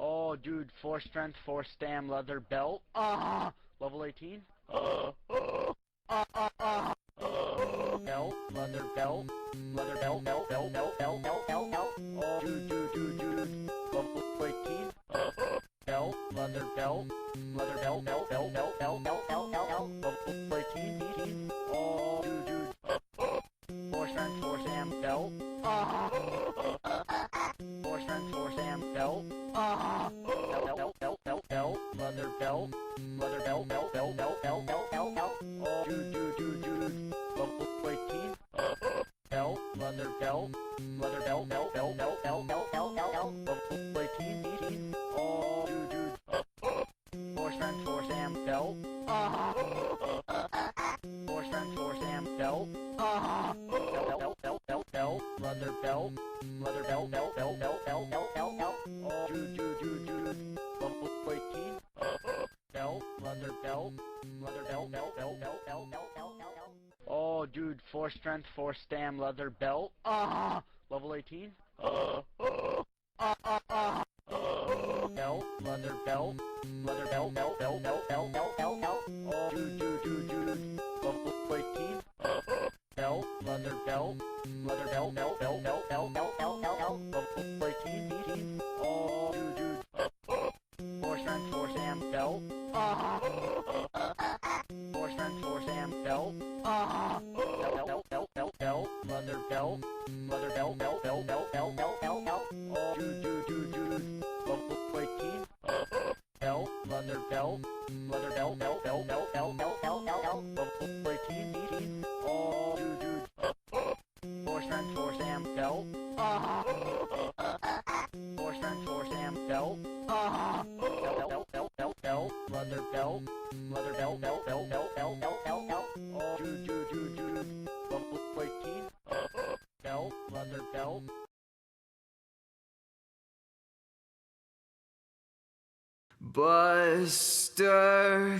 Oh, dude, 4 strength, 4 stam, leather belt. Level 18. Belt, leather belt, leather belt, belt, belt, belt, belt, belt, belt, belt. Oh, dude. Level 18. Belt, leather belt, leather belt, belt, belt, belt, belt, belt, belt, belt, belt. Level 18. Oh, dude. 4 strength, 4 stam, belt. 4 strength, 4 stam, belt. Belt, leather belt, leather belt, belt, belt, belt, belt, belt, belt, belt. Oh, dude. Level 18. Belt, leather belt, leather belt, belt, belt, belt, belt, belt, belt, belt, belt. Level 18. Oh, dude. 4 strength, 4 stam, belt. 4 strength, 4 stam, belt. Belt, leather belt, leather belt, belt, belt, belt, belt, belt, belt, belt. Oh, dude. Level 18. Belt, leather belt, leather belt, belt, belt, belt, belt, belt, belt, belt. Oh, dude, 4 strength, 4 stam, leather belt. Level 18. Belt, leather belt, leather belt, belt, belt, belt, belt, belt, belt, belt. Oh, dude. Level 18. Belt, leather belt, leather belt, belt, belt, belt, belt, belt, belt, belt, belt. Level 18. Oh, dude. 4 strength, 4 stam, belt. 4 strength, 4 stam, belt. Belt, leather belt, leather belt, belt, belt, belt, belt, belt, belt, belt. Oh, dude. Level 18. Belt, leather belt, leather belt, belt, belt, belt, belt, belt, belt, belt, belt. Level 18. Oh, dude. 4 strength, 4 stam, belt. 4 strength, 4 stam, belt. Belt, leather belt, leather belt, belt, belt, belt, belt, belt, belt, belt. Oh, dude. Level 18. Belt, leather belt. Buster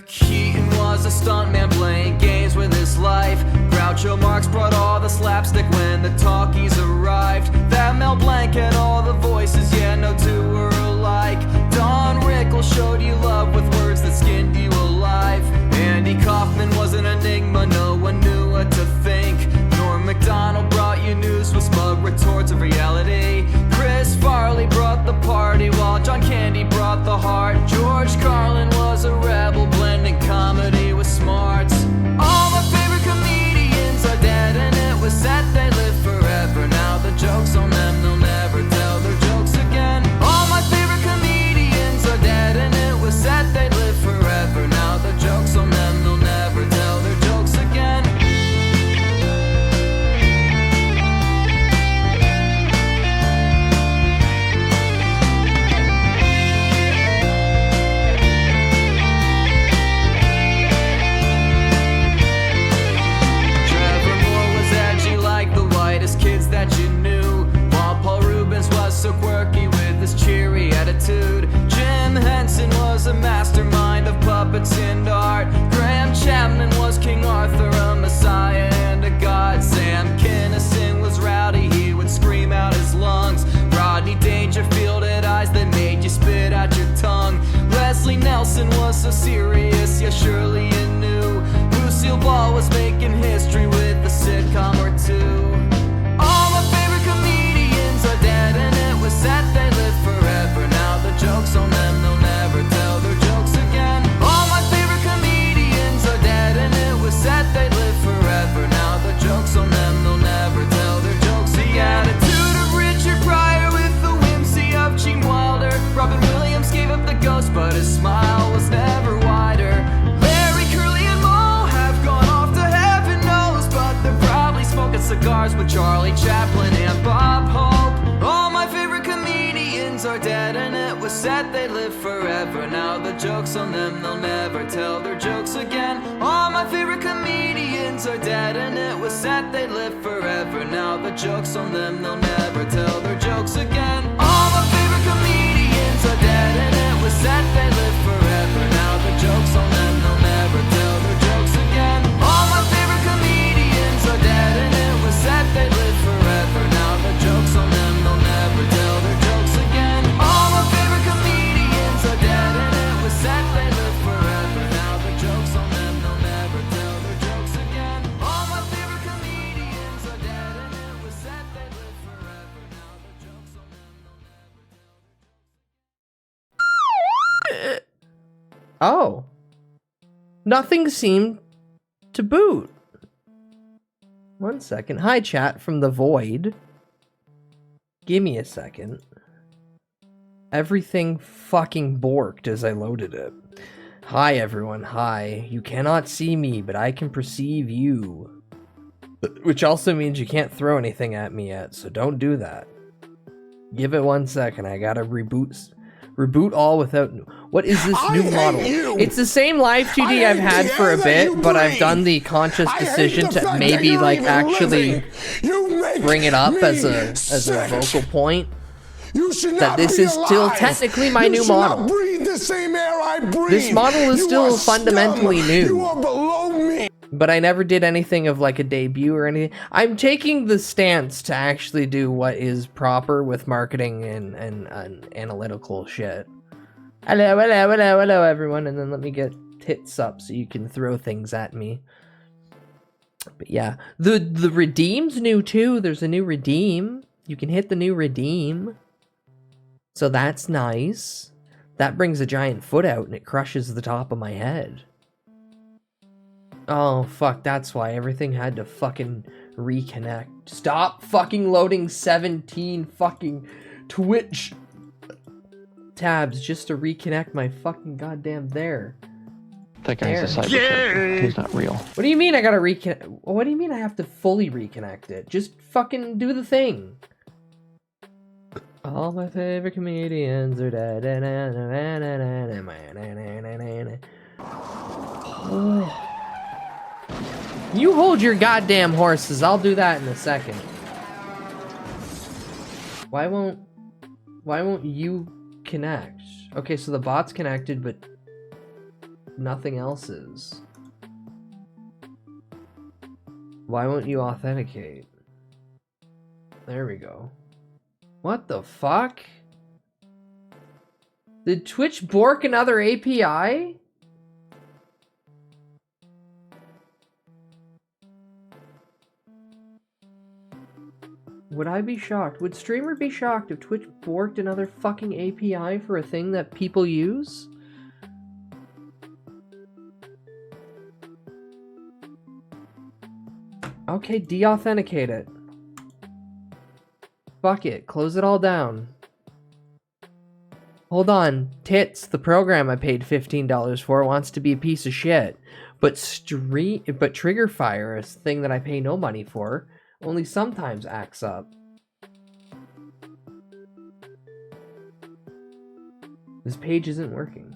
Keaton was a stuntman playing games with his life. Groucho Marx brought all the slapstick when the talkies arrived. That Mel Blanc had all the voices, yeah, no two were alike. Don Rickles showed you love with words that skinned you alive. Andy Kaufman was an enigma, no one knew what to think. Norm Macdonald brought you news with smug retorts of reality. Chris Farley brought the party while John Candy brought the heart. George Carlin was a rebel blending comedy with smarts. All my favorite comedians are dead and it was sad they live forever. Now the joke's on them, they'll never tell their jokes again. All my favorite comedians are dead and it was sad they live forever. Now the joke's on them, they'll never tell their jokes again. Kids that you knew, while Paul Rubens was so quirky with his cheery attitude. Jim Henson was a mastermind of puppets and art. Graham Chapman was King Arthur, a messiah and a god. Sam Kinison was rowdy, he would scream out his lungs. Rodney Dangerfield had eyes that made you spit out your tongue. Leslie Nelson was so serious, yeah, surely you knew. Lucille Ball was making history with a sitcom or two. All my favorite comedians are dead and it was sad they live forever. Now the joke's on them, they'll never tell their jokes again. All my favorite comedians are dead and it was sad they live forever. Now the joke's on them, they'll never tell their jokes again. The attitude of Richard Pryor with the whimsy of Gene Wilder. Robin Williams gave up the ghost but his smile was never wider. Larry, Curly and Moe have gone off to heaven knows, but they're probably smoking cigars with Charlie Chaplin and Bob Hope. All my favorite comedians are dead and it was sad they live forever. Now the joke's on them, they'll never tell their jokes again. All my favorite comedians are dead and it was sad they live forever. Now the joke's on them, they'll never tell their jokes again. All my favorite comedians are dead and it was sad they live forever. Now the joke's on them, they'll never tell their jokes again. All my favorite comedians are dead and it was sad they live forever. Now the joke's on them, they'll never tell their jokes again. All my favorite comedians Oh. Nothing seemed to boot. 1 second. Hi, chat from the void. Give me a second. Everything fucking borked as I loaded it. Hi, everyone. Hi. You cannot see me, but I can perceive you. Which also means you can't throw anything at me yet, so don't do that. Give it 1 second. I gotta reboot all without... What is this new model? It's the same live 2D I've had for a bit, but I've done the conscious decision to maybe like actually bring it up as a vocal point. That this is still technically my new model. This model is still fundamentally new. But I never did anything of like a debut or anything. I'm taking the stance to actually do what is proper with marketing and analytical shit. Hello, everyone. And then let me get tits up so you can throw things at me. But yeah, the redeem's new too. There's a new redeem. You can hit the new redeem. So that's nice. That brings a giant foot out and it crushes the top of my head. Oh, fuck, that's why everything had to fucking reconnect. Stop fucking loading 17 fucking Twitch tabs just to reconnect my fucking goddamn there. That guy's a cyber character. He's not real. What do you mean I gotta reconnect? What do you mean I have to fully reconnect it? Just fucking do the thing. All my favorite comedians are dead. You hold your goddamn horses. I'll do that in a second. Why won't you connect? Okay, so the bot's connected, but nothing else is. Why won't you authenticate? There we go. What the fuck? Did Twitch bork another API? Would I be shocked? Would streamer be shocked if Twitch borked another fucking API for a thing that people use? Okay, de-authenticate it. Fuck it, close it all down. Hold on, Tits, the program I paid $15 for, wants to be a piece of shit. But Trigger Fire, a thing that I pay no money for, only sometimes acts up. This page isn't working.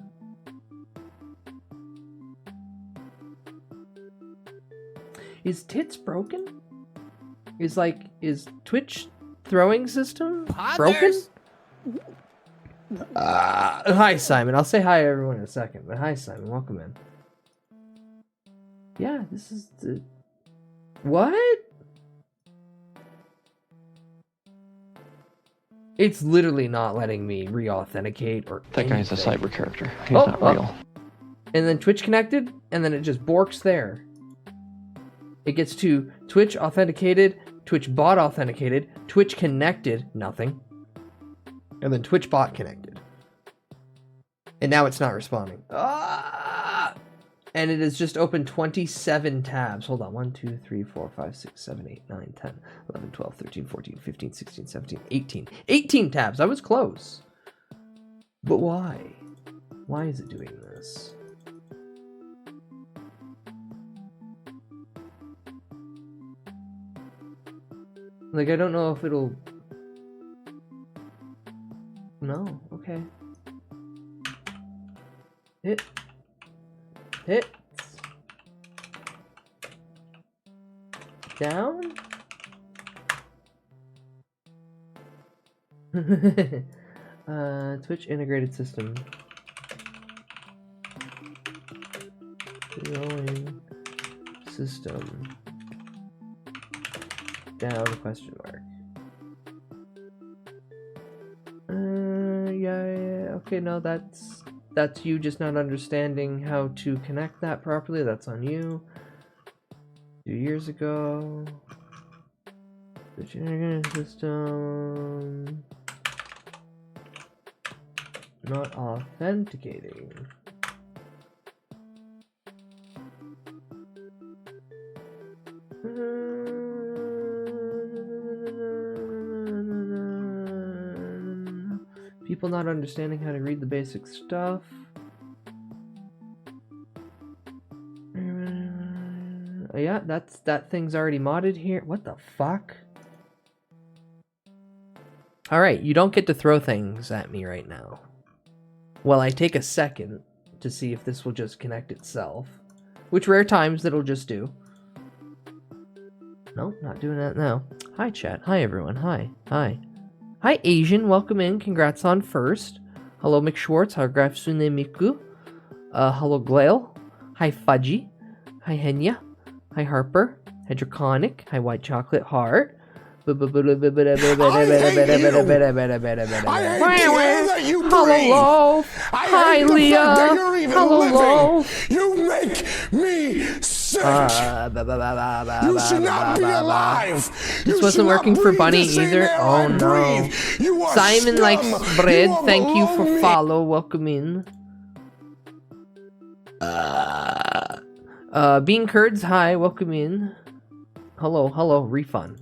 Is Tits broken? Is Twitch throwing system broken? Hi, Simon. I'll say hi to everyone in a second, but hi, Simon. Welcome in. Yeah, this is the... What? It's literally not letting me re-authenticate or That anything. guy's a cyber character. He's not real. And then Twitch connected, and then it just borks there. It gets to Twitch authenticated, Twitch bot authenticated, Twitch connected, nothing. And then Twitch bot connected. And now it's not responding. Ah! And it has just opened 27 tabs. Hold on. 1, 2, 3, 4, 5, 6, 7, 8, 9, 10, 11, 12, 13, 14, 15, 16, 17, 18. 18 tabs. I was close. But why? Why is it doing this? Like, I don't know if it'll... No, okay. Hit. Down? Twitch integrated system. Growing system. Down, question mark. Yeah, okay, no, that's you just not understanding how to connect that properly. That's on you. 2 years ago. Switch integrated system. Not authenticating. People not understanding how to read the basic stuff. Yeah, that thing's already modded here. What the fuck? Alright, you don't get to throw things at me right now. Well, I take a second to see if this will just connect itself. Which rare times that'll just do. Nope, not doing that now. Hi, chat. Hi, everyone. Hi. Hi. Hi, Asian. Welcome in. Congrats on first. Hello, McSchwartz. Hi, Grafsune Miku. Hello, Glail. Hi, Fudgy. Hi, Henya. Hi, Harper. Hi, Draconic. Hi, White Chocolate Heart. Hello, hi Leah. Hello, you make me sick. You should not be alive. This wasn't working for Bunny either. Oh no. Simon likes bread. Thank you for follow. Welcome in. Bean Curds. Hi. Welcome in. Hello, refund.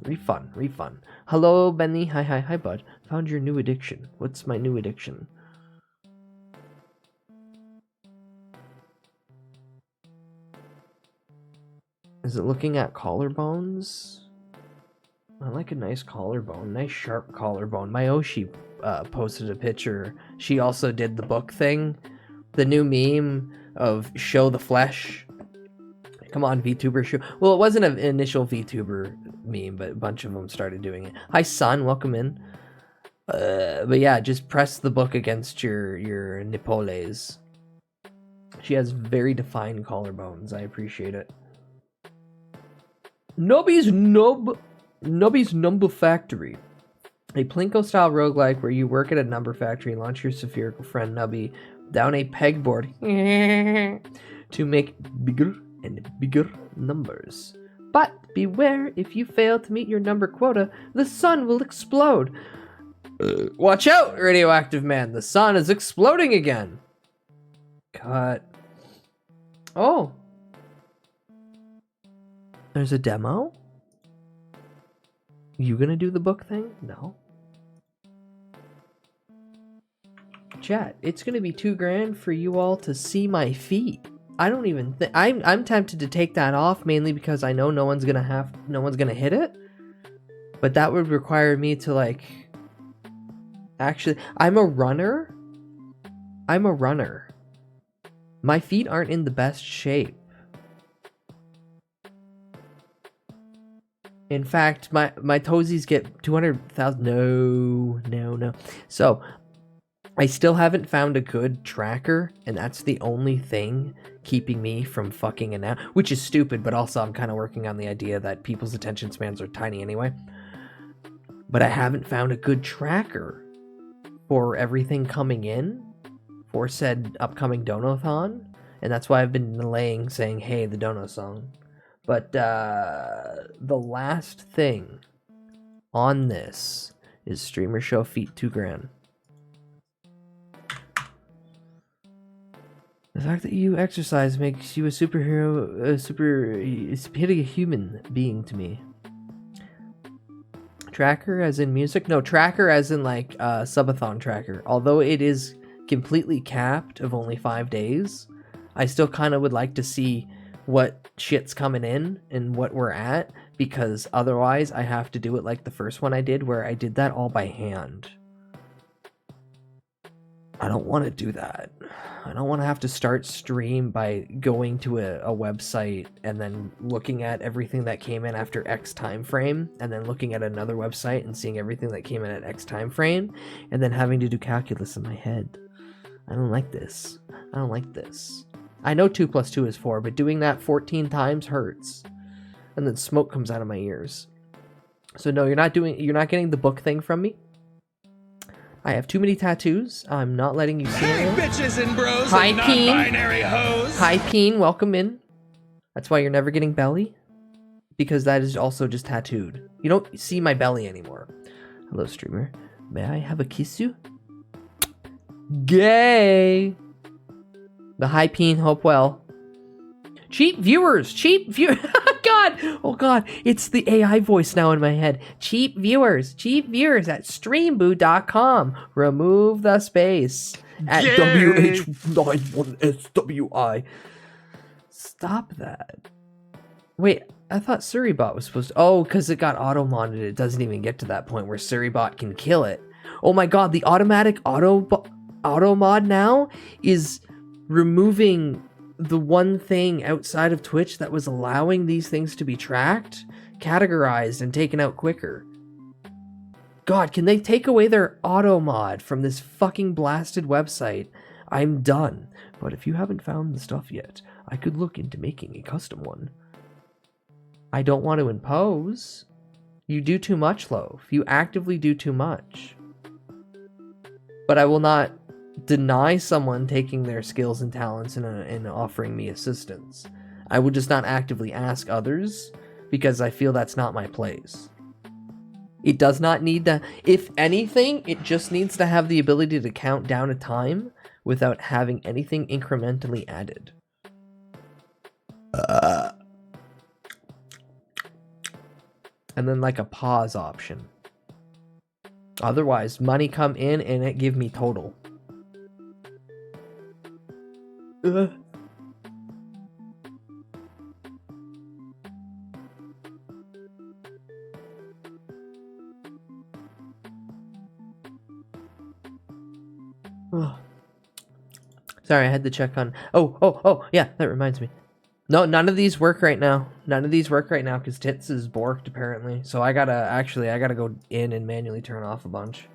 Hello, Benny. Hi, bud. Found your new addiction. What's my new addiction? Is it looking at collarbones? I like a nice collarbone, nice sharp collarbone. My Oshi posted a picture. She also did the book thing, the new meme of show the flesh. Come on, VTuber show. Well, it wasn't an initial VTuber meme, but a bunch of them started doing it. Hi, son. Welcome in. But yeah, just press the book against your nipples. She has very defined collarbones. I appreciate it. Nubby's Number Factory. A Plinko-style roguelike where you work at a number factory and launch your spherical friend Nubby down a pegboard to make bigger and bigger numbers. But beware, if you fail to meet your number quota, the sun will explode. Watch out, radioactive man. The sun is exploding again. Cut. Oh. There's a demo? You gonna do the book thing? No. Chat, it's gonna be $2,000 for you all to see my feet. I don't even think I'm tempted to take that off, mainly because I know no one's gonna hit it. But that would require me to like actually I'm a runner. My feet aren't in the best shape. In fact, my toesies get 200,000. No. So I still haven't found a good tracker, and that's the only thing keeping me from fucking it out, which is stupid, but also I'm kind of working on the idea that people's attention spans are tiny anyway. But I haven't found a good tracker for everything coming in for said upcoming Donathon, and that's why I've been delaying saying, hey, the Dono song. But the last thing on this is streamer show feet $2,000. The fact that you exercise makes you a superhero, a human being to me. Tracker as in music? No, tracker as in like subathon tracker. Although it is completely capped of only 5 days, I still kind of would like to see what shit's coming in and what we're at, because otherwise I have to do it like the first one I did, where I did that all by hand. I don't want to do that. I don't want to have to start stream by going to a website and then looking at everything that came in after X time frame, and then looking at another website and seeing everything that came in at X time frame, and then having to do calculus in my head. I don't like this. I don't like this. I know 2 + 2 is 4, but doing that 14 times hurts. And then smoke comes out of my ears. So no, you're not getting the book thing from me. I have too many tattoos. I'm not letting you see them. Bitches and bros. Hi, and Peen. non-binary hoes. Hi, Peen. Welcome in. That's why you're never getting belly, because that is also just tattooed. You don't see my belly anymore. Hello, streamer. May I have a kiss you? Gay. The high peen hope well. Cheap viewers. God. Oh God. It's the AI voice now in my head. Cheap viewers at streamboo.com. Remove the space at WH91SWI. Stop that. Wait, I thought Suribot was supposed to... Oh, because it got auto-modded. It doesn't even get to that point where Suribot can kill it. Oh my God, the automatic auto-mod now is removing the one thing outside of Twitch that was allowing these things to be tracked, categorized, and taken out quicker. God, can they take away their auto-mod from this fucking blasted website? I'm done. But if you haven't found the stuff yet, I could look into making a custom one. I don't want to impose. You do too much, Loaf. You actively do too much. But I will not deny someone taking their skills and talents and offering me assistance. I will just not actively ask others because I feel that's not my place. It does not need to... If anything, it just needs to have the ability to count down a time without having anything incrementally added. And then like a pause option. Otherwise, money come in and it give me total. Sorry, I had to check on... Oh, yeah, that reminds me. No, none of these work right now. None of these work right now because Tits is borked apparently. So I gotta go in and manually turn off a bunch.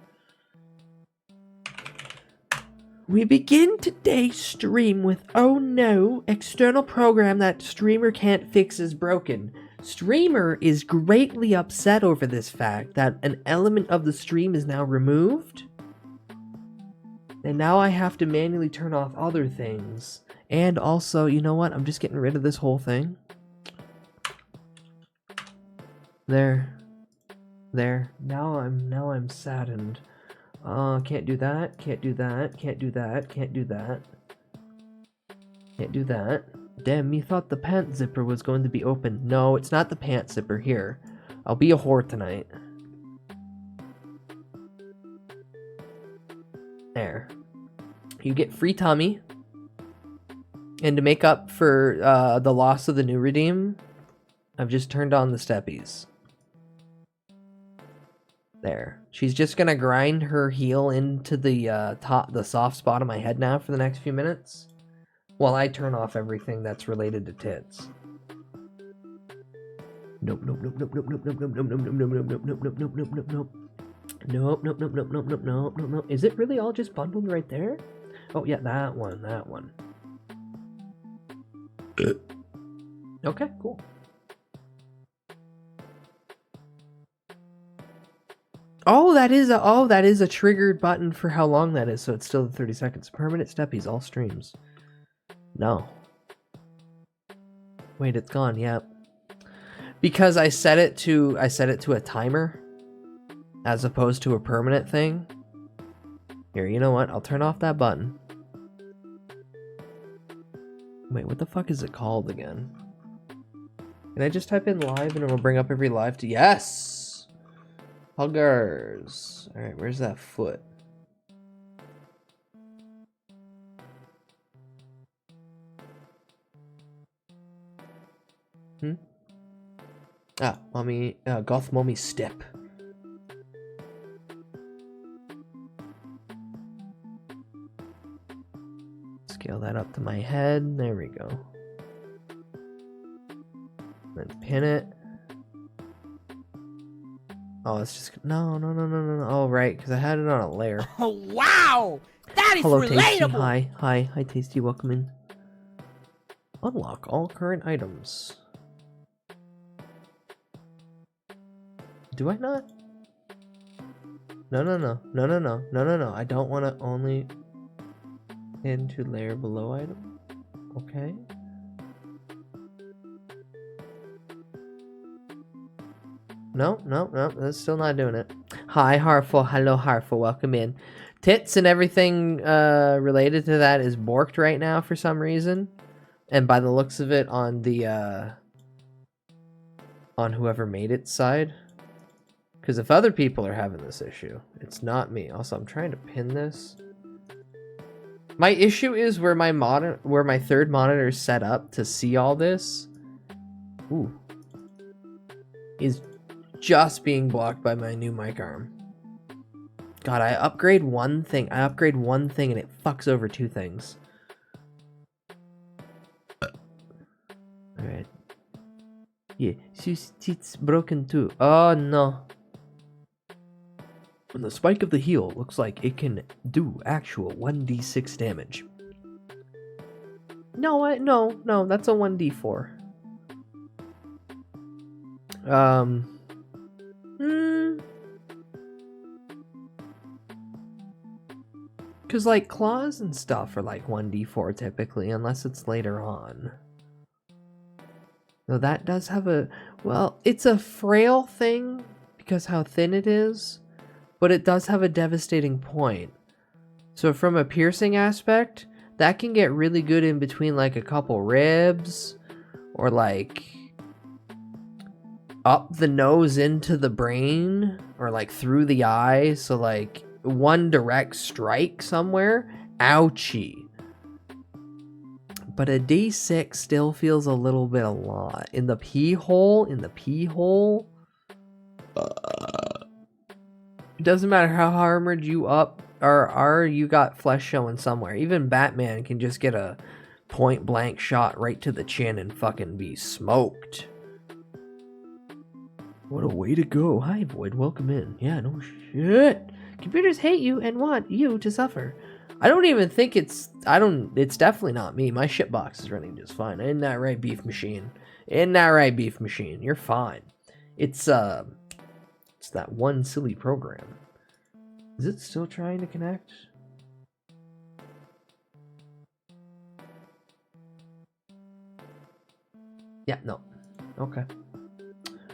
We begin today's stream with, oh no, external program that streamer can't fix is broken. Streamer is greatly upset over this fact that an element of the stream is now removed. And now I have to manually turn off other things. And also, you know what? I'm just getting rid of this whole thing. There. Now I'm saddened. Can't do that. Can't do that. Can't do that. Can't do that. Can't do that. Damn, me thought the pant zipper was going to be open. No, it's not the pant zipper. Here. I'll be a whore tonight. There. You get free tummy. And to make up for the loss of the new redeem, I've just turned on the steppies. There. She's just gonna grind her heel into the soft spot of my head now for the next few minutes, while I turn off everything that's related to tits. Nope. Is it really all just bundled right there? Oh yeah, that one. Okay, cool. Oh, that is a triggered button for how long that is, so it's still the 30 seconds. Permanent steppies, all streams. No. Wait, it's gone, yep. Because I set it to a timer as opposed to a permanent thing. Here, you know what? I'll turn off that button. Wait, what the fuck is it called again? Can I just type in live and it will bring up every live to... Yes! Huggers. Alright, where's that foot? Mommy, goth mommy step. Scale that up to my head. There we go. Then pin it. Oh, it's just no. Oh, right, because I had it on a layer. Oh wow, that is Hello, relatable. Tasty. Hi, Tasty. Welcome in. Unlock all current items. Do I not? No. I don't want to only into layer below item. Okay. No, that's still not doing it. Hi, Harful. Hello, Harful. Welcome in. Tits and everything related to that is borked right now for some reason. And by the looks of it on the on whoever made it side. Because if other people are having this issue, it's not me. Also, I'm trying to pin this. My issue is where my third monitor is set up to see all this. Ooh. Is just being blocked by my new mic arm. God, I upgrade one thing and it fucks over two things. Alright. Yeah, it's broken too. Oh no. When the spike of the heel looks like it can do actual 1d6 damage. No, no, that's a 1d4. Because, like, claws and stuff are like 1d4 typically, unless it's later on. Though that does have a... Well, it's a frail thing because how thin it is, but it does have a devastating point. So from a piercing aspect, that can get really good in between, like, a couple ribs, or, like, up the nose into the brain, or, like, through the eye, so, like... one direct strike somewhere, ouchie. But a D6 still feels a little bit a lot. In the pee hole, it doesn't matter how armored you up are, you got flesh showing somewhere. Even Batman can just get a point blank shot right to the chin and fucking be smoked. What a way to go. Hi, Void, welcome in. Yeah, no shit. Computers hate you and want you to suffer. I don't even think it's definitely not me. My shitbox is running just fine. Isn't that right, Beef Machine? Isn't that right, Beef Machine? You're fine. It's that one silly program. Is it still trying to connect? Yeah, no. Okay.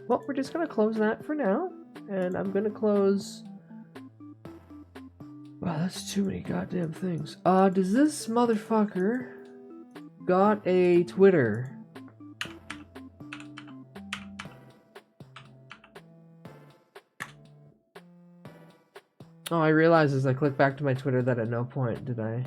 Well, we're just gonna close that for now. And I'm gonna close... Wow, that's too many goddamn things. Does this motherfucker got a Twitter? Oh, I realized as I click back to my Twitter that at no point did I...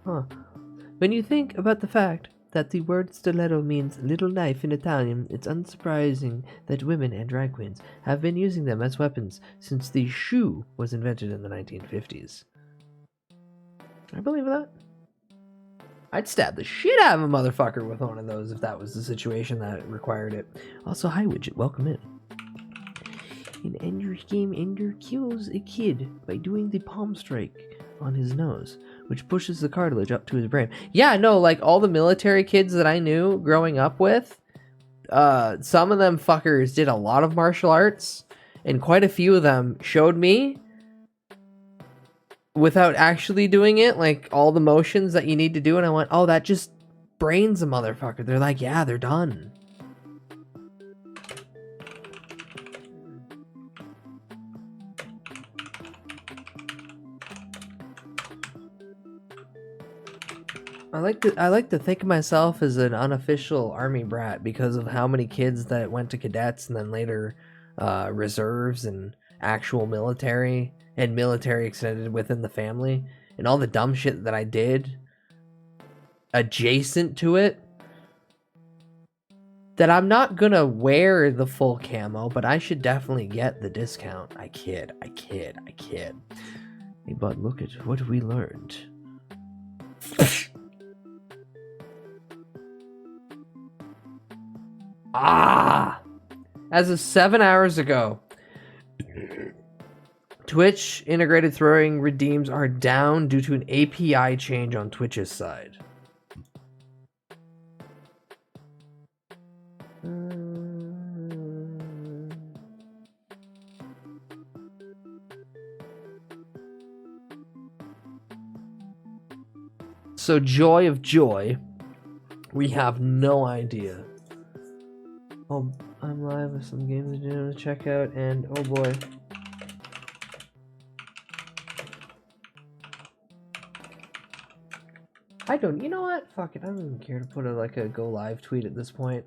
Huh. When you think about the fact that the word stiletto means little knife in Italian, it's unsurprising that women and drag queens have been using them as weapons since the shoe was invented in the 1950s. Can I believe that? I'd stab the shit out of a motherfucker with one of those if that was the situation that required it. Also, hi Widget, welcome in. In Ender's game, Ender kills a kid by doing the palm strike on his nose, which pushes the cartilage up to his brain. Yeah, no, like all the military kids that I knew growing up with, some of them fuckers did a lot of martial arts, and quite a few of them showed me without actually doing it, like all the motions that you need to do, and I went, oh, that just brains a motherfucker. They're like, yeah, they're done. I like to think of myself as an unofficial army brat because of how many kids that went to cadets and then later reserves and actual military and military extended within the family, and all the dumb shit that I did adjacent to it, that I'm not gonna wear the full camo, but I should definitely get the discount. I kid. Hey bud, look at what we learned. As of 7 hours ago, Twitch integrated throwing redeems are down due to an API change on Twitch's side. So joy of joy, we have no idea. Oh, I'm live with some games to check out, and oh boy. You know what? Fuck it, I don't even care to put a go live tweet at this point.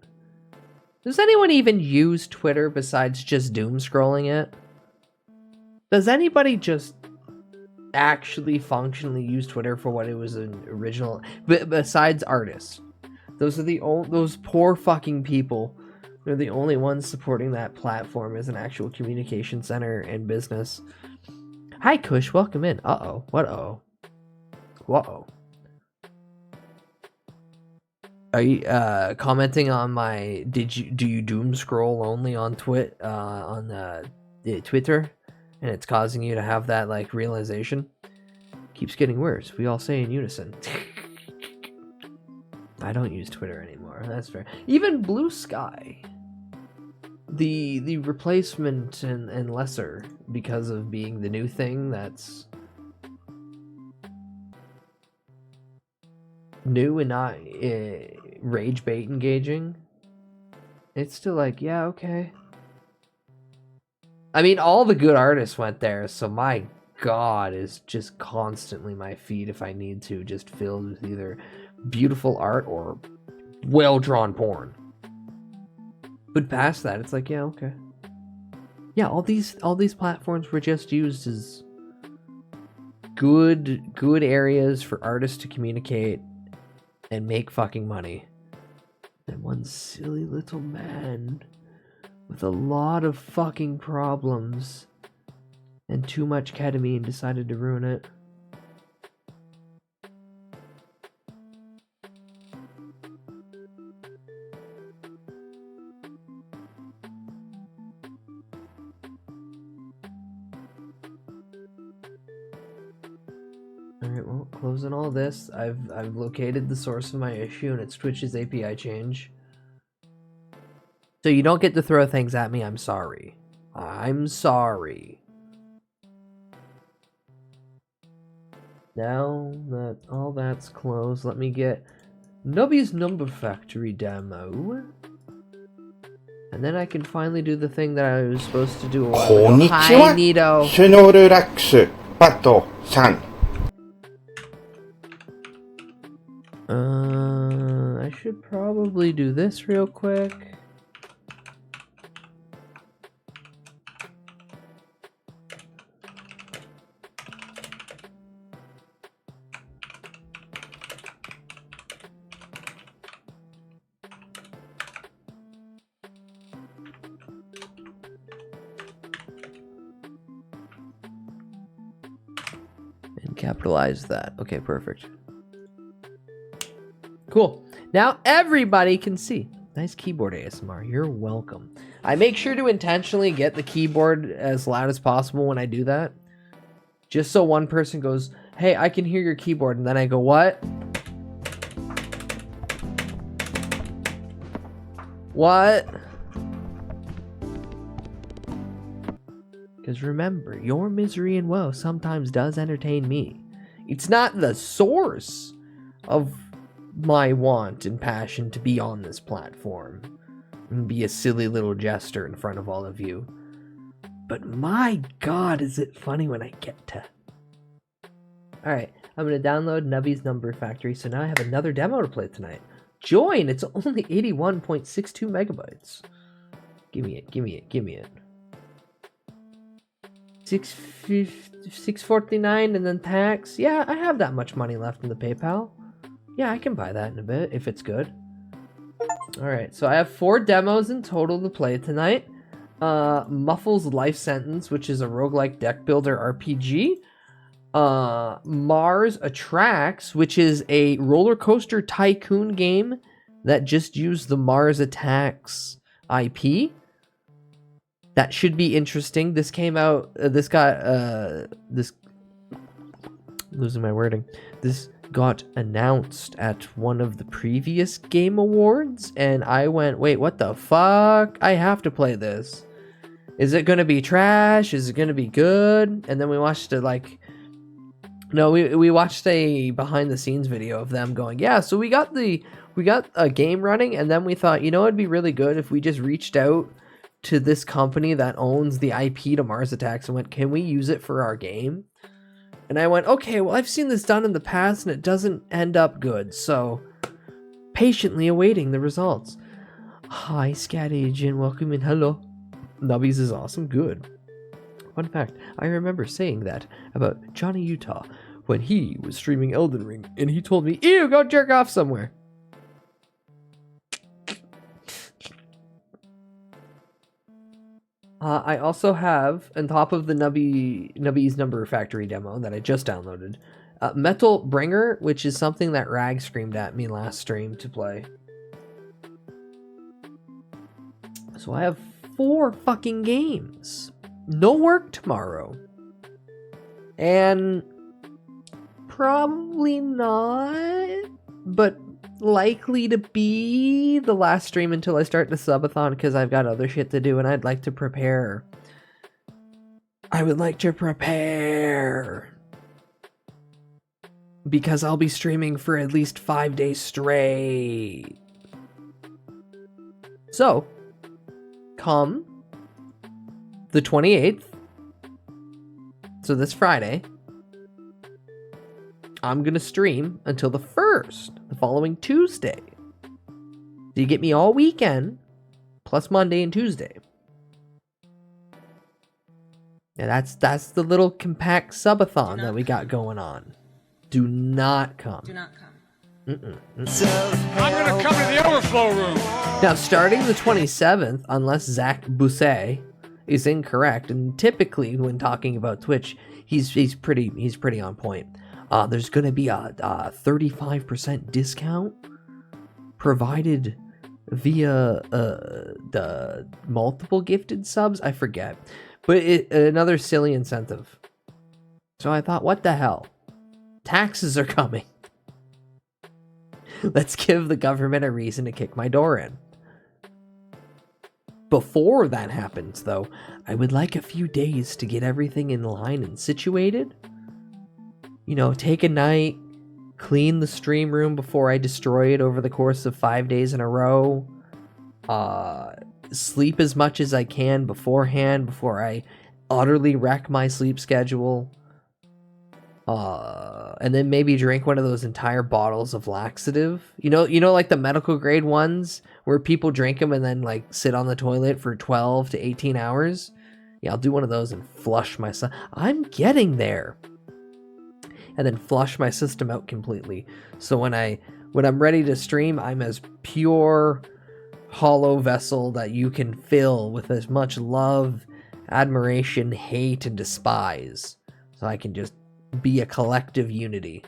Does anyone even use Twitter besides just doom scrolling it? Does anybody just actually functionally use Twitter for what it was an original, besides artists? Those are those poor fucking people. They're the only ones supporting that platform as an actual communication center and business. Hi Kush, welcome in. Uh-oh. What-oh? Whoa. Are you commenting on my do you doom scroll only on Twitter, and it's causing you to have that like realization? Keeps getting worse. We all say in unison. I don't use Twitter anymore. That's fair. Even Blue Sky, the replacement and lesser, because of being the new thing that's new and not rage bait engaging. It's still like, yeah, okay. I mean, all the good artists went there, so my god is just constantly my feed, if I need to, just filled with either beautiful art or well-drawn porn. But past that, it's like, yeah, okay. Yeah, all these platforms were just used as good areas for artists to communicate and make fucking money. And one silly little man with a lot of fucking problems and too much ketamine decided to ruin it. Alright, well, closing all this, I've located the source of my issue, and it's Twitch's API change. So you don't get to throw things at me, I'm sorry. I'm sorry. Now that all that's closed, let me get Nubby's Number Factory demo. And then I can finally do the thing that I was supposed to do a while ago. Hi, Nito. Snorlax, Pato-san. I should probably do this real quick. And capitalize that. Okay, perfect. Cool. Now everybody can see. Nice keyboard ASMR. You're welcome. I make sure to intentionally get the keyboard as loud as possible when I do that. Just so one person goes, hey, I can hear your keyboard. And then I go, what? What? Because remember, your misery and woe sometimes does entertain me. It's not the source of my want and passion to be on this platform and be a silly little jester in front of all of you. But my god, is it funny when I get to... Alright, I'm going to download Nubby's Number Factory, so now I have another demo to play tonight. Join! It's only 81.62 megabytes. Give me it, give me it, give me it. $6.49 and then tax. Yeah, I have that much money left in the PayPal. Yeah, I can buy that in a bit if it's good. Alright, so I have 4 demos in total to play tonight. Muffle's Life Sentence, which is a roguelike deck builder RPG. Mars Attracts, which is a roller coaster tycoon game that just used the Mars Attacks IP. That should be interesting. This came out, losing my wording. This got announced at one of the previous game awards, and I went, wait, what the fuck? I have to play this. Is it gonna be trash? Is it gonna be good? And then we watched it like No, we watched a behind the scenes video of them going, yeah, so we got a game running, and then we thought, you know, it'd be really good if we just reached out to this company that owns the IP to Mars Attacks and went, can we use it for our game? And I went, okay, well, I've seen this done in the past and it doesn't end up good, so patiently awaiting the results. Hi, Scat Agent, welcome in, hello. Nubbies is awesome, good. Fun fact, I remember saying that about Johnny Utah when he was streaming Elden Ring, and he told me, ew, go jerk off somewhere. I also have, on top of the Nubby's Number Factory demo that I just downloaded, Metal Bringer, which is something that Rag screamed at me last stream to play. So I have 4 fucking games. No work tomorrow. And probably not, but likely to be the last stream until I start the subathon because I've got other shit to do and I'd like to prepare. I would like to prepare. Because I'll be streaming for at least 5 days straight. So, come the 28th, so this Friday, I'm gonna stream until the 1st, the following Tuesday. So you get me all weekend, plus Monday and Tuesday. Yeah, that's the little compact subathon that we got going on. Do not come. Do not come. I'm gonna come to the overflow room. Now, starting the 27th, unless Zach Bousset is incorrect, and typically when talking about Twitch, he's pretty on point. There's gonna be a 35% discount provided via the multiple gifted subs. I forget, but another silly incentive. So I thought, what the hell? Taxes are coming. Let's give the government a reason to kick my door in. Before that happens, though, I would like a few days to get everything in line and situated. You know, take a night, clean the stream room before I destroy it over the course of 5 days in a row. Sleep as much as I can beforehand before I utterly wreck my sleep schedule. And then maybe drink one of those entire bottles of laxative. You know, like the medical grade ones where people drink them and then like sit on the toilet for 12 to 18 hours. Yeah, I'll do one of those and flush myself. I'm getting there. And then flush my system out completely. So when I'm ready to stream, I'm as pure hollow vessel that you can fill with as much love, admiration, hate, and despise. So I can just be a collective unity.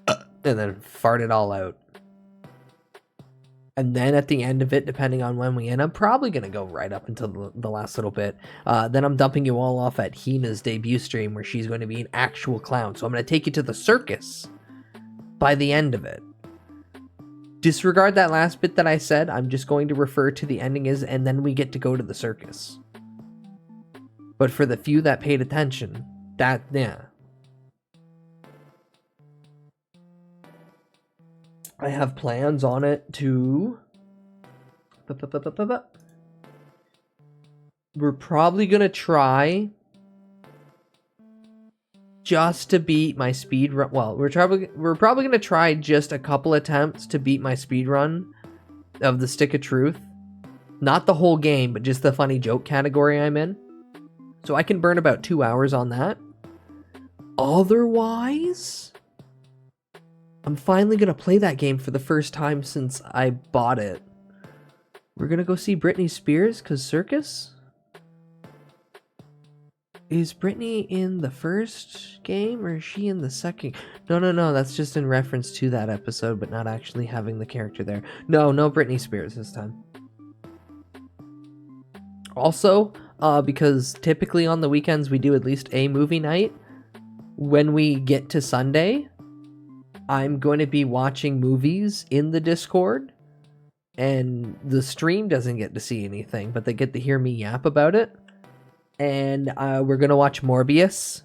And then fart it all out. And then at the end of it, depending on when we end, I'm probably going to go right up until the last little bit. Then I'm dumping you all off at Hina's debut stream where she's going to be an actual clown. So I'm going to take you to the circus by the end of it. Disregard that last bit that I said. I'm just going to refer to the ending as, and then we get to go to the circus. But for the few that paid attention, yeah. I have plans on it to... We're probably going to try just to beat my speed run. Well, we're probably going to try just a couple attempts to beat my speed run of the Stick of Truth. Not the whole game, but just the funny joke category I'm in. So I can burn about 2 hours on that. Otherwise, I'm finally going to play that game for the first time since I bought it. We're going to go see Britney Spears, because circus? Is Britney in the first game, or is she in the second? No, that's just in reference to that episode, but not actually having the character there. No Britney Spears this time. Also, because typically on the weekends we do at least a movie night, when we get to Sunday, I'm going to be watching movies in the Discord, and the stream doesn't get to see anything, but they get to hear me yap about it. And we're going to watch Morbius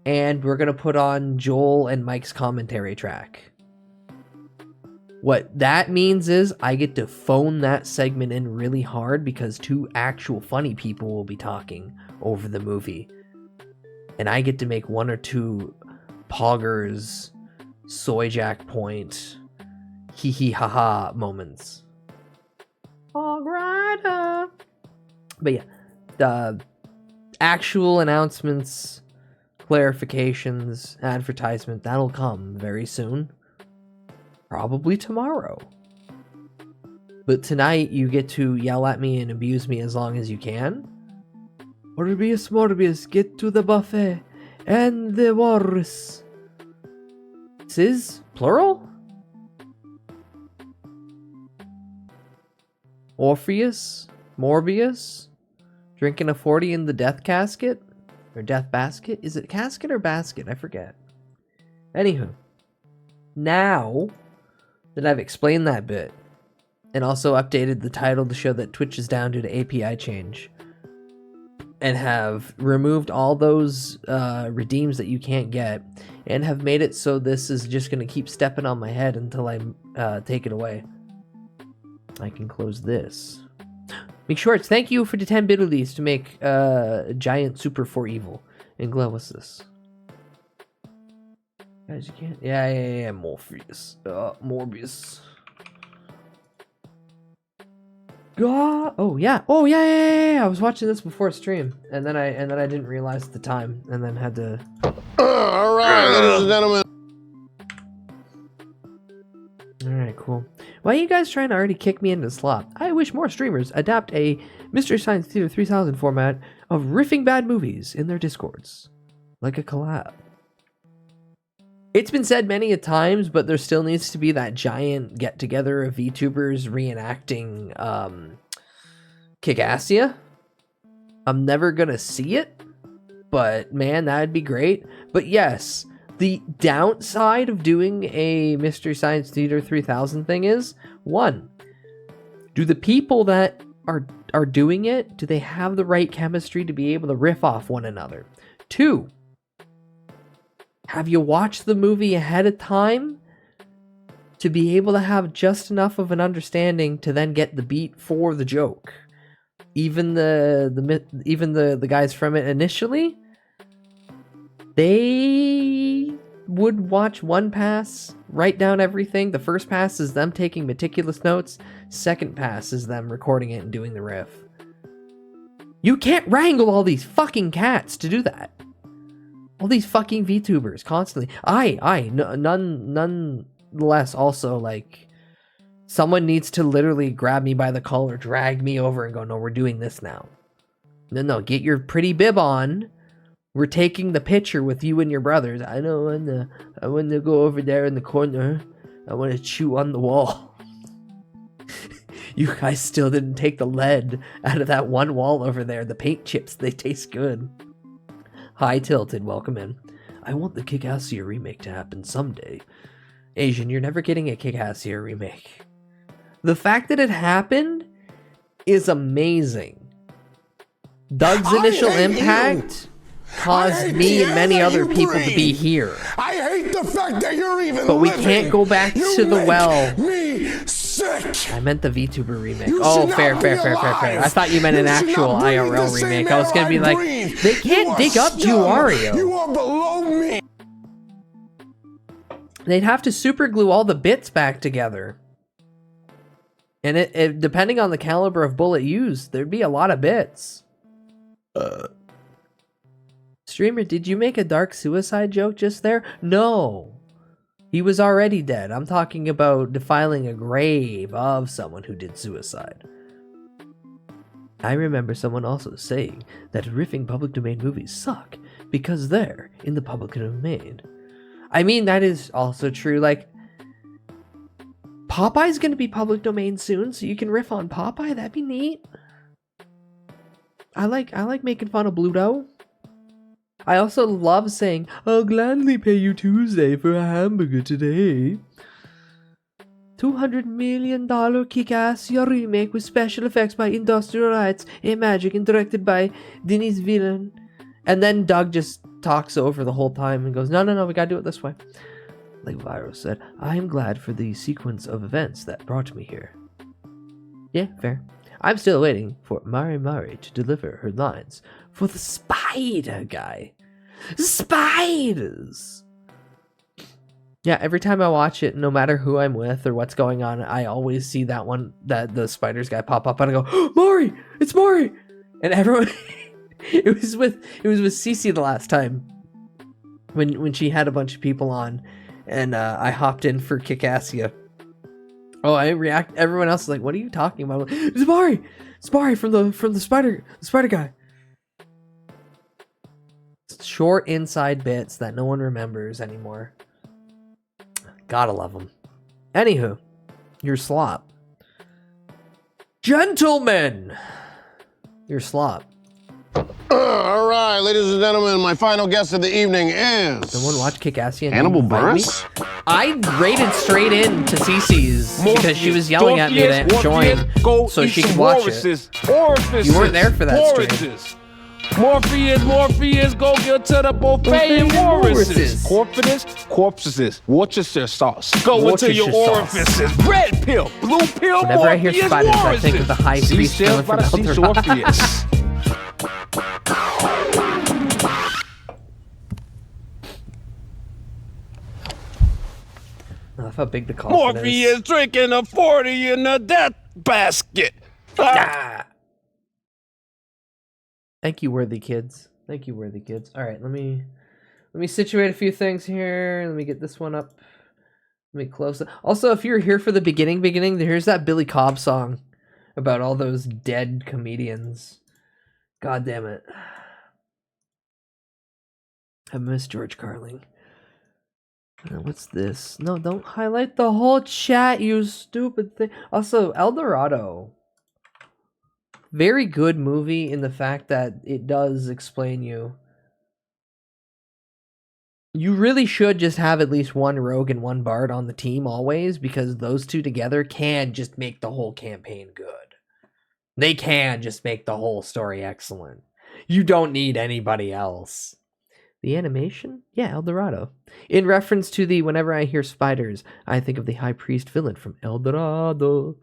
and we're gonna put on Joel and Mike's commentary track. What that means is I get to phone that segment in really hard because 2 actual funny people will be talking over the movie. And I get to make 1 or 2 poggers, soy jack point, hee hee ha ha moments. Pog rider. But yeah, the actual announcements, clarifications, advertisement, that'll come very soon. Probably tomorrow. But tonight you get to yell at me and abuse me as long as you can. Morbius, Morbius, get to the buffet and the wars. This is plural? Orpheus? Morbius? Drinking a 40 in the death casket? Or death basket? Is it casket or basket? I forget. Anywho. Now that I've explained that bit, and also updated the title to show that Twitch is down due to API change, and have removed all those redeems that you can't get, and have made it so this is just going to keep stepping on my head until I take it away, I can close this. Make Shorts, thank you for the 10 biddies to make giant super for evil. And Glow, what's this? Guys, you can't. Yeah. Morpheus. Morbius. God. Oh yeah. I was watching this before stream, and then I didn't realize the time, and then had to. All right, ladies and gentlemen. All right, cool. Why are you guys trying to already kick me into the slot? I wish more streamers adapt a Mystery Science Theater 3000 format of riffing bad movies in their discords, like a collab. It's been said many a times, but there still needs to be that giant get-together of VTubers reenacting Kickassia. I'm never gonna see it, but man, that'd be great. But yes, the downside of doing a Mystery Science Theater 3000 thing is, 1, do the people that are doing it, do they have the right chemistry to be able to riff off one another? 2, have you watched the movie ahead of time to be able to have just enough of an understanding to then get the beat for the joke? Even the guys from it initially, they would watch one pass, write down everything. The first pass is them taking meticulous notes. Second pass is them recording it and doing the riff. You can't wrangle all these fucking cats to do that. All these fucking VTubers constantly. Nonetheless, also, like, someone needs to literally grab me by the collar, drag me over, and go, no, we're doing this now. No, get your pretty bib on. We're taking the picture with you and your brothers. I want to go over there in the corner. I want to chew on the wall. You guys still didn't take the lead out of that one wall over there. The paint chips, they taste good. Hi, Tilted, welcome in. I want the Kickassia remake to happen someday. Asian, you're never getting a Kickassia remake. The fact that it happened is amazing. Doug's initial impact caused me and many other people to be here. I hate the fact that you're even But we can't go back to the well. Me sick. I meant the VTuber remake. Oh, fair. I thought you meant an actual IRL remake. I was gonna be like, they can't dig up Juario. You are below me. They'd have to super glue all the bits back together. And it depending on the caliber of bullet used, there'd be a lot of bits. Streamer, did you make a dark suicide joke just there? No. He was already dead. I'm talking about defiling a grave of someone who did suicide. I remember someone also saying that riffing public domain movies suck because they're in the public domain. I mean, that is also true. Like, Popeye's gonna be public domain soon, so you can riff on Popeye. That'd be neat. I like making fun of Bluto. I also love saying, I'll gladly pay you Tuesday for a hamburger today. $200 million Kickassia remake with special effects by Industrial Lights and Magic and directed by Denis Villeneuve And then Doug just talks over the whole time and goes, no, we gotta do it this way. Like Viro said, I am glad for the sequence of events that brought me here. Yeah, fair. I'm still waiting for Mari to deliver her lines for the spider guy. Spiders! Yeah, every time I watch it, no matter who I'm with or what's going on, I always see the spiders guy pop up and I go, oh, Mari! It's Mari! And everyone it was with Cece the last time when she had a bunch of people on and I hopped in for Kickassia. Oh, everyone else is like, what are you talking about? It's Mari! It's Mari from the spider guy. Short inside bits that no one remembers anymore. Gotta love them. Anywho, your slop. Gentlemen! Your slop. All right, ladies and gentlemen, my final guest of the evening is... Someone watch Kickassia and Hannibal invite me? Buress? I raided straight in to Cece's because she was yelling at me to join so she could watch it. You weren't there for that stream. Morpheus, go get to the buffet and orifices. Corpses, Worcestershire sauce. Go into your orifices. Red pill, blue pill, Whenever I hear spiders, I think of the high priest villain from Eldorado. I love how big the coffin Morpheus is. drinking a 40 in a death basket. Ah. Thank you, worthy kids. Thank you, worthy kids. All right, let me situate a few things here. Let me get this one up. Let me close it. Also, if you're here for the beginning, here's that Billy Cobb song about all those dead comedians. God damn it. I miss George Carling. What's this? No, don't highlight the whole chat, you stupid thing. Also, El Dorado. Very good movie in the fact that it does explain you. You really should just have at least one rogue and one bard on the team always, because those two together can just make the whole campaign good. They can just make the whole story excellent. You don't need anybody else. The animation? Yeah, El Dorado. In reference to the whenever I hear spiders, I think of the high priest villain from El Dorado.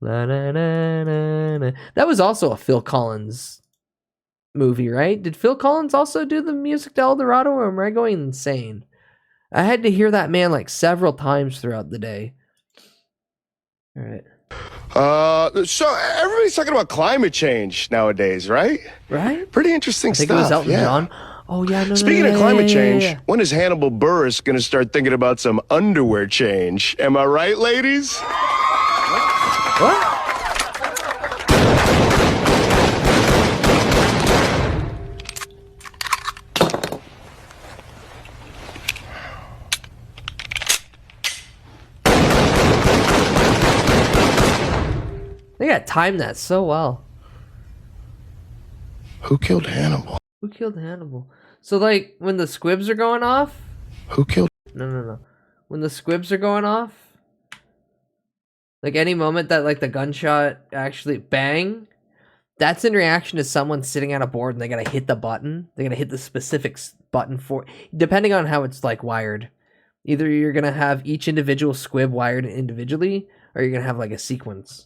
La, na, na, na, na. That was also a Phil Collins movie, right? Did Phil Collins also do the music to El Dorado, or am I going insane? I had to hear that man like several times throughout the day. All right. So everybody's talking about climate change nowadays, right? Right? Pretty interesting I think stuff. it was Elton yeah. John. Oh yeah, no. Speaking no, of climate yeah, change, yeah. when is Hannibal Buress going to start thinking about some underwear change? Am I right, ladies? What? They got timed that so well. Who killed Hannibal? Who killed Hannibal? So like when the squibs are going off? Who killed? No. When the squibs are going off? Like any moment that like the gunshot actually bang, that's in reaction to someone sitting at a board and they gotta hit the button. They gotta hit the specific button for, depending on how it's like wired. Either you're gonna have each individual squib wired individually, or you're gonna have like a sequence.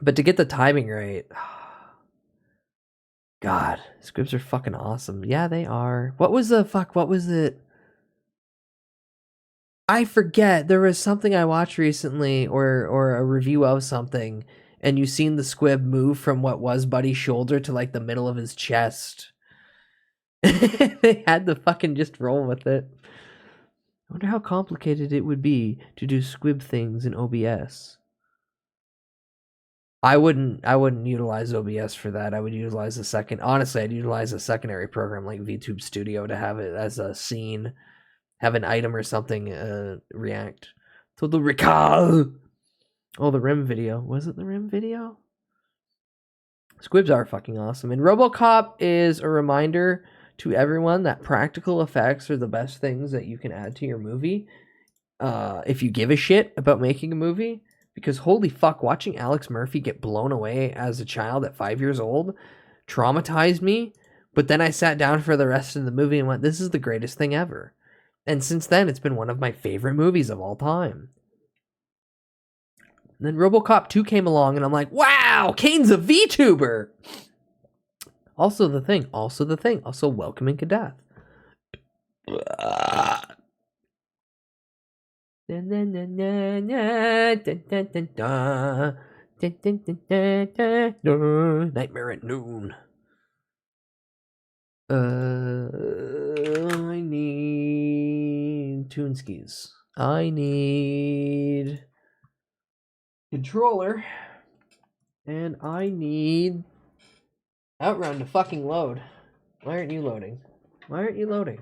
But to get the timing right, God, squibs are fucking awesome. Yeah, they are. What was it? I forget. There was something I watched recently, or a review of something, and you seen the squib move from what was Buddy's shoulder to like the middle of his chest. They had to fucking just roll with it. I wonder how complicated it would be to do squib things in OBS. I wouldn't utilize OBS for that. I would utilize I'd utilize a secondary program like VTube Studio to have it as a scene, have an item or something react to the recall. Oh, the Rim video. Was it the Rim video? Squibs are fucking awesome. And RoboCop is a reminder to everyone that practical effects are the best things that you can add to your movie. If you give a shit about making a movie. Because holy fuck, watching Alex Murphy get blown away as a child at 5 years old traumatized me, but then I sat down for the rest of the movie and went, this is the greatest thing ever. And since then, it's been one of my favorite movies of all time. And then RoboCop 2 came along, and I'm like, wow, Kane's a VTuber! Also the thing. Also Welcoming to Death. Nightmare at Noon. I need Toonskis. I need controller. And I need Outrun to fucking load. Why aren't you loading? Why aren't you loading?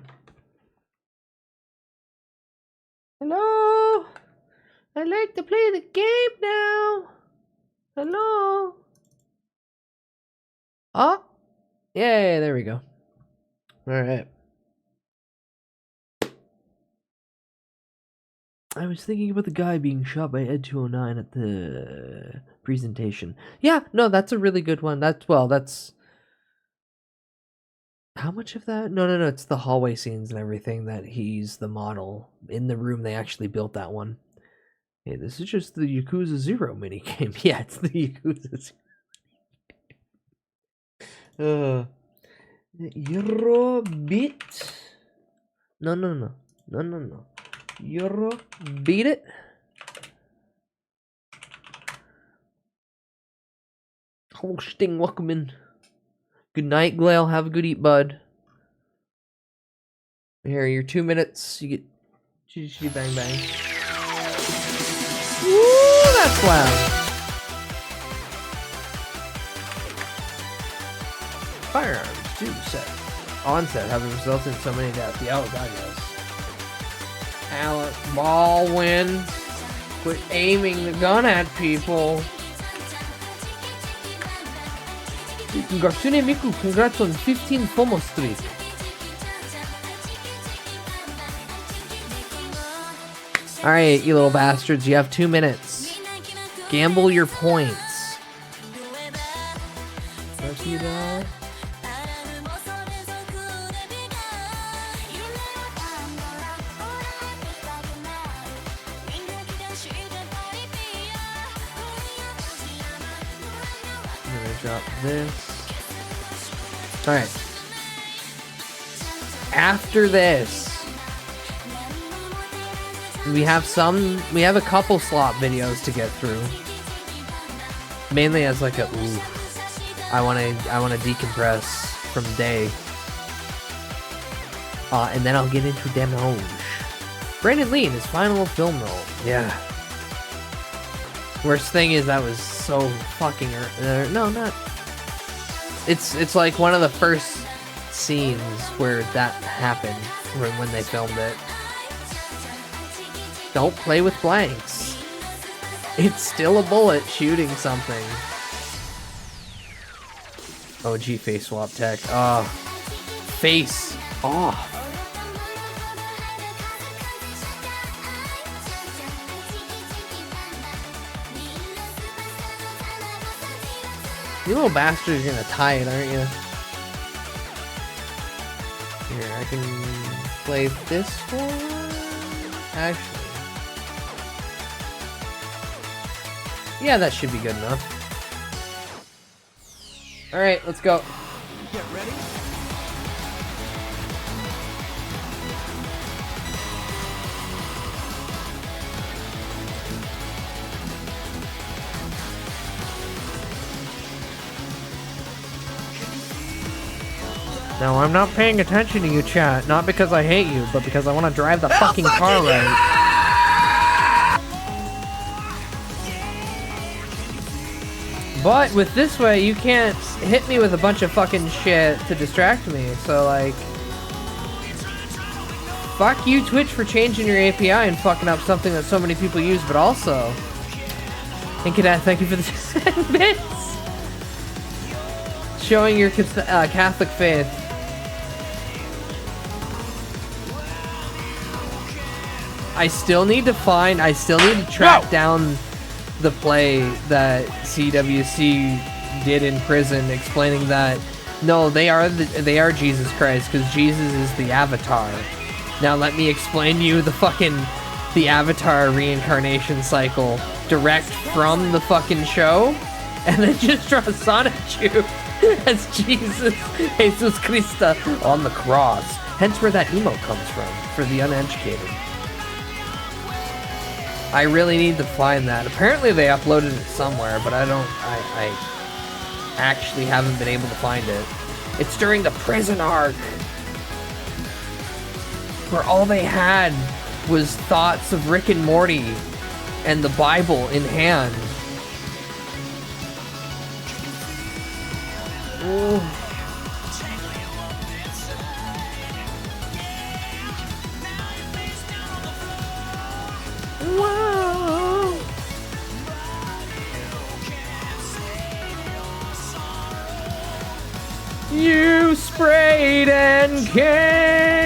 Hello? I'd like to play the game now. Hello? Oh? Yay, there we go. Alright. I was thinking about the guy being shot by Ed 209 at the presentation. Yeah, no, that's a really good one. That's... How much of that? No, it's the hallway scenes and everything that he's the model. In the room, they actually built that one. Hey, this is just the Yakuza 0 minigame. Yeah, it's the Yakuza 0. Eurobit. No. Eurobeat it. Hosting, welcome in. Good night, Glail. Have a good eat, bud. Here, your 2 minutes. You get bang bang. Woo, that's loud. Firearms, 2 set. Onset have resulted in so many deaths. The oh god, yes. Alec Baldwin, quit aiming the gun at people. Garsune Miku, congrats on 15 FOMO streak. Alright, you little bastards, you have 2 minutes. Gamble your points. I'm gonna drop this. Alright. After this, we have a couple slot videos to get through. Mainly as like a I wanna decompress from the day. And then I'll get into demos. Brandon Lee in his final film role. Yeah. Worst thing is that was so fucking no, not. It's like one of the first scenes where that happened when they filmed it. Don't play with blanks. It's still a bullet shooting something. OG face swap tech. Face off. You little bastards are gonna tie it, aren't you? Here, I can play this one. Actually. Yeah, that should be good enough. Alright, let's go. Get ready. No, I'm not paying attention to you, chat. Not because I hate you, but because I want to drive the fucking car right. But with this way, you can't hit me with a bunch of fucking shit to distract me. So, like, fuck you, Twitch, for changing your API and fucking up something that so many people use, but also, and Cadet, thank you for the 10 bits. Showing your Catholic faith. I still need to track down the play that CWC did in prison, explaining that No, they are Jesus Christ, because Jesus is the Avatar. Now let me explain to you the Avatar reincarnation cycle direct from the fucking show, and then just draw Sonichu as Jesus Christa on the cross. Hence where that emote comes from, for the uneducated. I really need to find that. Apparently they uploaded it somewhere, but I actually haven't been able to find it. It's during the prison arc, where all they had was thoughts of Rick and Morty and the Bible in hand. Ooh. Whoa. You sprayed and came.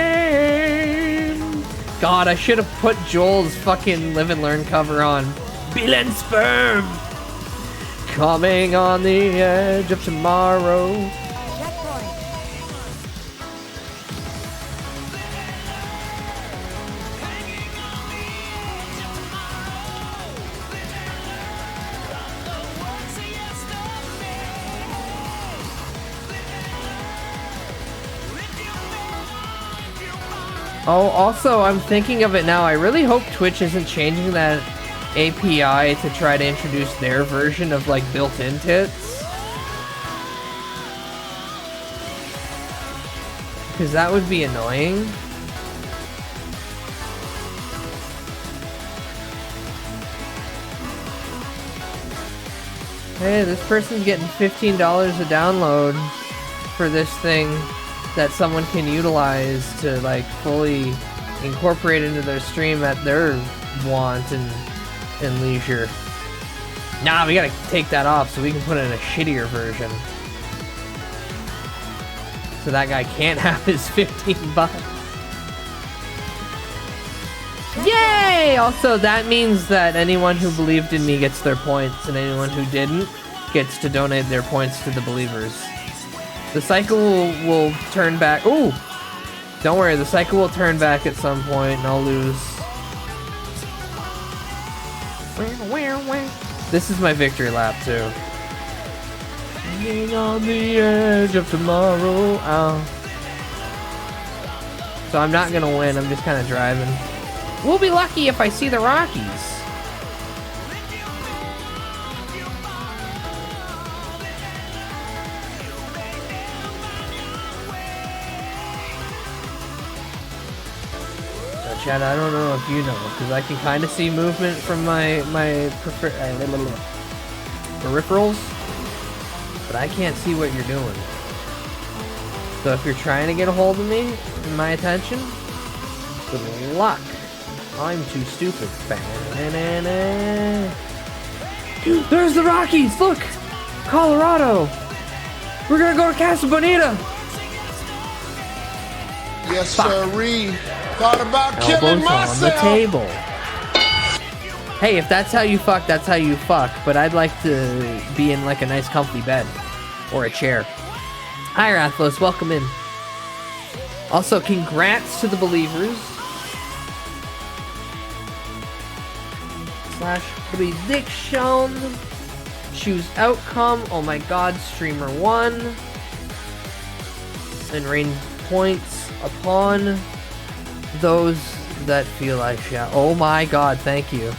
God, I should have put Joel's fucking Live and Learn cover on. Bill and Sperm. Coming on the edge of tomorrow. Oh, also, I'm thinking of it now. I really hope Twitch isn't changing that API to try to introduce their version of, like, built-in tits. Because that would be annoying. Hey, this person's getting $15 a download for this thing that someone can utilize to, like, fully incorporate into their stream at their want and leisure. Nah, we gotta take that off so we can put in a shittier version. So that guy can't have his 15 bucks. Yay! Also, that means that anyone who believed in me gets their points, and anyone who didn't gets to donate their points to the believers. The cycle will turn back. Ooh! Don't worry, the cycle will turn back at some point and I'll lose. This is my victory lap too. Being on the edge of tomorrow. Ow. So I'm not gonna win, I'm just kind of driving. We'll be lucky if I see the Rockies. Chad, I don't know if you know, because I can kind of see movement from my peripherals, but I can't see what you're doing. So if you're trying to get a hold of me and my attention, good luck. I'm too stupid. Dude, there's the Rockies! Look! Colorado! We're gonna go to Casa Bonita! Yes, sirree. Thought about killing myself. On the table. Hey, if that's how you fuck, that's how you fuck. But I'd like to be in like a nice comfy bed. Or a chair. Hi, Rathlos. Welcome in. Also, congrats to the believers. / prediction. Choose outcome. Oh my god, streamer 1. And rain points upon those that feel I shall. Oh my god, thank you.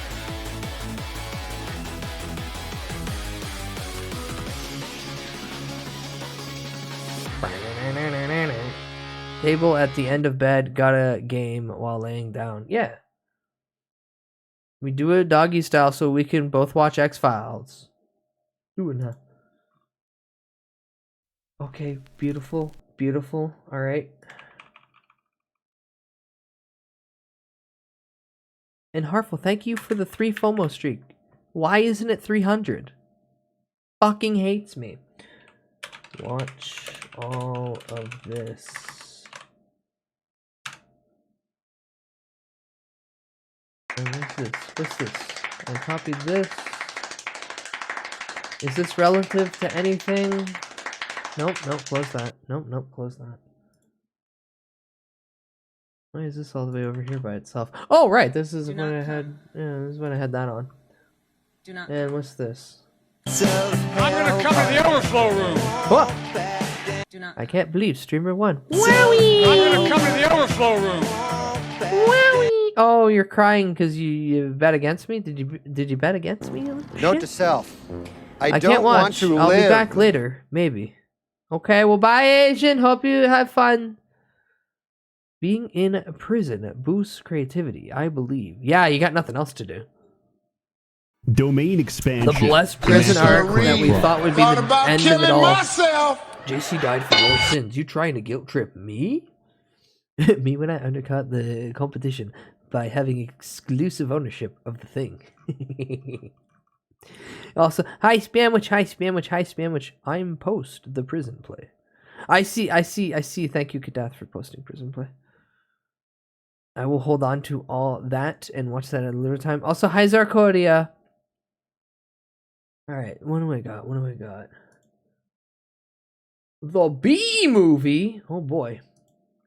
Table at the end of bed, got a game while laying down. Yeah. We do it doggy style so we can both watch X-Files. Doing that. Okay, beautiful, beautiful. Alright. And Harful, thank you for the 3 FOMO streak. Why isn't it 300? Fucking hates me. Watch all of this. And what's this? What's this? I copied this. Is this relative to anything? Nope, close that. Nope, close that. Why is this all the way over here by itself? Oh, right, this is when I had... Yeah, this is when I had that on. Do not. And what's this? I'm gonna come in the overflow room. What? Do not. I can't believe streamer won. I'm gonna come in the overflow room. Oh, you're crying because you bet against me? Did you bet against me? Note to self. I can't don't watch. want to I'll live. be back later, maybe. Okay, well, bye, Asian. Hope you have fun. Being in a prison boosts creativity, I believe. Yeah, you got nothing else to do. Domain expansion. The blessed prison arc that we thought would be Thought the about end of killing it all. myself. JC died for your sins. You trying to guilt trip me? Me when I undercut the competition by having exclusive ownership of the thing. Also, hi Spamwich. I'm post the prison play. I see. Thank you, Kadath, for posting prison play. I will hold on to all that and watch that at a later time. Also, hi Zarkodia. Alright, what do I got? The B movie. Oh boy.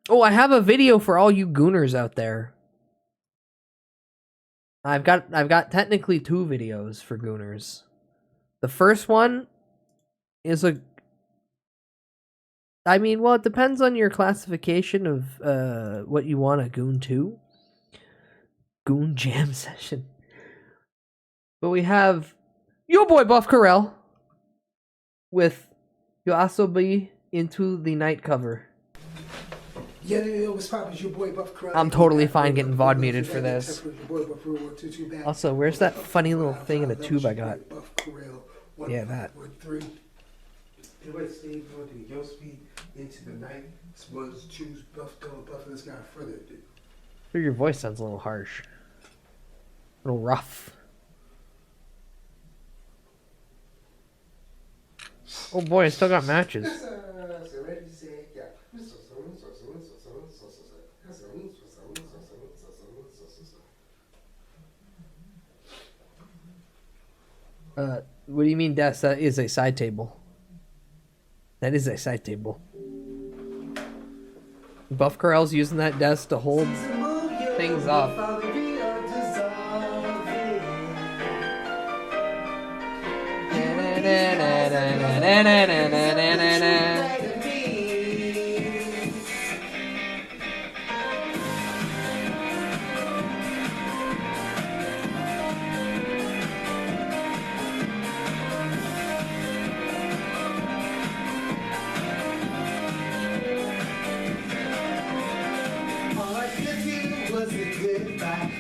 Oh, I have a video for all you gooners out there. I've got technically 2 videos for gooners. The first one is it depends on your classification of what you want a goon to. Goon jam session. But we have your boy Buff Corell with You'll Also Be Into the Night cover. Yeah, what's poppin'? It's your boy Buff Corell. I'm totally fine getting VOD muted for this. Also, where's that funny little thing in a tube I got? Yeah, that. Your speed into the night. Spoilers choose Buff this guy further. Your voice sounds a little harsh. A little rough. Oh boy, I still got matches. What do you mean, Des? That is a side table. That is a side table. Buff Corell's using that desk to hold things up.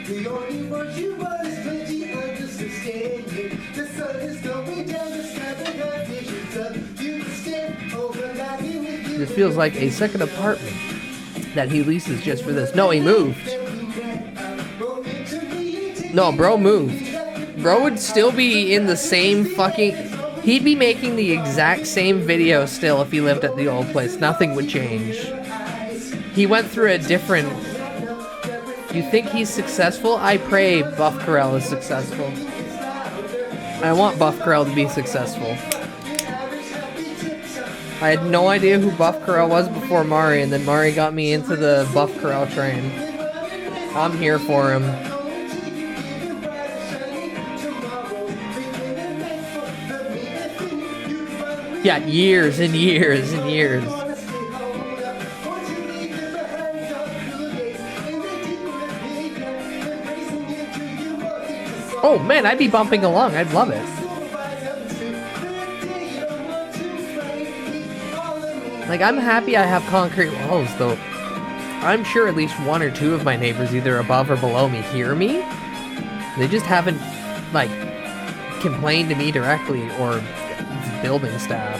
The only word you want is plenty understand you. The sun is going down, the sky the visions of you stand overlapping with you. This feels like a second apartment that he leases just for this. No, he moved. No, bro moved. Bro would still be in the same fucking... He'd be making the exact same video still if he lived at the old place. Nothing would change. He went through a different... You think he's successful? I pray Buff Corell is successful. I want Buff Corell to be successful. I had no idea who Buff Corell was before Mari, and then Mari got me into the Buff Corell train. I'm here for him. Yeah, years and years and years. Oh man, I'd be bumping along. I'd love it. Like, I'm happy I have concrete walls, though. I'm sure at least 1 or 2 of my neighbors, either above or below me, hear me. They just haven't, like, complained to me directly, or building staff.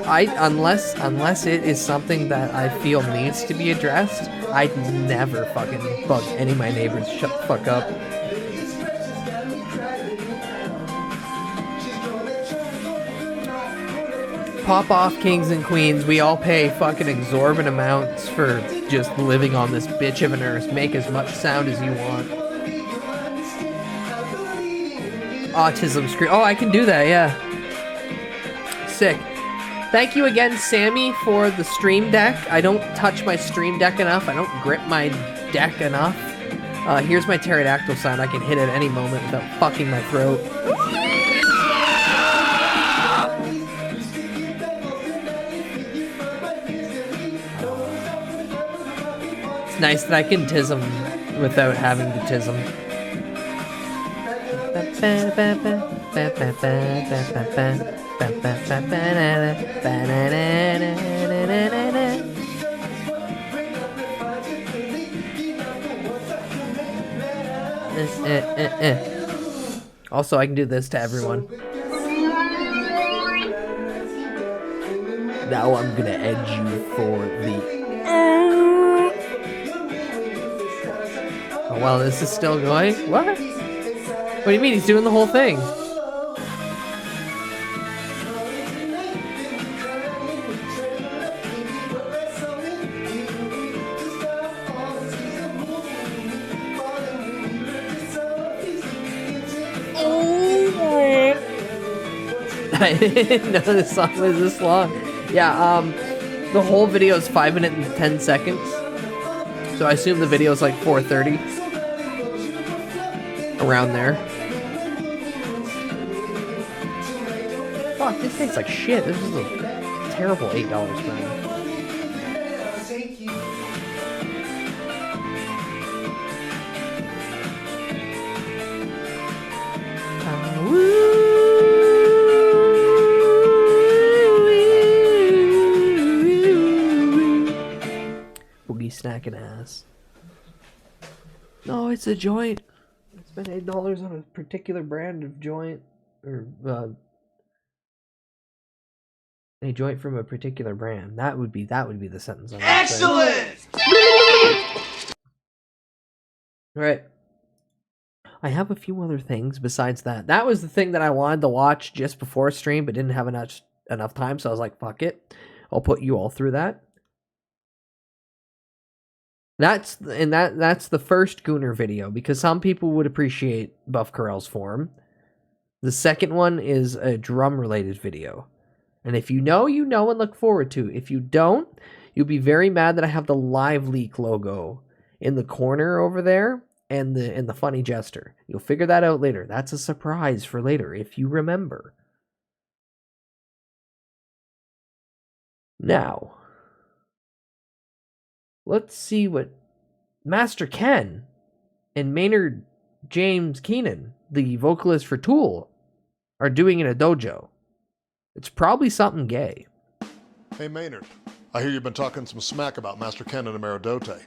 Unless it is something that I feel needs to be addressed, I'd never fucking bug any of my neighbors. Shut the fuck up. Pop off, kings and queens. We all pay fucking exorbitant amounts for just living on this bitch of an earth. Make as much sound as you want. autism screen. Oh, I can do that, yeah. Sick. Thank you again, Sammy, for the stream deck. I don't touch my stream deck enough. I don't grip my deck enough. Here's my pterodactyl sound. I can hit at any moment without fucking my throat. It's nice that I can tism without having to tism. Also, I can do this to everyone. Now I'm gonna edge you for the... Oh, well, this is still going? What? What do you mean? He's doing the whole thing. I didn't know this song was this long. Yeah, the whole video is 5 minutes and 10 seconds. So I assume the video is like 4:30. Around there. Fuck, this tastes like shit. This is a terrible $8 brand. Boogie snacking ass. No, it's a joint. Spend $8 on a particular brand of joint, or a joint from a particular brand. That would be the sentence. Excellent. Right. I have a few other things besides that. That was the thing that I wanted to watch just before stream, but didn't have enough time. So I was like, "Fuck it, I'll put you all through that." That's the first Gooner video, because some people would appreciate Buff Corral's form. The second one is a drum-related video. And if you know, you know, and look forward to. If you don't, you'll be very mad that I have the Live Leak logo in the corner over there and the funny jester. You'll figure that out later. That's a surprise for later, if you remember. Now, let's see what Master Ken and Maynard James Keenan, the vocalist for Tool, are doing in a dojo. It's probably something gay. Hey Maynard, I hear you've been talking some smack about Master Ken and Ameridote.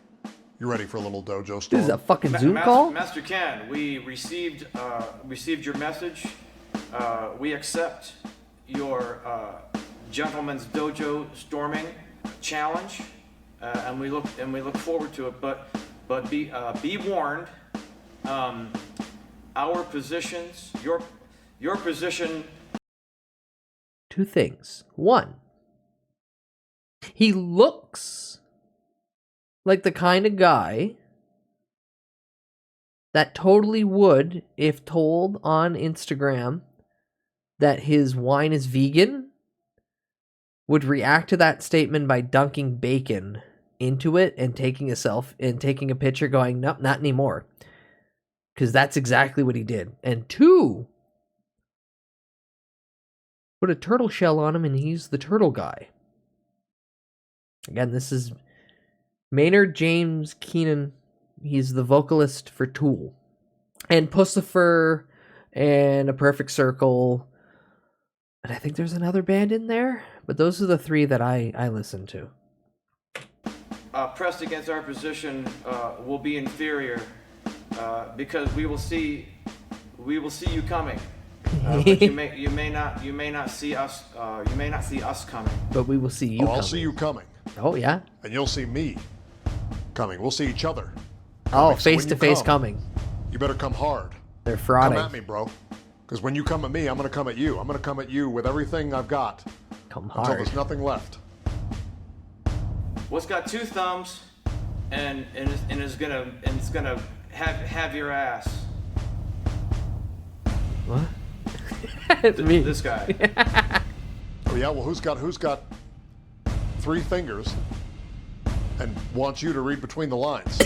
You ready for a little dojo storm? This is a fucking Zoom call? Master Ken, we received your message. We accept your gentleman's dojo storming challenge. And we look forward to it, but be warned. Our positions, your position. Two things. One, he looks like the kind of guy that totally would, if told on Instagram that his wine is vegan, would react to that statement by dunking bacon into it and taking a picture going, nope, not anymore. Because that's exactly what he did. And two, put a turtle shell on him and he's the turtle guy. Again, this is Maynard James Keenan. He's the vocalist for Tool. And Pussifer and A Perfect Circle. And I think there's another band in there. But those are the three that I listen to. Pressed against our position will be inferior because we will see you coming. But you may not see us. You may not see us coming. But we will see you. I'll see you coming. Oh yeah. And you'll see me coming. We'll see each other. Oh, face to face coming. You better come hard. They're frauding. Come at me, bro. Because when you come at me, I'm gonna come at you. I'm gonna come at you with everything I've got. Come hard. Until there's nothing left. What's got two thumbs, and it's gonna have your ass. What? Me. This guy. Oh yeah, well who's got 3 fingers and wants you to read between the lines?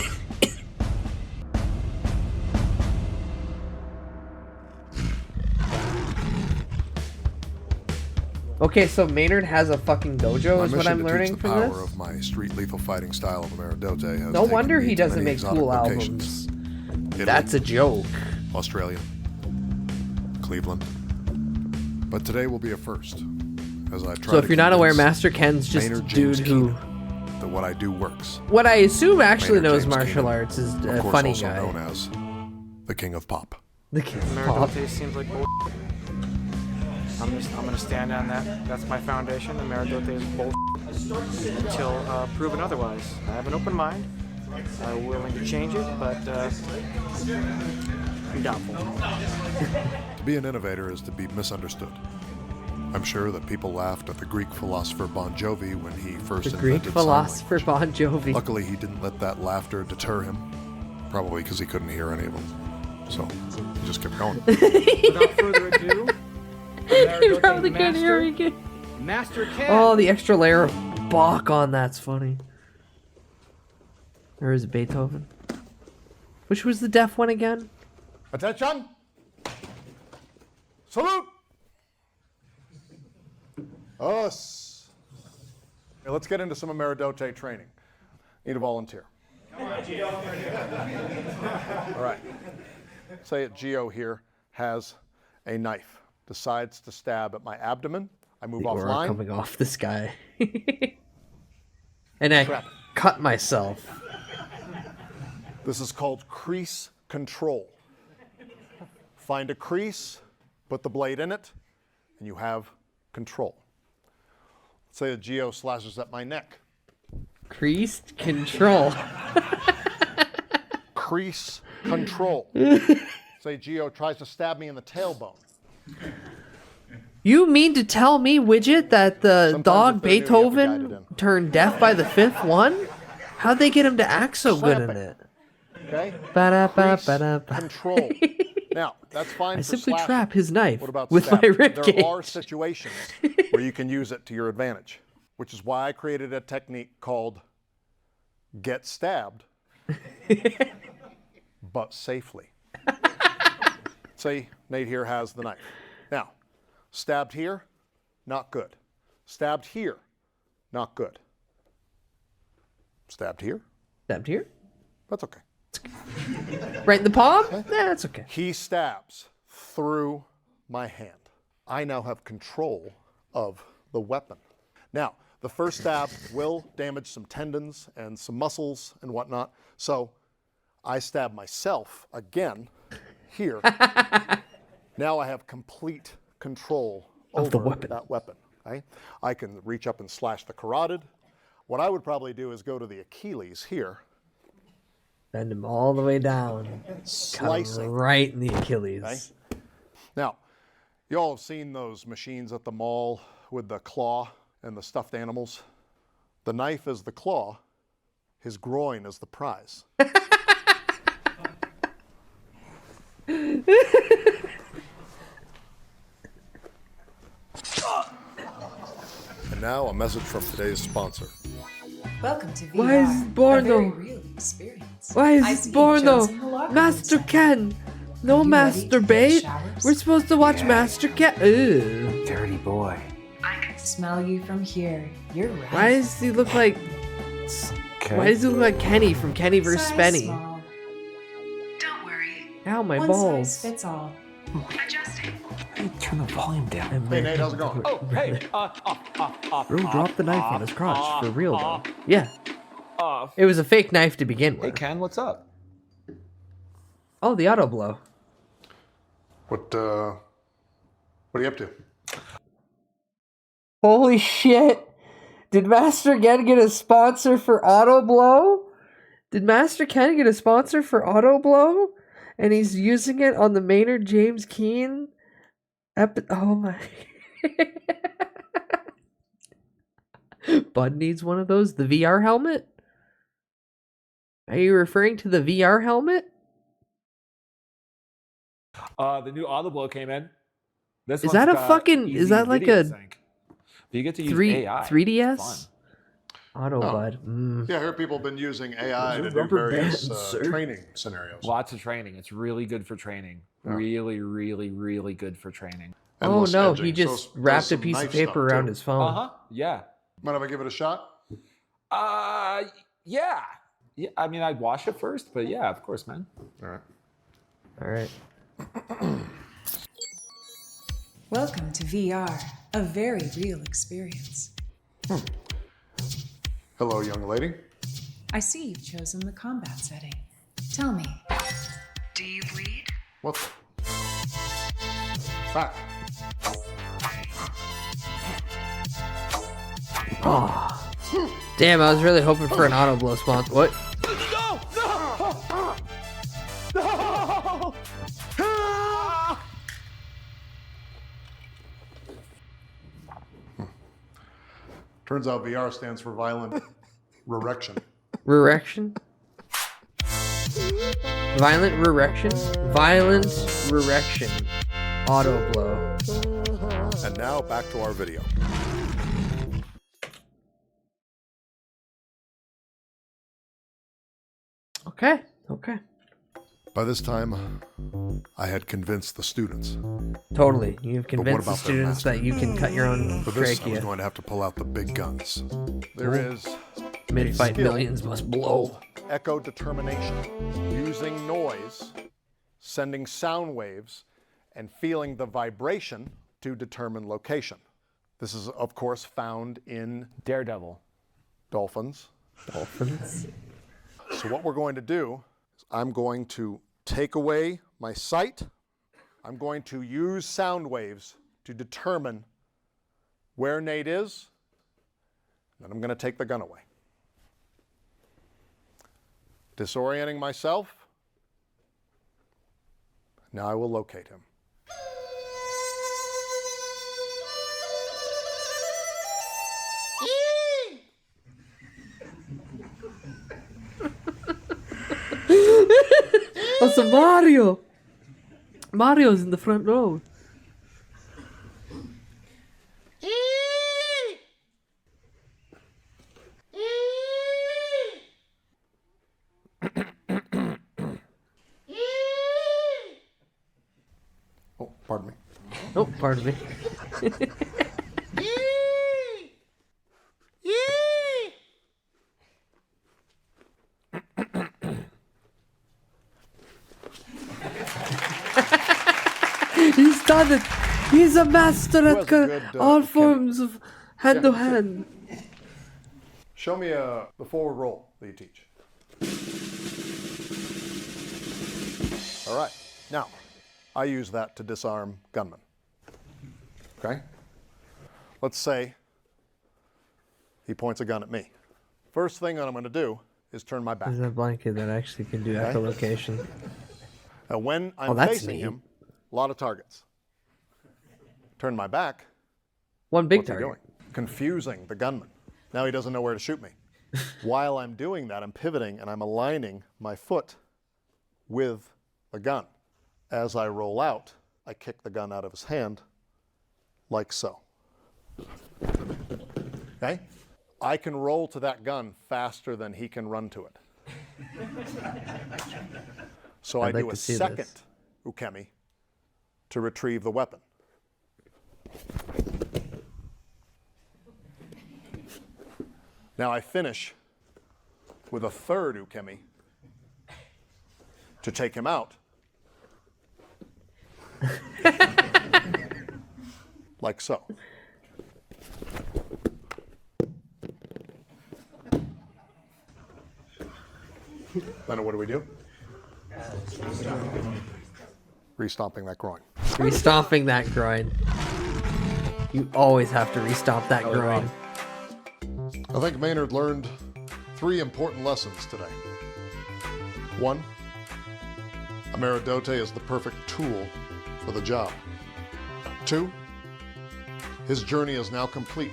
Okay, so Maynard has a fucking dojo, is what I'm learning from this. The power of my street lethal fighting style of Amaradote has No taken wonder me he to doesn't many make exotic cool locations. albums. Italy, That's a joke. Australia, Cleveland. But today will be a first, as I try So to if you're not aware, convince Master Ken's just a Maynard dude James who... Keenan that what I do works. What I assume actually Maynard knows James martial Keenan, arts is of a course funny also guy. known as the King of Pop. The King of Pop. Amaradote seems like bull. I'm gonna stand on that. That's my foundation. Amaradote is bull until proven otherwise. I have an open mind. I'm willing to change it, but I'm doubtful. To be an innovator is to be misunderstood. I'm sure that people laughed at the Greek philosopher Bon Jovi when he first The invented Greek sign philosopher language. Bon Jovi. Luckily, he didn't let that laughter deter him, probably because he couldn't hear any of them. So he just kept going. Without further ado, He probably couldn't hear again. Master Ken. Oh, the extra layer of Bach on that's funny. Or is it Beethoven? Which was the deaf one again? Attention! Salute! Us. Okay, let's get into some Amaradote training. Need a volunteer. All right. Say it, Gio here has a knife. Decides to stab at my abdomen. I move The aura offline. coming off this guy. And I Trap. cut myself. This is called crease control. Find a crease, put the blade in it, and you have control. Let's say that Gio slashes at my neck. Creased control. Crease control. Say Gio tries to stab me in the tailbone. You mean to tell me, Widget, that the Sometimes dog if they're new, you have to guide Beethoven it in. turned deaf by the 5th one? How'd they get him to act so good in Clamping. it? Okay? Ba-da-ba, Crease ba-da-ba. control. Now, that's fine I for simply slashing. trap his knife What about with my stabbing? There ribcage. are situations where you can use it to your advantage, which is why I created a technique called get stabbed, but safely. Say Nate here has the knife. Now, stabbed here, not good. Stabbed here, not good. Stabbed here, Stabbed here? that's okay. Right in the palm? Yeah, that's okay. He stabs through my hand. I now have control of the weapon. Now, the first stab will damage some tendons and some muscles and whatnot. So I stab myself again here. Now I have complete control Of the over weapon. that weapon. Okay? I can reach up and slash the carotid. What I would probably do is go to the Achilles here, Bend him all the way down. Cut him slicing. right in the Achilles. Okay. Now, you all have seen those machines at the mall with the claw and the stuffed animals. The knife is the claw, his groin is the prize. And now a message from today's sponsor. Welcome to VR. Why is a Borno? very real experience. Why is I this see Borno? Jones in the locker room Master second. Ken! No Are you ready to masturbate! take showers? We're supposed to watch Master Ken. Ew. Dirty boy. I can smell you from here. You're right. Why does he look like. Why does he look like Kenny from Kenny vs. Size Spenny? small. Don't worry. Ow, my One balls. size fits all. Adjusting. Turn the volume down. Hey Nate, how's it going? Oh, hey, Bro dropped the knife on his crotch, for real though. Yeah. It was a fake knife to begin with. Ken, what's up? Oh, the auto blow. What are you up to? Holy shit! Did Master Ken get a sponsor for Auto Blow? Did Master Ken get a sponsor for Auto Blow? And he's using it on the Maynard James Keen oh my. Bud needs one of those. The VR helmet? Are you referring to the VR helmet? The new auto blow came in. This Is one's that a got fucking? Is easy that like video a sync. But you get to use 3DS? Fun. Autobud. Yeah, I heard people have been using AI Those to are do rubber various bands, sir. training scenarios. Lots of training. It's really good for training. Yeah. Really, really, really good for training. Oh Endless no, edging. he So just it does wrapped a some piece of knife paper stuff, around too. his phone. Yeah. Mind if I give it a shot? Yeah. Yeah. I mean, I'd wash it first, but yeah, of course, man. All right. All right. Welcome to VR, a very real experience. Hello, young lady. I see you've chosen the combat setting. Tell me, do you bleed? What? Back. Oh. Damn, I was really hoping for an auto blow spawn. What? No! No! No! Turns out VR stands for violent rerection. Rerection? Violent rerection? Violent rerection. Auto blow. And now back to our video. Okay. Okay. By this time, I had convinced the students. Totally. You've But what convinced the about their students master? that you can cut your own For this, I was trachea. going to have to pull out the big guns. There is Mid-fight skill millions must blow. echo determination, using noise, sending sound waves, and feeling the vibration to determine location. This is, of course, found in Daredevil. dolphins. Dolphins. So what we're going to do is I'm going to take away my sight. I'm going to use sound waves to determine where Nate is. Then I'm going to take the gun away. Disorienting myself. Now I will locate him. That's a Mario! Mario's in the front row. Oh, pardon me. Oh, pardon me. He's done it! He's a master at all forms of hand-to-hand. Show me the forward roll that you teach. All right. Now, I use that to disarm gunmen. Okay? Let's say he points a gun at me. First thing that I'm going to do is turn my back. There's a blanket that actually can do Okay. echolocation. Now, when I'm Oh, that's facing neat. him, a lot of targets. Turn my back. One big What's he target. doing? Confusing the gunman. Now he doesn't know where to shoot me. While I'm doing that, I'm pivoting and I'm aligning my foot with the gun. As I roll out, I kick the gun out of his hand, like so. Okay? I can roll to that gun faster than he can run to it. So I I'd like do a to see second this. ukemi to retrieve the weapon. Now I finish with a third ukemi to take him out. Like so. Then what do we do? Restomping that groin. Restomping that groin. You always have to restomp that groin. I think Maynard learned 3 important lessons today. 1, Amaradote is the perfect tool for the job. 2, his journey is now complete,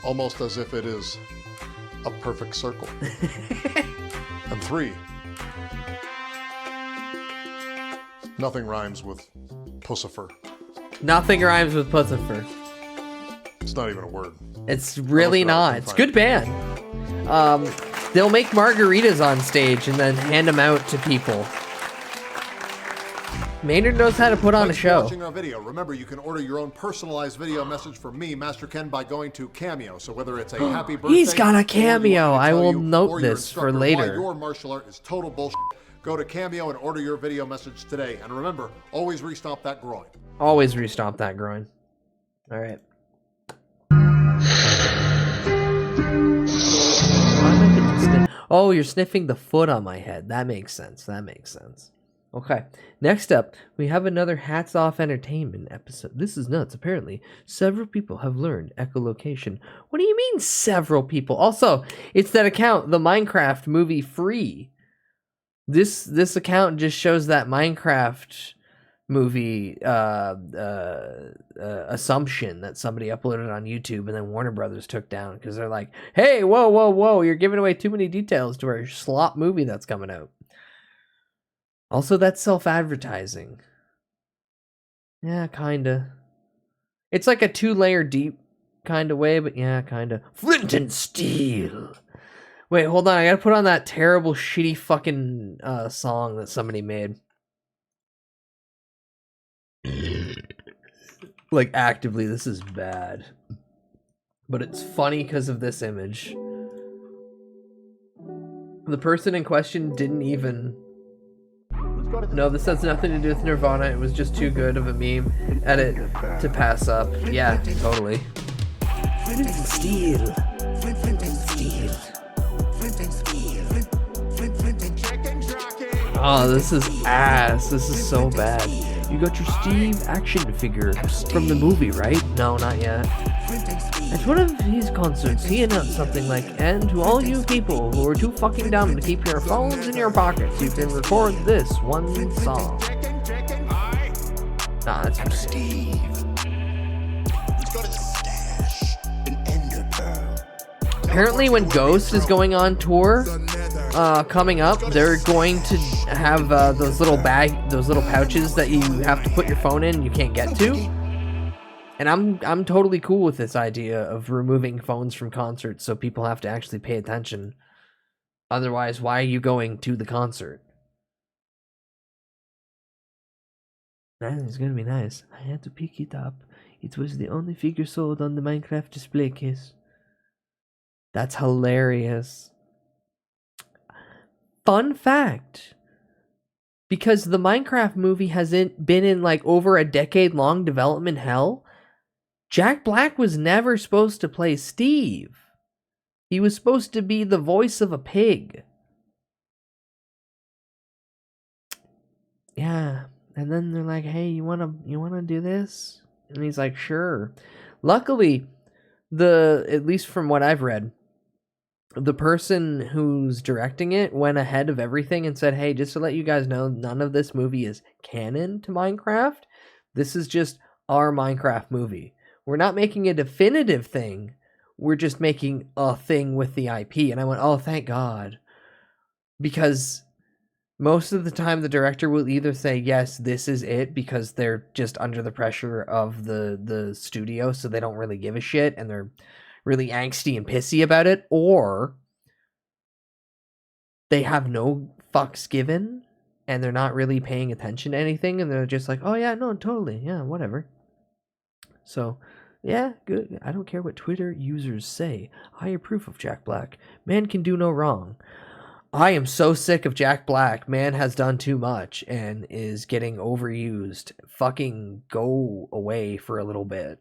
almost as if it is a perfect circle. And 3, nothing rhymes with Pussifer Nothing rhymes with Pussifer. It's not even a word. It's really not. It's a good band. They'll make margaritas on stage and then hand them out to people. Maynard knows how to put on a show. Watching our video. Remember, you can order your own personalized video message from me, Master Ken, by going to Cameo. So whether it's a happy birthday, He's got a Cameo. I will note this for later. Why your martial art is total bullshit. Go to Cameo and order your video message today. And remember, always restomp that groin. Always restomp that groin. All right. Oh, you're sniffing the foot on my head. That makes sense. That makes sense. Okay, next up, we have another Hats Off Entertainment episode. This is nuts. Apparently, several people have learned echolocation. What do you mean, several people? Also, it's that account, the Minecraft movie free. This account just shows that Minecraft movie assumption that somebody uploaded on YouTube and then Warner Brothers took down because they're like, hey, whoa, you're giving away too many details to our slop movie that's coming out. Also, that's self-advertising. Yeah, kinda. It's like a 2-layer deep kind of way, but yeah, kinda. Flint and Steel! Wait, hold on, I gotta put on that terrible, shitty fucking song that somebody made. Like, actively, this is bad. But it's funny because of this image. The person in question didn't even... No, this has nothing to do with Nirvana. It was just too good of a meme edit to pass up. Yeah, totally. Flint and Steel. Flint and Steel. Flint and Steel. Flint and Oh, this is ass. This is so bad. You got your Steve action figure from the movie, right? No, not yet. At one of his concerts, he announced something like, and to all you people who are too fucking dumb to keep your phones in your pockets, you can record this one song. Nah, that's for Steve. Apparently when Ghost is going on tour, coming up, they're going to have those little pouches that you have to put your phone in and you can't get to. And I'm totally cool with this idea of removing phones from concerts so people have to actually pay attention. Otherwise, why are you going to the concert? It's gonna be nice. I had to pick it up. It was the only figure sold on the Minecraft display case. That's hilarious. Fun fact. Because the Minecraft movie hasn't been in like over a decade-long development hell, Jack Black was never supposed to play Steve. He was supposed to be the voice of a pig. Yeah, and then they're like, "Hey, you wanna do this?" And he's like, "Sure." Luckily, at least from what I've read, the person who's directing it went ahead of everything and said, "Hey, just to let you guys know, none of this movie is canon to Minecraft. This is just our Minecraft movie. We're not making a definitive thing. We're just making a thing with the IP." And I went, "Oh, thank God." Because most of the time the director will either say, "Yes, this is it," because they're just under the pressure of the studio, so they don't really give a shit, and they're really angsty and pissy about it, or they have no fucks given, and they're not really paying attention to anything, and they're just like, "Oh yeah, no, totally, yeah, whatever." So, yeah, good. I don't care what Twitter users say. I approve of Jack Black. Man can do no wrong. I am so sick of Jack Black. Man has done too much and is getting overused. Fucking go away for a little bit.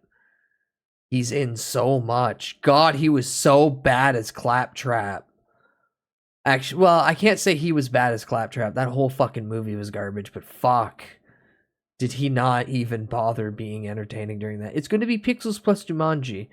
He's in so much. God, he was so bad as Claptrap. Actually, well, I can't say he was bad as Claptrap. That whole fucking movie was garbage, but fuck. Did he not even bother being entertaining during that? It's going to be Pixels plus Jumanji.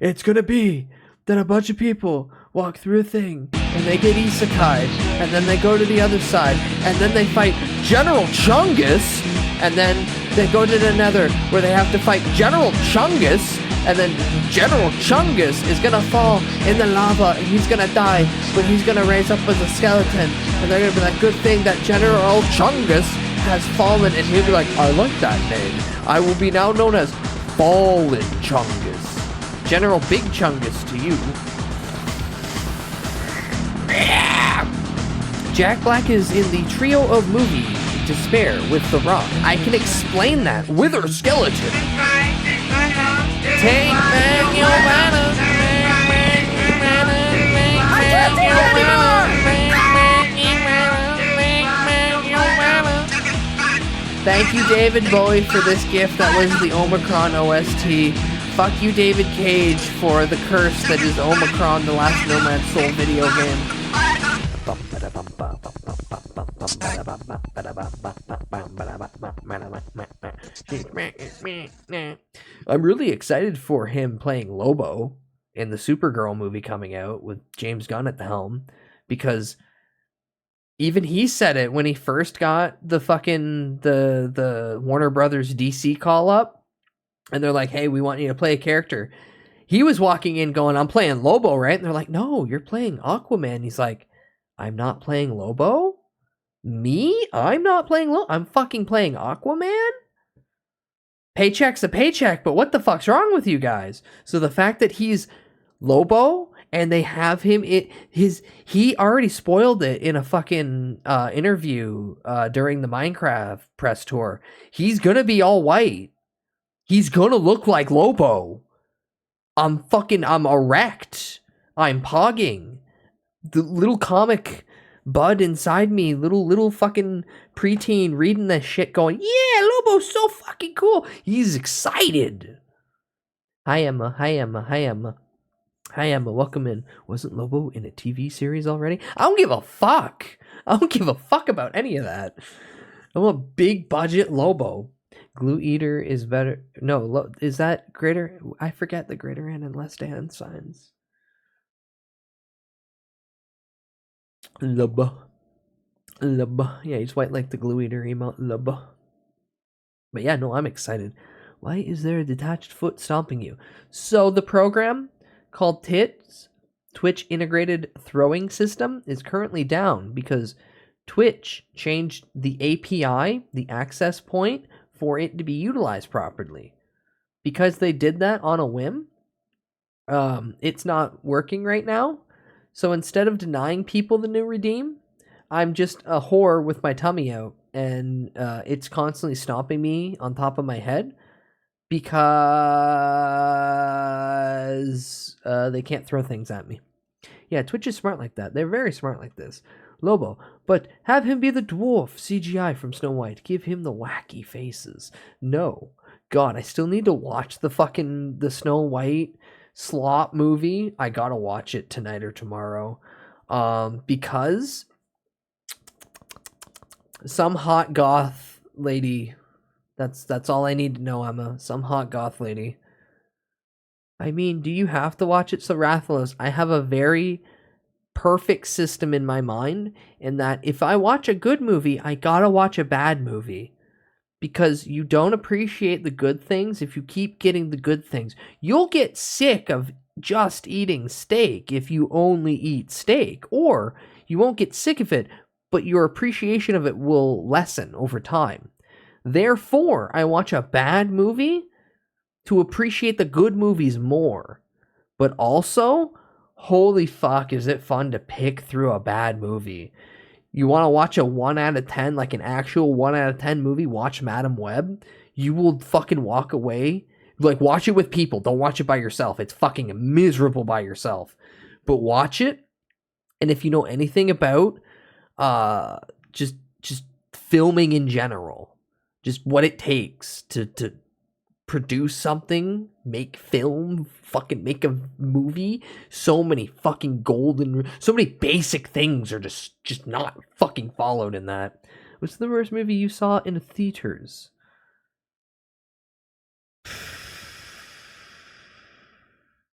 It's going to be that a bunch of people walk through a thing, and they get isekai'd, and then they go to the other side, and then they fight General Chungus, and then they go to the Nether, where they have to fight General Chungus, and then General Chungus is gonna fall in the lava, and he's gonna die, but he's gonna raise up as a skeleton, and they're gonna be like, "Good thing that General Chungus has fallen," and he'll be like, "I like that name. I will be now known as Fallen Chungus. General Big Chungus to you. Jack Black is in the trio of movie Despair with The Rock. I can explain that. Wither Skeleton. Take back your banner. I can't do it anymore. Thank you, David Bowie, for this gift. That was the Omicron OST. Fuck you, David Cage, for the curse that is Omicron, the last Nomad Soul video game. I'm really excited for him playing Lobo in the Supergirl movie coming out with James Gunn at the helm, because even he said it when he first got the fucking the Warner Brothers DC call up, and they're like, "Hey, we want you to play a character." He was walking in going, "I'm playing Lobo, right?" And they're like, "No, you're playing Aquaman." He's like, "I'm not playing Lobo? Me? I'm not playing Lobo. I'm fucking playing Aquaman?" Paycheck's a paycheck, but what the fuck's wrong with you guys? So the fact that he's Lobo and they have him, he already spoiled it in a fucking interview during the Minecraft press tour. He's gonna be all white. He's gonna look like Lobo. I'm erect. I'm pogging. The little comic bud inside me, little fucking preteen reading this shit going, "Yeah, Lobo's so fucking cool." He's excited. Hi Emma, welcome in. Wasn't Lobo in a TV series already? I don't give a fuck. I don't give a fuck about any of that. I'm a big budget Lobo. Glue Eater is better. No, is that greater? I forget the greater hand and less hand signs. Lub. Yeah, he's white like the Glue Eater emote. Lub. But yeah, no, I'm excited. Why is there a detached foot stomping you? So the program called TITS, Twitch Integrated Throwing System, is currently down because Twitch changed the API, the access point, for it to be utilized properly. Because they did that on a whim, it's not working right now. So instead of denying people the new redeem, I'm just a whore with my tummy out, and it's constantly stomping me on top of my head because they can't throw things at me. Yeah, Twitch is smart like that. They're very smart like this. Lobo, but have him be the dwarf CGI from Snow White. Give him the wacky faces. No. God, I still need to watch the Snow White slop movie. I gotta watch it tonight or tomorrow. Because some hot goth lady, that's all I need to know, Emma. Some hot goth lady. I mean, do you have to watch it? So Rathalos, I have a very perfect system in my mind, in that if I watch a good movie, I gotta watch a bad movie. Because you don't appreciate the good things if you keep getting the good things. You'll get sick of just eating steak if you only eat steak. Or you won't get sick of it, but your appreciation of it will lessen over time. Therefore, I watch a bad movie to appreciate the good movies more. But also, holy fuck, is it fun to pick through a bad movie. You want to watch a 1 out of 10, like an actual 1 out of 10 movie, watch Madam Web. You will fucking walk away. Like, watch it with people. Don't watch it by yourself. It's fucking miserable by yourself. But watch it, and if you know anything about just filming in general, just what it takes to produce something, make film, fucking make a movie, so many basic things are just not fucking followed in that. What's the worst movie you saw in theaters?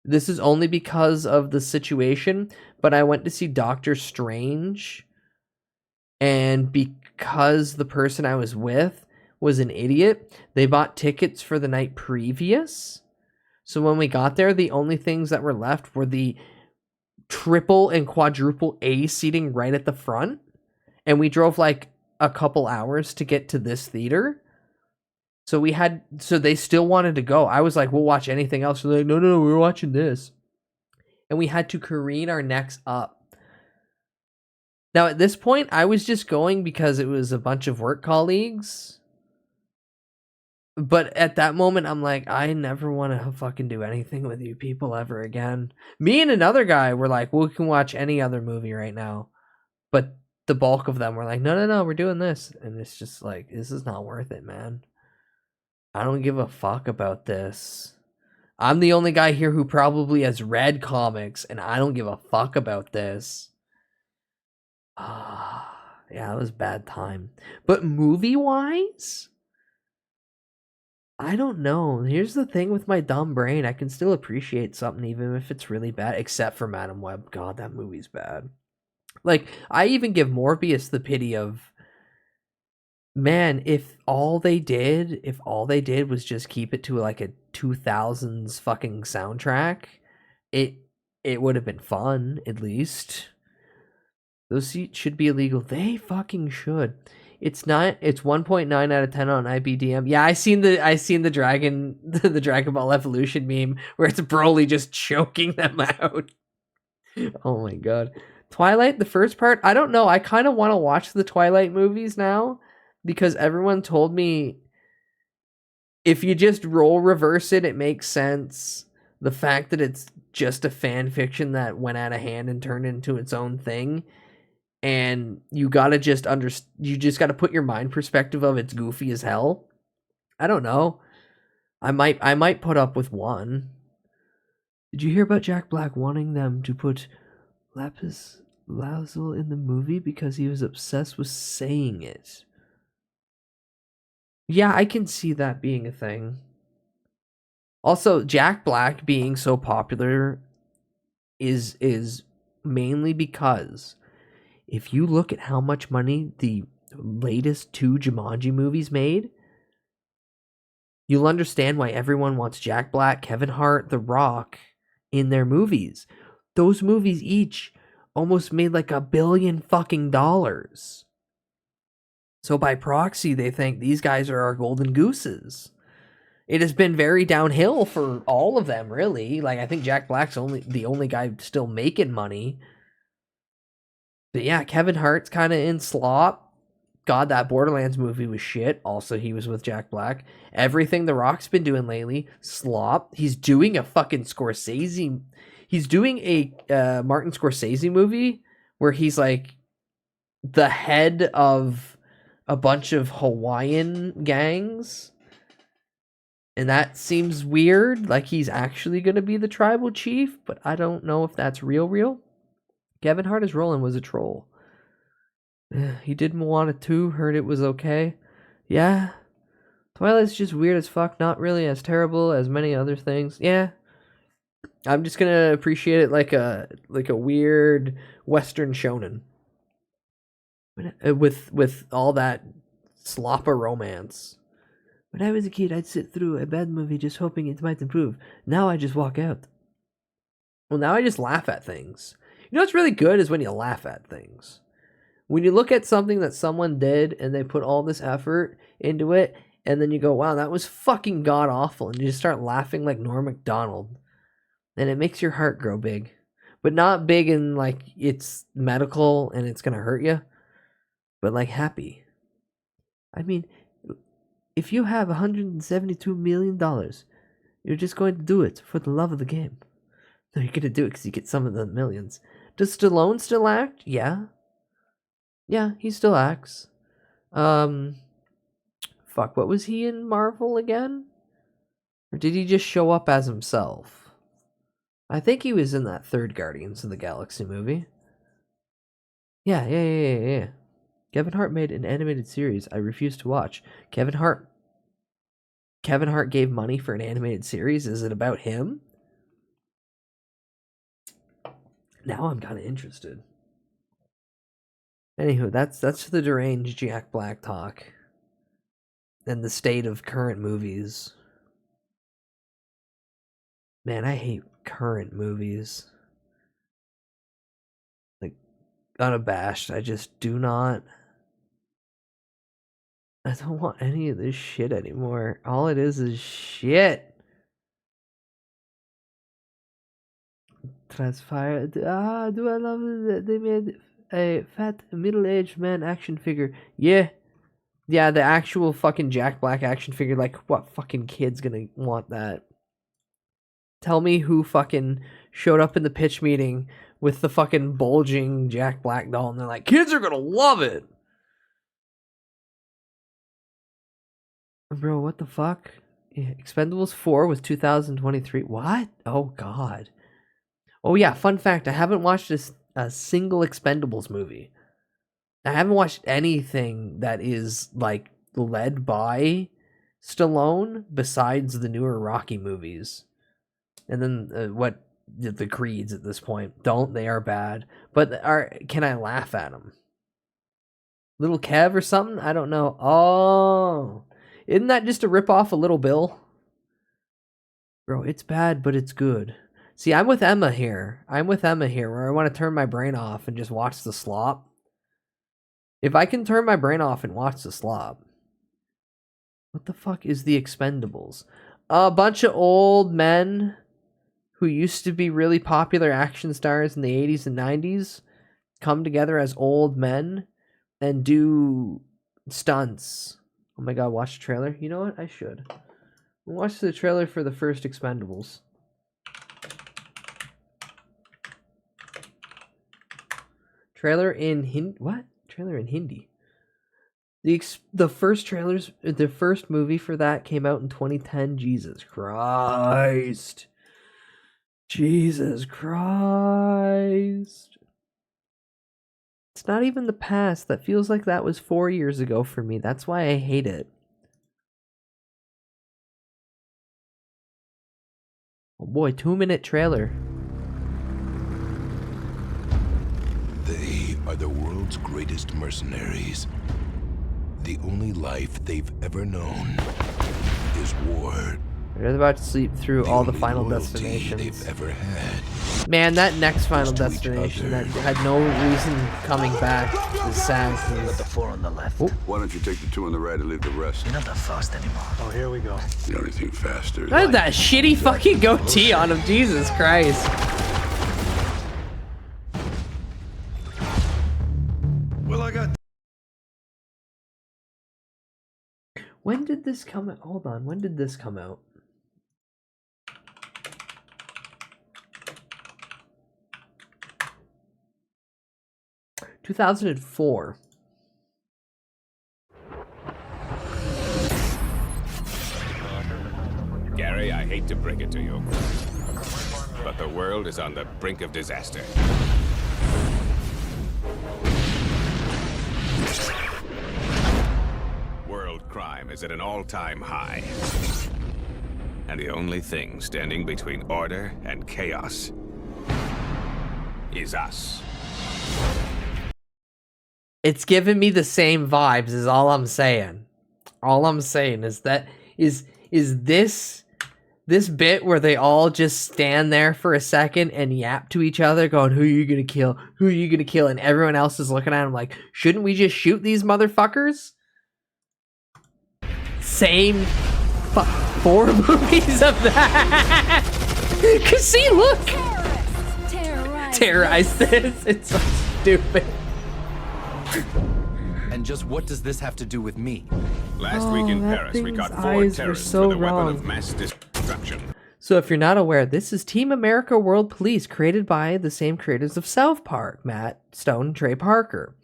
This is only because of the situation, but I went to see Doctor Strange, and because the person I was with was an idiot, they bought tickets for the night previous. So when we got there, the only things that were left were the triple and quadruple A seating right at the front. And we drove like a couple hours to get to this theater. So they still wanted to go. I was like, we'll watch anything else. They're like, no, we're watching this. And we had to careen our necks up. Now, at this point, I was just going because it was a bunch of work colleagues. But at that moment, I'm like, I never want to fucking do anything with you people ever again. Me and another guy were like, we can watch any other movie right now. But the bulk of them were like, no, we're doing this. And it's just like, this is not worth it, man. I don't give a fuck about this. I'm the only guy here who probably has read comics, and I don't give a fuck about this. Yeah, that was a bad time. But movie-wise, I don't know. Here's the thing with my dumb brain. I can still appreciate something even if it's really bad, except for Madam Web. God, that movie's bad. Like, I even give Morbius the pity of, man, if all they did was just keep it to like a 2000s fucking soundtrack, it would have been fun, at least. Those seats should be illegal. They fucking should. It's not. It's 1.9 out of 10 on IBDM. Yeah, I seen the Dragon Ball Evolution meme where it's Broly just choking them out. Oh my god. Twilight, the first part, I don't know. I kind of want to watch the Twilight movies now because everyone told me if you just role reverse it, it makes sense. The fact that it's just a fan fiction that went out of hand and turned into its own thing, and you gotta just you just gotta put your mind perspective of it's goofy as hell. I don't know. I might put up with one. Did you hear about Jack Black wanting them to put Lapis Lazuli in the movie because he was obsessed with saying it? Yeah, I can see that being a thing. Also, Jack Black being so popular is mainly because if you look at how much money the latest 2 Jumanji movies made, you'll understand why everyone wants Jack Black, Kevin Hart, The Rock in their movies. Those movies each almost made like $1 billion fucking dollars. So by proxy, they think these guys are our golden gooses. It has been very downhill for all of them, really. Like, I think Jack Black's the only guy still making money. But yeah, Kevin Hart's kind of in slop. God, that Borderlands movie was shit. Also, he was with Jack Black. Everything The Rock's been doing lately, slop. He's doing a fucking Scorsese. He's doing a Martin Scorsese movie where he's like the head of a bunch of Hawaiian gangs. And that seems weird. Like he's actually going to be the tribal chief, but I don't know if that's real. Kevin Hart as Roland was a troll. He did Moana 2, heard it was okay. Yeah. Twilight's just weird as fuck, not really as terrible as many other things. Yeah. I'm just gonna appreciate it like a weird Western shonen. With all that slopper romance. When I was a kid, I'd sit through a bad movie just hoping it might improve. Now I just walk out. Well, now I just laugh at things. You know what's really good is when you laugh at things. When you look at something that someone did and they put all this effort into it, and then you go, wow, that was fucking god-awful, and you just start laughing like Norm Macdonald. And it makes your heart grow big. But not big in like it's medical and it's going to hurt you, but like happy. I mean, if you have $172 million, you're just going to do it for the love of the game. No, you're going to do it because you get some of the millions. Does Stallone still act? Yeah. Yeah, he still acts. Fuck, what was he in Marvel again? Or did he just show up as himself? I think he was in that third Guardians of the Galaxy movie. Yeah. Kevin Hart made an animated series I refuse to watch. Kevin Hart gave money for an animated series? Is it about him? Now I'm kind of interested. Anywho, that's the deranged Jack Black talk. And the state of current movies. Man, I hate current movies. Like, unabashed, I just do not I don't want any of this shit anymore. All it is shit. Transfire. Do I love that they made a fat middle-aged man action figure? Yeah. Yeah, the actual fucking Jack Black action figure. Like, what fucking kid's gonna want that? Tell me who fucking showed up in the pitch meeting with the fucking bulging Jack Black doll and they're like, kids are gonna love it! Bro, what the fuck? Yeah, Expendables 4 was 2023. What? Oh, God. Oh, yeah, fun fact. I haven't watched a single Expendables movie. I haven't watched anything that is, like, led by Stallone besides the newer Rocky movies. And then what the Creeds at this point. They are bad. But can I laugh at them? Little Kev or something? I don't know. Oh... Isn't that just a ripoff of Little Bill? Bro, it's bad, but it's good. See, I'm with Emma here. Where I want to turn my brain off and just watch the slop. If I can turn my brain off and watch the slop. What the fuck is the Expendables? A bunch of old men who used to be really popular action stars in the 80s and 90s come together as old men and do stunts. Oh my god, watch the trailer. You know what? I should. Watch the trailer for the first Expendables. Trailer in what? Trailer in Hindi. The first movie for that came out in 2010. Jesus Christ. Jesus Christ. It's not even the past. That feels like that was 4 years ago for me. That's why I hate it. Oh boy, 2-minute trailer. They are the world's greatest mercenaries. The only life they've ever known is war. They're about to sleep through all the Final Destinations they've ever had. Man, that next Final Destination that had no reason coming back is sad to me. Got the 4 on the left. Why don't you take the 2 on the right and leave the rest? You're not that fast anymore. Oh, here we go. The only thing faster. Look at that shitty fucking goatee on him. Jesus Christ. Well, I got. When did this come out? Hold on. When did this come out? – 2004. Gary, I hate to break it to you, but the world is on the brink of disaster. World crime is at an all-time high. And the only thing standing between order and chaos is us. It's giving me the same vibes is all I'm saying. All I'm saying is that is this bit where they all just stand there for a second and yap to each other going, who are you gonna kill? Who are you gonna kill? And everyone else is looking at them like, shouldn't we just shoot these motherfuckers? Same 4 movies of that. Cause see, look. Terrorize this. It's so stupid. And just what does this have to do with me? Last week in Paris, we got 4 terrorists with a weapon of mass destruction. So if you're not aware, this is Team America World Police, created by the same creators of South Park, Matt Stone and Trey Parker.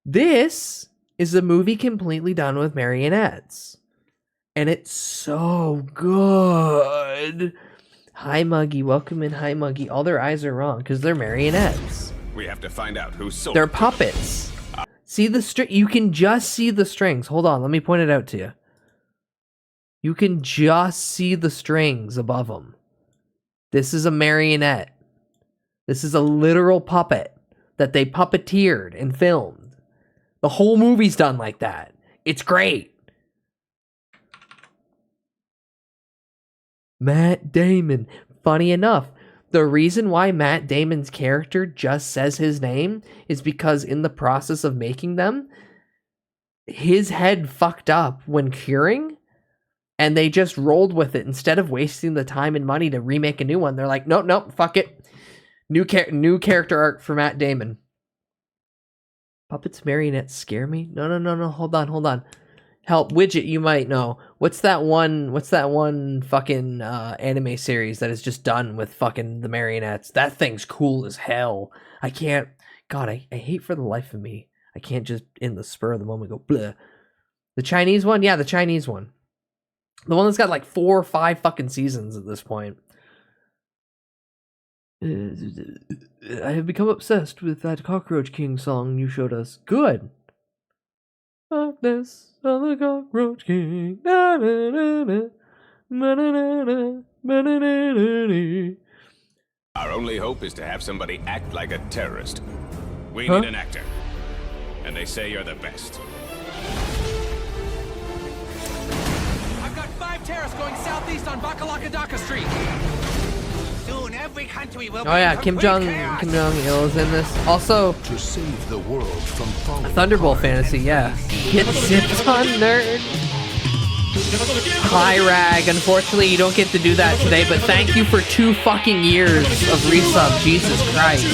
This is a movie completely done with marionettes. And it's so good. Hi, Muggy. Welcome in. Hi, Muggy. All their eyes are wrong because they're marionettes. We have to find out who sold. They're puppets. See the string? You can just see the strings. Hold on. Let me point it out to you. You can just see the strings above them. This is a marionette. This is a literal puppet that they puppeteered and filmed. The whole movie's done like that. It's great. Matt Damon. Funny enough, the reason why Matt Damon's character just says his name is because in the process of making them, his head fucked up when curing, and they just rolled with it instead of wasting the time and money to remake a new one. They're like, nope, fuck it. New character arc for Matt Damon. Puppets marionettes scare me. No. Hold on. Help, Widget. You might know. What's that one fucking anime series that is just done with fucking the marionettes? That thing's cool as hell. I can't. God, I hate for the life of me. I can't just in the spur of the moment go bleh. The Chinese one, yeah, the Chinese one. The one that's got like 4 or 5 fucking seasons at this point. I have become obsessed with that Cockroach King song you showed us. Good. Darkness of the Cockroach King. Na, na, na, na. Na, na, na, na. Na, na, na, na, na. Our only hope is to have somebody act like a terrorist. We Huh? need an actor. And they say you're the best. I've got 5 terrorists going southeast on Bakalakadaka Street. Soon every country will Oh yeah, Kim Jong Il is in this. Also, To save the world from falling Thunderbolt Fantasy, yeah. Get zipped on, nerd. Hi, Rag. Unfortunately, you don't get to do that today, but thank you for 2 fucking years of resub. Jesus Christ.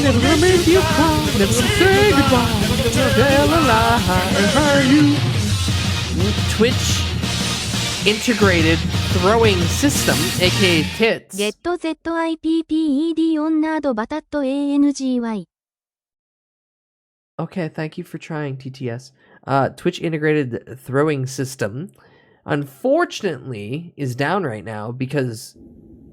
Never gonna make you cry. Never gonna say goodbye. Never tell a lie or hurt you. Twitch integrated throwing system, aka tits. GetZIPPED onna do batatto ANGY. Okay, thank you for trying, TTS. Twitch integrated throwing system, unfortunately, is down right now because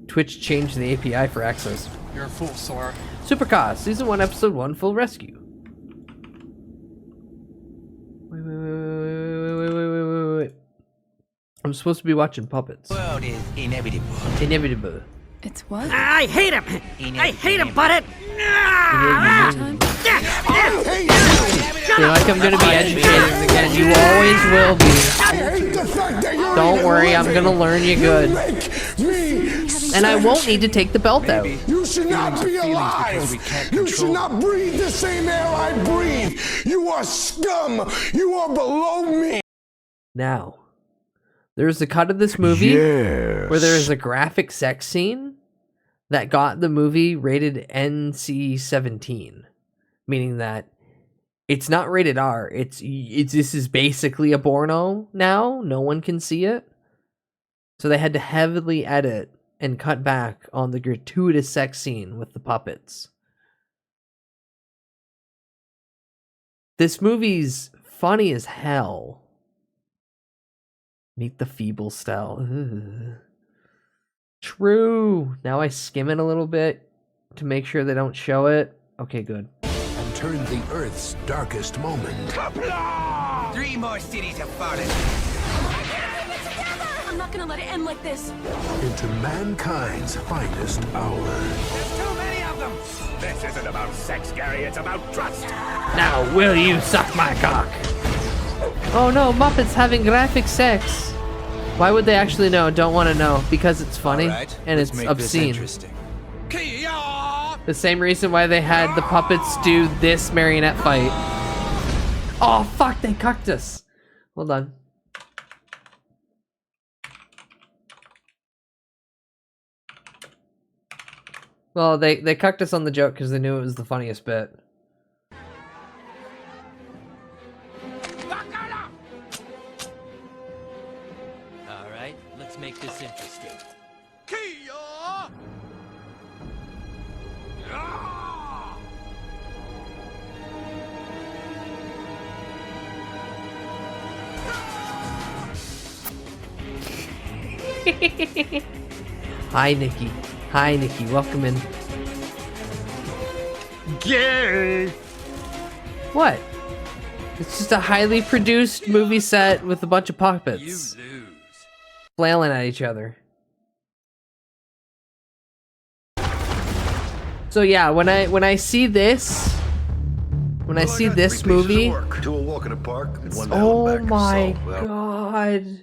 Twitch changed the API for access. You're a fool, Sora. Supercast, Season 1, Episode 1, Full Rescue. Wait. I'm supposed to be watching Puppets. World is inevitable. Inevitable. It's what? I hate him! I hate him, but it. Feel like I'm gonna be educated again. You always will be. Don't worry, I'm gonna learn you good. And I won't need to take the belt out. You should not be alive. You should not breathe the same air I breathe. You are scum. You are below me. Now, there's a cut of this movie where there is a graphic sex scene that got the movie rated NC-17, meaning that it's not rated R. It's this is basically a porno now. No one can see it. So they had to heavily edit and cut back on the gratuitous sex scene with the puppets. This movie's funny as hell. Meet the feeble style. Ugh. True. Now I skim it a little bit to make sure they don't show it. Okay, good. and turn the Earth's darkest moment 3 more cities have fallen. I'm not gonna let it end like this. into mankind's finest hour. There's too many of them. This isn't about sex, Gary. It's about trust. Now, will you suck my cock? Oh no, Muppets having graphic sex. Why would they actually know? Don't want to know. Because it's funny and it's obscene. The same reason why they had the puppets do this marionette fight. Oh fuck, they cucked us. Hold on. Well, they cucked us on the joke because they knew it was the funniest bit. All right, let's make this interesting. Hi, Nikki. Hi, Nikki. Welcome in. Gay. What? It's just a highly produced movie set with a bunch of puppets flailing at each other. So yeah, when I see this, movie, To a walk in the park and one oh my god.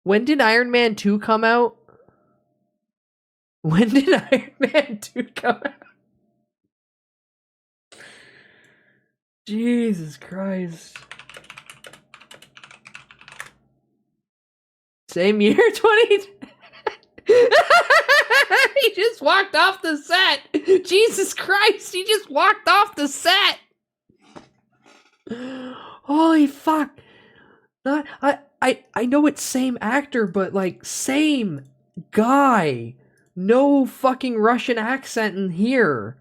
When did Iron Man 2 come out? When did Iron Man 2 come out? Jesus Christ. Same year, 20. He just walked off the set. Jesus Christ, he just walked off the set. Holy fuck. Not I know it's same actor, but like same guy. No fucking Russian accent in here.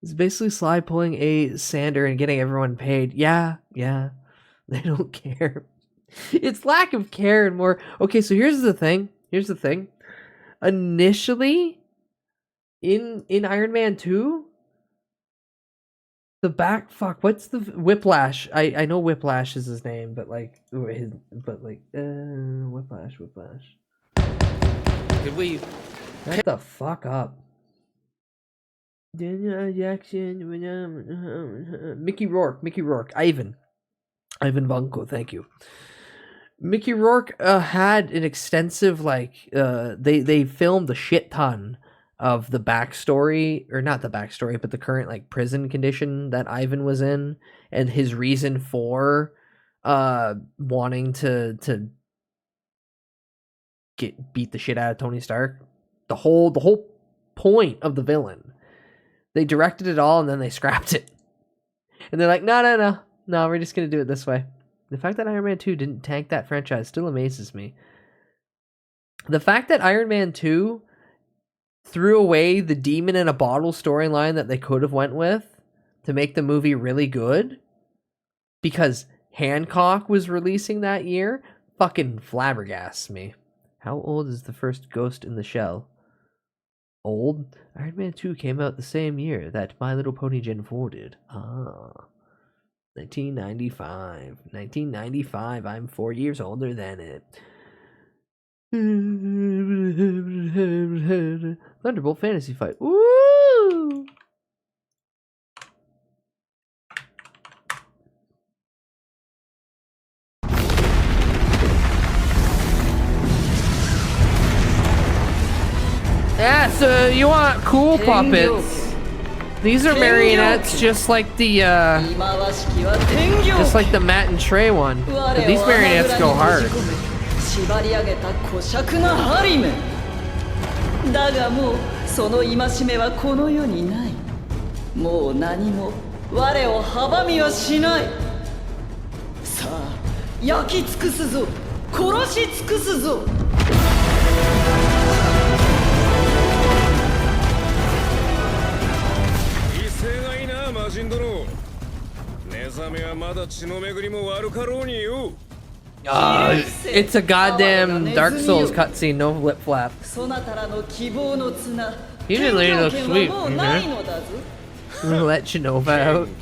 It's basically Sly pulling a Sander and getting everyone paid. Yeah. They don't care. It's lack of care and more. Okay, so here's the thing. Initially, in Iron Man 2, what's the Whiplash? I know Whiplash is his name, but Whiplash. Could we? Shut the fuck up. Mickey Rourke, Ivan Vanko, thank you. Mickey Rourke had an extensive they filmed a shit ton of the backstory, or not the backstory, but the current like prison condition that Ivan was in, and his reason for wanting to beat the shit out of Tony Stark. The whole point of the villain. They directed it all and then they scrapped it. And they're like, no, we're just gonna do it this way. The fact that Iron Man 2 didn't tank that franchise still amazes me. The fact that Iron Man 2 threw away the demon in a bottle storyline that they could have went with to make the movie really good because Hancock was releasing that year fucking flabbergasts me. How old is the first Ghost in the Shell? Old? Iron Man 2 came out the same year that My Little Pony Gen 4 did. 1995. I'm 4 years older than it. Thunderbolt Fantasy Fight. Woo! Yeah, so you want cool puppets. These are marionettes just like the Matt and Trey one. But these marionettes go hard. 縛り上げた小尺なハリメだがもうその戒めはこの世にないもう何も我を阻みはしないさあ焼き尽くすぞ殺し尽くすぞ威勢がいいな魔人殿目覚めはまだ血の巡りも悪かろうによ It's a goddamn Dark Souls cutscene, no lip flap. You didn't really look sweet. We'll let you know about. And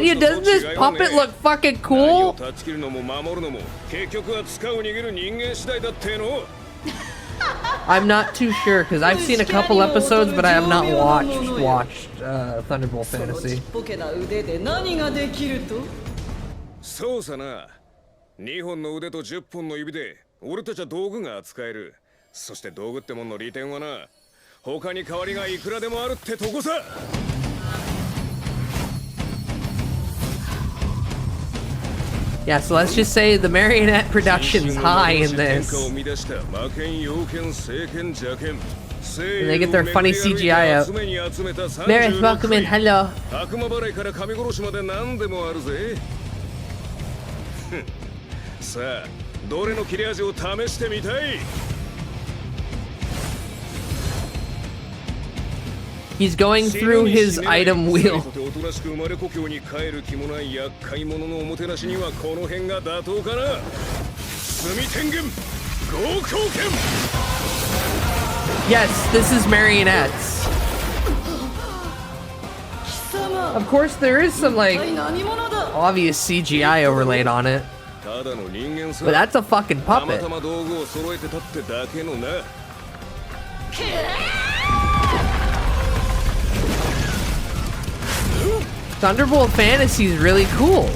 you doesn't this puppet look fucking cool? I'm not too sure because I've seen a couple episodes, but I have not watched Thunderbolt Fantasy. そうさな。2本の腕と10本の指で俺たちは道具が扱える。そして道具ってもんの利点はな、他に代わりがいくらでもあるってとこさ。Yeah, so let's just say the marionette production's high in this. And they get their funny CGI out. Meredith, welcome in, hello. 悪魔払いから神殺しまで何でもあるぜ。さあ、どれの切れ味を試してみたい？ He's going through his item wheel. Yes, this is marionettes. Of course, there is some like obvious CGI overlaid on it. But that's a fucking puppet. Thunderbolt Fantasy is really cool.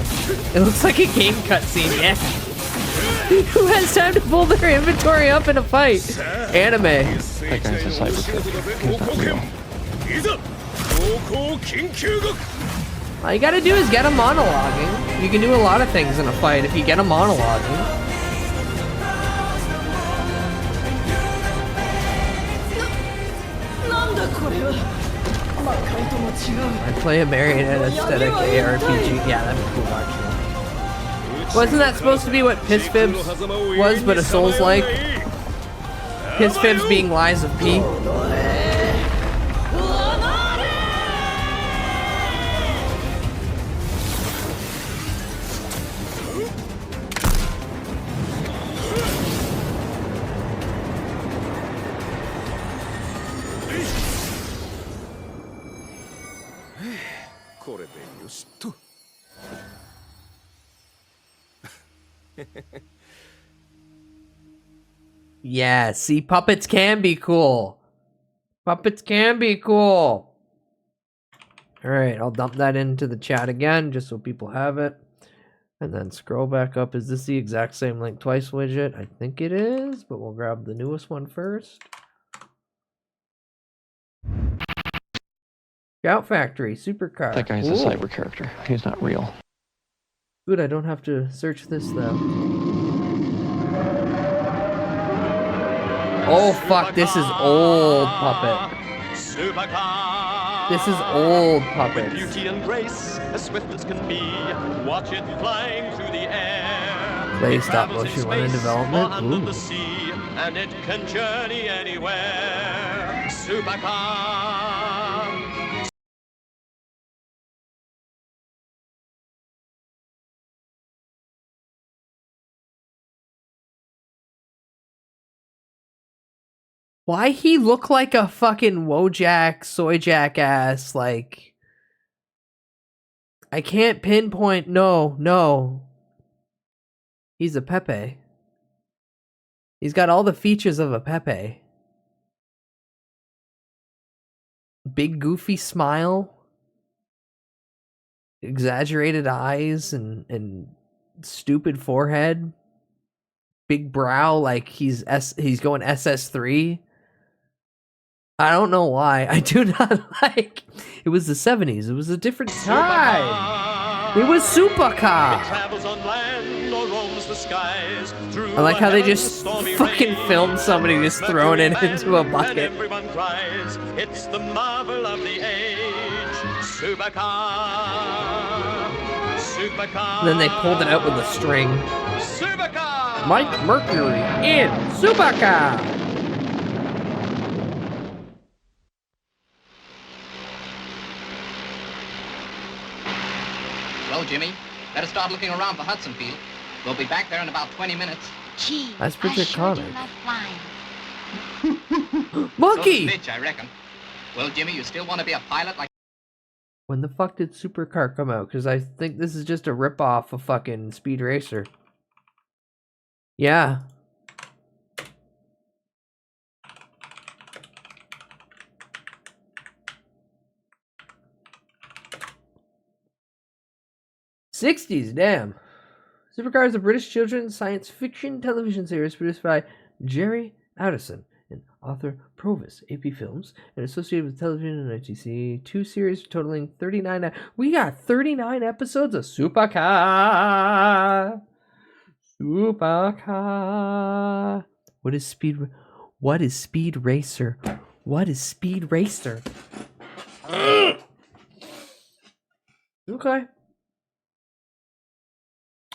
It looks like a game cutscene, yeah. Who has time to pull their inventory up in a fight? Anime. That guy's a cyber character. He's not real. All you gotta do is get him monologuing. You can do a lot of things in a fight if you get him monologuing. I play a marionette aesthetic ARPG. Yeah, that'd be cool, actually. Wasn't that supposed to be what Piss Fibs was, but a Souls-like? Piss Fibs being Lies of P? Yeah, see, puppets can be cool. Puppets can be cool. Alright, I'll dump that into the chat again, just so people have it. And then scroll back up. Is this the exact same link twice widget? I think it is, but we'll grab the newest one first. Scout Factory, supercar. That guy's a cyber character. He's not real. Good, I don't have to search this though. Oh fuck, this is old Puppet. This is old Puppet. Beauty and grace, as swift as can be. Watch it flying through the air. Play stop motion one in development. Under the sea, and it can journey anywhere. Supercar. Why he look like a fucking Wojak, Soyjack ass, like... I can't pinpoint, no. He's a Pepe. He's got all the features of a Pepe. Big goofy smile. Exaggerated eyes and stupid forehead. Big brow like he's going SS3. I don't know why. I do not like. It was the 70s. It was a different time. It was supercar. I like how they just fucking filmed somebody just throwing it into a bucket. Everyone cries, it's the marvel of the age. Supercar. Supercar. And then they pulled it out with a string. Supercar. Mike Mercury in supercar. Well, Jimmy, better start looking around for Hudson Field. We'll be back there in about 20 minutes. Gee, That's Bridget Connor. Monkey! Sort of bitch, I reckon. Well, Jimmy, you still want to be a pilot like... When the fuck did Supercar come out? Because I think this is just a ripoff of fucking Speed Racer. Yeah. '60s, damn. Supercar is a British children's science fiction television series produced by Jerry Addison and Arthur Provis, AP Films, and associated with television and ITC. 2 series totaling 39. We got 39 episodes of Supercar. Supercar. What is Speed Racer? What is Speed Racer? Okay.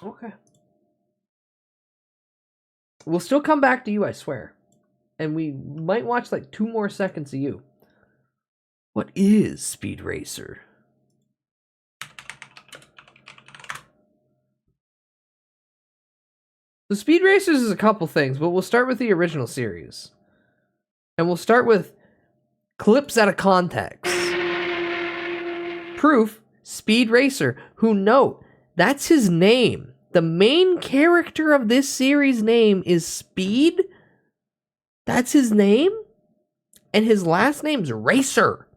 Okay. We'll still come back to you, I swear. And we might watch like 2 more seconds of you. What is Speed Racer? The Speed Racers is a couple things, but we'll start with the original series. And we'll start with clips out of context. Proof, Speed Racer, who note, that's his name. The main character of this series' name is Speed. That's his name. And his last name's Racer.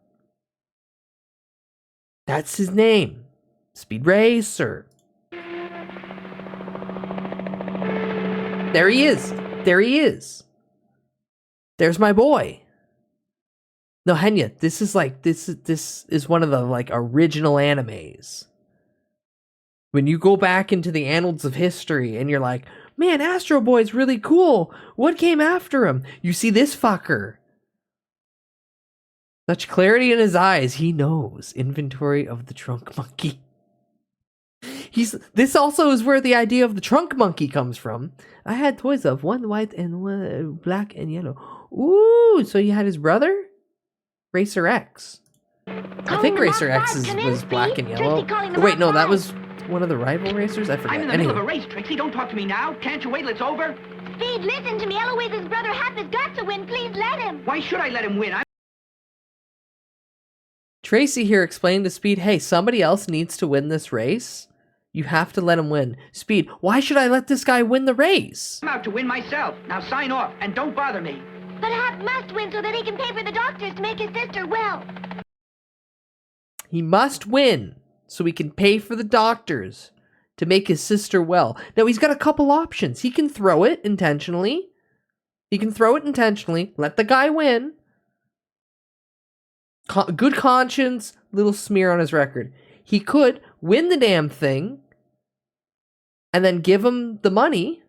That's his name. Speed Racer. There he is. There he is. There's my boy. No, Henya, this is like this is one of the like original animes. When you go back into the annals of history and you're like, man, Astro Boy's really cool. What came after him? You see this fucker. Such clarity in his eyes, he knows. Inventory of the trunk monkey. This also is where the idea of the trunk monkey comes from. I had toys of one white and one black and yellow. Ooh, so you had his brother? Racer X. I think Racer X was black and yellow. Oh, wait, no, that was one of the rival racers? I forgot. I'm in the middle of a race, Trixie. Don't talk to me now. Can't you wait till it's over? Speed, listen to me. Eloise's brother Hap has got to win. Please let him. Why should I let him win? Tracy here explained to Speed, hey, somebody else needs to win this race. You have to let him win. Speed, why should I let this guy win the race? I'm out to win myself. Now sign off and don't bother me. But Hap must win so that he can pay for the doctors to make his sister well. He must win so he can pay for the doctors to make his sister well. Now, he's got a couple options. He can throw it intentionally. Let the guy win. Good conscience, little smear on his record. He could win the damn thing and then give him the money.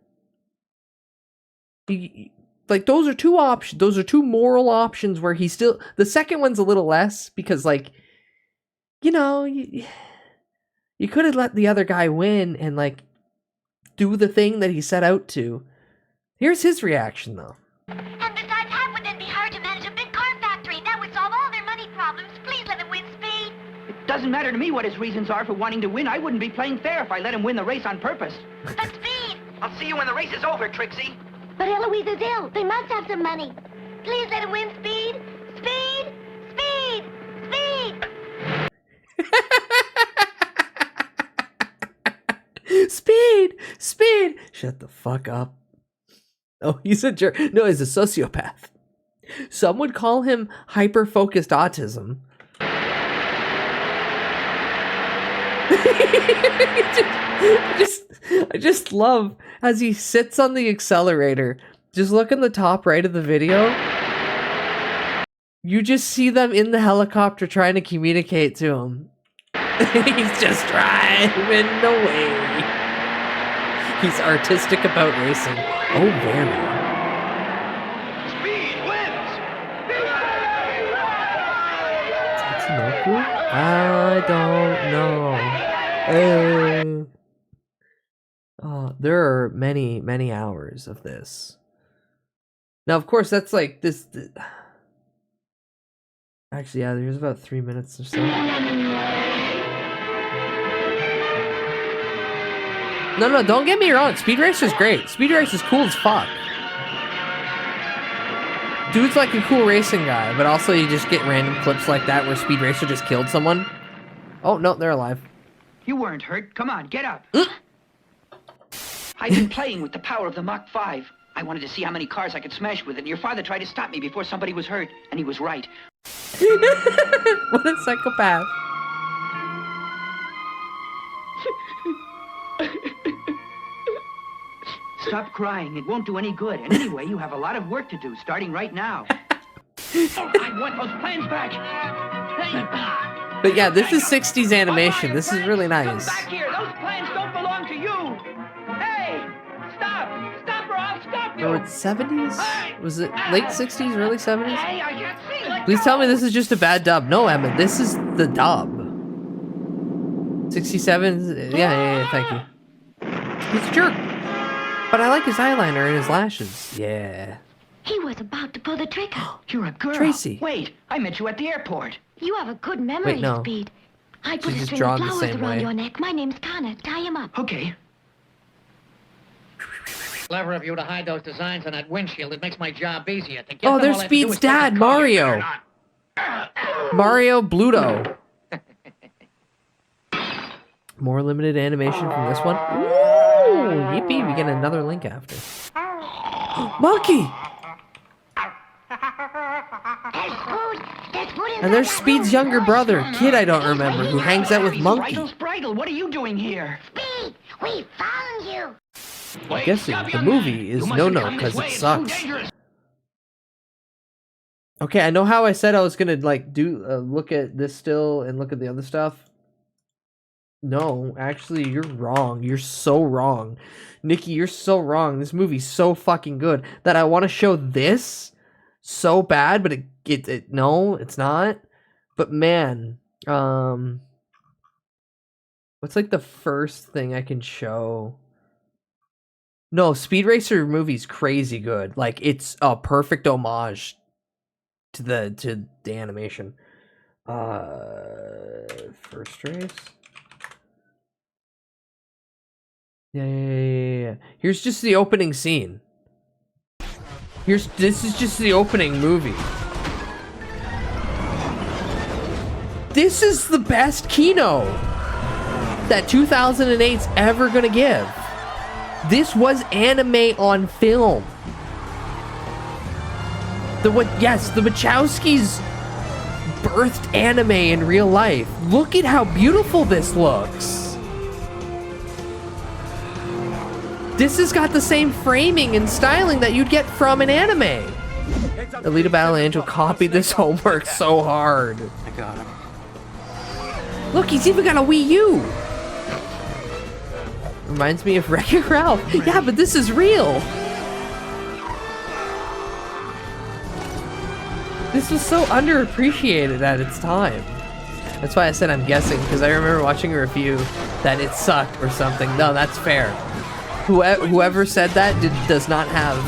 Like, those are two options. Those are two moral options where he still... The second one's a little less because, like, you know, you could have let the other guy win and, like, do the thing that he set out to. Here's his reaction, though. And besides, Hap would then be hired to manage a big car factory. That would solve all their money problems. Please let him win, Speed. It doesn't matter to me what his reasons are for wanting to win. I wouldn't be playing fair if I let him win the race on purpose. But Speed! I'll see you when the race is over, Trixie. But Eloise is ill. They must have some money. Please let him win, Speed. Speed! Speed! Speed! Speed! Shut the fuck up. Oh, he's a jerk. No, he's a sociopath. Some would call him hyper-focused autism. I just love as he sits on the accelerator. Just look in the top right of the video. You just see them in the helicopter trying to communicate to him. He's just driving away. He's artistic about racing. Oh, very. Speed wins! Tatsunoko? I don't know. There are many, many hours of this. Now, of course, that's like this. Actually, yeah, there's about 3 minutes or so. No, don't get me wrong. Speed Racer's great. Speed Racer's cool as fuck. Dude's like a cool racing guy, but also you just get random clips like that where Speed Racer just killed someone. Oh, no, they're alive. You weren't hurt. Come on, get up. I've been playing with the power of the Mach 5. I wanted to see how many cars I could smash with it, and your father tried to stop me before somebody was hurt, and he was right. What a psychopath. Stop crying. It won't do any good. And anyway, you have a lot of work to do, starting right now. I want those plans back. But yeah, this is 60s animation. This is really nice. Come back here. Those plans don't belong to you. Hey, stop. Stop or I'll stop you. Or it's 70s? Was it late 60s, early 70s? Hey, I can't see. Please tell me this is just a bad dub. No, Emma, this is the dub. 67? Yeah, thank you. He's a jerk. But I like his eyeliner and his lashes. Yeah. He was about to pull the trigger. You're a girl. Tracy. Wait, I met you at the airport. You have a good memory, Wait, no. Speed. I put She's a just string of drawn the flowers same around way. your neck. My name's Connor. Tie him up. Okay. Clever of you to hide those designs on that windshield. It makes my job easier. To get Oh, them, there's all I have to do Speed's is take dad, the car you Mario. turn on. Mario Bluto. More limited animation from this one. Ooh, yippee, we get another link after. Monkey! And there's Speed's younger brother, kid I don't remember, who hangs out with Monkey. Those bright Idle, what are you doing here? Speed! We found you! I'm guessing the movie is no-no because it sucks. Okay, I know how I said I was gonna like do look at this still and look at the other stuff. No, actually, you're wrong. You're so wrong. Nikki, you're so wrong. This movie's so fucking good that I want to show this so bad, but no, it's not. But man, what's like the first thing I can show? No, Speed Racer movie's crazy good. Like it's a perfect homage to the animation. First race. Yeah. Here's just the opening scene. This is just the opening movie. This is the best Kino that 2008's ever gonna give. This was anime on film. The Wachowskis birthed anime in real life. Look at how beautiful this looks. This has got the same framing and styling that you'd get from an anime. Alita Battle Angel copied this homework so hard. I got him. Look, he's even got a Wii U. Reminds me of Wreck-It Ralph. Yeah, but this is real. This was so underappreciated at its time. That's why I said I'm guessing, because I remember watching a review that it sucked or something. No, that's fair. Whoever said that does not have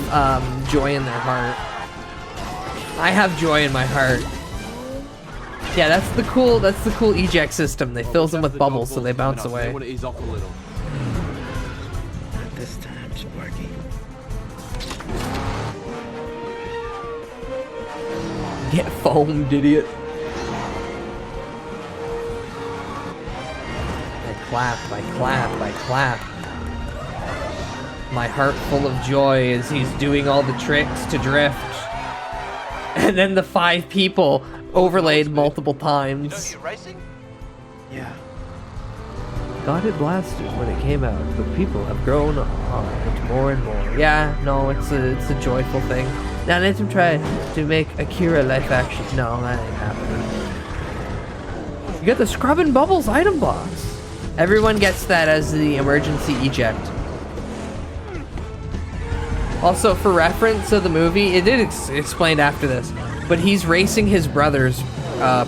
joy in their heart. I have joy in my heart. Yeah, that's the cool eject system. They fill them with bubbles so they bounce away. Ease off a little. Not this time, Sparky. Get foamed, idiot. I clap. My heart full of joy as he's doing all the tricks to drift. And then the 5 people overlaid multiple times. Yeah. Got it blasted when it came out, but people have grown on it more and more. Yeah, no, it's a joyful thing. Now let them try to make Akira live action. No, that ain't happening. You got the Scrub and Bubbles item box. Everyone gets that as the emergency eject. Also, for reference of the movie, it did explain after this, but he's racing his brother's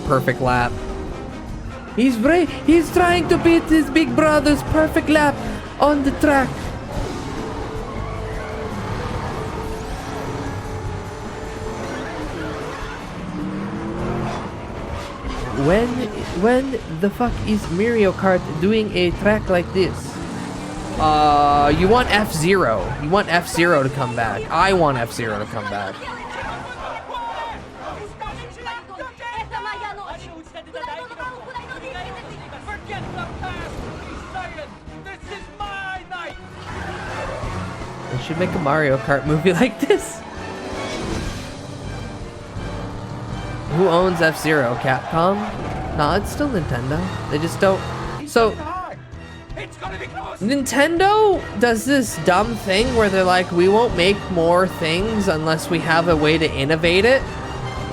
perfect lap. He's trying to beat his big brother's perfect lap on the track. When the fuck is Mario Kart doing a track like this? You want F-Zero. You want F-Zero to come back. I want F-Zero to come back. They should make a Mario Kart movie like this. Who owns F-Zero? Capcom? Nah, it's still Nintendo. They just don't... So... Nintendo does this dumb thing where they're like, we won't make more things unless we have a way to innovate it.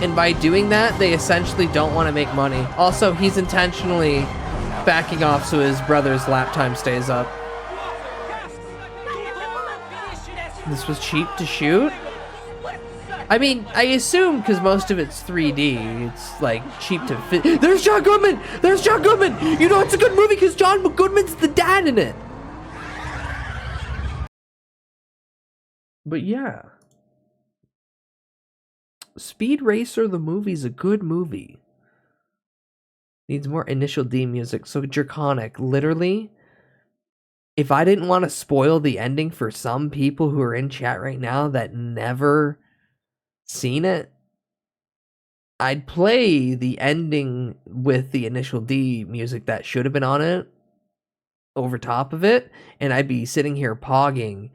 And by doing that, they essentially don't want to make money. Also, he's intentionally backing off so his brother's lap time stays up. This was cheap to shoot? I mean, I assume because most of it's 3D, it's like cheap to fit. There's John Goodman! There's John Goodman! You know it's a good movie because John Goodman's the dad in it. But yeah. Speed Racer, the movie's a good movie. Needs more Initial D music. So Draconic, literally, if I didn't want to spoil the ending for some people who are in chat right now that never seen it, I'd play the ending with the Initial D music that should have been on it over top of it, and I'd be sitting here pogging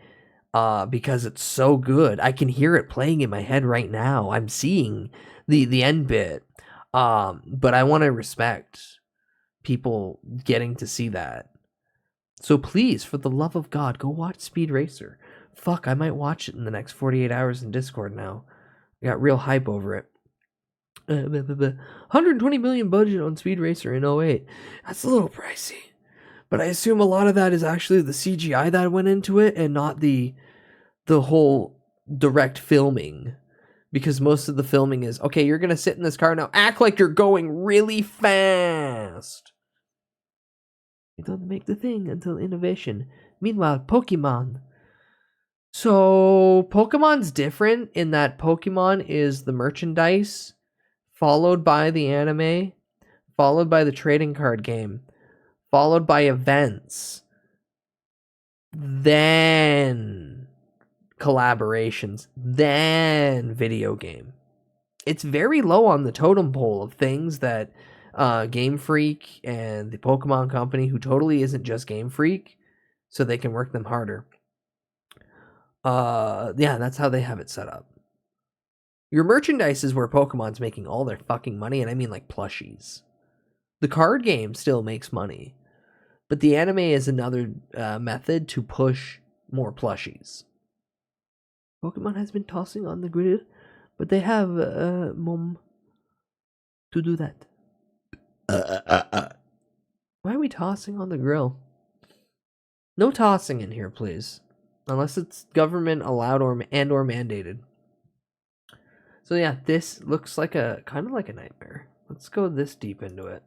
because it's so good. I can hear it playing in my head right now. I'm seeing the end bit, but I want to respect people getting to see that. So please, for the love of God, go watch Speed Racer. Fuck, I might watch it in the next 48 hours in Discord now. I got real hype over it. 120 million budget on Speed Racer in 08. That's a little pricey. But I assume a lot of that is actually the CGI that went into it and not the whole direct filming. Because most of the filming is, okay, you're going to sit in this car now, act like you're going really fast. You don't make the thing until innovation. Meanwhile, Pokemon. So, Pokemon's different in that Pokemon is the merchandise, followed by the anime, followed by the trading card game, followed by events, then collaborations, then video game. It's very low on the totem pole of things that Game Freak and the Pokemon Company, who totally isn't just Game Freak, so they can work them harder. Yeah, that's how they have it set up. Your merchandise is where Pokemon's making all their fucking money, and I mean like plushies. The card game still makes money, but the anime is another method to push more plushies. Pokemon has been tossing on the grid, but they have mom to do that. Why are we tossing on the grill? No tossing in here, please. Unless it's government allowed or mandated. So yeah, this looks like kind of like a nightmare. Let's go this deep into it.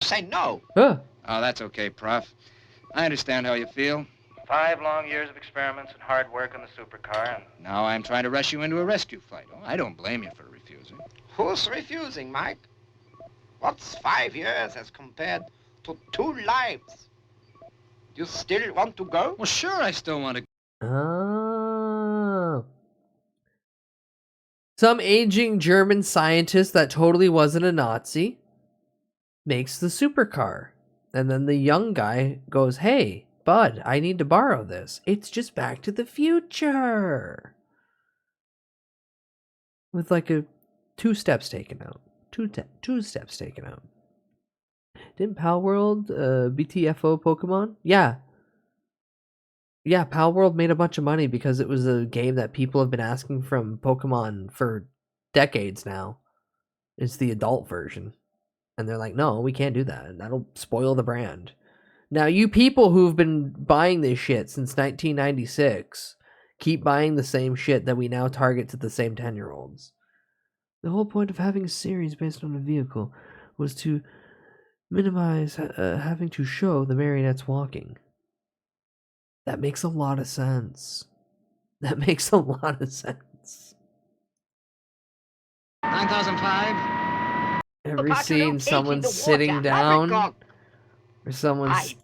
Say no. Huh. Oh, that's okay, Prof. I understand how you feel. 5 long years of experiments and hard work on the supercar, and now I'm trying to rush you into a rescue flight. Oh, I don't blame you for refusing. Who's refusing, Mike? What's 5 years as compared to 2 lives? You still want to go? Well, sure, I still want to. Oh. Some aging German scientist that totally wasn't a Nazi makes the supercar. And then the young guy goes, hey, bud, I need to borrow this. It's just Back to the Future. With like 2 steps taken out. Two steps taken out. Didn't Palworld BTFO Pokemon? Yeah. Yeah, Palworld made a bunch of money because it was a game that people have been asking from Pokemon for decades now. It's the adult version. And they're like, no, we can't do that. That'll spoil the brand. Now, you people who've been buying this shit since 1996 keep buying the same shit that we now target to the same 10-year-olds. The whole point of having a series based on a vehicle was to minimize having to show the marionettes walking. That makes a lot of sense. That makes a lot of sense. 9005. Ever seen someone sitting down? Or someone's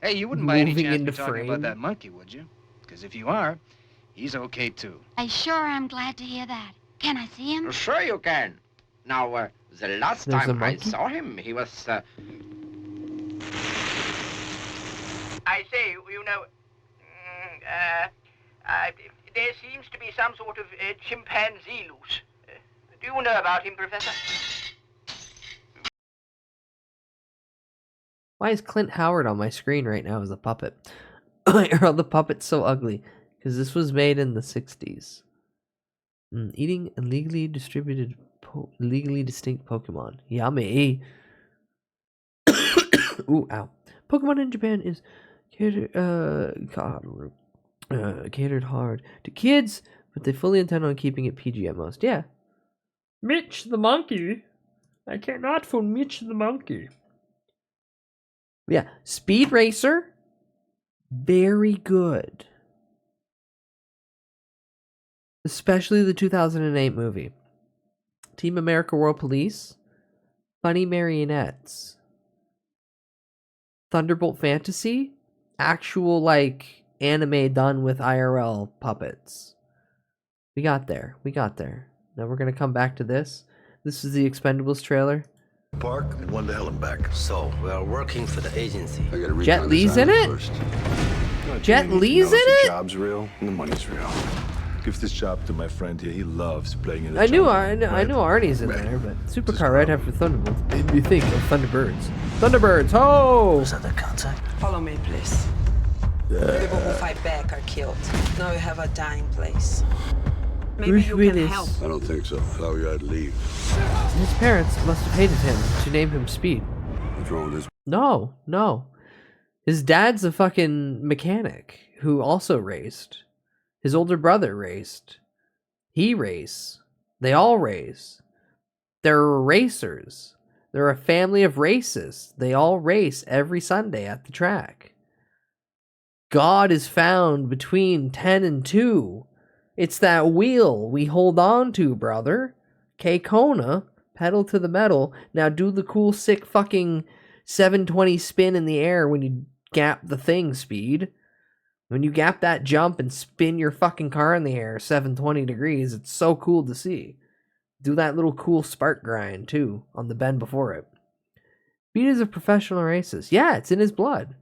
Hey, you wouldn't by any moving chance into be talking frame? about that monkey, would you? Because if you are, he's okay too. I sure am glad to hear that. Can I see him? Sure you can. Now, the last There's a time I monkey? saw him, he was... I say, you know, there seems to be some sort of chimpanzee loose. Do you know about him, Professor? Why is Clint Howard on my screen right now as a puppet? Are the puppets so ugly? Because this was made in the 60s. Eating illegally distributed, legally distinct Pokemon. Yummy. Ooh, ow. Pokemon in Japan is catered hard to kids, but they fully intend on keeping it PG at most. Yeah. Mitch the monkey. I cannot fool Mitch the monkey. Yeah, Speed Racer, very good. Especially the 2008 movie. Team America World Police, funny marionettes. Thunderbolt Fantasy, actual like anime done with IRL puppets. We got there. Now we're gonna come back to this. This is the Expendables trailer. Park and 1 to hell and back. So, we are working for the agency. I gotta read Jet Li's in it? first. Jet Li's in The it? job's real and the money's real. Give this job to my friend here. He loves playing in the I knew jungle. Arnie's in there, but supercar right after Thunderbolts made me think of Thunderbirds. Thunderbirds, ho! Was that the contact? Follow me, please. People who fight back are killed. Now we have a dying place. Maybe Bruce you Willis. can help. I don't think so. How we gotta leave. His parents must have hated him to name him Speed. What's wrong with this? No. His dad's a fucking mechanic who also raced. His older brother raced. He raced. They all race. They're racers. They're a family of racists. They all race every Sunday at the track. God is found between 10 and 2. It's that wheel we hold on to, brother. K-Kona, pedal to the metal. Now do the cool, sick fucking 720 spin in the air when you gap the thing, Speed. When you gap that jump and spin your fucking car in the air 720 degrees, it's so cool to see. Do that little cool spark grind, too, on the bend before it. Speed is a professional racist. Yeah, it's in his blood.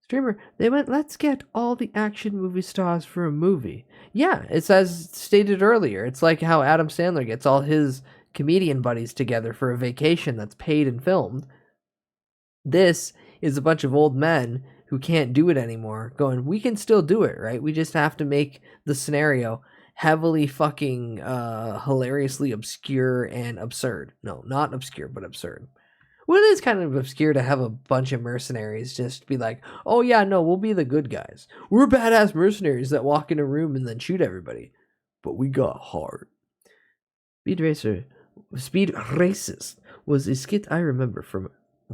Streamer, they went, let's get all the action movie stars for a movie. Yeah, it's as stated earlier. It's like how Adam Sandler gets all his comedian buddies together for a vacation that's paid and filmed. This is a bunch of old men who can't do it anymore going, we can still do it, right? We just have to make the scenario heavily fucking hilariously obscure and absurd. No, not obscure, but absurd. Well, it is kind of obscure to have a bunch of mercenaries just be like, oh yeah, no, we'll be the good guys. We're badass mercenaries that walk in a room and then shoot everybody. But we got heart. Speed Racist was a skit I remember from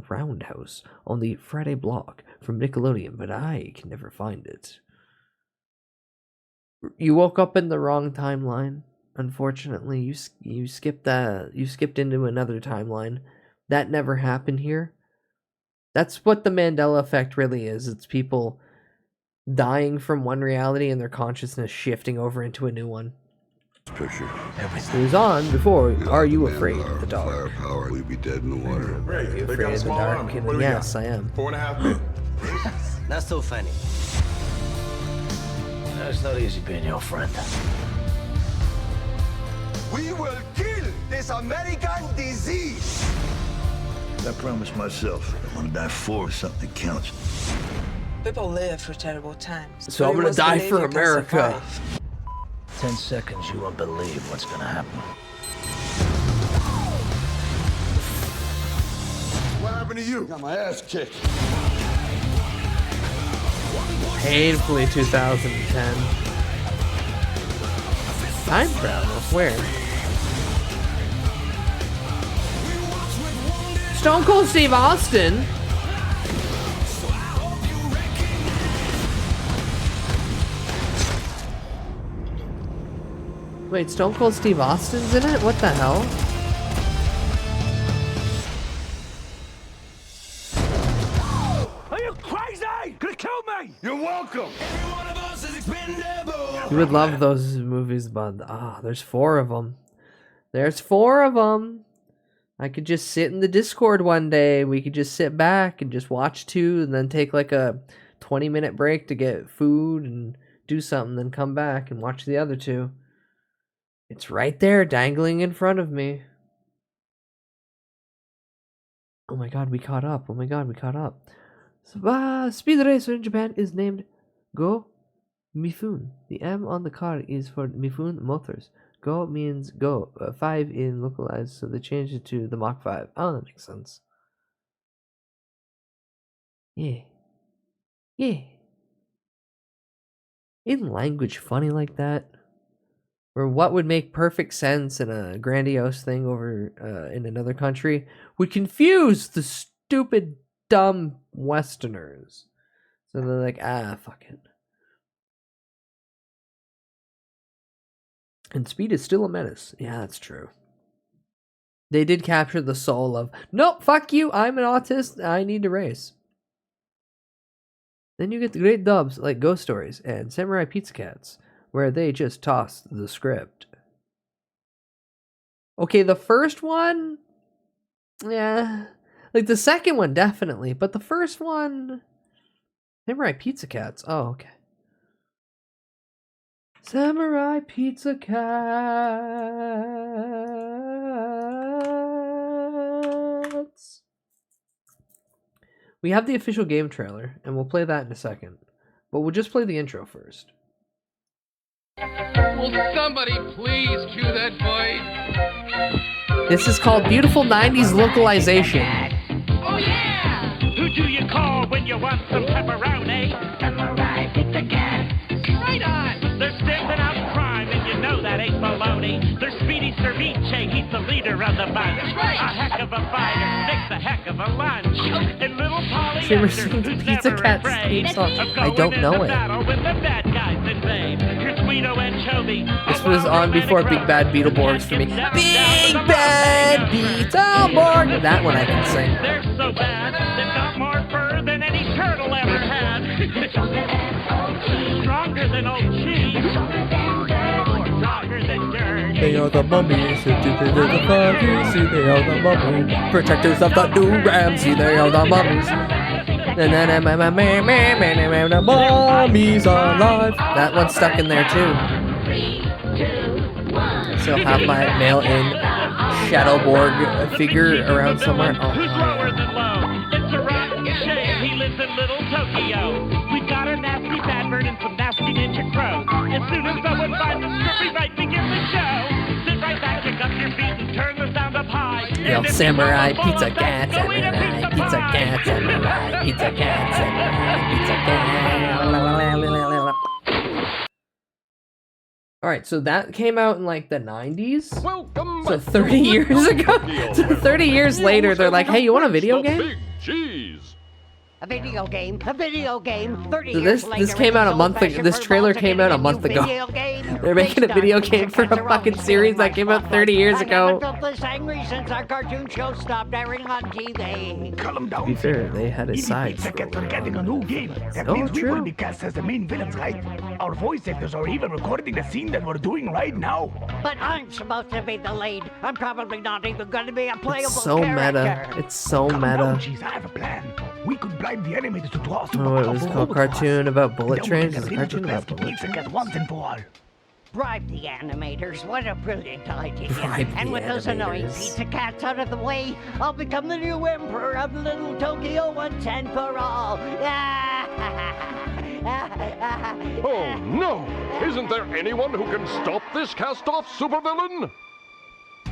Roundhouse on the Friday blog from Nickelodeon, but I can never find it. You woke up in the wrong timeline. Unfortunately, you skipped into another timeline. That never happened here. That's what the Mandela effect really is. It's people dying from one reality and their consciousness shifting over into a new one. Picture. It was on before. Are you afraid of the dark? Firepower. We'd be dead in the water. Are you afraid of the dark? And yes, I am. 4.5 minutes. Not so funny. It's not easy being your friend. We will kill this American disease. I promised myself I want to die for something that counts. People live through terrible times. So I'm gonna die for America. 10 seconds, you won't believe what's gonna happen. What happened to you? Got my ass kicked. Painfully 2010. Time travel, where? Stone Cold Steve Austin? Wait, Stone Cold Steve Austin's in it? What the hell? Are you crazy? Gonna kill me? You're welcome. Every one of us is expendable. You would love those movies, but there's 4 of them. There's 4 of them. I could just sit in the Discord one day. We could just sit back and just watch 2 and then take like a 20-minute break to get food and do something, then come back and watch the other 2. It's right there, dangling in front of me. Oh my god, we caught up. Oh my god, we caught up. Speed Racer in Japan is named Go Mifune. The M on the car is for Mifune Motors. Go means go. 5 in localized, so they changed it to the Mach 5. Oh, that makes sense. Yeah. Yeah. Isn't language funny like that? Or what would make perfect sense in a grandiose thing over in another country would confuse the stupid, dumb Westerners. So they're like, fuck it. And speed is still a menace. Yeah, that's true. They did capture the soul of, nope, fuck you, I'm an autist, I need to race. Then you get the great dubs like Ghost Stories and Samurai Pizza Cats, where they just tossed the script. Okay, the first one, yeah, like the second one definitely, but the first one, Samurai Pizza Cats, oh, okay. Samurai Pizza Cats. We have the official game trailer, and we'll play that in a second. But we'll just play the intro first. Will somebody please cue that voice? This is called Beautiful 90s Localization. Oh yeah! Who do you call when you want some pepperoni? Samurai Pizza Cat. Right on! They're stamping out crime, and you know that ain't baloney. They're Speedy Cerviche, he's the leader of the bunch. Right. A heck of a fighter, makes a heck of a lunch. And little Polly Streamer sings the Pizza Cat's theme song. I don't know it. This was on before Big Bad Beetleborgs for me. Big Bad Beetleborg! That one I can sing. They're so bad, they've got more fur than any turtle ever had. Stronger than old cheese. Stronger than dirt. They are the mummies who do the fuggies. See, they are the mummies. Protectors of the new Ramsey. They are the mummies. The mummies are alive. That one's stuck in there too. So I'll have my mail-in Shadowborg figure around somewhere. Oh, Who's lower than low? It's a rotten shame he lives in Little Tokyo. We've got a nasty bad bird and some nasty ninja crows. As soon as someone finds a script, we might begin the show. Sit right back, kick up your feet, and turn the sound up high. Yo, Samurai Pizza Cat, Samurai Pizza Cat, Samurai Pizza Cat, Samurai Pizza Cat. Alright, so that came out in like the 90s? So 30 years ago? So 30 years later, they're like, hey, you want a video game? A video game, a video game. 30 So years later, this came out a it's month ago. old-fashioned This for trailer balls to came get out a new month ago. video game. They're making a video game for a fucking series that came out 30 years I ago. haven't felt this angry since our cartoon show stopped airing on TV. To be fair, they had a side We're getting a new game. That Oh, means we true. will be cast as the main villains, right? Our voice actors are even recording the scene that we're doing right now. But I'm supposed to be the lead. I'm probably not even going to be a playable It's so character. meta. It's so Calm meta. down, jeez, I have a plan. We could bribe the animators to draw super Oh, it was powerful called robots. Cartoon About Bullet Then we Trains. can It's a get rid of cartoon the about pesky bullet pizza trains. cat once and for all. Bribe the animators. What a brilliant idea. Bribe and the with those annoying animators. pizza cats out of the way, I'll become the new emperor of Little Tokyo once and for all. Oh no! Isn't there anyone who can stop this cast-off supervillain?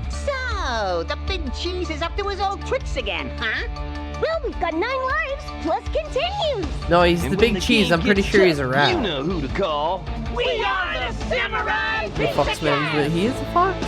So, the big cheese is up to his old tricks again, huh? Well, we've got 9 lives, plus continues. No, he's the big cheese. I'm pretty sure he's a rat. You know who to call. We are the Samurai The Foxman, but he is a fox?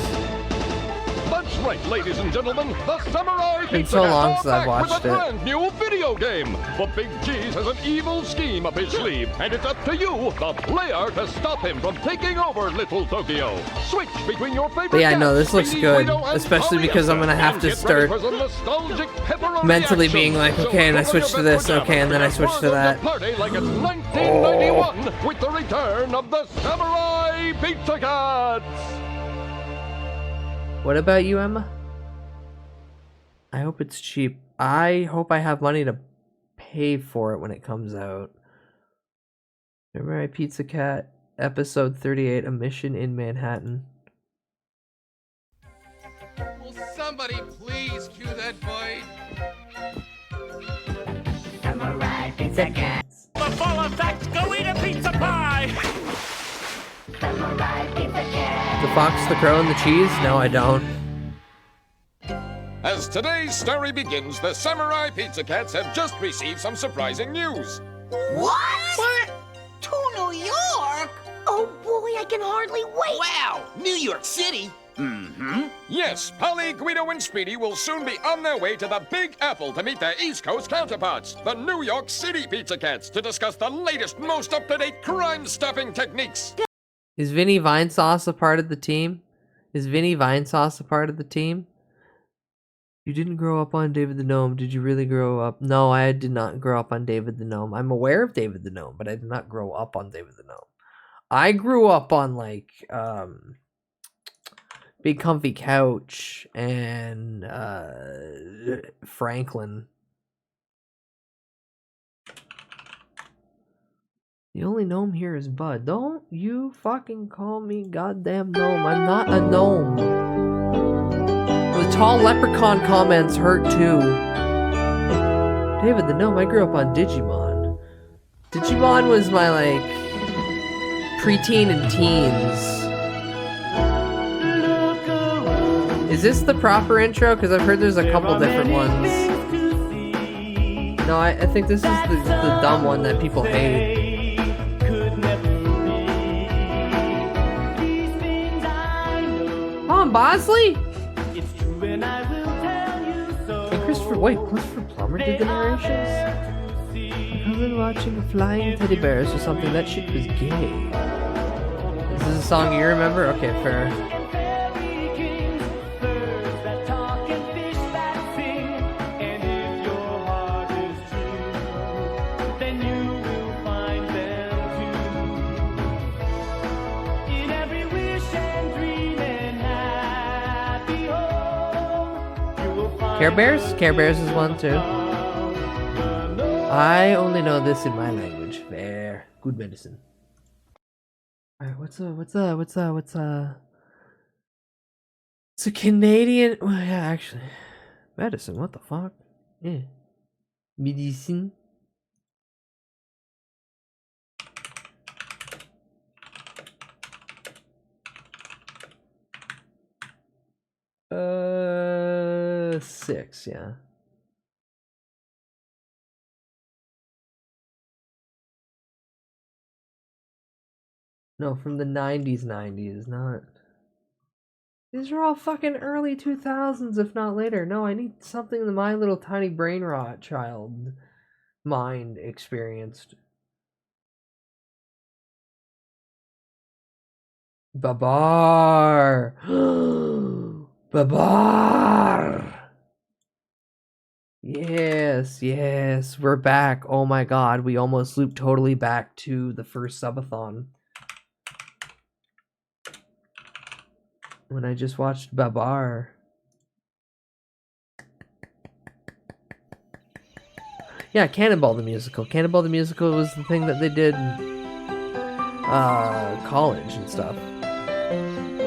That's right, ladies and gentlemen. The Samurai Been Pizza so Cats long are since I've back with watched a it. brand new video game. The Big Cheese has an evil scheme up his sleeve, and it's up to you, the player, to stop him from taking over Little Tokyo. Switch between your favorite. But yeah, no, cats, this looks Speedy, good, Guido, and especially because I'm gonna have and to get ready start for some nostalgic pepperoni mentally action. being like, okay, and I So switch to this, okay, and then I switch to that. Party like it's 1991 with the return of the Samurai Pizza Cats. What about you, Emma? I hope it's cheap. I hope I have money to pay for it when it comes out. Samurai Pizza Cat, episode 38, A Mission in Manhattan. Will somebody please cue that voice? Samurai Pizza Cats. The full effects, go eat a pizza pie! Samurai Pizza Cats. The Fox, the Crow, and the Cheese? No, I don't. As today's story begins, the Samurai Pizza Cats have just received some surprising news. What? To New York? Oh boy, I can hardly wait. Wow, New York City? Mm-hmm. Yes, Polly, Guido, and Speedy will soon be on their way to the Big Apple to meet their East Coast counterparts, the New York City Pizza Cats, to discuss the latest, most up-to-date crime-stopping techniques. Is Vinny Vinesauce a part of the team? Is Vinny Vinesauce a part of the team? You didn't grow up on David the Gnome. Did you really grow up? No, I did not grow up on David the Gnome. I'm aware of David the Gnome, but I did not grow up on David the Gnome. I grew up on like Big Comfy Couch and Franklin. The only gnome here is Bud. Don't you fucking call me goddamn gnome. I'm not a gnome. The tall leprechaun comments hurt too. David the gnome, I grew up on Digimon. Digimon was my, like, preteen and teens. Is this the proper intro? Because I've heard there's a couple different ones. No, I think this is the dumb one that people hate. Bosley? Hey, Christopher Plummer did the narrations? I've been watching Flying Teddy Bears or something. That shit was gay. This is a song you remember? Okay, fair. Care Bears? Care Bears is one too. I only know this in my language. Fair. Good medicine. Alright, what's a Canadian... Well, yeah, actually. Medicine, what the fuck? Yeah. Medicine. Six, yeah. No, from the 90s, not... These are all fucking early 2000s, if not later. No, I need something that my little tiny brain rot child mind experienced. Babar! Babar! Yes, we're back. Oh my god, we almost looped totally back to the first subathon. When I just watched Babar. Yeah, Cannonball the Musical. Cannonball the Musical was the thing that they did in college and stuff.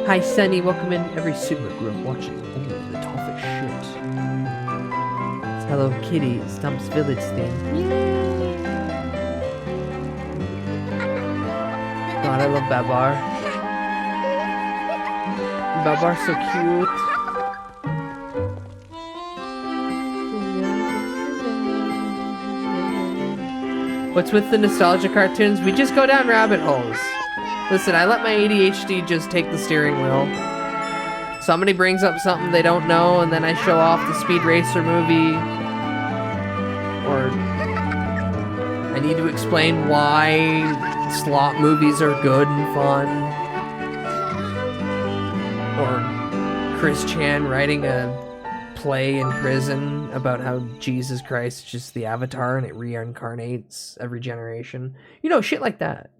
Hi Sunny, welcome in. Every super grew up watching only the toughest shit. It's Hello Kitty, Stump's Village theme. Yay! God, I love Babar. Babar's so cute. What's with the nostalgia cartoons? We just go down rabbit holes. Listen, I let my ADHD just take the steering wheel. Somebody brings up something they don't know, and then I show off the Speed Racer movie. Or I need to explain why slot movies are good and fun. Or Chris Chan writing a play in prison about how Jesus Christ is just the Avatar and it reincarnates every generation. You know, shit like that.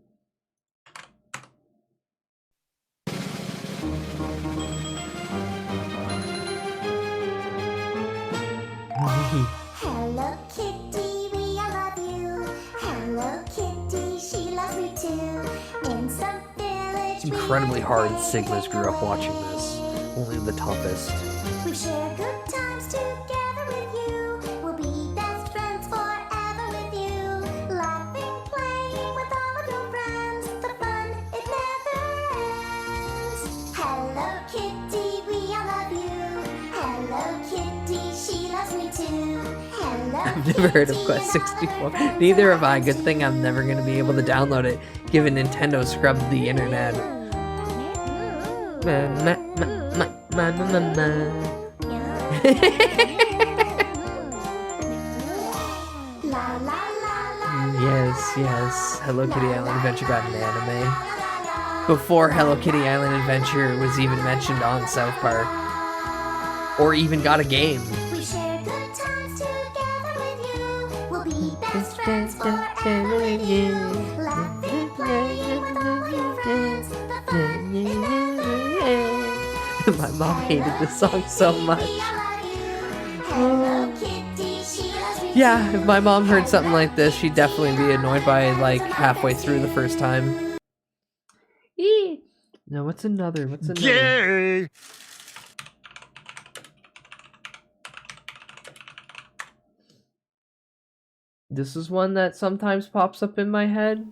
Hello Kitty, we all love you. Hello Kitty, she loves me too. In some village, It's incredibly hard. Sigmas grew up watching this. Only the toughest. we share good times together with you. We'll be best friends forever with you. Laughing, playing with all of your friends. The fun, it never ends. Hello Kitty, we all love you. Hello Kitty, she loves me too. Hello I've never heard of Quest 64. Neither have I. Good thing I'm never going to be able to download it, given Nintendo scrubbed the internet. Yes. Hello Kitty Island Adventure got an anime. Before Hello Kitty Island Adventure was even mentioned on South Park. Or even got a game. We share good times together with you. We'll be best friends forever with you. Laughing, playing with all of your friends. The fun, it never ends. My mom hated this song so much. Hello Kitty, she loves me Yeah, if my mom heard something like this, she'd definitely be annoyed by it, like, halfway through the first time. Eee. No, what's another? What's another? Yay! This is one that sometimes pops up in my head.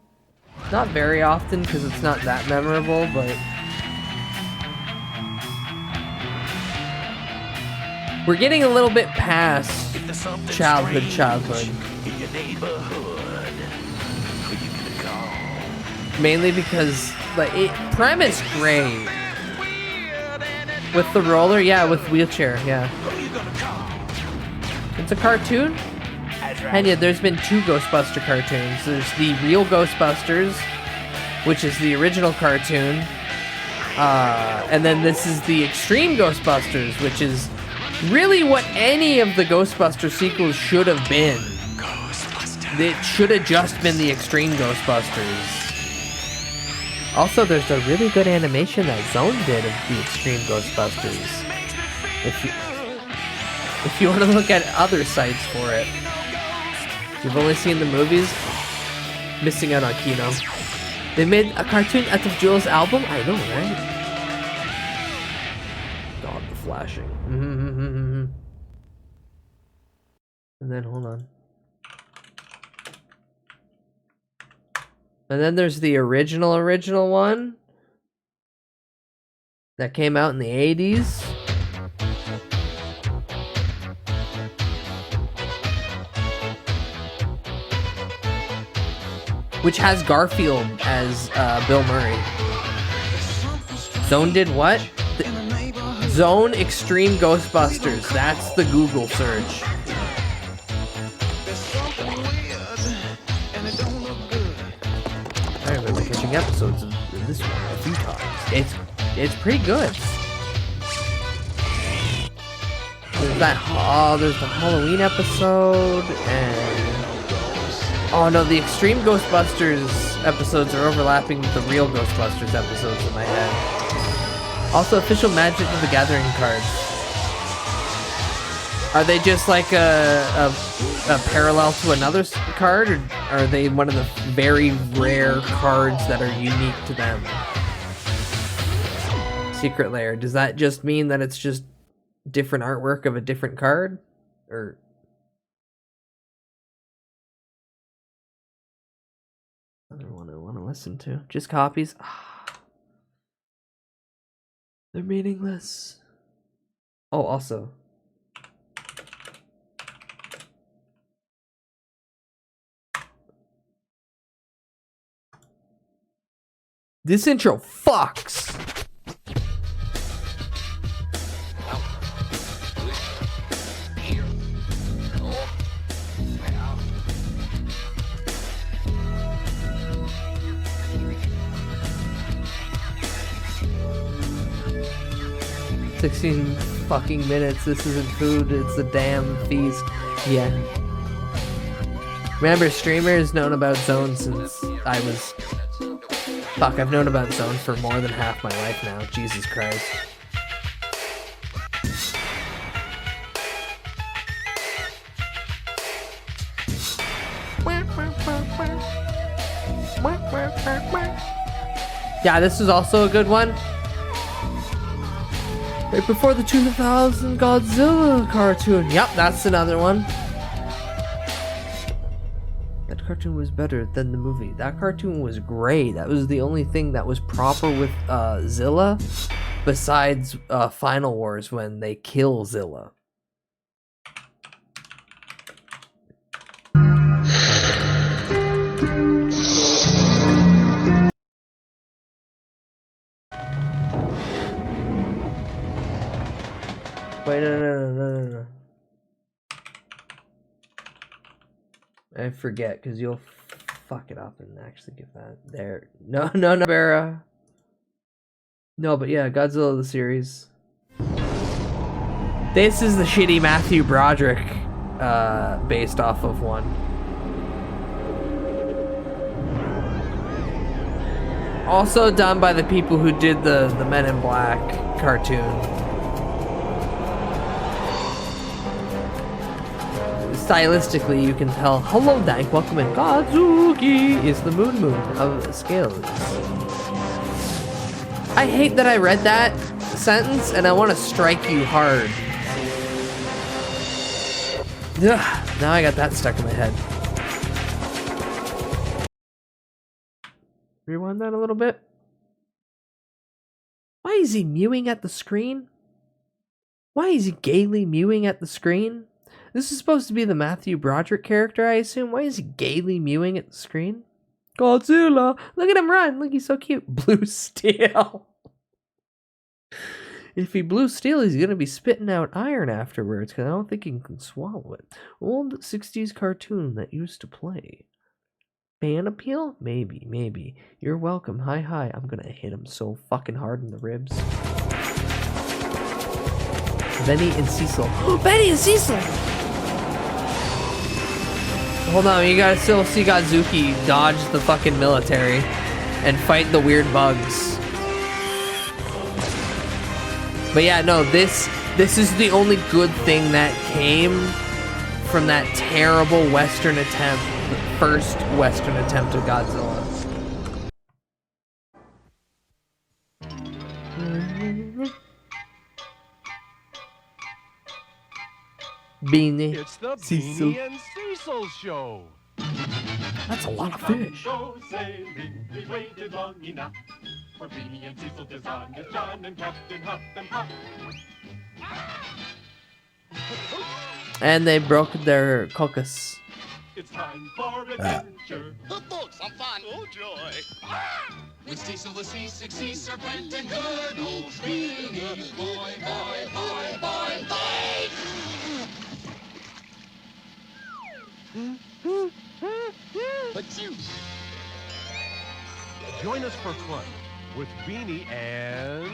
Not very often, because it's not that memorable, but... we're getting a little bit past childhood. In your neighborhood, who you gonna call? Mainly because, like, premise great. With the roller, yeah, with wheelchair, yeah. It's a cartoon? And yeah, there's been 2 Ghostbuster cartoons. There's the real Ghostbusters, which is the original cartoon. And then this is the Extreme Ghostbusters, which is really what any of the Ghostbuster sequels should have been. It should have just been the Extreme Ghostbusters. Also, there's a really good animation that Zone did of the Extreme Ghostbusters. If you want to look at other sites for it. You've only seen the movies? Missing out on Kino. They made a cartoon out of Jules' album? I know, right? God, the flashing. And then, hold on. And then there's the original one that came out in the 80s. Which has Garfield as Bill Murray. Zone did what? Zone Extreme Ghostbusters. That's the Google search. I remember catching episodes of this one a few times. It's pretty good. There's that. There's the Halloween episode and. Oh no, the Extreme Ghostbusters episodes are overlapping with the real Ghostbusters episodes in my head. Also, official Magic of the Gathering cards. Are they just like a parallel to another card, or are they one of the very rare cards that are unique to them? Secret Lair. Does that just mean that it's just different artwork of a different card? Or... I don't want to listen to. Just copies. They're meaningless. Oh, also. This intro fucks. $16 fucking minutes. This isn't food. It's a damn feast. Yeah. Remember, streamers known about Zone since I was. Fuck, I've known about Zone for more than half my life now. Jesus Christ. Yeah, this is also a good one. Right before the 2000 Godzilla cartoon. Yep, that's another one. That cartoon was better than the movie. That cartoon was great. That was the only thing that was proper with Zilla, besides Final Wars when they kill Zilla. Wait, no. I forget, because you'll fuck it up and actually get that there. No, Barra. No, but yeah, Godzilla the series. This is the shitty Matthew Broderick based off of one. Also done by the people who did the Men in Black cartoon. stylistically, you can tell. Hello, Dank. Welcome in. Kazuki is the moon of scales. I hate that I read that sentence, and I want to strike you hard. Ugh, now I got that stuck in my head. Rewind that a little bit. Why is he mewing at the screen? Why is he gaily mewing at the screen? This is supposed to be the Matthew Broderick character, I assume. Why is he gaily mewing at the screen? Godzilla! Look at him run! Look, he's so cute. Blue steel. If he blue steel, he's gonna be spitting out iron afterwards, because I don't think he can swallow it. Old 60s cartoon that used to play. Fan appeal? Maybe, maybe. You're welcome. Hi. I'm gonna hit him so fucking hard in the ribs. Benny and Cecil. Oh, Benny and Cecil! Hold on, you gotta still see Godzuki dodge the fucking military and fight the weird bugs. But yeah, no, this is the only good thing that came from that terrible Western attempt, the first Western attempt at Godzilla. Beanie. It's the Cecil. Beanie and Cecil show. That's a lot of fish. Go sailing, we waited long enough for Beanie and Cecil to John and Captain Huff and Puff. And they broke their caucus. It's time for adventure. Look, some fun. Oh, joy. With Cecil the Sea Serpent and good old Beanie. Boy. But you. Join us for fun with Beanie and...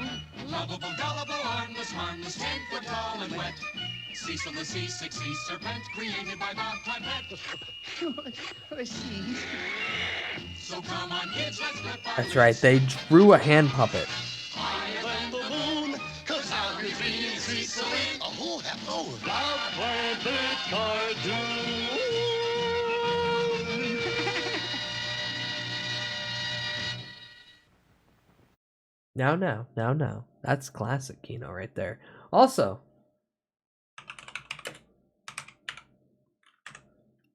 Lovable, gullible, harmless, 10 foot tall and wet. Cecil the Sea Serpent, created by Bob Clampett. So come on, kids, let's flip our That's right, they drew a hand puppet. higher than the moon, 'cause I'll be Beanie Cecil in a whole half hour. Bob Clampett cartoon. Now. That's classic Kino right there. Also,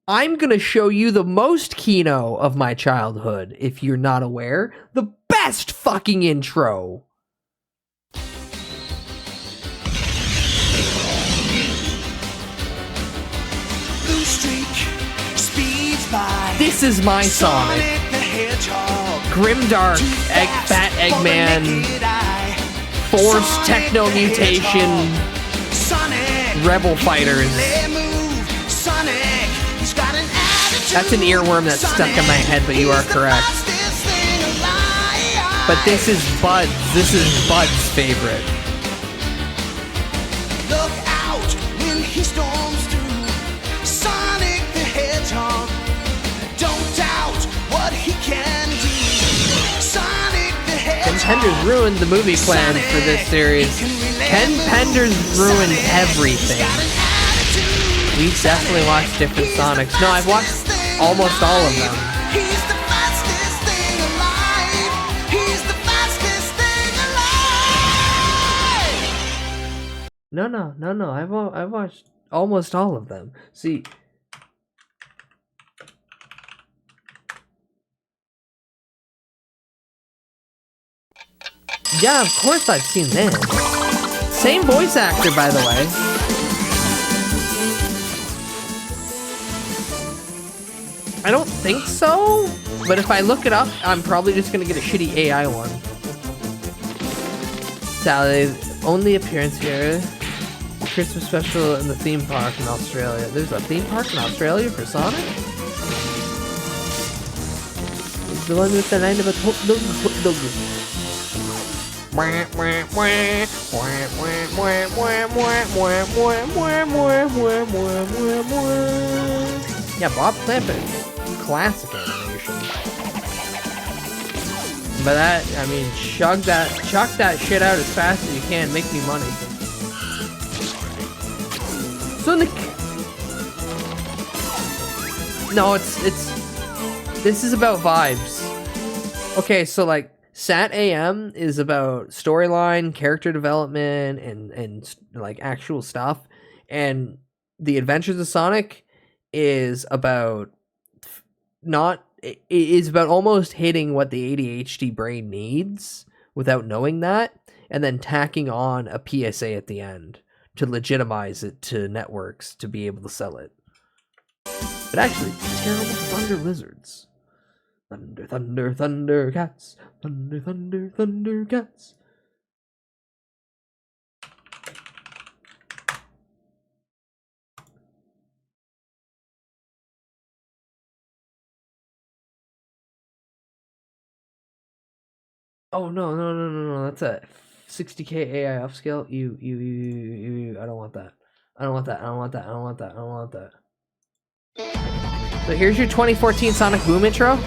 I'm gonna show you the most Kino of my childhood, if you're not aware. The best fucking intro! Blue streak speeds by. This is my Sonic. The Hedgehog. Grimdark, Fat Eggman, Force Techno Mutation, Rebel Fighters. That's an earworm that's stuck in my head, but you are correct. But this is Bud's. This is Bud's favorite. Look out when he storms through. Sonic the Hedgehog. Don't doubt what he can do. Sonic the Hedgehog. Ken Pender's ruined the movie plans for this series. Ken Pender's ruined everything. We've definitely watched different Sonics. No, I've watched almost all of them. He's the fastest thing alive. He's the fastest thing alive. No. I've watched almost all of them. See. Yeah, of course I've seen this. Same voice actor, by the way. I don't think so, but if I look it up, I'm probably just gonna get a shitty AI one. Sally's only appearance here. Christmas special in the theme park in Australia. There's a theme park in Australia for Sonic? It's the one with the line about hot dog. Yeah, Bob Clampett. Classic animation. But that, I mean, chuck that shit out as fast as you can. Make me money. Sonic! No, it's this is about vibes. Okay, so like Sat AM is about storyline, character development, and like actual stuff, and The Adventures of Sonic is about it is about almost hitting what the ADHD brain needs without knowing that, and then tacking on a PSA at the end to legitimize it to networks to be able to sell it. But actually, terrible thunder lizards. Thunder, thunder, thunder cats. Thunder, thunder, thunder cats. Oh no, that's a 60k AI upscale. You, I don't want that. I don't want that. I don't want that. I don't want that. I don't want that. So here's your 2014 Sonic Boom intro.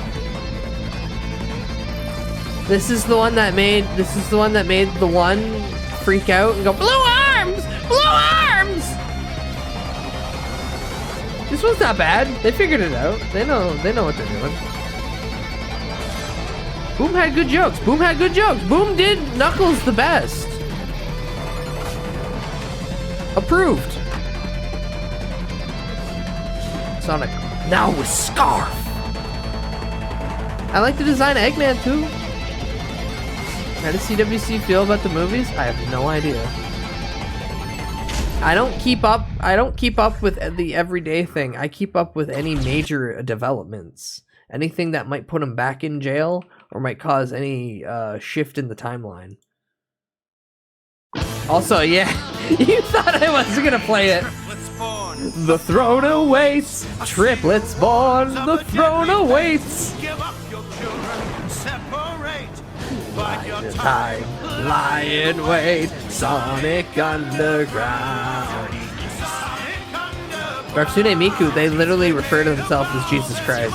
This is the one that made the one freak out and go, blue arms! Blue arms! This one's not bad. They figured it out. They know what they're doing. Boom had good jokes. Boom had good jokes. Boom did Knuckles the best. Approved. Sonic now with Scarf. I like the design of Eggman too. How does CWC feel about the movies? I have no idea. I don't keep up with the everyday thing. I keep up with any major developments. Anything that might put him back in jail or might cause any shift in the timeline. Also, yeah, you thought I wasn't gonna play it. The throne awaits, triplets born, the throne awaits. Give up your children, separate. Bide your time, lie in wait, Sonic Underground. Ratsune Miku, they literally refer to themselves as Jesus Christ.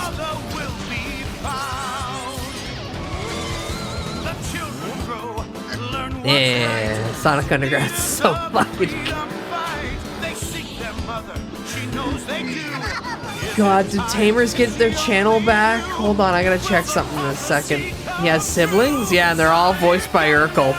Yeah, Sonic Underground's so fucking God, did Tamers get their channel back? Hold on, I gotta check something in a second. He has siblings? Yeah, and they're all voiced by Urkel.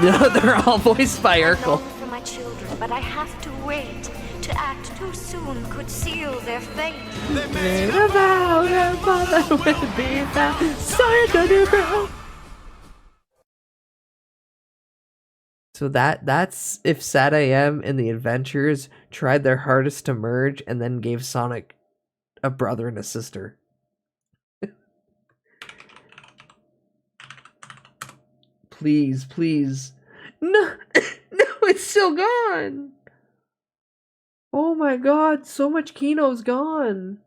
No, they're all voiced by Urkel. For my children, but I have to wait. To act too soon could seal their fate. They made a vow their mother would be found. Sonic Underground. So that's if Sat AM and the Adventures tried their hardest to merge and then gave Sonic a brother and a sister. Please, please. No, no, it's still gone. Oh my god, so much Kino's gone.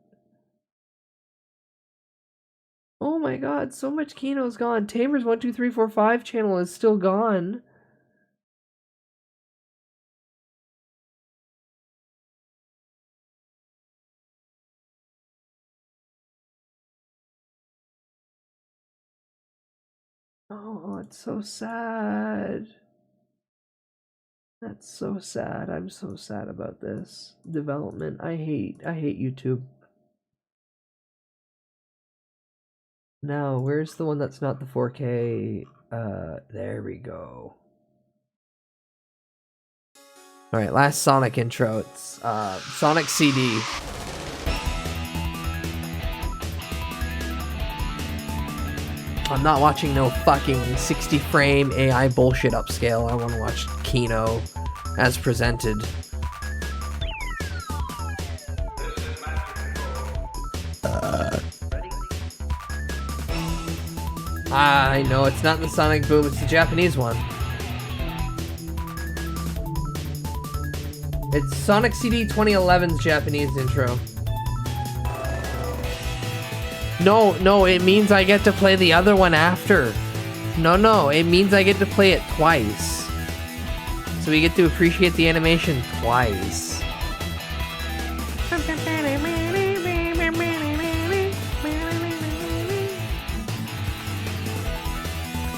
Oh my god, so much Kino's gone. Tamer's 12345 channel is still gone. Oh, it's so sad. That's so sad. I'm so sad about this development. I hate YouTube. Now, where's the one that's not the 4K? There we go. Alright, last Sonic intro. It's Sonic CD. I'm not watching no fucking 60 frame AI bullshit upscale. I want to watch Kino as presented. I know it's not the Sonic Boom, it's the Japanese one. It's Sonic CD 2011's Japanese intro. No, it means I get to play the other one after. No, it means I get to play it twice. So we get to appreciate the animation twice.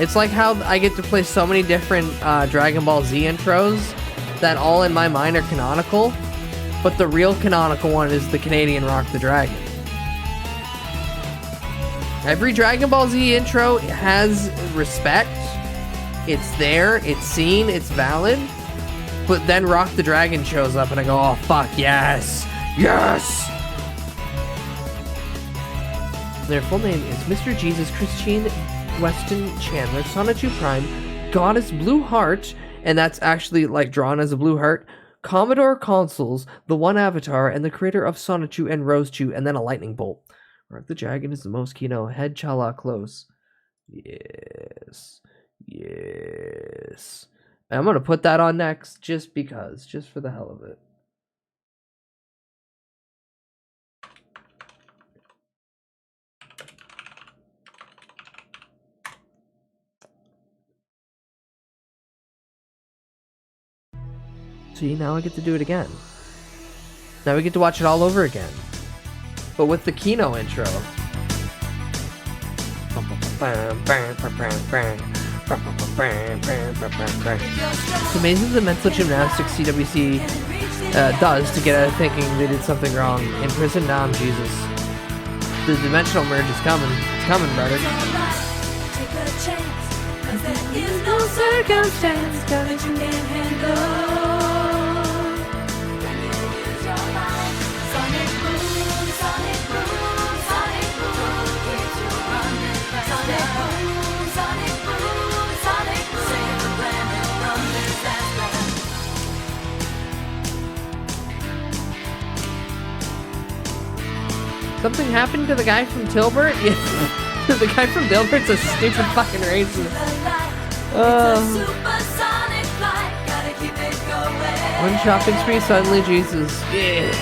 It's like how I get to play so many different Dragon Ball Z intros that all in my mind are canonical. But the real canonical one is the Canadian Rock the Dragon. Every Dragon Ball Z intro has respect. It's there, it's seen, it's valid. But then Rock the Dragon shows up and I go, oh fuck, yes! Yes! Their full name is Mr. Jesus Christine Weston Chandler, Sonichu Prime, Goddess Blue Heart, and that's actually like drawn as a blue heart, Commodore Consoles, the One Avatar, and the creator of Sonichu and Rosechu, and then a lightning bolt. Rock the Dragon is the most Kino. Head Chala close. Yes. Yes. And I'm going to put that on next just because. Just for the hell of it. See, now I get to do it again. Now we get to watch it all over again. But with the Kino intro. It's amazing the mental gymnastics CWC does to get out of thinking they did something wrong. In prison, now I'm Jesus. The dimensional merge is coming. It's coming, brother. No circumstance that you can't handle. Sonic boom, sonic boom, sonic boom, keeps you running. Sonic boom, sonic boom, sonic boom, save the planet from disaster. Something happened to the guy from Tilbert? Yes. The guy from Dilbert's a stupid fucking racist. One shopping spree, suddenly Jesus. Yeah.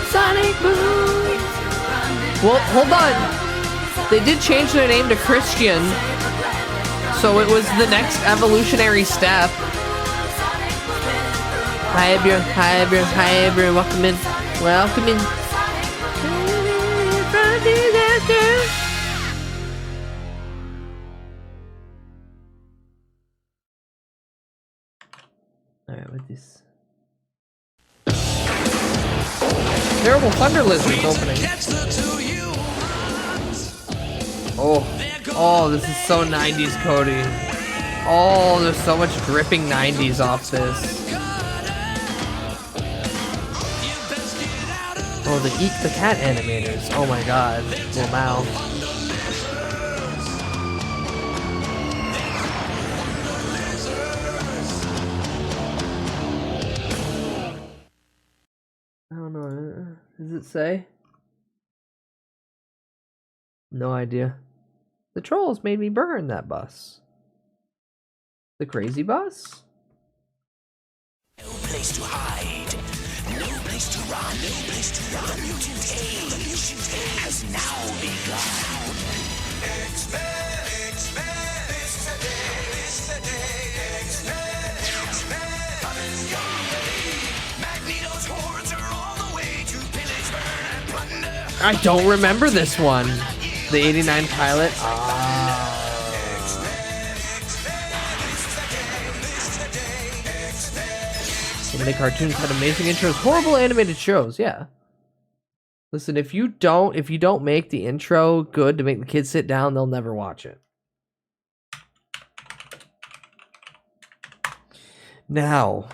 Sonic boom. Well, hold on. They did change their name to Christian, so it was the next evolutionary step. Hi everyone, hi everyone, hi everyone. Welcome in. Welcome in. Alright, with this. Terrible Thunder Lizard's opening. Oh, this is so 90s, Cody. Oh, there's so much dripping 90s off this. Oh, the Eek the Cat animators. Oh my god. Well, now. I don't know. Does it say? No idea. The trolls made me burn that bus. The crazy bus? No place to hide. No place to run. No place to run. The mutant age has now begun. X-Men, X-Men, this is the day, this is the day. X-Men, X-Men, Magneto's hordes are on the way to pillage, burn, and plunder. I don't remember this one. The 89 pilot. So many cartoons had amazing intros, horrible animated shows. Yeah. Listen, if you don't make the intro good to make the kids sit down, they'll never watch it. Now,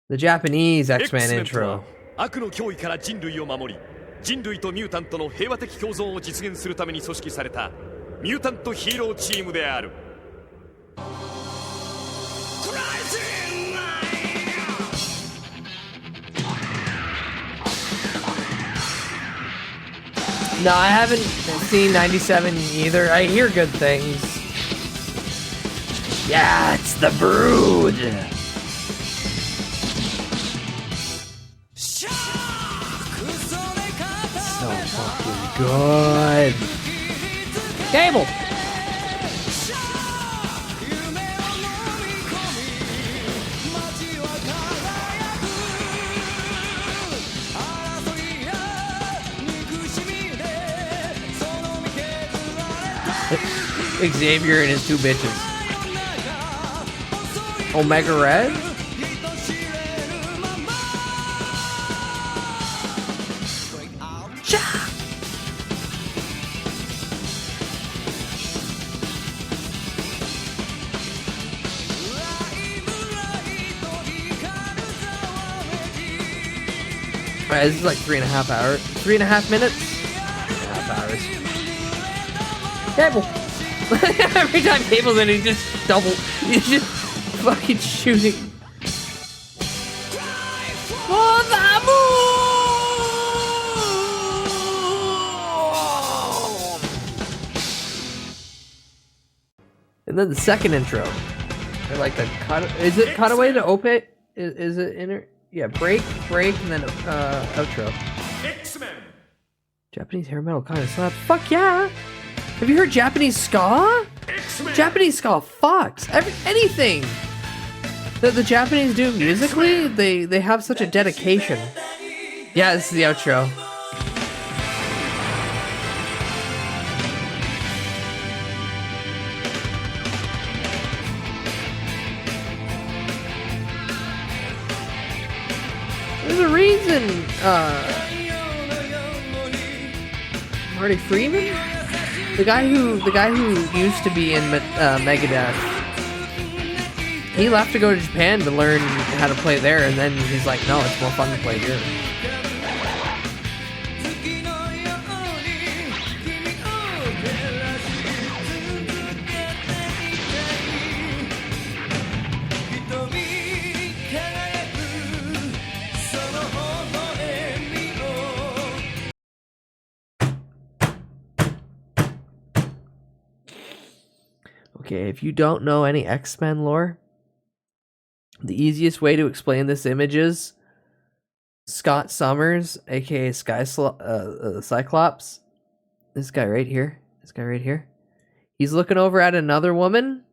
the Japanese X-Men intro. 悪の脅威から人類を守り、人類とミュータントの平和的共存を実現するために組織されたミュータントヒーローチームである。No, I haven't seen 97 either. I hear good things. Yeah, it's the Brood. So fucking good. Cable. Xavier and his two bitches. Omega Red? Alright, this is like 3.5 hours. 3.5 minutes? 3.5 hours. Cable! Every time Cable's in, he's just he's just fucking shooting. For the moon! And then the second intro. I like the cut. Is it cutaway to Ope? Is it inner? Yeah, break, and then outro. X-Men. Japanese hair metal kind of slap. Fuck yeah! Have you heard Japanese ska? X-Men. Japanese ska fucks anything that the Japanese do musically. They have such a dedication. Yeah, this is the outro. There's a reason, Marty Freeman? The guy who used to be in Megadeth, he left to go to Japan to learn how to play there, and then he's like, no, it's more fun to play here. Okay, if you don't know any X-Men lore, the easiest way to explain this image is Scott Summers, aka Cyclops. This guy right here. He's looking over at another woman.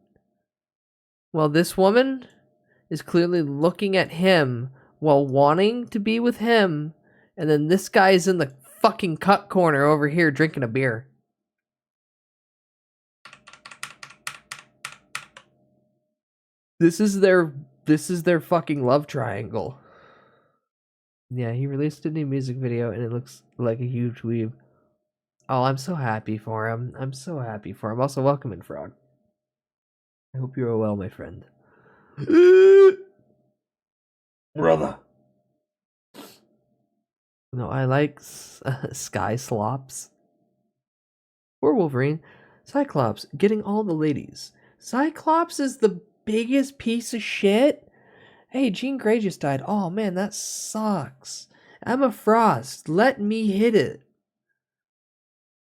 Well, this woman is clearly looking at him while wanting to be with him. And then this guy is in the fucking cut corner over here drinking a beer. This is their fucking love triangle. Yeah, he released a new music video and it looks like a huge weeb. Oh, I'm so happy for him. Also, welcome in, Frog. I hope you're well, my friend. Brother. No, I like Sky Slops. Or Wolverine. Cyclops, getting all the ladies. Cyclops is the biggest piece of shit. Hey, Jean Grey just died. Oh man, that sucks. Emma Frost, let me hit it.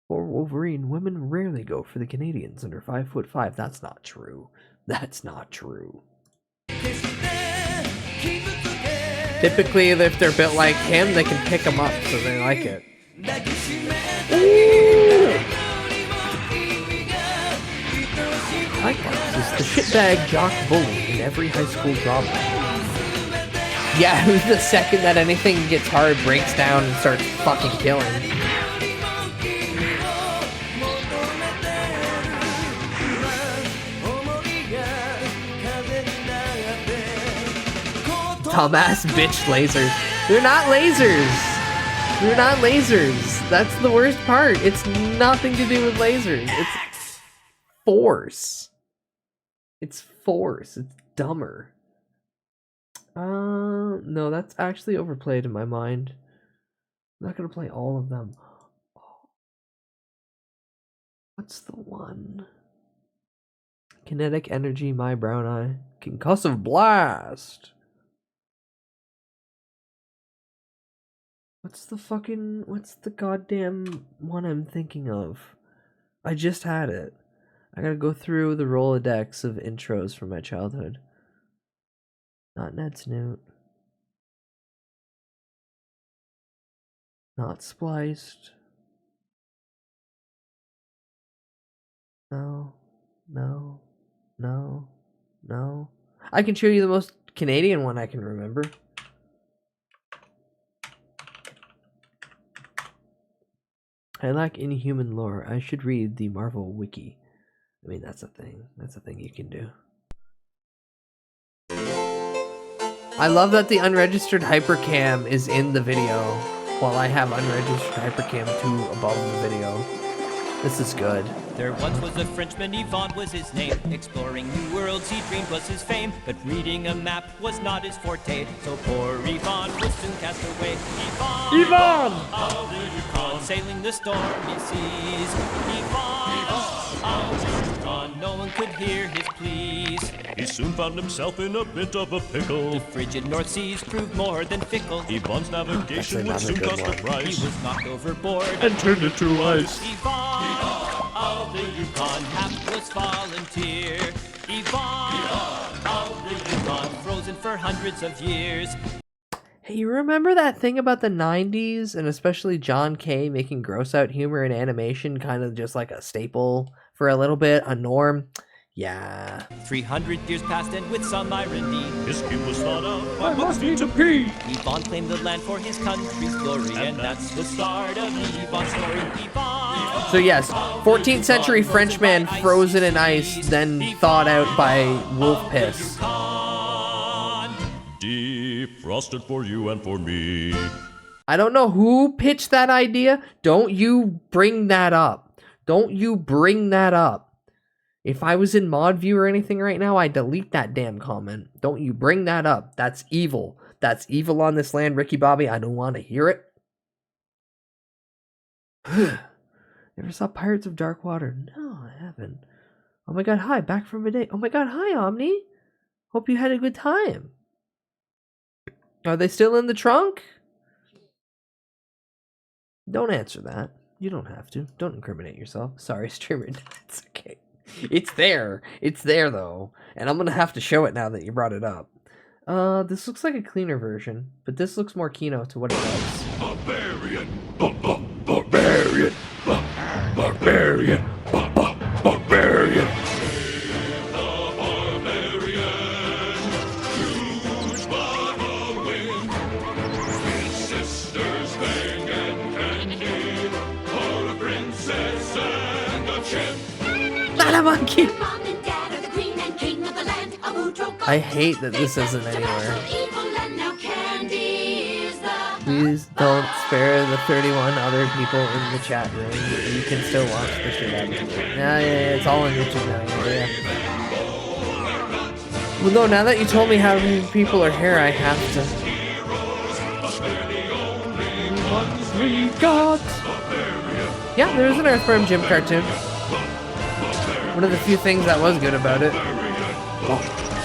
For Wolverine, women rarely go for the Canadians under 5'5". That's not true. Typically, if they're built like him, they can pick them up, so they like it. Cyclops is the shitbag jock bully in every high school drama. Yeah, who's the second that anything gets hard, breaks down, and starts fucking killing? Dumbass bitch lasers. They're not lasers. That's the worst part. It's nothing to do with lasers. It's force. It's dumber. No, that's actually overplayed in my mind. I'm not gonna play all of them. What's the one? Kinetic energy, my brown eye. Concussive blast. What's the goddamn one I'm thinking of? I just had it. I gotta go through the Rolodex of intros from my childhood. Not Ned Snoot. Not Spliced. No. I can show you the most Canadian one I can remember. I lack Inhuman lore. I should read the Marvel Wiki. I mean, that's a thing. That's a thing you can do. I love that the unregistered hypercam is in the video, while I have unregistered hypercam 2 above the video. This is good. There once was a Frenchman, Yvonne was his name. Exploring new worlds, he dreamed was his fame. But reading a map was not his forte. So poor Yvonne was soon cast away. Yvonne! How the Yukon, sailing the stormy seas. Yvonne! How the Yukon, no one could hear his pleas. He soon found himself in a bit of a pickle. The frigid North Seas proved more than fickle. Yvonne's navigation would soon cost a price. He was knocked overboard and turned into ice. Yvonne! All the Yukon hapless volunteer. Yvonne! All the Yukon frozen for hundreds of years. Hey, you remember that thing about the 90s, and especially John Kay making gross out humor in animation kind of just like a staple for a little bit, a norm? Yeah. 300 years passed, and with some irony, his scheme was thought out. I must need to pee. Yvonne claimed the land for his country's glory, and that's the start of Yvonne's story. Yvonne! So yes, 14th century Frenchman frozen in ice, then thawed out by wolf piss. Defrosted for you and for me. I don't know who pitched that idea. Don't you bring that up. Don't you bring that up. If I was in mod view or anything right now, I'd delete that damn comment. Don't you bring that up. That's evil. That's evil on this land, Ricky Bobby. I don't want to hear it. Never saw Pirates of Dark Water. No, I haven't. Oh my god, hi. Back from a day. Oh my god, hi, Omni. Hope you had a good time. Are they still in the trunk? Don't answer that. You don't have to. Don't incriminate yourself. Sorry, streamer. It's okay. It's there. It's there, though. And I'm going to have to show it now that you brought it up. This looks like a cleaner version, but this looks more Kino to what it does. Barbarian! Barbarian! Barbarian! Barbarian! Not a monkey! I hate that this isn't anywhere. Please don't spare the 31 other people in the chat room. You can still watch the shit out of it. Yeah, it's all on YouTube now. Yeah. Well, no, now that you told me how many people are here, I have to. We got. Yeah, there is an Earthworm Jim cartoon. One of the few things that was good about it.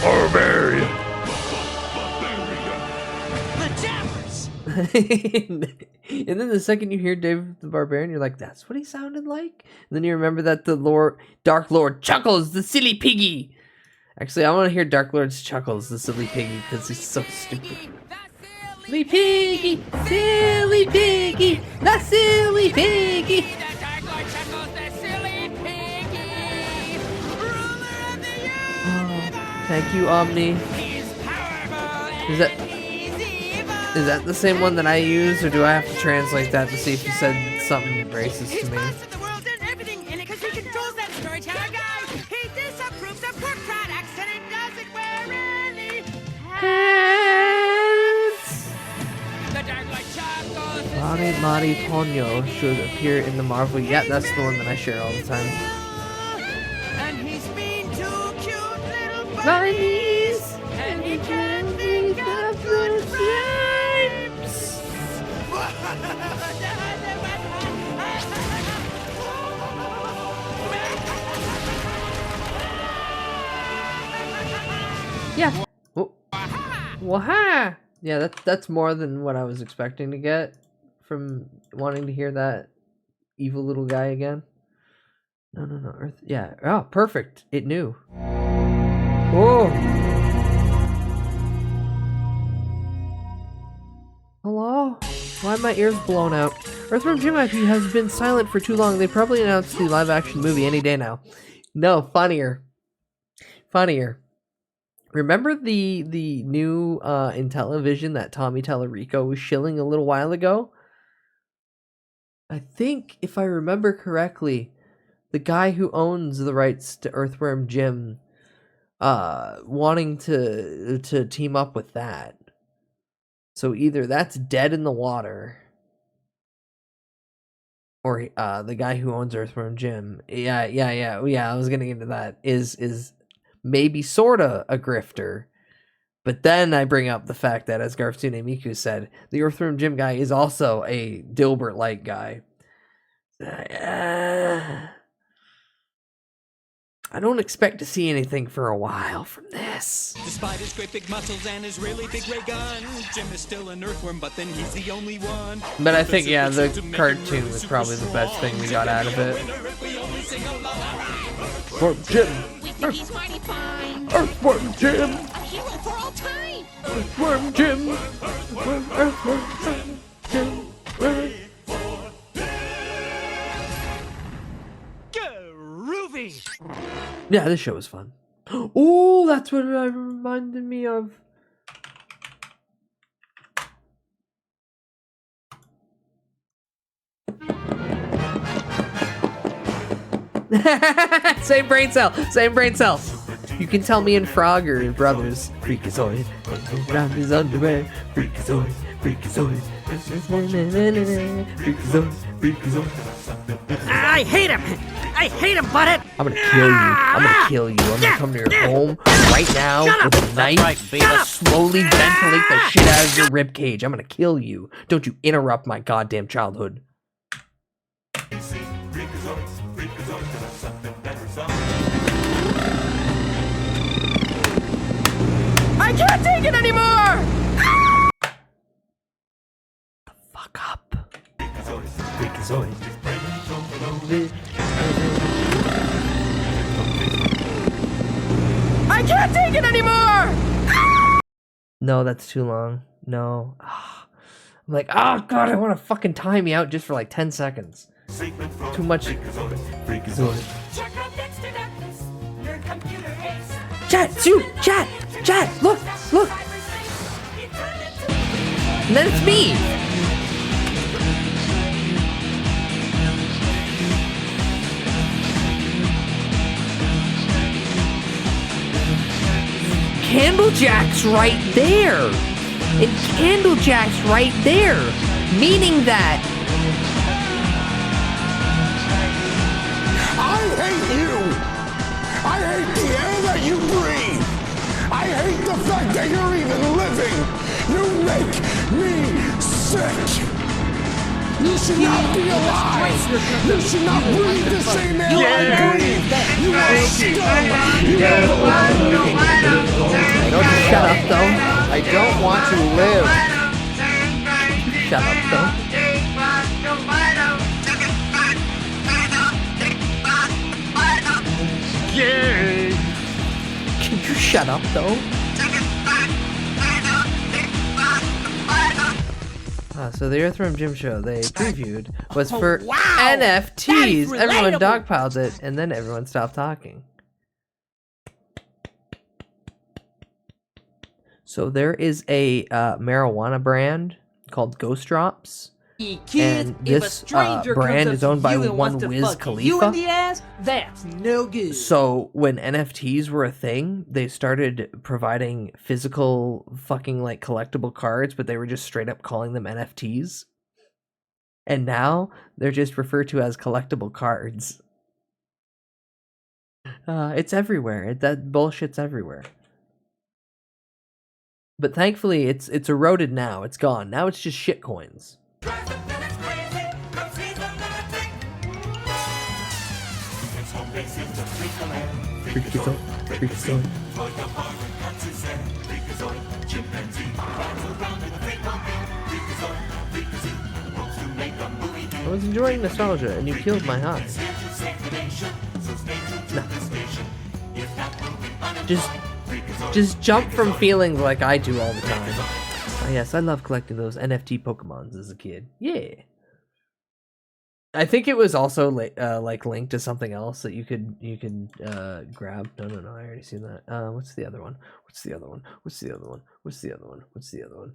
Barbarian! And then the second you hear Dave the Barbarian, you're like, that's what he sounded like? And then you remember that the Dark Lord chuckles, the silly piggy! Actually, I want to hear Dark Lord's chuckles, the silly piggy, because he's so stupid. Silly piggy, the silly piggy! Thank you, Omni. Is that the same one that I use, or do I have to translate that to see if you said something racist to me? Mari Ponyo should appear in the Marvel. Yeah, that's the one that I share all the time. My knees, and he can't think of good times. Yeah. Oh. Waha! Yeah, that's more than what I was expecting to get from wanting to hear that evil little guy again. No, Earth. Yeah. Oh, perfect. It knew. Oh! Hello? Why are my ears blown out? Earthworm Jim IP has been silent for too long. They probably announced the live-action movie any day now. No, funnier. Remember the new in television that Tommy Tallarico was shilling a little while ago? I think, if I remember correctly, the guy who owns the rights to Earthworm Jim wanting to team up with that. So either that's dead in the water, or the guy who owns Earthworm Jim, yeah, I was gonna get into that, is maybe sorta a grifter. But then I bring up the fact that, as Garftsune Miku said, the Earthworm Jim guy is also a Dilbert-like guy. I don't expect to see anything for a while from this. Despite his great big muscles and his really big ray gun, Jim is still an earthworm, but then he's the only one. But I think, yeah, the cartoon was probably the best thing we got out of it. Earthworm Jim! He's mighty fine. Earthworm Jim! A hero for all time. Earthworm Jim! Earthworm Jim! Groovy! Yeah, this show was fun. Oh, that's what it reminded me of. Same brain cell. Same brain cell. You can tell me and Frogger are brothers. Freakazoid. Around his underwear. Freakazoid. Freakazoid. Freakazoid. Freakazoid. I hate him. I hate him, Butthead. I'm gonna kill you. I'm gonna kill you. I'm gonna come to your home right now with a knife, slowly ventilate the shit out of your ribcage. I'm gonna kill you. Don't you interrupt my goddamn childhood. I can't take it anymore! Fuck up. Freakazoid. I can't take it anymore! No, that's too long. No. I'm like, oh god, I want to fucking time me out just for like 10 seconds. Too much. Freakazoid. Chat, shoot, chat, look. And then it's me. Candlejack's right there. And Candlejack's right there. Meaning that I hate you! I hate the air that you breathe! I hate the fact that you're even living! You make me sick! You should not be alive! You should not breathe the same air I breathe! You are scum! You don't shut up though. I don't want to live. Shut up though. Can you shut up though? So the Earthworm Jim show they previewed was for NFTs. Everyone dogpiled it, and then everyone stopped talking. So there is a marijuana brand called Ghost Drops. And this brand is owned by one Wiz Khalifa. You in the ass? That's no good. So when NFTs were a thing, they started providing physical fucking like collectible cards, but they were just straight up calling them NFTs. And now they're just referred to as collectible cards. It's everywhere. That bullshit's everywhere. But thankfully, it's eroded now. It's gone. Now it's just shit coins. I was enjoying nostalgia, and you killed my heart. No. Just jump from feelings like I do all the time. Oh yes, I love collecting those NFT Pokemons as a kid. Yeah. I think it was also like linked to something else that you could grab. No, I already seen that. What's the other one? What's the other one? What's the other one? What's the other one? What's the other one?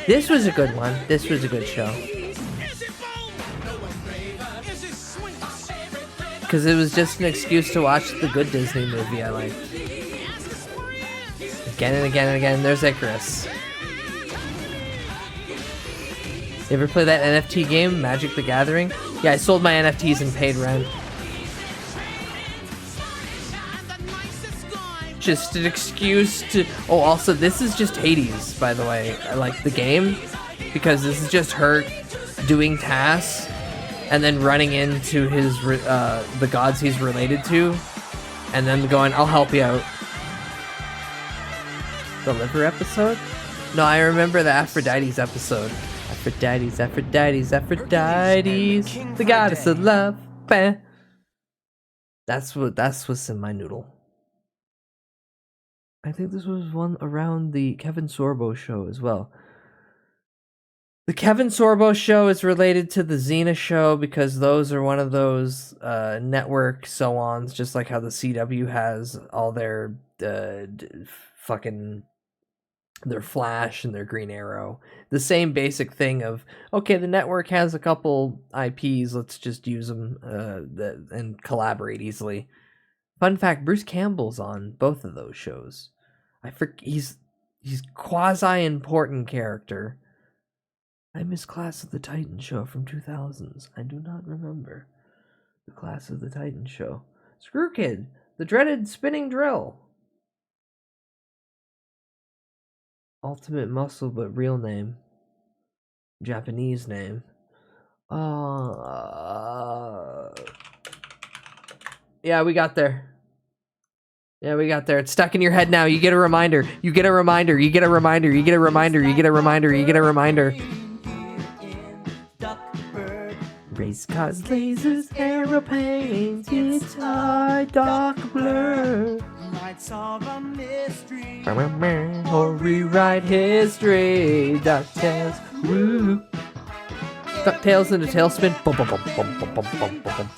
This was a good one. This was a good show. Because it was just an excuse to watch the good Disney movie I liked. Again and again and again, there's Icarus. You ever play that NFT game, Magic the Gathering? Yeah, I sold my NFTs and paid rent. Just an excuse to... Oh, also, this is just Hades, by the way. I like the game, because this is just her doing tasks and then running into his the gods he's related to, and then going, I'll help you out. The liver episode? No, I remember the Aphrodite's episode. Aphrodite's, Aphrodite's, Aphrodite's, the goddess of love. Bah. That's what's in my noodle. I think this was one around the Kevin Sorbo show as well. The Kevin Sorbo show is related to the Xena show because those are one of those network so-ons, just like how the CW has all their fucking their Flash and their Green Arrow. The same basic thing of, okay, the network has a couple IPs, let's just use them and collaborate easily. Fun fact, Bruce Campbell's on both of those shows. He's quasi-important character. I miss Class of the Titan show from 2000s. I do not remember the Class of the Titan show. Screw Kid, the dreaded spinning drill. Ultimate Muscle, but real name. Japanese name. Yeah, we got there. Yeah, we got there. It's stuck in your head now. You get a reminder. You get a reminder. You get a reminder. You get a reminder. You get a reminder. You get a reminder. Race cars, lasers, aeroplanes, guitar, dark blur. Might solve a mystery or rewrite history. DuckTales, woo. DuckTales in a tailspin. Bum, bum, bum, bum, bum, bum, bum, bum.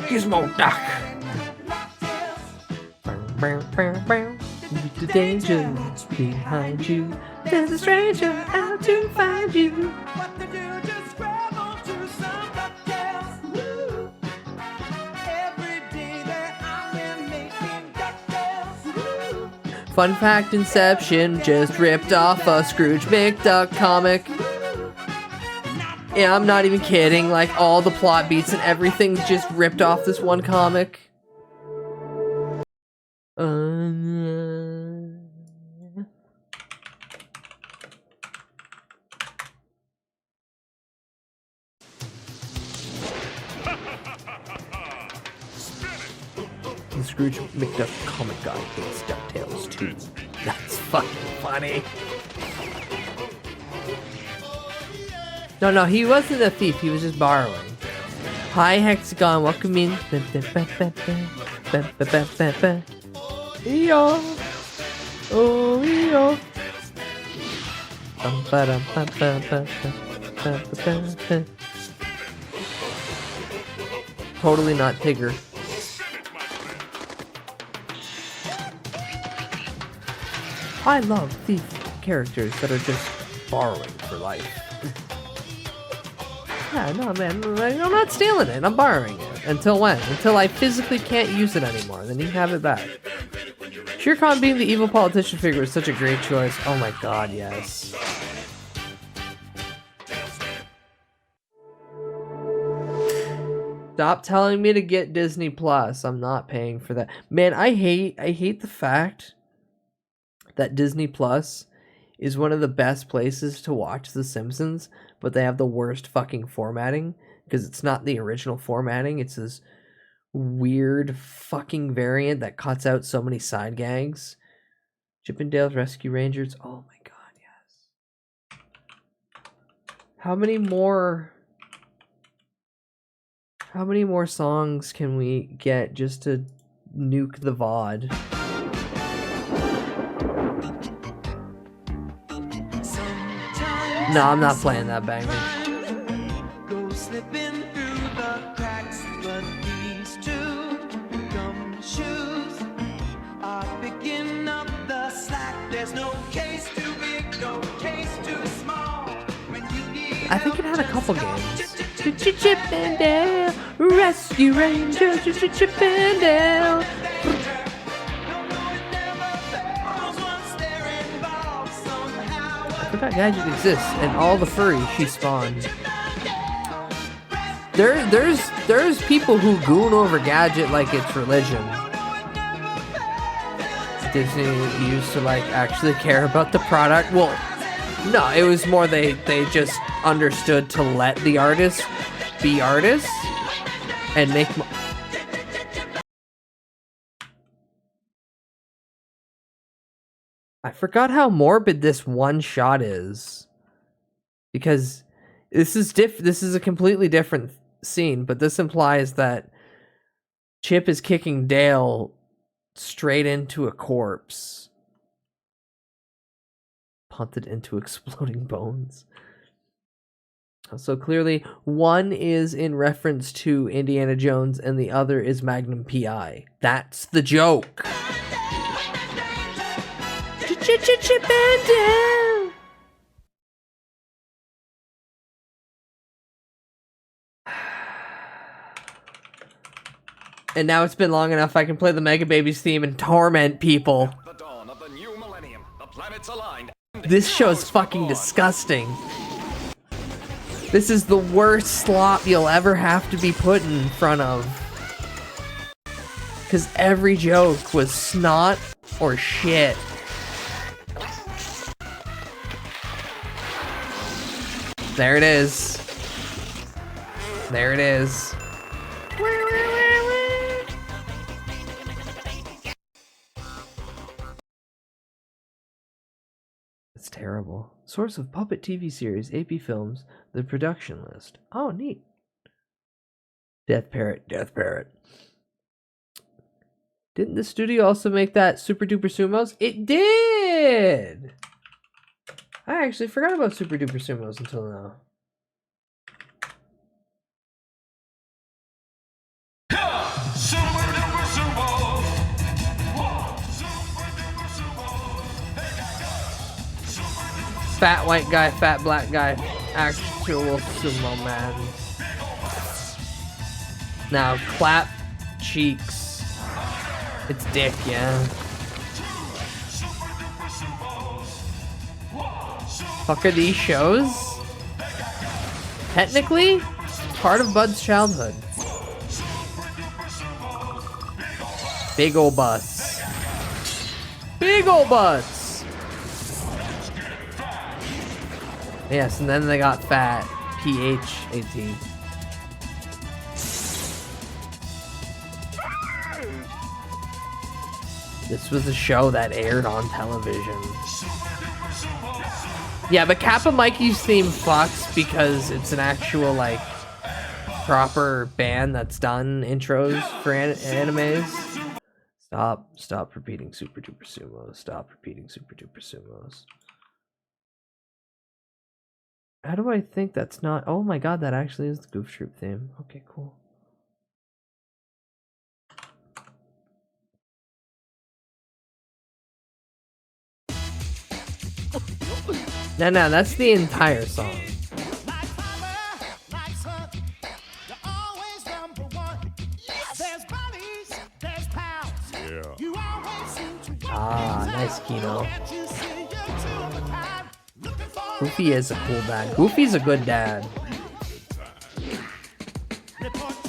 Gizmo Duck. The danger behind you. There's a stranger out to find you. What to do? Just grab onto some DuckTales. Woo. Every day that I am making DuckTales. Woo. Fun fact, Inception just ripped off a Scrooge McDuck comic. Yeah, I'm not even kidding. Like, all the plot beats and everything just ripped off this one comic. The Scrooge McDuck comic guy hates DuckTales too. That's fucking funny. No, he wasn't a thief. He was just borrowing. Hi, Hexagon. Welcome in. Yo. Oh, yo. Totally not Tigger. I love thief characters that are just borrowing for life. Yeah, no, man, I'm not stealing it. I'm borrowing it. Until when? Until I physically can't use it anymore. Then you have it back. Shere Khan being the evil politician figure is such a great choice. Oh my god, yes. Stop telling me to get Disney Plus. I'm not paying for that. Man, I hate the fact that Disney Plus is one of the best places to watch The Simpsons, but they have the worst fucking formatting because it's not the original formatting. It's this weird fucking variant that cuts out so many side gags. Chip 'n Dale's Rescue Rangers. Oh my god, yes. How many more songs can we get just to nuke the VOD? No, I'm not playing that banger. Go slipping through the cracks, but these two gum shoes are picking up the slack. There's no I think it had a couple games. Chip and Dale, Rescue Rangers, Chip and Dale. I forgot Gadget exists, and all the furries she spawned. There's people who goon over Gadget like it's religion. Disney used to like actually care about the product. Well, no, it was more they just understood to let the artists be artists and make. I forgot how morbid this one shot is, because this is a completely different scene, but this implies that Chip is kicking Dale straight into a corpse, punted into exploding bones. So clearly one is in reference to Indiana Jones and the other is Magnum P.I. That's the joke. Chip and Dale. And now it's been long enough I can play the Mega Babies theme and torment people. This show's fucking disgusting. This is the worst slop you'll ever have to be put in front of. Because every joke was snot or shit. There it is. There it is. It's terrible. Source of Puppet TV series, AP Films, the production list. Oh, neat. Death Parrot, Death Parrot. Didn't the studio also make that Super Duper Sumos? It did! I actually forgot about Super Duper Sumos until now. Fat white guy, fat black guy, actual sumo man. Now clap cheeks. It's dick, yeah. Fuck are these shows? Technically, part of Bud's childhood. Big ol' butts. Big ol' butts! Yes, and then they got fat. PH-A-T. This was a show that aired on television. Yeah, but Kappa Mikey's theme fucks because it's an actual, like, proper band that's done intros for animes. Stop repeating Super Duper Sumos. Stop repeating Super Duper Sumos. How do I think that's not... Oh my god, that actually is the Goof Troop theme. Okay, cool. No, that's the entire song. Ah, nice Kino. Goofy is a cool dad. Goofy's a good dad.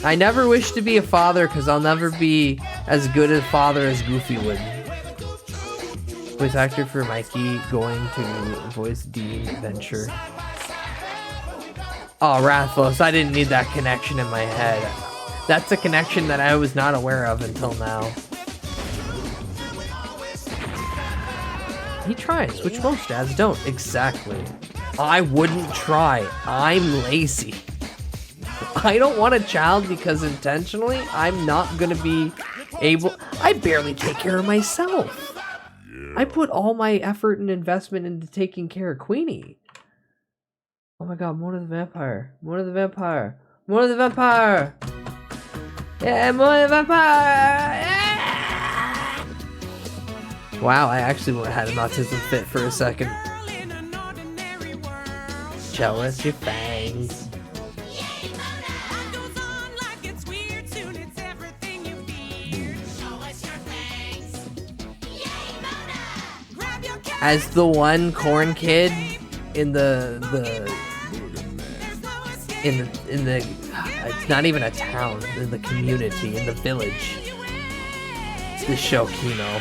I never wish to be a father because I'll never be as good a father as Goofy would. Voice actor for Mikey going to voice Dean Venture. Oh, Rathos, I didn't need that connection in my head. That's a connection that I was not aware of until now. He tries, which most dads don't. Exactly. I wouldn't try. I'm lazy. I don't want a child because intentionally I'm not gonna be able... I barely take care of myself. I put all my effort and investment into taking care of Queenie. Oh my god, Mona the Vampire. Mona the Vampire. Mona the Vampire! Yeah, Mona the Vampire! Yeah! Wow, I actually had an autism fit for a second. Show us your fangs. As the one corn kid in the it's not even a town, in the community, in the village. It's the show Kino.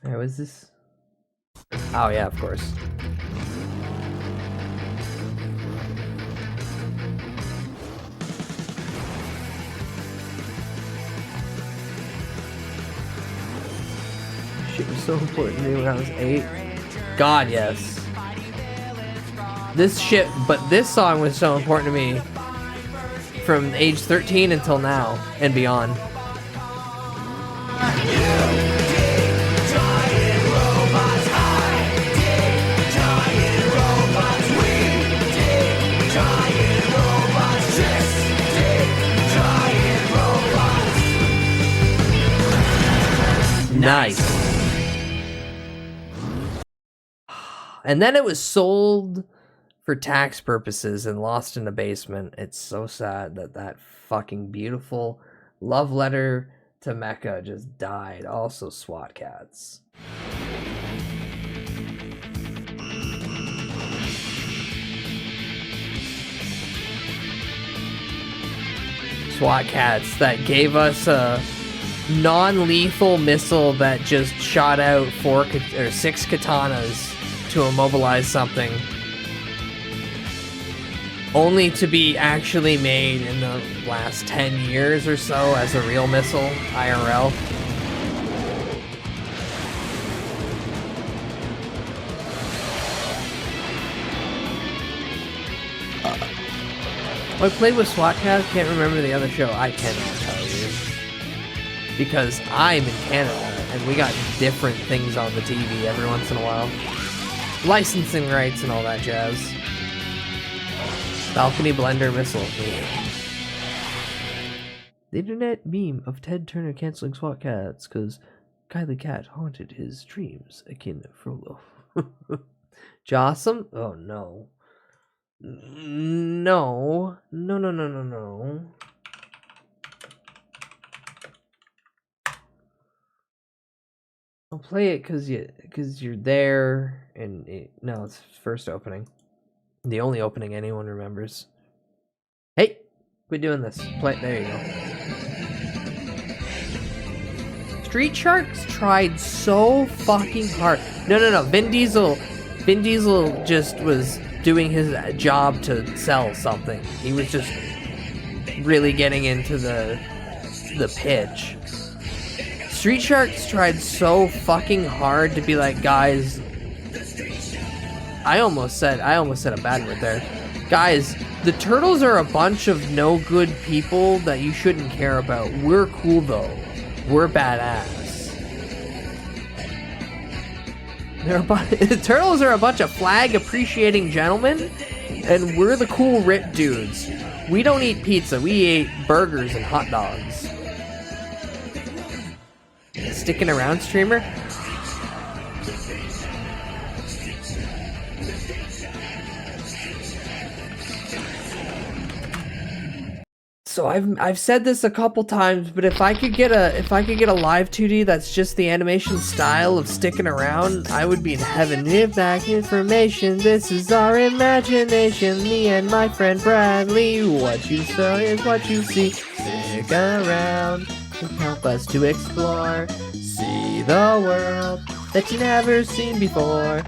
Where was this? Oh yeah, of course. Shit was so important to me when I was 8. God, yes. This shit, but this song was so important to me from age 13 until now and beyond. Nice. And then it was sold for tax purposes and lost in a basement. It's so sad that that fucking beautiful love letter to Mecca just died. Also SWAT cats. SWAT cats that gave us a non-lethal missile that just shot out 6 katanas to immobilize something, only to be actually made in the last 10 years or so as a real missile, IRL. I played with SWAT cats, can't remember the other show. I cannot tell you. Because I'm in Canada, and we got different things on the TV every once in a while. Licensing rights and all that jazz. Balcony blender missile. The internet meme of Ted Turner canceling SWAT cats because Kylie Cat haunted his dreams, akin Frollo. Jossum? Oh no. No. No. I'll play it because you're there, and no, it's first opening, the only opening anyone remembers. Hey, quit doing this. Play. There you go. Street Sharks tried so fucking hard. No. Vin Diesel just was doing his job to sell something. He was just really getting into the pitch. Street Sharks tried so fucking hard to be like, guys, I almost said a bad word there. Guys, the turtles are a bunch of no good people that you shouldn't care about. We're cool though. We're badass. The turtles are a bunch of flag appreciating gentlemen, and we're the cool rip dudes. We don't eat pizza, we eat burgers and hot dogs. Sticking around, streamer? So I've said this a couple times, but if I could get a live 2D that's just the animation style of sticking around, I would be in heaven. Give back information, this is our imagination. Me and my friend Bradley, what you saw is what you see. Stick around and help us to explore. See the world that you never seen before.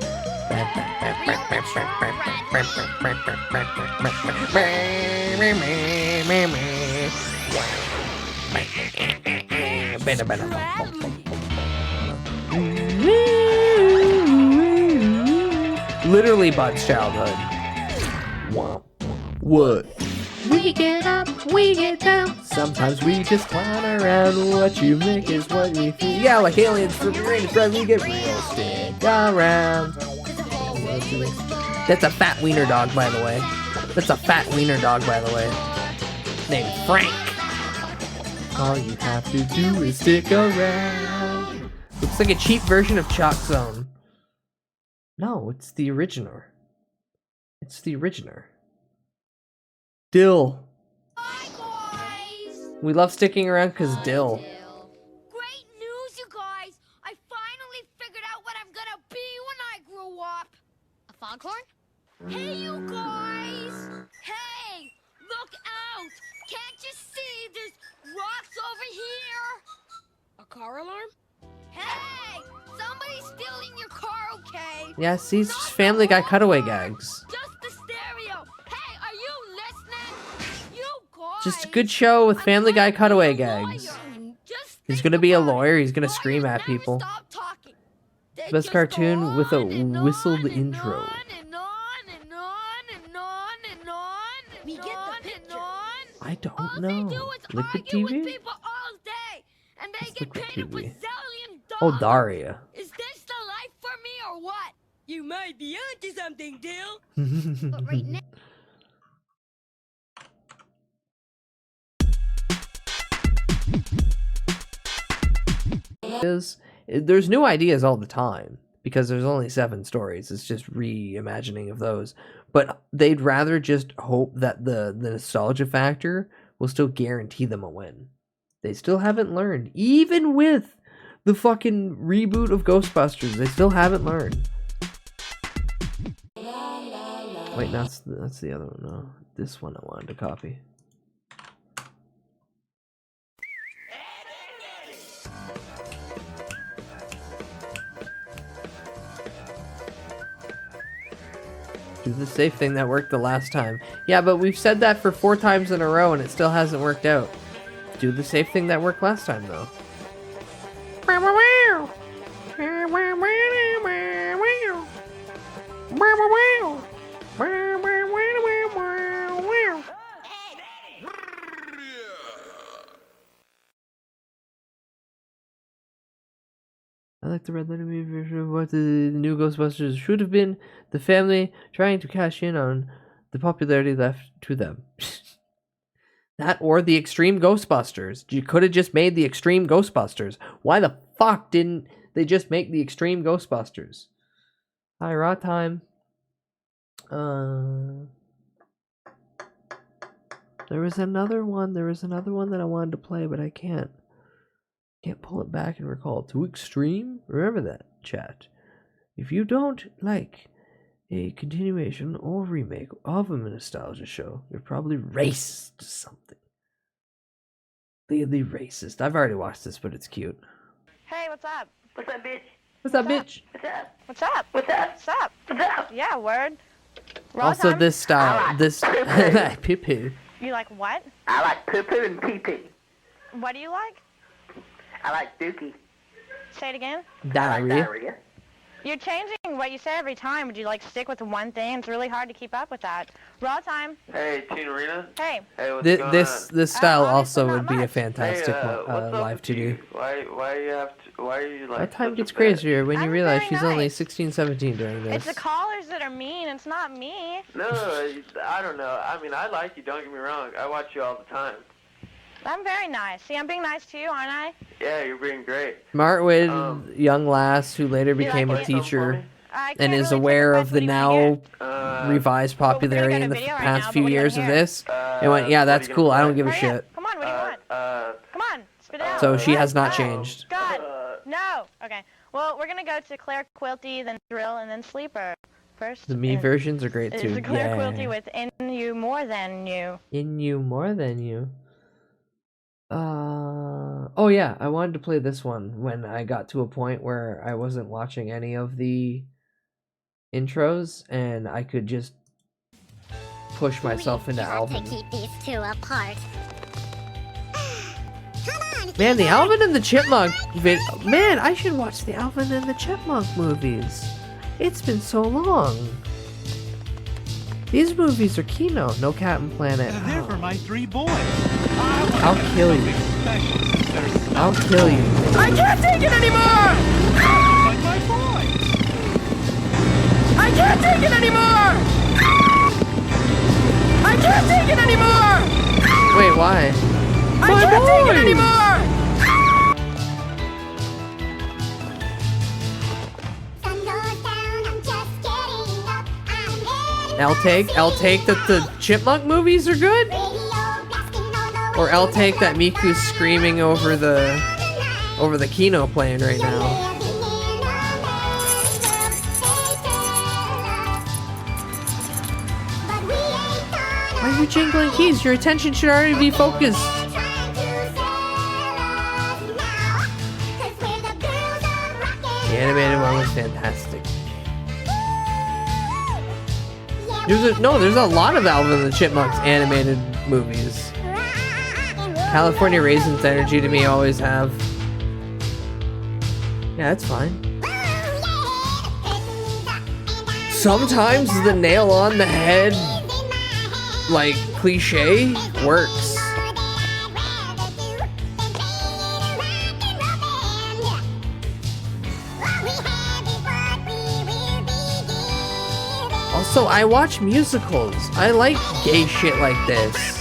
Literally Bud's childhood. What? We get up, we get down. Sometimes we just clown around. What you make is what we feel. Yeah, like aliens from the rain spread, we get real. Stick around. That's a fat wiener dog, by the way. That's a fat wiener dog, by the way. Named Frank. All you have to do is stick around. Looks like a cheap version of Chalk Zone. No, it's the original. It's the original. Dill. We love sticking around because Dill. Great news, you guys! I finally figured out what I'm gonna be when I grow up. A foghorn? Hey, you guys! Hey, look out! Can't you see there's rocks over here? A car alarm? Hey, somebody's stealing your car, okay? Yeah, see, it's just Family Guy cutaway gags. Just the stereo. Hey, are you listening? You guys. Just a good show with Family Guy cutaway gags. He's gonna be a lawyer. He's gonna scream at people. Best cartoon with a whistled intro. We get the picture. I don't know. Liquid TV? What's Liquid TV? Oh, Daria. Is this the life for me or what? You might be onto something, Dill. But right now. There's new ideas all the time because there's only 7 stories. It's just reimagining of those. But they'd rather just hope that the nostalgia factor will still guarantee them a win. They still haven't learned. Even with the fucking reboot of Ghostbusters, they still haven't learned. Wait, that's the other one. No, this one I wanted to copy. Do the safe thing that worked the last time. Yeah, but we've said that for 4 times in a row and it still hasn't worked out. Do the safe thing that worked last time, though. I like the red letter version of what the new Ghostbusters should have been. The family trying to cash in on the popularity left to them. That or the Extreme Ghostbusters. You could have just made the Extreme Ghostbusters. Why the fuck didn't they just make the Extreme Ghostbusters? Hi, raw time. There was another one that I wanted to play, but I can't pull it back and recall. Too extreme? Remember that, chat. If you don't like a continuation or remake of a nostalgia show, you're probably racist to something. The racist. I've already watched this, but it's cute. Hey, what's up? What's up, bitch? What's up, bitch? What's up? What's up? What's up? What's up? What's up? Yeah, word. Raw Also, time? this style, I like this poo-poo. poo-poo. You like what? I like poo-poo and pee-pee. What do you like? I like dookie. Say it again. Diarrhea. You're changing what you say every time. Would you like stick with one thing? It's really hard to keep up with that. Raw time. Hey, Teen Arena. Hey. Hey, what's going on? This style also would be a fantastic what's up live with to do. you? Why are you like? That time such gets a crazier when you realize very she's only nice. 16, 17 during this. It's the callers that are mean. It's not me. No, I don't know. I mean, I like you. Don't get me wrong. I watch you all the time. I'm very nice. See, I'm being nice to you, aren't I? Yeah, you're being great. Martwood, young lass who later became a teacher and is aware of the now revised popularity in the past few years of this, and went, yeah, that's cool, I don't give a shit. Come on, what do you want? Come on, spit it out. So she has not changed. God, no. Okay, well, we're going to go to Claire Quilty, then Thrill, and then Sleeper first. The me versions are great too. It's Claire Yeah. Quilty with In You More Than You. In You More Than You. Oh yeah, I wanted to play this one when I got to a point where I wasn't watching any of the intros and I could just push myself into Alvin. To keep these two apart. Man, the Alvin and the Chipmunk man, I should watch the Alvin and the Chipmunk movies. It's been so long. These movies are keynote. No Captain Planet. They're for my 3 boys. I want I'll kill you. I'll kill you. I can't take it anymore! I can't take it anymore! I can't take it anymore! Wait, why? I can't take it anymore! I'll take that the Chipmunk movies are good? Or I'll take that Miku's screaming over the Kino playing right now. Why are you jingling keys? Your attention should already be focused. The animated one was fantastic. There's a lot of Alvin and the Chipmunks animated movies. California Raisins energy to me always have. Yeah, that's fine. Sometimes the nail on the head, like, cliche works. Also, I watch musicals. I like gay shit like this.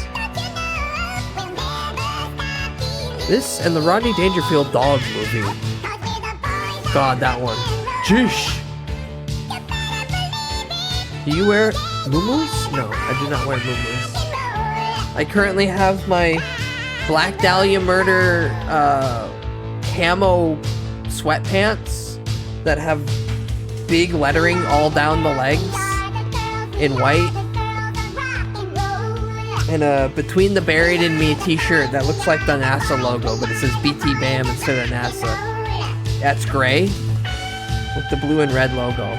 This and the Rodney Dangerfield dog movie. God, that one. Jeesh. Do you wear muumuus? No, I do not wear muumuus. I currently have my Black Dahlia Murder camo sweatpants that have big lettering all down the legs in white. And a Between the Buried and Me t-shirt that looks like the NASA logo, but it says BT BAM instead of NASA. That's gray with the blue and red logo.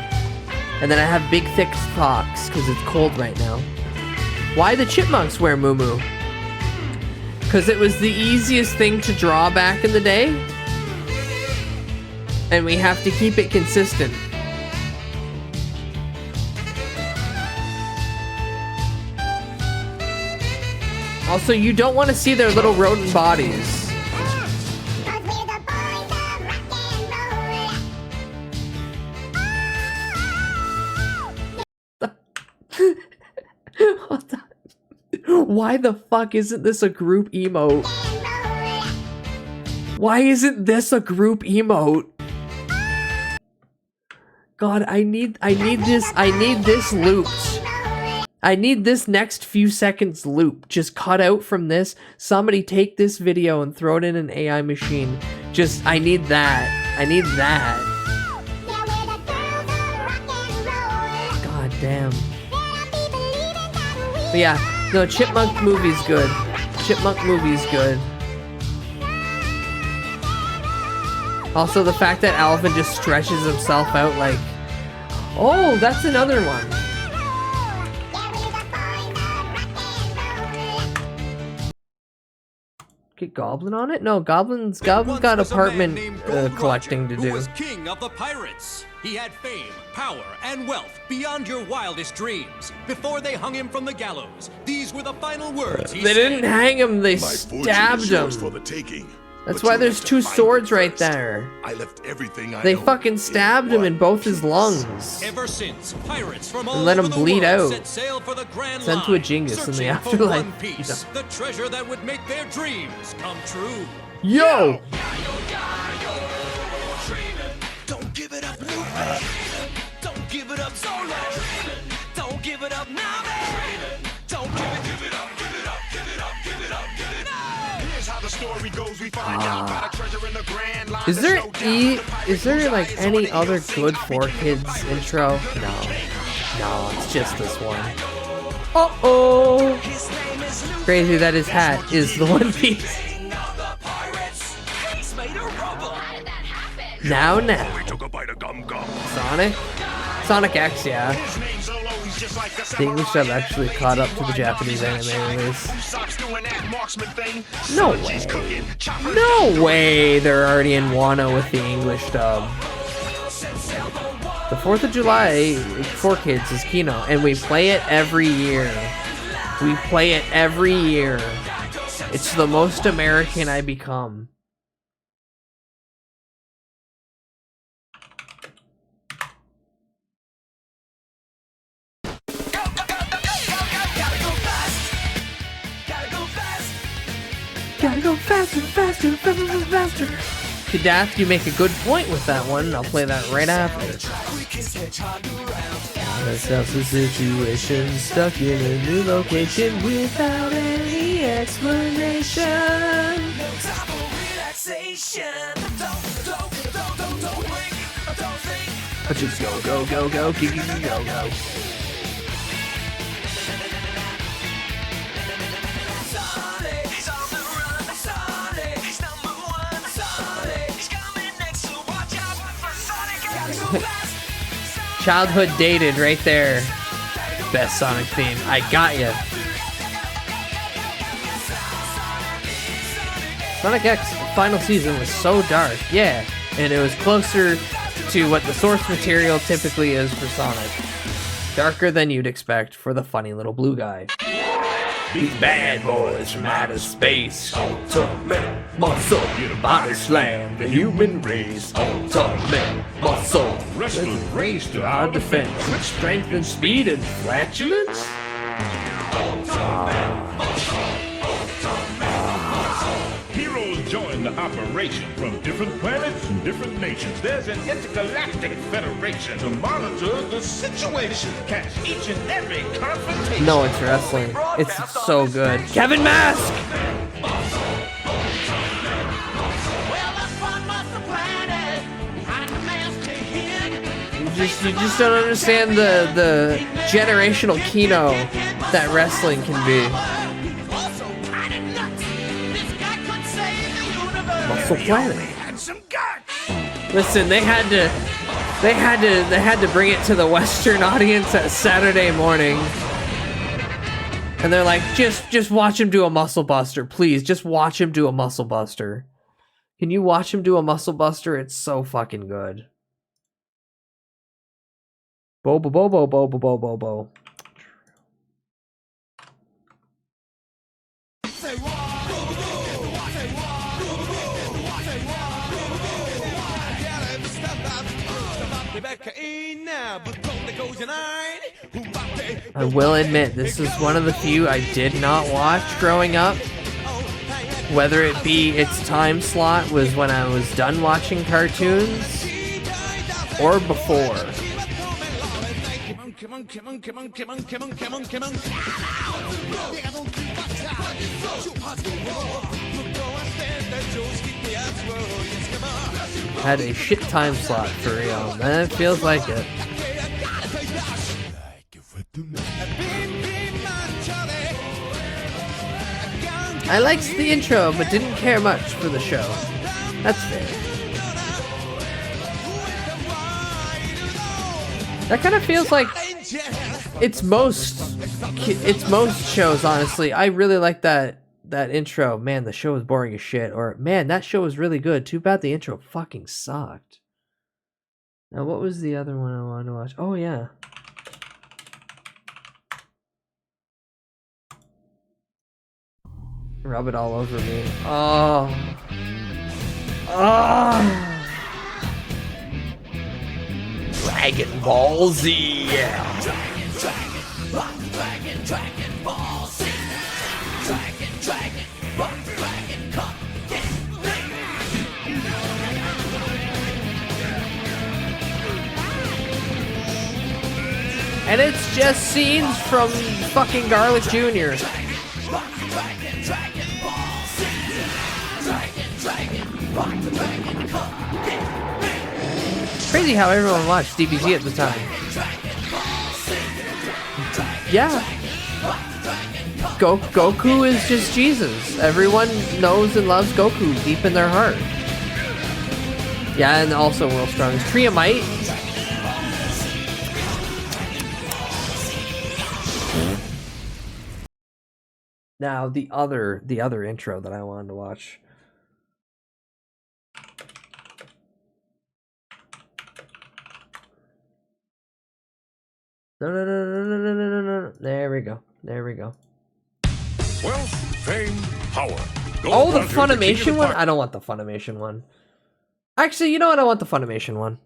And then I have big thick socks because it's cold right now. Why the Chipmunks wear muumuu? Because it was the easiest thing to draw back in the day. And we have to keep it consistent. Also, you don't want to see their little rodent bodies. Why the fuck isn't this a group emote? Why isn't this a group emote? God, I need this looped. I need this next few seconds loop just cut out from this. Somebody take this video and throw it in an AI machine. Just, I need that. I need that. God damn. But yeah, no, Chipmunk movie's good. Chipmunk movie's good. Also, the fact that Alvin just stretches himself out like... Oh, that's another one. Get Goblin on it? No, Goblin's got apartment collecting to do. Who was king of the pirates. He had fame, power, and wealth beyond your wildest dreams. Before they hung him from the gallows, these were the final words he They said. didn't hang him, they stabbed him. For the taking. That's why there's two swords right there. I left everything I They owned fucking stabbed him in both his lungs. Ever since, pirates from all And let over him the bleed world out. set sail for the Grand Sent to a Line, Genghis in the searching for afterlife. one piece, the treasure that would make their dreams come true. Yo! Don't give it up, new man. Don't give it up, Zolo. Don't give it up, now, man. Don't give it up, give it up, give it up, give it up, give it up. Here's how the story goes. We find out about a treasure in the Grand Line. Is there like any other good 4Kids intro? No, it's just this one. Uh-oh! Crazy that his hat is the One Piece. Now. Sonic X, yeah. The English dub actually caught up to the Japanese anime release. No way. No way they're already in Wano with the English dub. The 4th of July, 4Kids is Kino, and we play it every year. We play it every year. It's the most American I become. Gotta go faster, faster, faster, faster. Kadath, you make a good point with that one. I'll play that right after. Ourselves a situation, stuck in a new location without any explanation. No time for relaxation. Don't blink, don't think. But just go, go, go, go, go, go, go. Childhood dated right there. Best Sonic theme. I got ya. Sonic X final season was so dark. Yeah. And it was closer to what the source material typically is for Sonic. Darker than you'd expect for the funny little blue guy. These bad boys from outer space. Ultimate muscle, your body slam. The human race. Ultimate muscle. Wrestling race to our defense. With strength and speed and flatulence. Heroes join the operation from different planets and different nations. There's an intergalactic federation to monitor the situation. Catch each and every confrontation. No, it's wrestling. It's so good. Kevin Mask! You just don't understand the generational kino that wrestling can be. Muscle Planet. Listen, they had to bring it to the Western audience at Saturday morning. And they're like, just watch him do a muscle buster, please. Just watch him do a muscle buster. Can you watch him do a muscle buster? It's so fucking good. Bo bo bo bo bo bo bo bo bo. I will admit, this is one of the few I did not watch growing up. Whether it be its time slot was when I was done watching cartoons, or before. Had a shit time slot for real, and it feels like it. I liked the intro, but didn't care much for the show. That's fair. That kind of feels like it's most shows, honestly. I really like that intro. Man, the show was boring as shit. Or, man, that show was really good. Too bad the intro fucking sucked. Now, what was the other one I wanted to watch? Oh, yeah. Rub it all over me. Oh. Oh. Dragon Ball Z. Dragon Ball Z. Dragon Cup. And it's just scenes from fucking Garlic Jr. Crazy how everyone watched DBZ at the time. Yeah. Goku is just Jesus. Everyone knows and loves Goku deep in their heart. Yeah, and also World's Strongest. Triamite. Now the other intro that I wanted to watch. No. There we go. Wealth, fame, power. Oh, the Funimation one? I don't want the Funimation one. Actually, you know what? I want the Funimation one.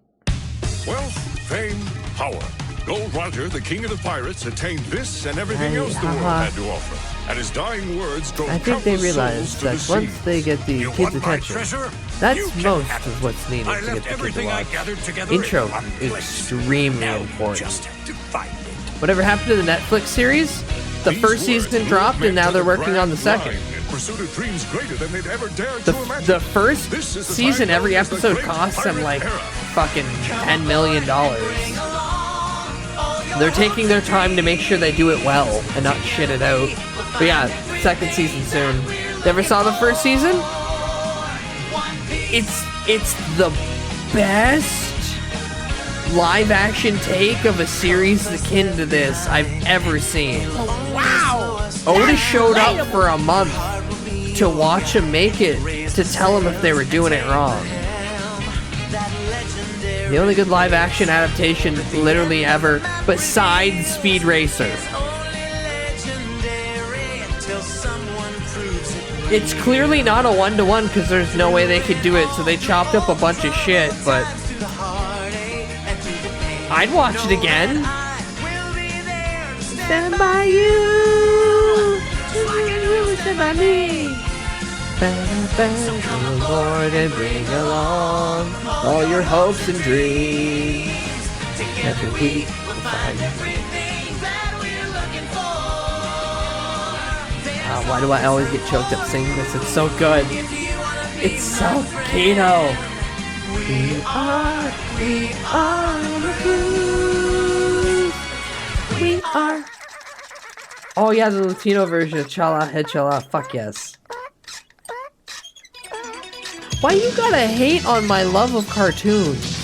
Wealth, fame, power. Gold Roger, the king of the pirates, attained this and everything else the world had to offer. And his dying words drove I think they countless realized souls to that the once sea. they get the You kids' want my attention, treasure? that's You can most have of what's needed I to left get the kid to everything I watch. gathered together Intro in one is place. extremely Now you important. just have to find it. Whatever happened to the Netflix series? The first season dropped, and now they're working on the second. Pursuit of dreams greater than they'd ever dared The, to imagine. the first This is the season, time every known as the episode Great costs them Pirate like Era. fucking $10 million. They're taking their time to make sure they do it well and not shit it out. But yeah, second season soon. Never saw the first season? It's the best live action take of a series akin to this I've ever seen. Wow! Otis showed up for a month to watch him make it, to tell him if they were doing it wrong. The only good live action adaptation literally ever, besides Speed Racer. It's clearly not a one-to-one because there's no way they could do it, so they chopped up a bunch of shit, but I'd watch it again. Stand by you. Stand by me. Bang, Lord, and bring along all your hopes and dreams. Every week we'll find. Why do I always get choked up singing this? It's so good. It's so keto. We are the Blues. We are. Oh yeah, the Latino version of Chala Head Chala. Fuck yes. Why you gotta hate on my love of cartoons?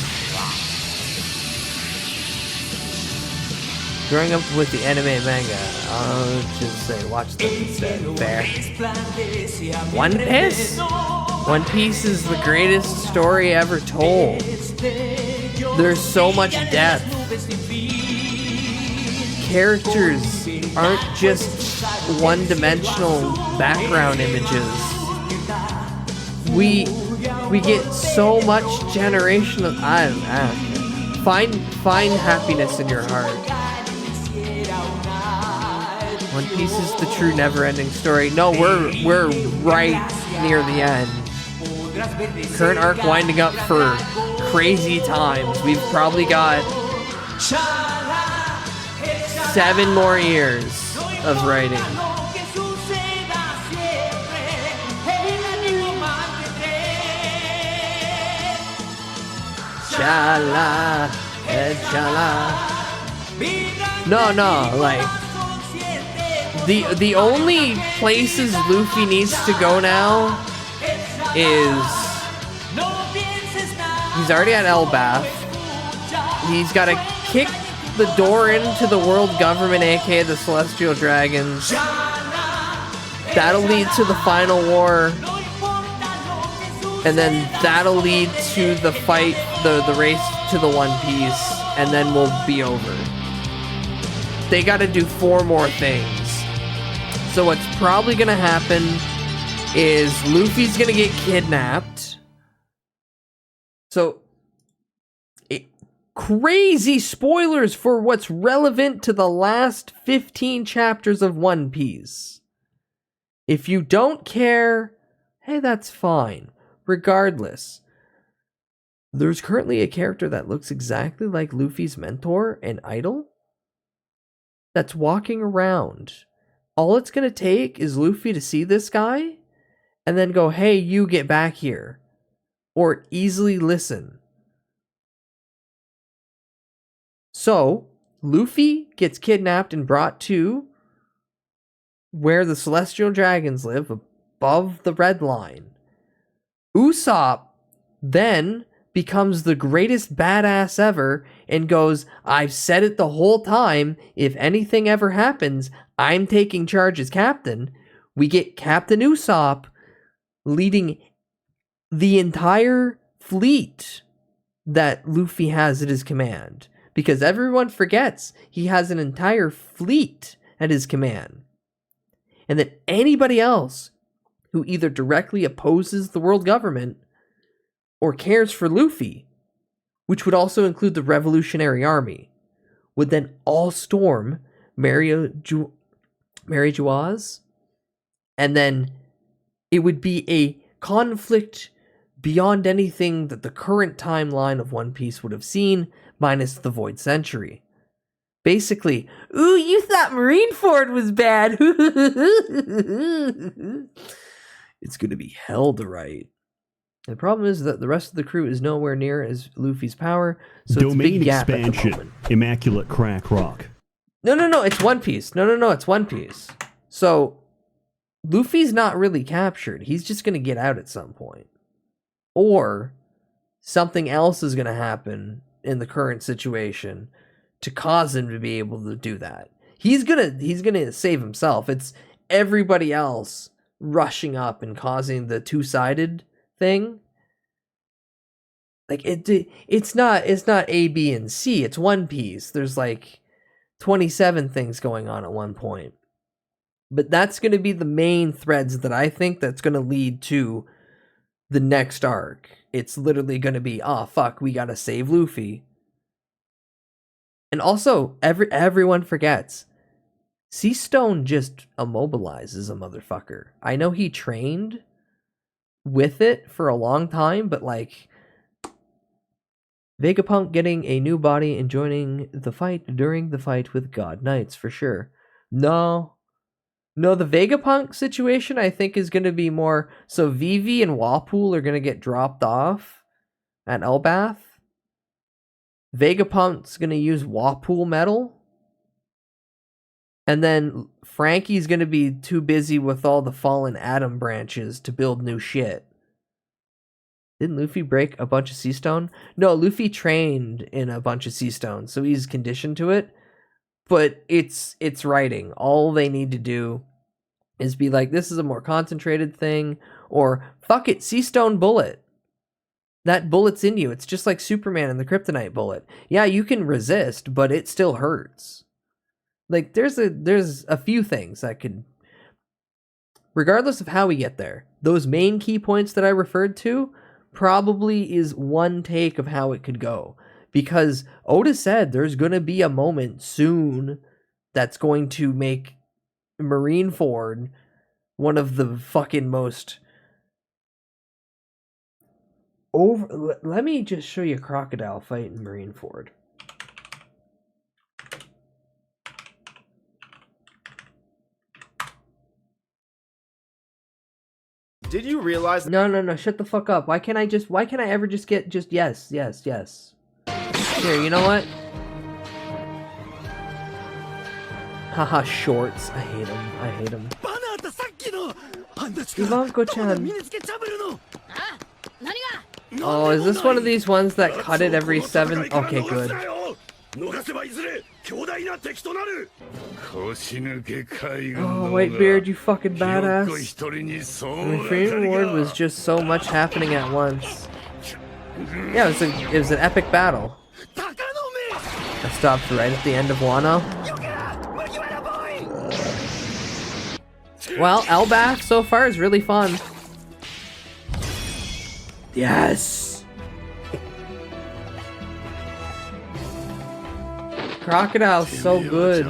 Growing up with the anime and manga, I'll just say watch them instead. Fair. One Piece? One Piece is the greatest story ever told. There's so much depth. Characters aren't just one-dimensional background images. We get so much generational. Find happiness in your heart. One Piece is the true never-ending story. No, we're right near the end. Current arc winding up for crazy times. We've probably got 7 more years of writing. Chala, chala. No, like the only places Luffy needs to go now is he's already at Elbaf. He's got to kick the door into the world government, aka the Celestial Dragons. That'll lead to the final war. And then that'll lead to the fight, the race to the One Piece, and then we'll be over. They gotta do 4 more things. So what's probably gonna happen is Luffy's gonna get kidnapped. So, crazy spoilers for what's relevant to the last 15 chapters of One Piece. If you don't care, hey, that's fine. Regardless, there's currently a character that looks exactly like Luffy's mentor and idol that's walking around. All it's going to take is Luffy to see this guy and then go, hey, you get back here. Or easily listen. So, Luffy gets kidnapped and brought to where the Celestial Dragons live, above the Red Line. Usopp then becomes the greatest badass ever and goes, I've said it the whole time, if anything ever happens, I'm taking charge as captain. We get Captain Usopp leading the entire fleet that Luffy has at his command. Because everyone forgets he has an entire fleet at his command. and that anybody else who either directly opposes the world government or cares for Luffy, which would also include the Revolutionary Army, would then all storm Mary Joaz, and then it would be a conflict beyond anything that the current timeline of One Piece would have seen, minus the Void Century. Basically, ooh, you thought Marineford was bad. It's going to be hell to right. The problem is that the rest of the crew is nowhere near as Luffy's power, so it's a Domain big gap at the expansion. moment. Immaculate Crack Rock. No, it's One Piece. No, it's One Piece. So, Luffy's not really captured. He's just going to get out at some point. Or, something else is going to happen in the current situation to cause him to be able to do that. He's gonna save himself. It's everybody else rushing up and causing the two-sided thing. Like, it's not A, B, and C. It's One Piece. There's like 27 things going on at one point. But that's going to be the main threads that I think that's going to lead to the next arc. It's literally going to be, oh, fuck, we got to save Luffy. And also, everyone forgets, Sea Stone just immobilizes a motherfucker. I know he trained with it for a long time, but like, Vegapunk getting a new body and joining the fight during the fight with God Knights, for sure. No, the Vegapunk situation, I think, is going to be more... So Vivi and Wapool are going to get dropped off at Elbath. Vegapunk's going to use Wapool metal. And then Frankie's going to be too busy with all the fallen atom branches to build new shit. Didn't Luffy break a bunch of sea stone? No, Luffy trained in a bunch of sea stone, so he's conditioned to it. But it's writing. All they need to do is be like, this is a more concentrated thing, or fuck it, sea stone bullet. That bullet's in you. It's just like Superman and the kryptonite bullet. Yeah, you can resist, but it still hurts. Like, there's a few things that could, regardless of how we get there, those main key points that I referred to probably is one take of how it could go. Because Oda said there's going to be a moment soon that's going to make Marineford one of the fucking most over... Let me just show you a crocodile fight in Marineford. Did you realize... No, shut the fuck up. Why can't I ever just get just yes. Here, you know what? Haha, shorts. I hate him. Ivanko-chan. Oh, is this one of these ones that cut it every 7? Okay, good. Oh, Whitebeard, you fucking badass. My favorite word was just so much happening at once. Yeah, it was an epic battle. I stopped right at the end of Wano. Well, Elbath so far is really fun. Yes! Crocodile's so good.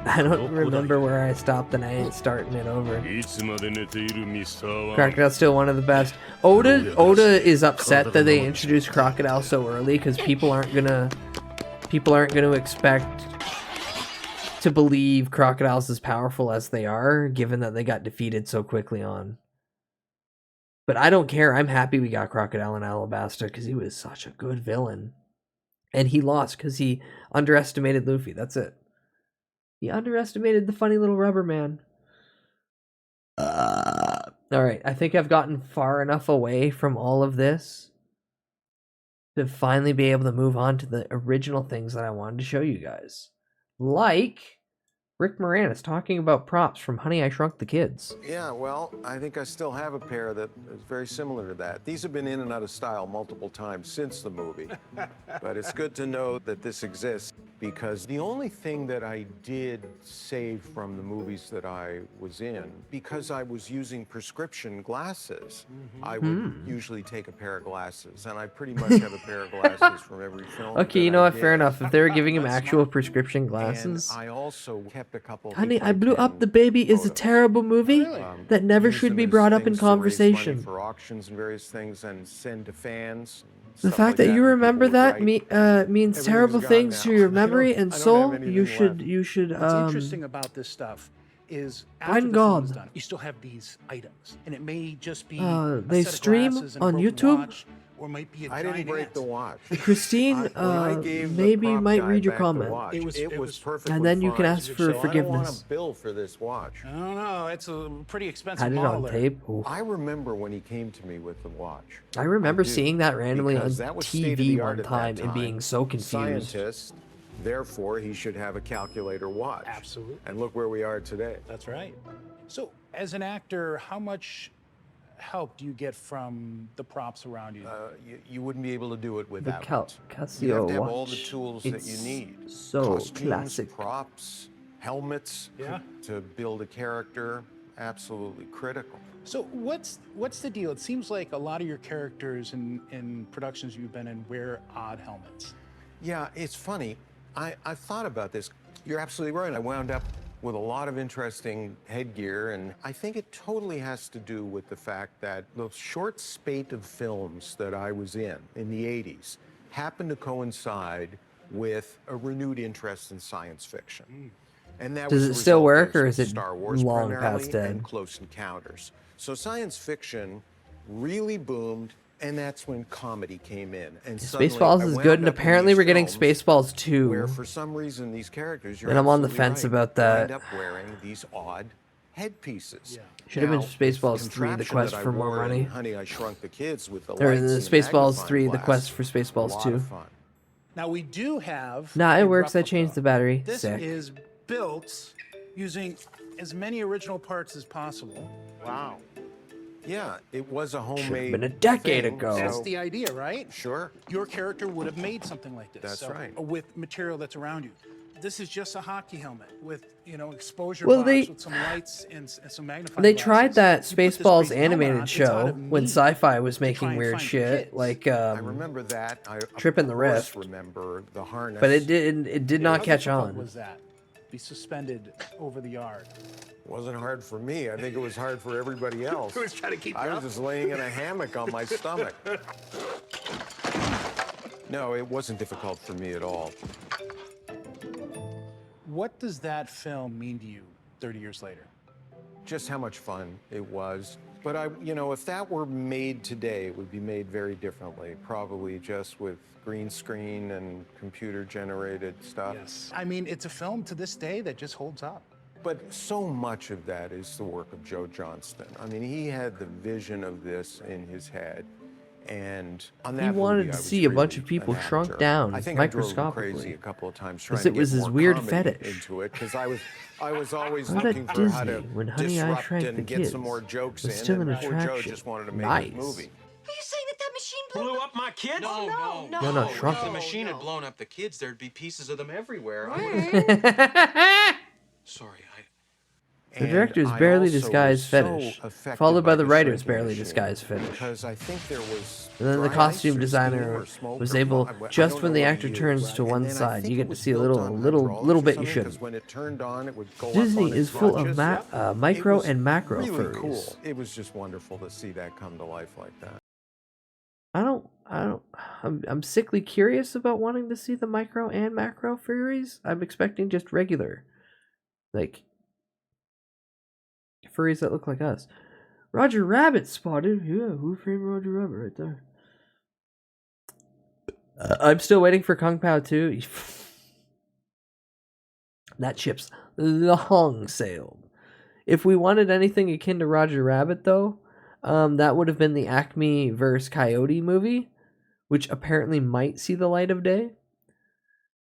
I don't remember where I stopped and I ain't starting it over. Crocodile's still one of the best. Oda is upset that they introduced Crocodile so early because people aren't gonna expect to believe crocodiles as powerful as they are, given that they got defeated so quickly on. But I don't care. I'm happy we got Crocodile in Alabasta because he was such a good villain. And he lost because he underestimated Luffy. That's it. He underestimated the funny little rubber man. Alright, I think I've gotten far enough away from all of this to finally be able to move on to the original things that I wanted to show you guys. Like Rick Moranis talking about props from Honey, I Shrunk the Kids. Yeah, well, I think I still have a pair that is very similar to that. These have been in and out of style multiple times since the movie. But it's good to know that this exists because the only thing that I did save from the movies that I was in, because I was using prescription glasses, I would usually take a pair of glasses, and I pretty much have a pair of glasses from every film. Okay, you know what? Fair enough. If they were giving him actual prescription glasses. And I also kept a couple. Honey, I Blew Up the Baby is a terrible movie that never should be brought up in conversation. For auctions and various things, and send to fans. The fact that you remember that means terrible things to your memory and soul. You should. What's interesting about this stuff is after Find the film God. is done, you still have these items, and it may just be They a set of stream glasses and a on broken YouTube? watch, or might be a I didn't giant break ant. the watch. Christine, maybe might read your comment. It was perfect. And then you can ask for I don't want forgiveness. a bill for this watch. I don't know. It's a pretty expensive Had it model on there. tape. Ooh. I remember when he came to me with the watch. I remember do, seeing that randomly on because that was TV state-of-the-art one at that time and being so confused. Scientist, therefore he should have a calculator watch. Absolutely. And look where we are today. That's right. So, as an actor, how much help do you get from the props around you? You wouldn't be able to do it without it. You Casio have to have watch. all the tools that you It's need. so Costumes, classic. props, helmets Yeah. to build a character. Absolutely critical. So what's the deal? It seems like a lot of your characters in productions you've been in wear odd helmets. Yeah, it's funny. I've thought about this. You're absolutely right. I wound up with a lot of interesting headgear, and I think it totally has to do with the fact that the short spate of films that I was in the 80s happened to coincide with a renewed interest in science fiction. And that Does was it the still result work, of or is it Star Wars long primarily past dead? and Close Encounters. So science fiction really boomed, and that's when comedy came in. And suddenly Spaceballs I is wound good, and up in apparently these we're getting films Spaceballs 2. where for some reason these characters, you're And I'm on the absolutely fence right, about that. wind up wearing these odd headpieces. Should have been Now, Spaceballs 3, The contraption Quest that I for More wore in Money. Honey, I Shrunk the Kids with the Or lights the and Spaceballs magnifying 3, The glass. Quest for A Spaceballs lot 2. of fun. Now we do have. Nah, it a works. I replica. changed the battery. This Sick. is built using as many original parts as possible. Wow. Yeah, it was a Should've homemade been a decade thing, ago. That's so- the idea, right? Sure. Your character would have made something like this. That's right. With material that's around you. This is just a hockey helmet with, exposure Well, box with some lights and some magnifying They glasses. tried that You put this Spaceballs crazy helmet on, animated it's out show of when need Sci-Fi was to try making and weird find the shit, kids. like I remember that. I Trip in the of course Rift. remember the harness. But it did not How catch difficult on. was that? Be suspended over the yard. Wasn't hard for me. I think it was hard for everybody else. Who was trying to keep I you was up? just laying in a hammock on my stomach. No, it wasn't difficult for me at all. What does that film mean to you 30 years later? Just how much fun it was. But if that were made today, it would be made very differently. Probably just with green screen and computer generated stuff. Yes. I mean, it's a film to this day that just holds up. But so much of that is the work of Joe Johnston. I mean, he had the vision of this in his head. And on that He wanted movie, to I was see a bunch really of people an shrunk actor. down I think I drove him microscopically. crazy a couple of times 'Cause trying it was to get his more weird comedy fetish. into it because I was always What a looking for how to Disney when Honey, I disrupt Shrank and the get Kids some more jokes was in. still and an poor Joe attraction. just wanted to make Nice. his movie. Are you saying that machine Blew up my kids? No, no, No, no, shrunk If the them. machine had blown up the kids, there'd be pieces of them everywhere. Sorry, The director's And I barely also disguised was so fetish, affected followed by the writer's shrinking barely machine disguised fetish. Because I think there was And then the dry costume ice or designer steam or smoke was or able, I just don't when know the what actor he turns used. to And one then I side, think you it get to was see a built on little hydraulics or bit you something, shouldn't. 'cause when it turned on, it would go up Disney on is its full of notches. micro It was and macro really furries. cool. It was just wonderful to see that come to life like that. I'm sickly curious about wanting to see the micro and macro furries. I'm expecting just regular, like, furries that look like us. Roger Rabbit spotted. Yeah, who framed Roger Rabbit right there? I'm still waiting for Kung Pao 2. That ship's long sailed. If we wanted anything akin to Roger Rabbit, though, that would have been the Acme vs. Coyote movie, which apparently might see the light of day.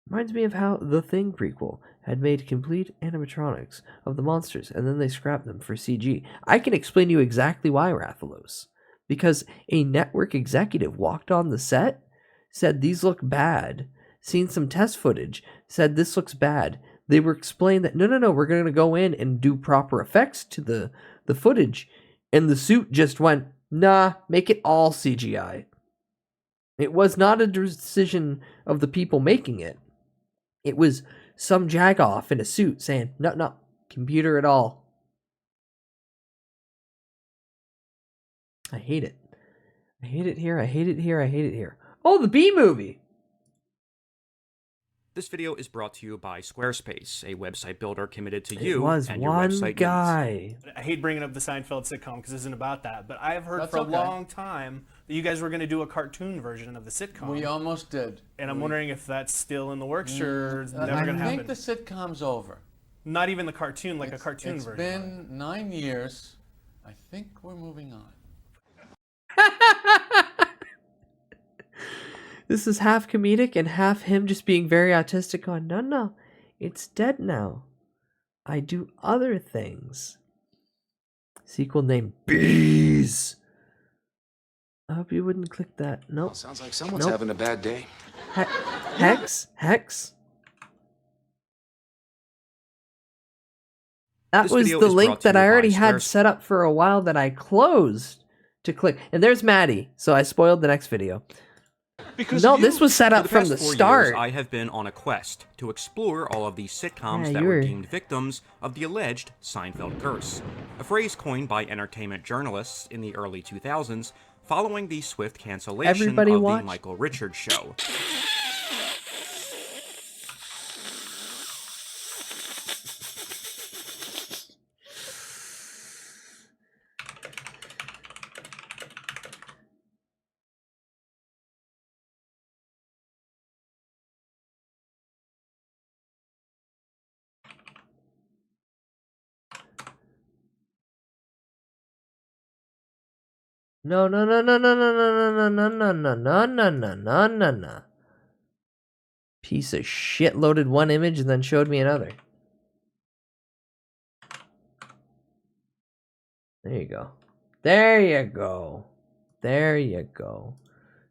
Reminds me of how The Thing prequel had made complete animatronics of the monsters, and then they scrapped them for CG. I can explain to you exactly why, Rathalos. Because a network executive walked on the set, said these look bad, seen some test footage, said this looks bad. They were explained that no, we're going to go in and do proper effects to the footage. And the suit just went, nah, make it all CGI. It was not a decision of the people making it. It was some jagoff in a suit saying, no, computer it all. I hate it. I hate it here, I hate it here, I hate it here. Oh, the B movie! This video is brought to you by Squarespace, a website builder committed to It you was and your one website guy. I hate bringing up the Seinfeld sitcom because this isn't about that, but I have heard That's for okay. a long time that you guys were going to do a cartoon version of the sitcom. We almost did. And I'm wondering if that's still in the works or it's never going to I happen. think the sitcom's over. Not even the cartoon, like a cartoon It's version. been 9 years. I think we're moving on. This is half comedic and half him just being very autistic going, no, it's dead now. I do other things. Sequel named Bees. I hope you wouldn't click that. Nope. Sounds like someone's having a bad day. Hex? That This was video the is link brought to that you I by already had Squarespace. set up for a while that I closed to click. And there's Maddie, so I spoiled the next video. No, this was set For up the from past the 4 start. years, I have been on a quest to explore all of these sitcoms Yeah, that you were were- deemed victims of the alleged Seinfeld curse, a phrase coined by entertainment journalists in the early 2000s following the swift cancellation Everybody of watch? the Michael Richards show. No. Piece of shit loaded one image and then showed me another. There you go. There you go. There you go.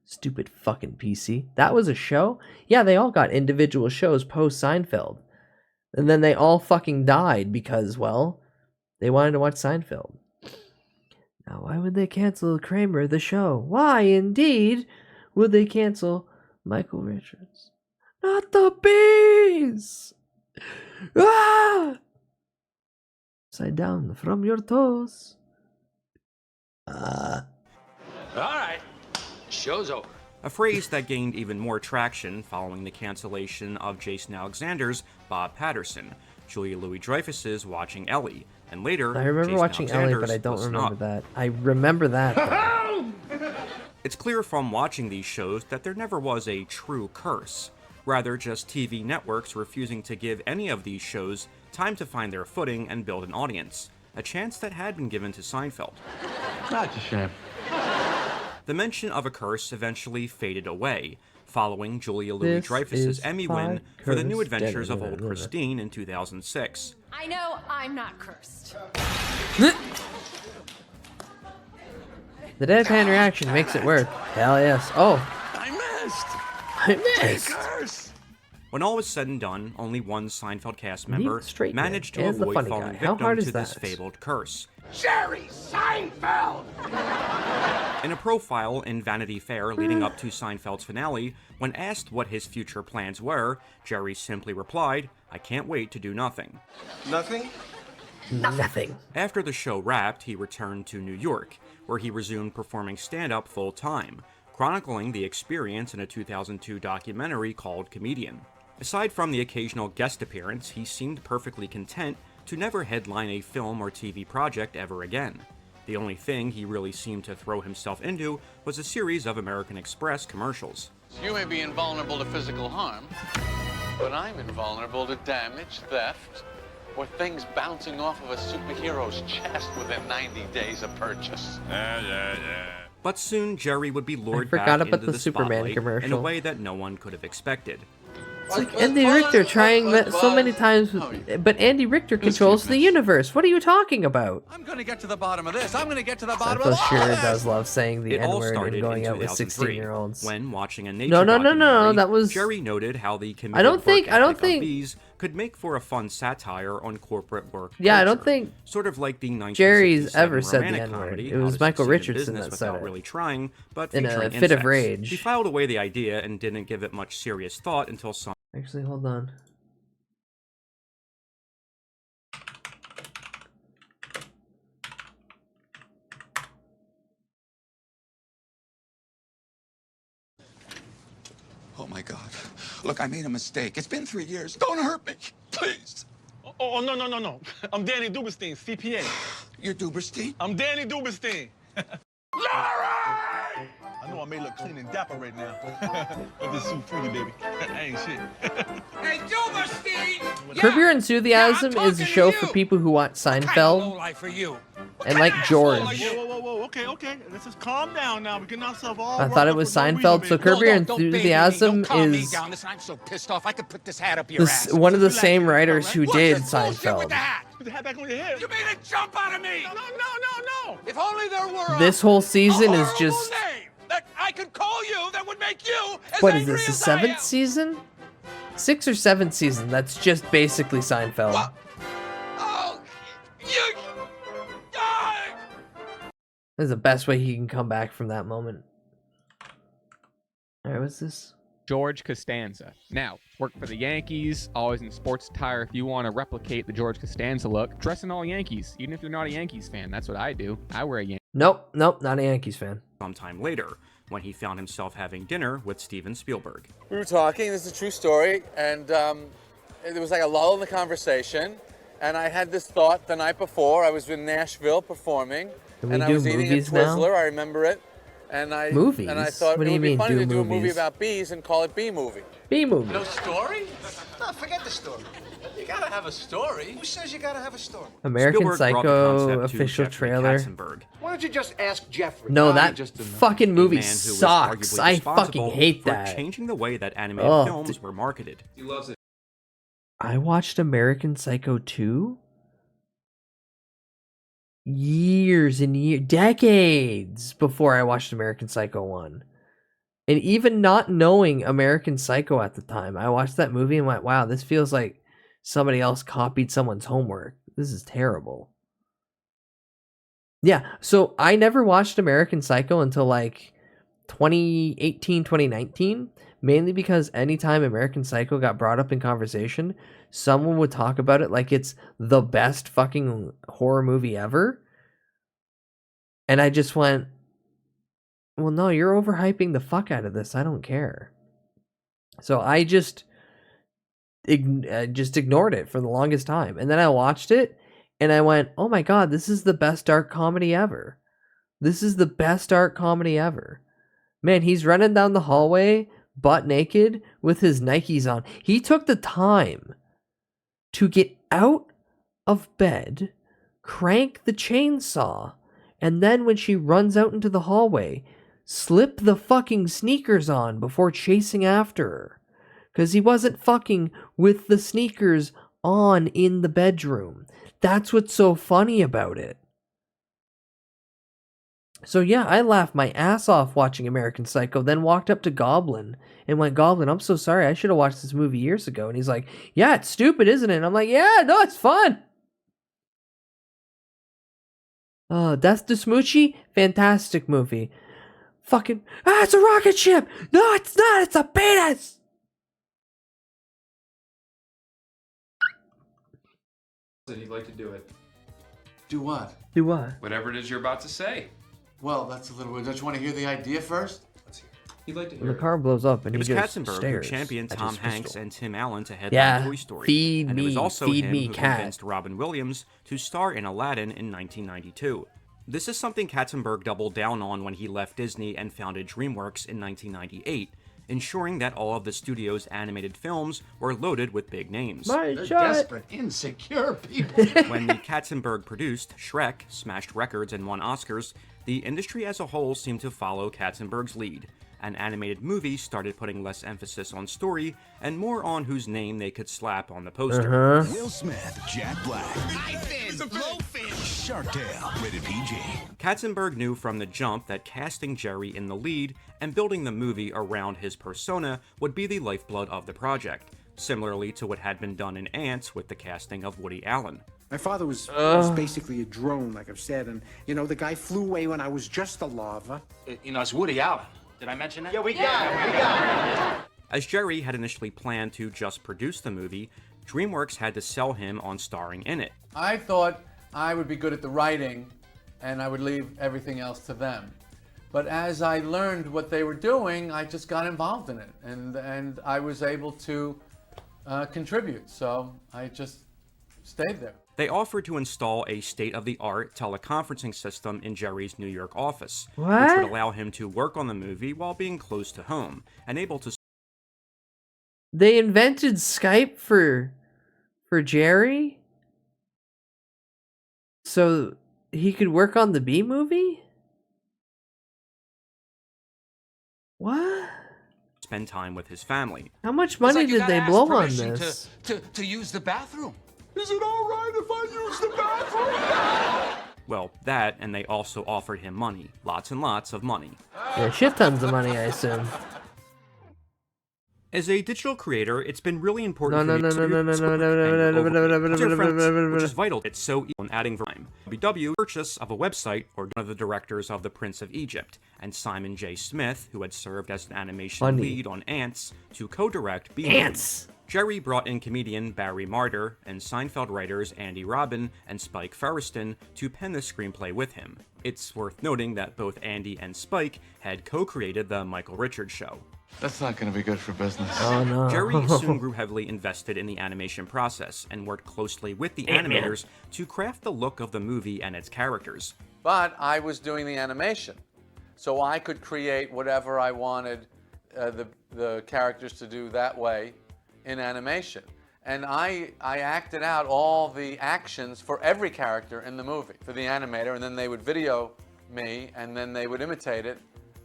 Stupid fucking PC. That was a show? Yeah, they all got individual shows post Seinfeld. And then they all fucking died because, well, they wanted to watch Seinfeld. Now, why would they cancel Kramer, the show? Why, indeed, would they cancel Michael Richards? Not the bees! Ah! Upside down from your toes. All right, show's over. A phrase that gained even more traction following the cancellation of Jason Alexander's Bob Patterson, Julia Louis-Dreyfus's Watching Ellie, and later I remember Jason watching Ellie, but Alexander's I don't Listen remember Up. that. I remember that, though. It's clear from watching these shows that there never was a true curse, rather just TV networks refusing to give any of these shows time to find their footing and build an audience, a chance that had been given to Seinfeld. That's a shame. The mention of a curse eventually faded away, following Julia This Louis-Dreyfus's is Emmy win for The New podcast. Adventures of Old Christine in 2006. I know I'm not cursed. The deadpan reaction makes it work. Hell yes. Oh, I missed. Curse! When all was said and done, only one Seinfeld cast Neat member straight man. managed to And the avoid funny falling guy. How victim hard to is this that? fabled curse. Jerry Seinfeld! In a profile in Vanity Fair leading up to Seinfeld's finale, when asked what his future plans were, Jerry simply replied, "I can't wait to do nothing." Nothing? Nothing. After the show wrapped, he returned to New York, where he resumed performing stand-up full-time, chronicling the experience in a 2002 documentary called Comedian. Aside from the occasional guest appearance, he seemed perfectly content to never headline a film or TV project ever again. The only thing he really seemed to throw himself into was a series of American Express commercials. You may be invulnerable to physical harm, but I'm invulnerable to damage, theft, or things bouncing off of a superhero's chest within 90 days of purchase. But soon, Jerry would be lured forgot back about into the the Superman spotlight in a commercial. way that no one could have expected. It's like Andy Richter trying that so many times, but Andy Richter controls the universe. What are you talking about? I'm gonna get to the bottom of this. I'm gonna get to the bottom Seinfeld of all sure this. does love saying the It all N-word started and going in out with 2003 16-year-olds. when watching a nature No, documentary, that was... Jerry noted how the committed I don't think of bees could make for a fun satire on corporate work Yeah, I don't culture. think sort of like the Jerry's 1967 ever said the romantic N-word. comedy, It was How to Michael Succeed in Richardson Business that said Without it. Really Trying, but In a featuring fit of insects. rage. He filed away the idea and didn't give it much serious thought until some. Actually, hold on. Oh my God. Look, I made a mistake. It's been 3 years. Don't hurt me, please. Oh, no. I'm Danny Duberstein, CPA. You're Duberstein? I'm Danny Duberstein. Larry! I know I may look clean and dapper right now. But this suit pretty, baby. I ain't shit. Hey, Duberstein! Curb Your Enthusiasm is a show for people who want Seinfeld Life for you. and like George. Whoa. Okay. Let's just calm down now. We can ourselves all. I thought it was Seinfeld, so Curb Your Enthusiasm is Down. Listen, I'm so pissed off. I could put this hat up your this, ass. one of the same writers who did Seinfeld. Put the hat back on your head. You made a jump out of me. No. If only there were This whole season is just... name that I could call you that would make you as What is angry this, the as I am. 7th season? 6th or 7th season, that's just basically Seinfeld. Oh, you. This is the best way he can come back from that moment. Alright, what's this? George Costanza. Now, worked for the Yankees, always in sports attire. If you want to replicate the George Costanza look, dress in all Yankees, even if you're not a Yankees fan. That's what I do. I wear a Yankee. Nope, not a Yankees fan. Sometime later, when he found himself having dinner with Steven Spielberg. We were talking, this is a true story, and there was like a lull in the conversation, and I had this thought the night before. I was in Nashville performing, Can we and I do was eating a movies now? Twizzler, I remember it. And I Movies? And I thought What do it you would be mean, funny do to do a movie movies? about bees and call it Bee Movie. B movie. No story? No, forget the story. You gotta have a story. Who says you gotta have a story? American Spielberg brought the Psycho concept to official Jeffrey trailer. Katzenberg, Why don't you just ask Jeffrey? No, Ah, that just enough. fucking movie man who was sucks. arguably I fucking responsible hate for that. changing the way that animated Oh, films were marketed. He loves it. I watched American Psycho 2 years and years, decades before I watched American Psycho 1. And even not knowing American Psycho at the time, I watched that movie and went, wow, this feels like somebody else copied someone's homework. This is terrible. Yeah, so I never watched American Psycho until like 2018, 2019, mainly because anytime American Psycho got brought up in conversation, someone would talk about it like it's the best fucking horror movie ever. And I just went, well, no, you're overhyping the fuck out of this. I don't care. So I just ignored it for the longest time. And then I watched it and I went, oh my God, this is the best dark comedy ever. This is the best dark comedy ever. Man, he's running down the hallway butt naked with his Nikes on. He took the time to get out of bed, crank the chainsaw, and then when she runs out into the hallway, slip the fucking sneakers on before chasing after her. Because he wasn't fucking with the sneakers on in the bedroom. That's what's so funny about it. So yeah, I laughed my ass off watching American Psycho, then walked up to Goblin and went, Goblin, I'm so sorry, I should have watched this movie years ago. And he's like, yeah, it's stupid, isn't it? And I'm like, yeah, no, it's fun. Death to Smoochie, fantastic movie. Fucking, it's a rocket ship! No, it's not, it's a penis! You'd like to do it. Do what? Do what? Whatever it is you're about to say. Well, that's a little weird. Don't you want to hear the idea first? Let's hear it. He'd like to When hear the car blows up and It he was just Katzenberg who stares championed at Tom his Hanks pistol. and Tim Allen to headline Yeah, Toy Story. feed and it was me, also feed him me, who cat. convinced Robin Williams to star in Aladdin in 1992. This is something Katzenberg doubled down on when he left Disney and founded DreamWorks in 1998, ensuring that all of the studio's animated films were loaded with big names. They're desperate, insecure people. When the Katzenberg produced Shrek, smashed records and won Oscars, the industry as a whole seemed to follow Katzenberg's lead. and animated movies started putting less emphasis on story and more on whose name they could slap on the poster. Will Smith, Jack Black. Knifing, blowfish, Shark Tale, rated PG. Katzenberg knew from the jump that casting Jerry in the lead and building the movie around his persona would be the lifeblood of the project, similarly to what had been done in Ants with the casting of Woody Allen. My father was basically a drone, like I've said, and, the guy flew away when I was just a larva. It's Woody Allen. Did I mention that? Yeah, we got it. As Jerry had initially planned to just produce the movie, DreamWorks had to sell him on starring in it. I thought I would be good at the writing, and I would leave everything else to them. But as I learned what they were doing, I just got involved in it, and I was able to contribute. So I just stayed there. They offered to install a state-of-the-art teleconferencing system in Jerry's New York office, which What? would allow him to work on the movie while being close to home and able to. They invented Skype for Jerry? So he could work on the B movie? What? Spend time with his family. How much money did they blow on permission this? To use the bathroom. Is it all right if I use the bathroom? Well, that, and they also offered him money. Lots and lots of money. Yeah, shit tons of money, I assume. As a digital creator, it's been really important No, for me to which is vital. It's so easy on adding time. WW purchase of a website or one of the directors of The Prince of Egypt, and Simon J. Smith, who had served as an animation lead on Ants, to co-direct B. Ants. Jerry brought in comedian Barry Marder and Seinfeld writers Andy Robin and Spike Feresten to pen the screenplay with him. It's worth noting that both Andy and Spike had co-created The Michael Richards Show. That's not going to be good for business. Oh no. Jerry soon grew heavily invested in the animation process and worked closely with the animators to craft the look of the movie and its characters. But I was doing the animation, so I could create whatever I wanted the characters to do that way in animation. And I acted out all the actions for every character in the movie for the animator, and then they would video me, and then they would imitate it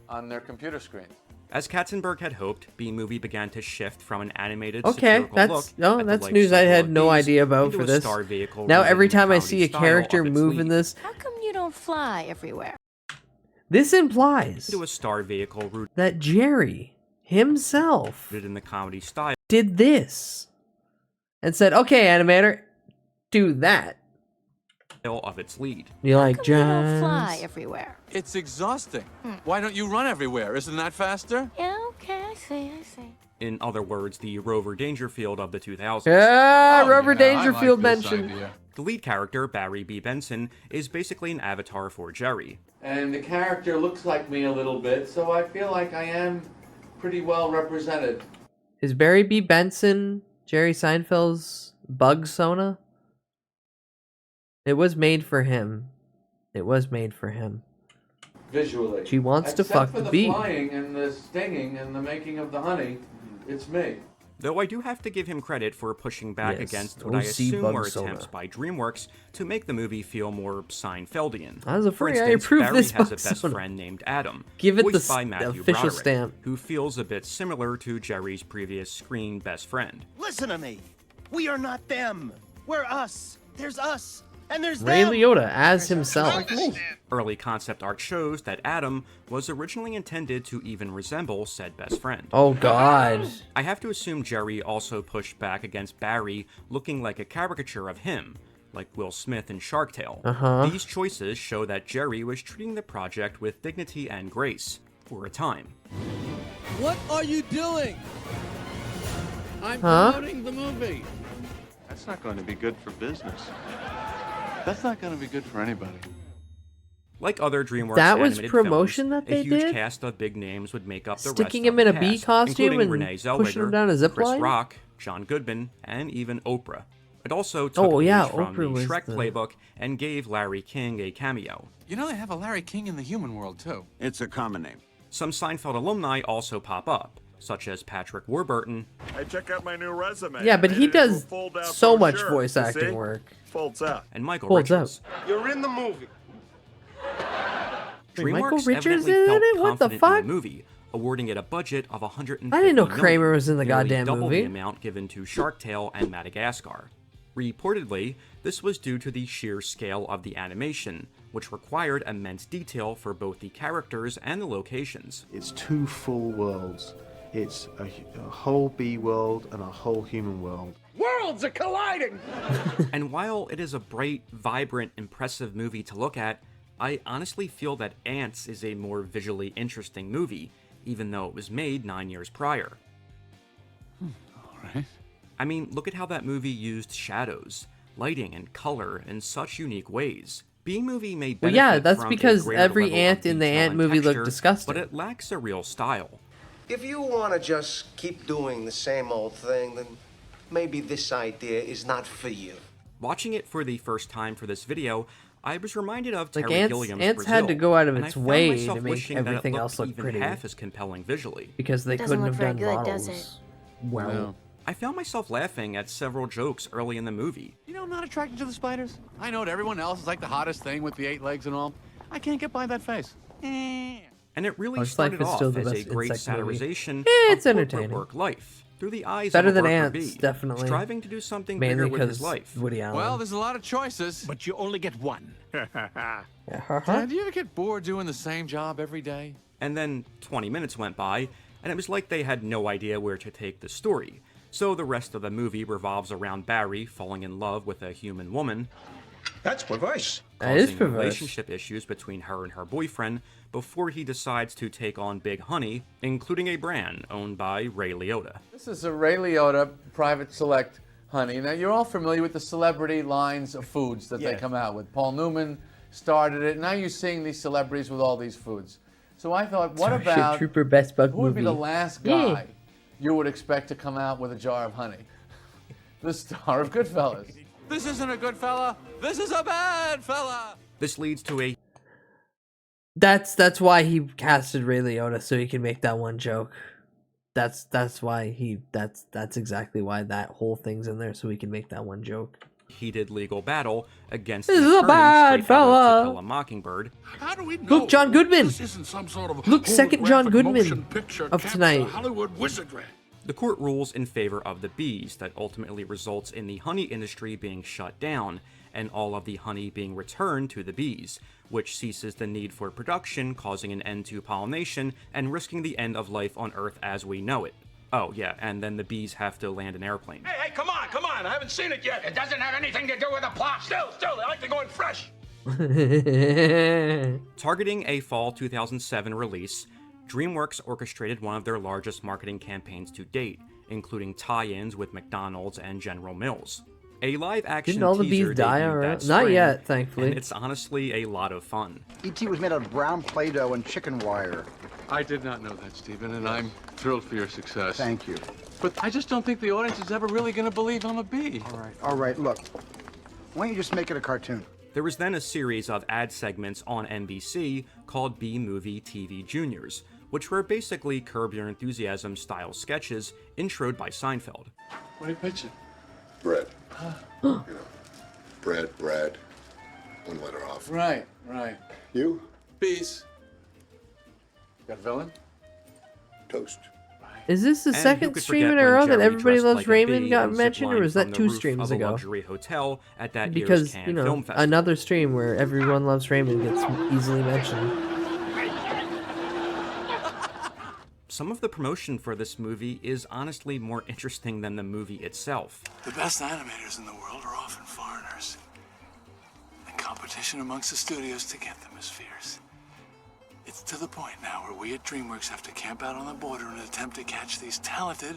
on their computer screens. As Katzenberg had hoped, B-Movie began to shift from an animated Okay, that's news I had no idea about for this. Now every time I see a character move in this, How come you don't fly everywhere? this implies into a star vehicle rooted that Jerry himself in the comedy style did this and said, "Okay, animator, do that." of its lead. You like How come you don't jazz? fly everywhere? It's exhausting. Why don't you run everywhere? Isn't that faster? Yeah, okay, I see. In other words, the Rover Dangerfield of the 2000s. Yeah, Robert Dangerfield mentioned. The lead character, Barry B. Benson, is basically an avatar for Jerry. And the character looks like me a little bit, so I feel like I am pretty well represented. Is Barry B. Benson Jerry Seinfeld's Bug Sona? It was made for him. It was made for him. Visually. She wants to Except fuck for the the bee. flying and the stinging and the making of the honey, it's me. Though I do have to give him credit for pushing back Yes, against what I OC assume were Bug Sona. attempts by DreamWorks to make the movie feel more Seinfeldian. As a For free, I instance, approve Barry this has a Bug best Sona. friend named Adam, Give it voiced the by Matthew official Broderick, stamp. who feels a bit similar to Jerry's previous screen best friend. Listen to me. We are not them. We're us. There's us. And there's Ray them. Liotta as himself. Early concept art shows that Adam was originally intended to even resemble said best friend. Oh God. I have to assume Jerry also pushed back against Barry looking like a caricature of him, like Will Smith in Shark Tale. These choices show that Jerry was treating the project with dignity and grace, for a time. What are you doing? I'm Huh? promoting the movie. That's not going to be good for business. That's not going to be good for anybody. Like other DreamWorks That was animated promotion films, that they a huge did? cast of big names would make up the Sticking rest him of in the a bee cast, costume including and Renee pushing him Zellweger, down a zip Chris line? Rock, John Goodman, and even Oprah. It also took Oh, a yeah, page from Oprah the was Shrek the- playbook and gave Larry King a cameo. You know they have a Larry King in the human world, too. It's a common name. Some Seinfeld alumni also pop up, such as Patrick Warburton, Hey, check out my new resume. Yeah, but he does fold-out so much brochure. voice You acting see? work. Folds out. and Michael Folds Richards. You're in the movie. Wait, Michael DreamWorks Richards evidently is in felt it? What the confident in fuck? the movie, awarding it a budget of $150 I didn't know million, Kramer was in the nearly goddamn double movie. the amount given to Shark Tale and Madagascar. Reportedly, this was due to the sheer scale of the animation, which required immense detail for both the characters and the locations. It's two full worlds. It's a whole bee world and a whole human world. Worlds are colliding! And while it is a bright, vibrant, impressive movie to look at, I honestly feel that Ants is a more visually interesting movie, even though it was made 9 years prior. Alright. I mean, look at how that movie used shadows, lighting, and color in such unique ways. B-movie may benefit Well, yeah, that's from because a greater every level ant of in the detail Ant and movie looked texture, disgusting. but it lacks a real style. If you want to just keep doing the same old thing, then maybe this idea is not for you. Watching it for the first time for this video, I was reminded of Like, Terry Ants- Gilliam's Ants Brazil, had to go out of and I its found way myself to make wishing that it everything looked else look even pretty. half as compelling visually. Because they Doesn't couldn't look have very done good, does models. it? Well, No. I found myself laughing at several jokes early in the movie. You know, I'm not attracted to the spiders. I know everyone else is like the hottest thing with the 8 legs and all. I can't get by that face. And it really Bugs Life started is off still the as a best great insect movie. satirization It's of entertaining. corporate work life through the eyes Better of a than worker Ants, bee, definitely. striving to do something Mainly bigger with his because life. Woody Allen. Well, there's a lot of choices. But you only get one. Dad, do you ever get bored doing the same job every day? And then 20 minutes went by, and it was like they had no idea where to take the story. So the rest of the movie revolves around Barry falling in love with a human woman. That's perverse. That is Causing perverse. relationship issues between her and her boyfriend before he decides to take on Big Honey, including a brand owned by Ray Liotta. This is a Ray Liotta Private Select honey. Now, you're all familiar with the celebrity lines of foods that they Yeah. come out with. Paul Newman started it. Now you're seeing these celebrities with all these foods. So I thought, what Starship about Trooper Best Bug who would be movie. the last Yeah. guy you would expect to come out with a jar of honey? The star of Goodfellas. This isn't a good fella. This is a bad fella. This leads to a That's why he casted Ray Liotta, so he can make that one joke. That's exactly why that whole thing's in there, so he can make that one joke. heated legal battle against This an is a attorney bad straight out of fella. To Kill a Mockingbird. How do we know Look, John Goodman. This isn't some sort of Look, second John holographic Goodman motion picture of capture tonight. Hollywood wizardry. The court rules in favor of the bees, that ultimately results in the honey industry being shut down and all of the honey being returned to the bees, which ceases the need for production, causing an end to pollination and risking the end of life on Earth as we know it. Oh yeah, and then the bees have to land an airplane. Hey, come on, I haven't seen it yet. It doesn't have anything to do with the plot. Still, I like to go in fresh. Targeting a fall 2007 release, DreamWorks orchestrated one of their largest marketing campaigns to date, including tie-ins with McDonald's and General Mills. A live-action Didn't all the teaser bees die debuted already? that Not spring, yet, thankfully. and it's honestly a lot of fun. E.T. was made out of brown Play-Doh and chicken wire. I did not know that, Stephen, and I'm thrilled for your success. Thank you. But I just don't think the audience is ever really going to believe I'm a bee. All right, look. Why don't you just make it a cartoon? There was then a series of ad segments on NBC called B-Movie TV Juniors, which were basically Curb Your Enthusiasm style sketches introed by Seinfeld. What are you pitching? Bread. You know, bread. One letter off. Right. You? Bees. Got a villain? Toast. Is this the And who second could stream in forget a when row that Jerry Everybody dressed Loves like a Raymond bee got and mentioned, or ziplined was that from the 2 roof streams of a ago? luxury hotel at that Because, year's Cannes you know, Film Festival. another stream where Everyone Loves Raymond gets easily mentioned. Some of the promotion for this movie is honestly more interesting than the movie itself. The best animators in the world are often foreigners. And competition amongst the studios to get them is fierce. It's to the point now where we at DreamWorks have to camp out on the border in an attempt to catch these talented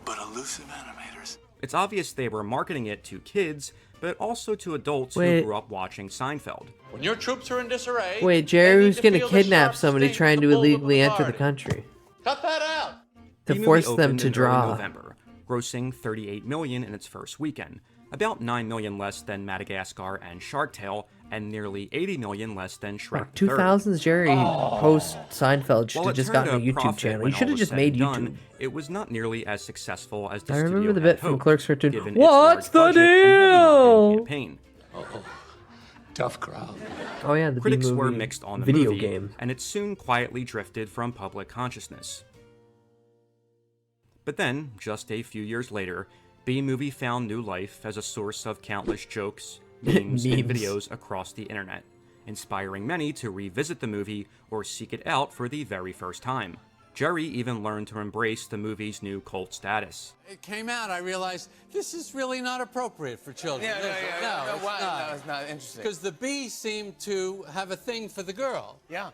but elusive animators. It's obvious they were marketing it to kids, but also to adults Wait. who grew up watching Seinfeld. When your troops are in disarray, Wait, Jerry was gonna kidnap somebody trying to illegally enter the country. cut that out. To The force movie them opened to in early draw. November, grossing $38 million in its first weekend, about $9 million less than Madagascar and Shark Tale, and nearly $80 million less than Shrek 3rd. 2000s Jerry post Seinfeld should While have it just turned gotten a YouTube profit channel. when He should all have was just said made and YouTube. done, it was not nearly as successful as the I studio remember the had bit from hoped, Clerks cartoon. given its What's large the budget and heavy marketing deal? campaign. Tough crowd. Oh yeah, the Critics B-movie were mixed on the video movie, game. and it soon quietly drifted from public consciousness. But then, just a few years later, B-movie found new life as a source of countless jokes, memes, and Memes. videos across the internet, inspiring many to revisit the movie or seek it out for the very first time. Jerry even learned to embrace the movie's new cult status. It came out, I realized this is really not appropriate for children. No, it's not interesting. Because the bee seemed to have a thing for the girl. Yeah.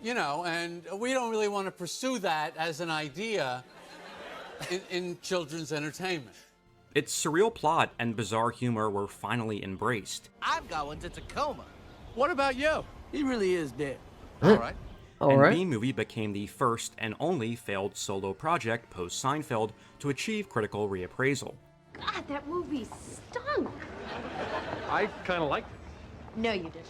You know, and we don't really want to pursue that as an idea in children's entertainment. Its surreal plot and bizarre humor were finally embraced. I'm going to Tacoma. What about you? He really is dead. All right. And B-movie became the first and only failed solo project post-Seinfeld to achieve critical reappraisal. God, that movie stunk. I kind of liked it. No, you didn't.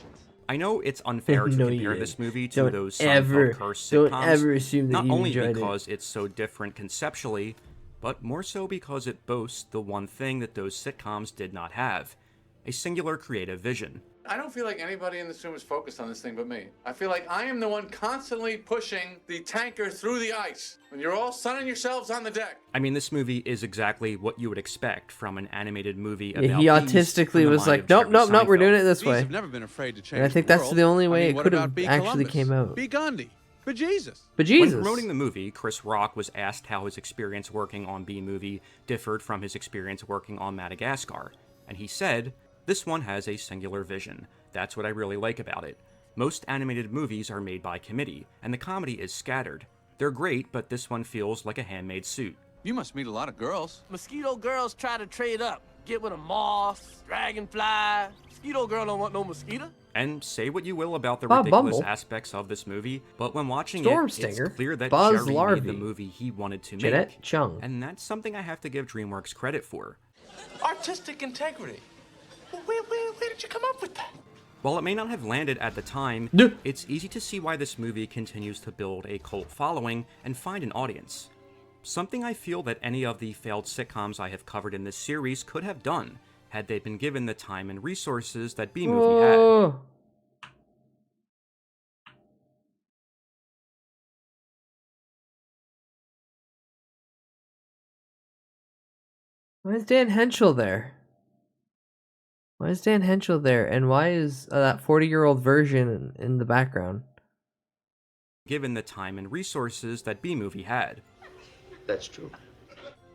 I know it's unfair to No, you compare didn't. this movie to Don't those ever- Seinfeld curse don't sitcoms, ever assume that not you only enjoyed it. because it's so different conceptually, but more so because it boasts the one thing that those sitcoms did not have, a singular creative vision. I don't feel like anybody in this room is focused on this thing but me. I feel like I am the one constantly pushing the tanker through the ice when you're all sunning yourselves on the deck. I mean, this movie is exactly what you would expect from an animated movie about Yeah, he bees from autistically the was mind like, of nope, Jerry nope, nope, we're Seinfeld. doing it this Bees way. have never been afraid to change And I think the that's world. the only I way mean, it what could have about B. actually Columbus? came out. B. Gandhi. But Jesus. But Jesus. When promoting the movie, Chris Rock was asked how his experience working on B-movie differed from his experience working on Madagascar, and he said, "This one has a singular vision. That's what I really like about it. Most animated movies are made by committee, and the comedy is scattered. They're great, but this one feels like a handmade suit." You must meet a lot of girls. Mosquito girls try to trade up. Get with a moth, dragonfly. Mosquito girl don't want no mosquito. And say what you will about the Bob ridiculous Bumble. aspects of this movie, but when watching Storm it, Stinger, it's clear that Buzz Jerry Larvae, made the movie he wanted to Jeanette make. Chung. And that's something I have to give DreamWorks credit for. Artistic integrity. Where did you come up with that? While it may not have landed at the time, it's easy to see why this movie continues to build a cult following and find an audience. Something I feel that any of the failed sitcoms I have covered in this series could have done, had they been given the time and resources that B-movie had. Oh. Why is Dan Henschel there? Why is Dan Henschel there? And why is that 40-year-old version in the background? Given the time and resources that B-movie had. That's true.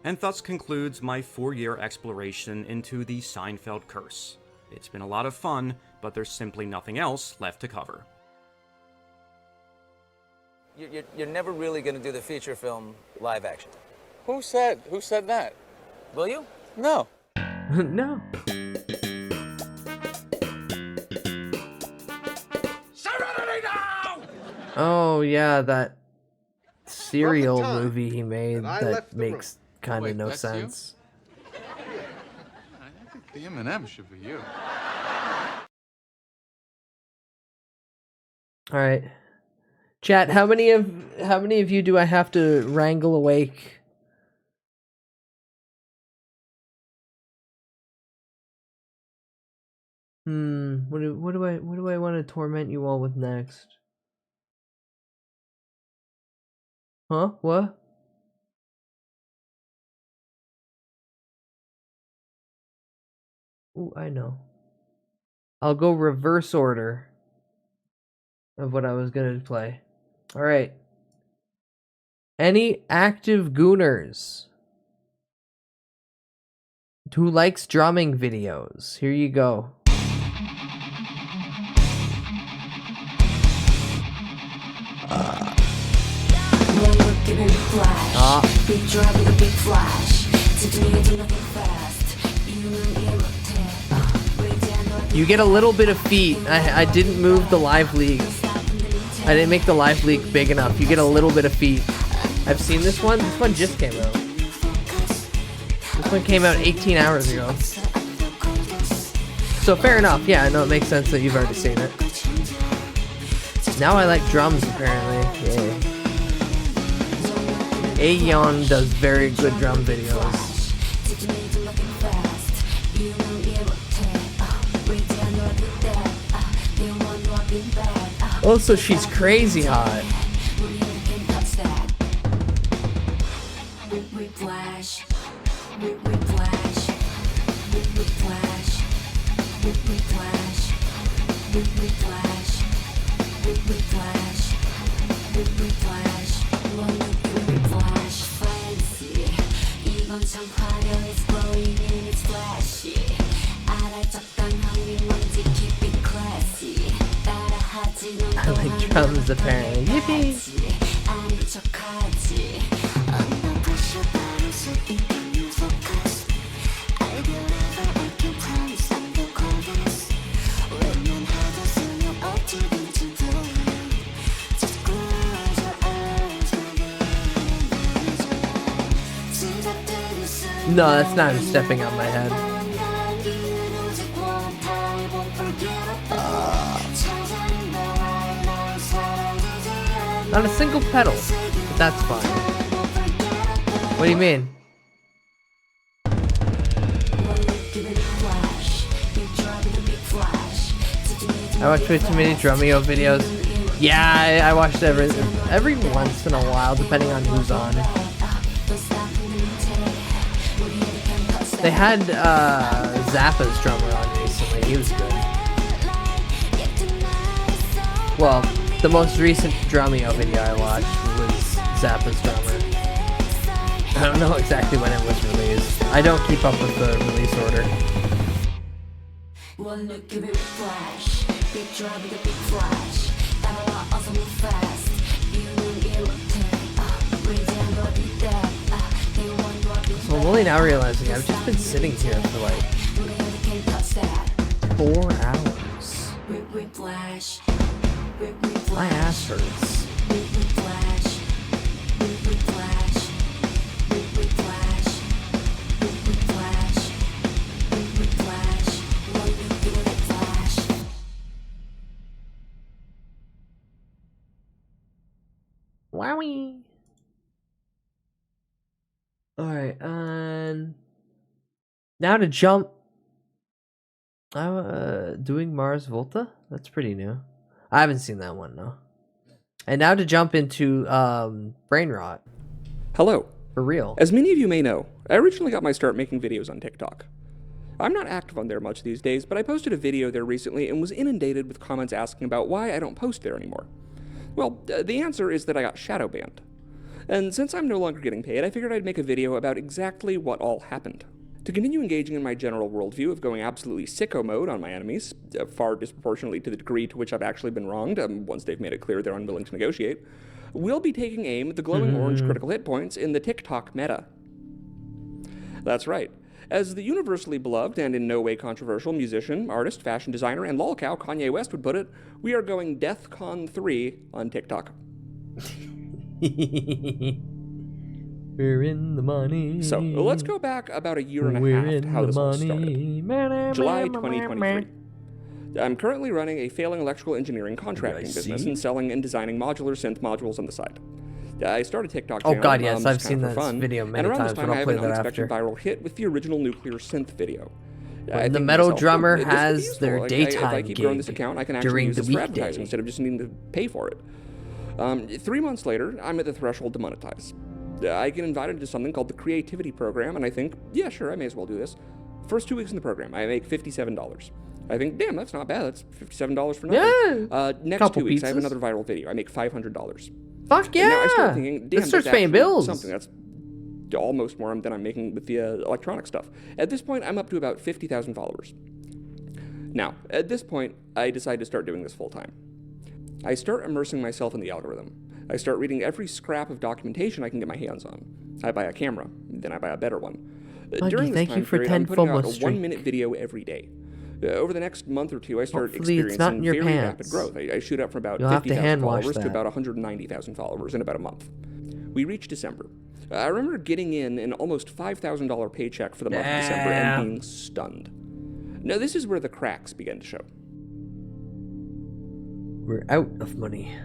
And thus concludes my 4-year exploration into the Seinfeld curse. It's been a lot of fun, but there's simply nothing else left to cover. You're never really going to do the feature film live action. Who said that? Will you? No. No. Oh yeah, that serial movie he made that makes kind of no that's you? sense. I think the M&M should be you. All right, chat. How many of you do I have to wrangle awake? What do I want to torment you all with next? Huh? What? Ooh, I know. I'll go reverse order of what I was gonna play. Alright. Any active gooners who likes drumming videos? Here you go. Big drive with a big flash. Today do nothing fast. You get a little bit of feet. I didn't move the live leak. I didn't make the live leak big enough. You get a little bit of feet. I've seen this one. This one just came out. This one came out 18 hours ago. So fair enough. Yeah, I know it makes sense that you've already seen it. Now I like drums apparently. Yay. Aeon does very good drum videos. Also, she's crazy hot. Whiplash. Fancy. 이건 참 화려해, glowing and it's flashy. 알아 적당한 미먼지, keep it classy. 따라하지는 I like drums apparently. Yippee! 아닌 척하지. Under pressure, 받을 수 있는 you focus. I believe I can promise I'm the coldest. 외면하다 쓰면 어디든지 do it. Just close your eyes, No, that's not him stepping on my head. Not a single pedal, but that's fine. What do you mean? I watch way too many Drumeo videos. Yeah, I watched every once in a while, depending on who's on. They had Zappa's drummer on recently. He was good. Well, the most recent Drumeo video I watched was Zappa's drummer. I don't know exactly when it was released. I don't keep up with the release order. One look, give it flash. Big drive with a big flash. 따라와 어서 move fast. So I'm only now realizing I've just been sitting here for like 4 hours. My ass hurts. Wowie. Alright, and now to jump. Doing Mars Volta? That's pretty new. I haven't seen that one, no. And now to jump into Brain Rot. Hello. For real. As many of you may know, I originally got my start making videos on TikTok. I'm not active on there much these days, but I posted a video there recently and was inundated with comments asking about why I don't post there anymore. Well, the answer is that I got shadow banned. And since I'm no longer getting paid, I figured I'd make a video about exactly what all happened. To continue engaging in my general worldview of going absolutely sicko mode on my enemies, far disproportionately to the degree to which I've actually been wronged, once they've made it clear they're unwilling to negotiate, we'll be taking aim at the glowing orange critical hit points in the TikTok meta. That's right. As the universally beloved and in no way controversial musician, artist, fashion designer, and lolcow Kanye West would put it, we are going DEFCON 3 on TikTok. We're in the money. So, let's go back about a year and a half to how this all started. July 2023. I'm currently running a failing electrical engineering contracting business and selling and designing modular synth modules on the side. I started TikTok channel. Oh god, yes, I've seen that video many times, but I'll play that after. Viral hit with the original nuclear synth video. The metal drummer has their daytime if I keep growing this gig account, I can actually during use the this for weekday. advertising instead of just needing to pay for it. 3 months later, I'm at the threshold to monetize. I get invited to something called the Creativity Program, and I think, yeah, sure, I may as well do this. First 2 weeks in the program, I make $57. I think, damn, that's not bad. That's $57 for nothing. Yeah. Next Couple 2 weeks, I have pizzas. another viral video. I make $500. Fuck yeah! And now I start thinking, damn, This starts that's paying actually bills. Something that's almost more than I'm making with the electronic stuff. At this point, I'm up to about 50,000 followers. Now, at this point, I decide to start doing this full time. I start immersing myself in the algorithm. I start reading every scrap of documentation I can get my hands on. I buy a camera, then I buy a better one. During this thank time you for period, 10 I'm putting out a FOMO streak. 1-minute video every day. Over the next month or two, I start Hopefully it's not in experiencing your very pants. rapid growth. I shoot up from about You'll have to 50,000 hand wash followers to that. about 190,000 followers in about a month. We reach December. I remember getting in an almost $5,000 paycheck for the month of December and being stunned. Now this is where the cracks begin to show. We're out of money.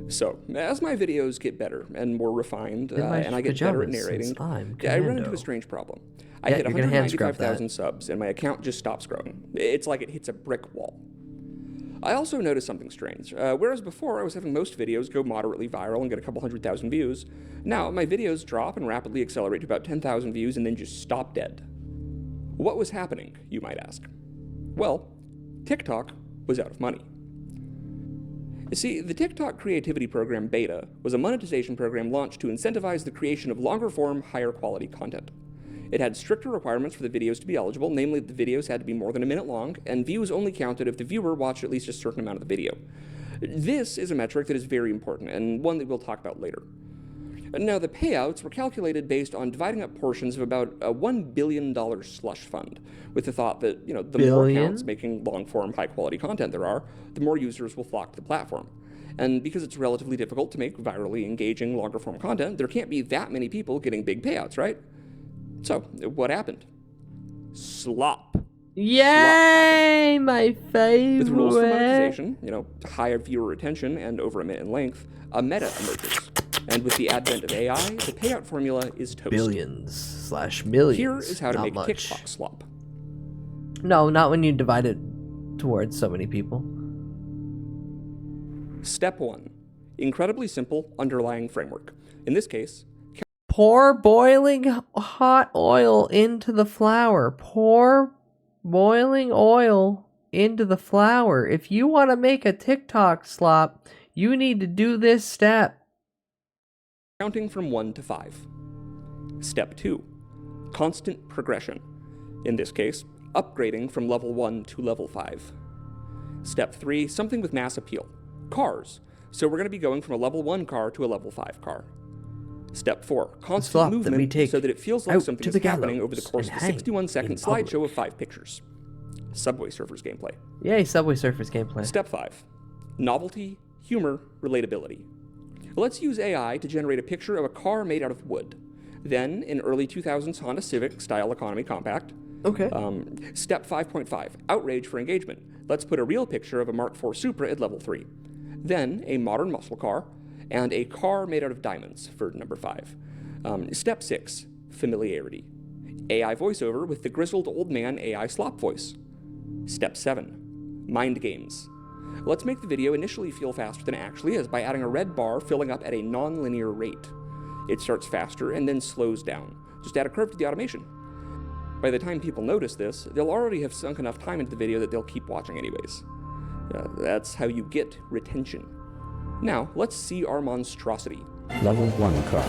So, as my videos get better and more refined, In my and I get better at pajamas, narrating, since I'm I run commando. into a strange problem. I Yeah, hit you're gonna hand scrub 195,000 subs, and my account just stops growing. It's like it hits a brick wall. I also noticed something strange. Whereas before I was having most videos go moderately viral and get a couple 100,000 views, now my videos drop and rapidly accelerate to about 10,000 views and then just stop dead. What was happening, you might ask? Well, TikTok was out of money. You see, the TikTok Creativity Program Beta was a monetization program launched to incentivize the creation of longer-form, higher-quality content. It had stricter requirements for the videos to be eligible, namely that the videos had to be more than a minute long, and views only counted if the viewer watched at least a certain amount of the video. This is a metric that is very important, and one that we'll talk about later. Now, the payouts were calculated based on dividing up portions of about a $1 billion slush fund, with the thought that, the more accounts making long-form, high-quality content there are, the more users will flock to the platform. And because it's relatively difficult to make virally engaging, longer-form content, there can't be that many people getting big payouts, right? So, what happened? Slop. Yay, my favorite. With rules for monetization, higher viewer retention and over a minute in length, a meta emerges. And with the advent of AI, the payout formula is toast. Billions/millions. Here is how to make much. TikTok slop. No, not when you divide it towards so many people. Step 1. Incredibly simple underlying framework. In this case, pour boiling hot oil into the flour. Pour boiling oil into the flour. If you want to make a TikTok slop, you need to do this step. Counting from 1 to 5. Step 2. Constant progression. In this case, upgrading from level 1 to level 5. Step 3. Something with mass appeal. Cars. So we're going to be going from a level 1 car to a level 5 car. Step 4. Constant movement so that it feels like something is happening over the course of a 61-second slideshow of 5 pictures. Subway Surfers gameplay. Yay, Subway Surfers gameplay. Step 5. Novelty, humor, relatability. Let's use AI to generate a picture of a car made out of wood. Then, an early 2000s Honda Civic style economy compact. Okay. Step 5.5. Outrage for engagement. Let's put a real picture of a Mark IV Supra at level 3. Then, a modern muscle car, and a car made out of diamonds for number 5. Step 6. Familiarity. AI voiceover with the grizzled old man AI slop voice. Step 7. Mind games. Let's make the video initially feel faster than it actually is by adding a red bar filling up at a non-linear rate. It starts faster and then slows down. Just add a curve to the automation. By the time people notice this, they'll already have sunk enough time into the video that they'll keep watching anyways. That's how you get retention. Now, let's see our monstrosity. Level 1 car.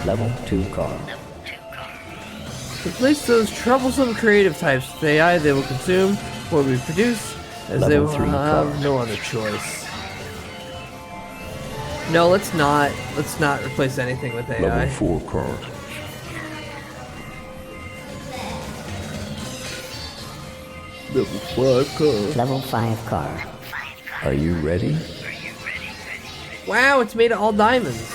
Level 2 car. Replace those troublesome creative types with AI. They will consume what we produce, as Level they will 3 have car. no other choice. No, let's not replace anything with AI. Level 4 car. Level 5 car. Level 5 car. Are you ready? Wow, it's made of all diamonds.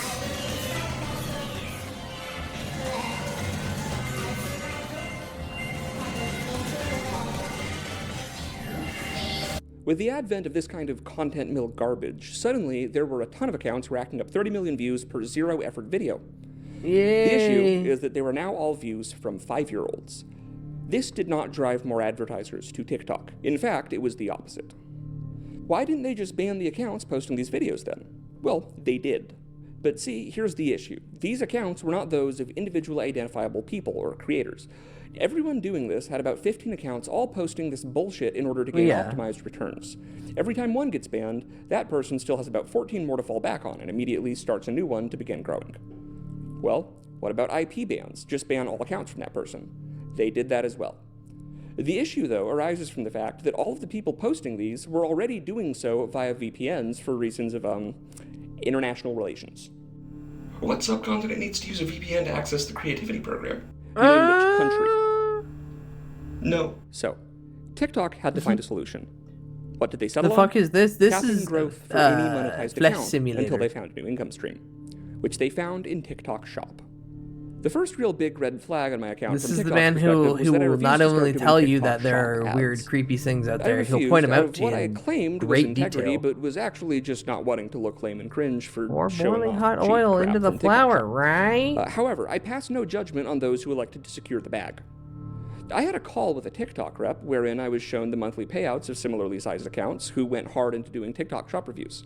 With the advent of this kind of content mill garbage, suddenly there were a ton of accounts racking up 30 million views per zero-effort video. Yay. The issue is that they were now all views from 5-year-olds. This did not drive more advertisers to TikTok. In fact, it was the opposite. Why didn't they just ban the accounts posting these videos then? Well, they did. But see, here's the issue. These accounts were not those of individually identifiable people or creators. Everyone doing this had about 15 accounts all posting this bullshit in order to gain optimized returns. Every time one gets banned, that person still has about 14 more to fall back on and immediately starts a new one to begin growing. Well, what about IP bans? Just ban all accounts from that person. They did that as well. The issue, though, arises from the fact that all of the people posting these were already doing so via VPNs for reasons of, international relations. What subcontinent needs to use a VPN to access the creativity program? You mean which country? No. So, TikTok had to find a solution. What did they settle on? The fuck is this? This Capping is growth for any monetized Flesh account Simulator. until they found a new income stream, which they found in TikTok Shop. The first real big red flag on my account This from is the TikTok's man who perspective was that I will refused not to start only doing tell you TikTok that there shop are ads. weird, creepy things out I there, he'll refused point them out out of to you what I in claimed was great integrity, detail. but was actually just not wanting to look lame and cringe for Pour showing boiling off hot cheap oil crap into the from TikTok flour, shop. right? However, I pass no judgment on those who elected to secure the bag. I had a call with a TikTok rep wherein I was shown the monthly payouts of similarly sized accounts who went hard into doing TikTok shop reviews.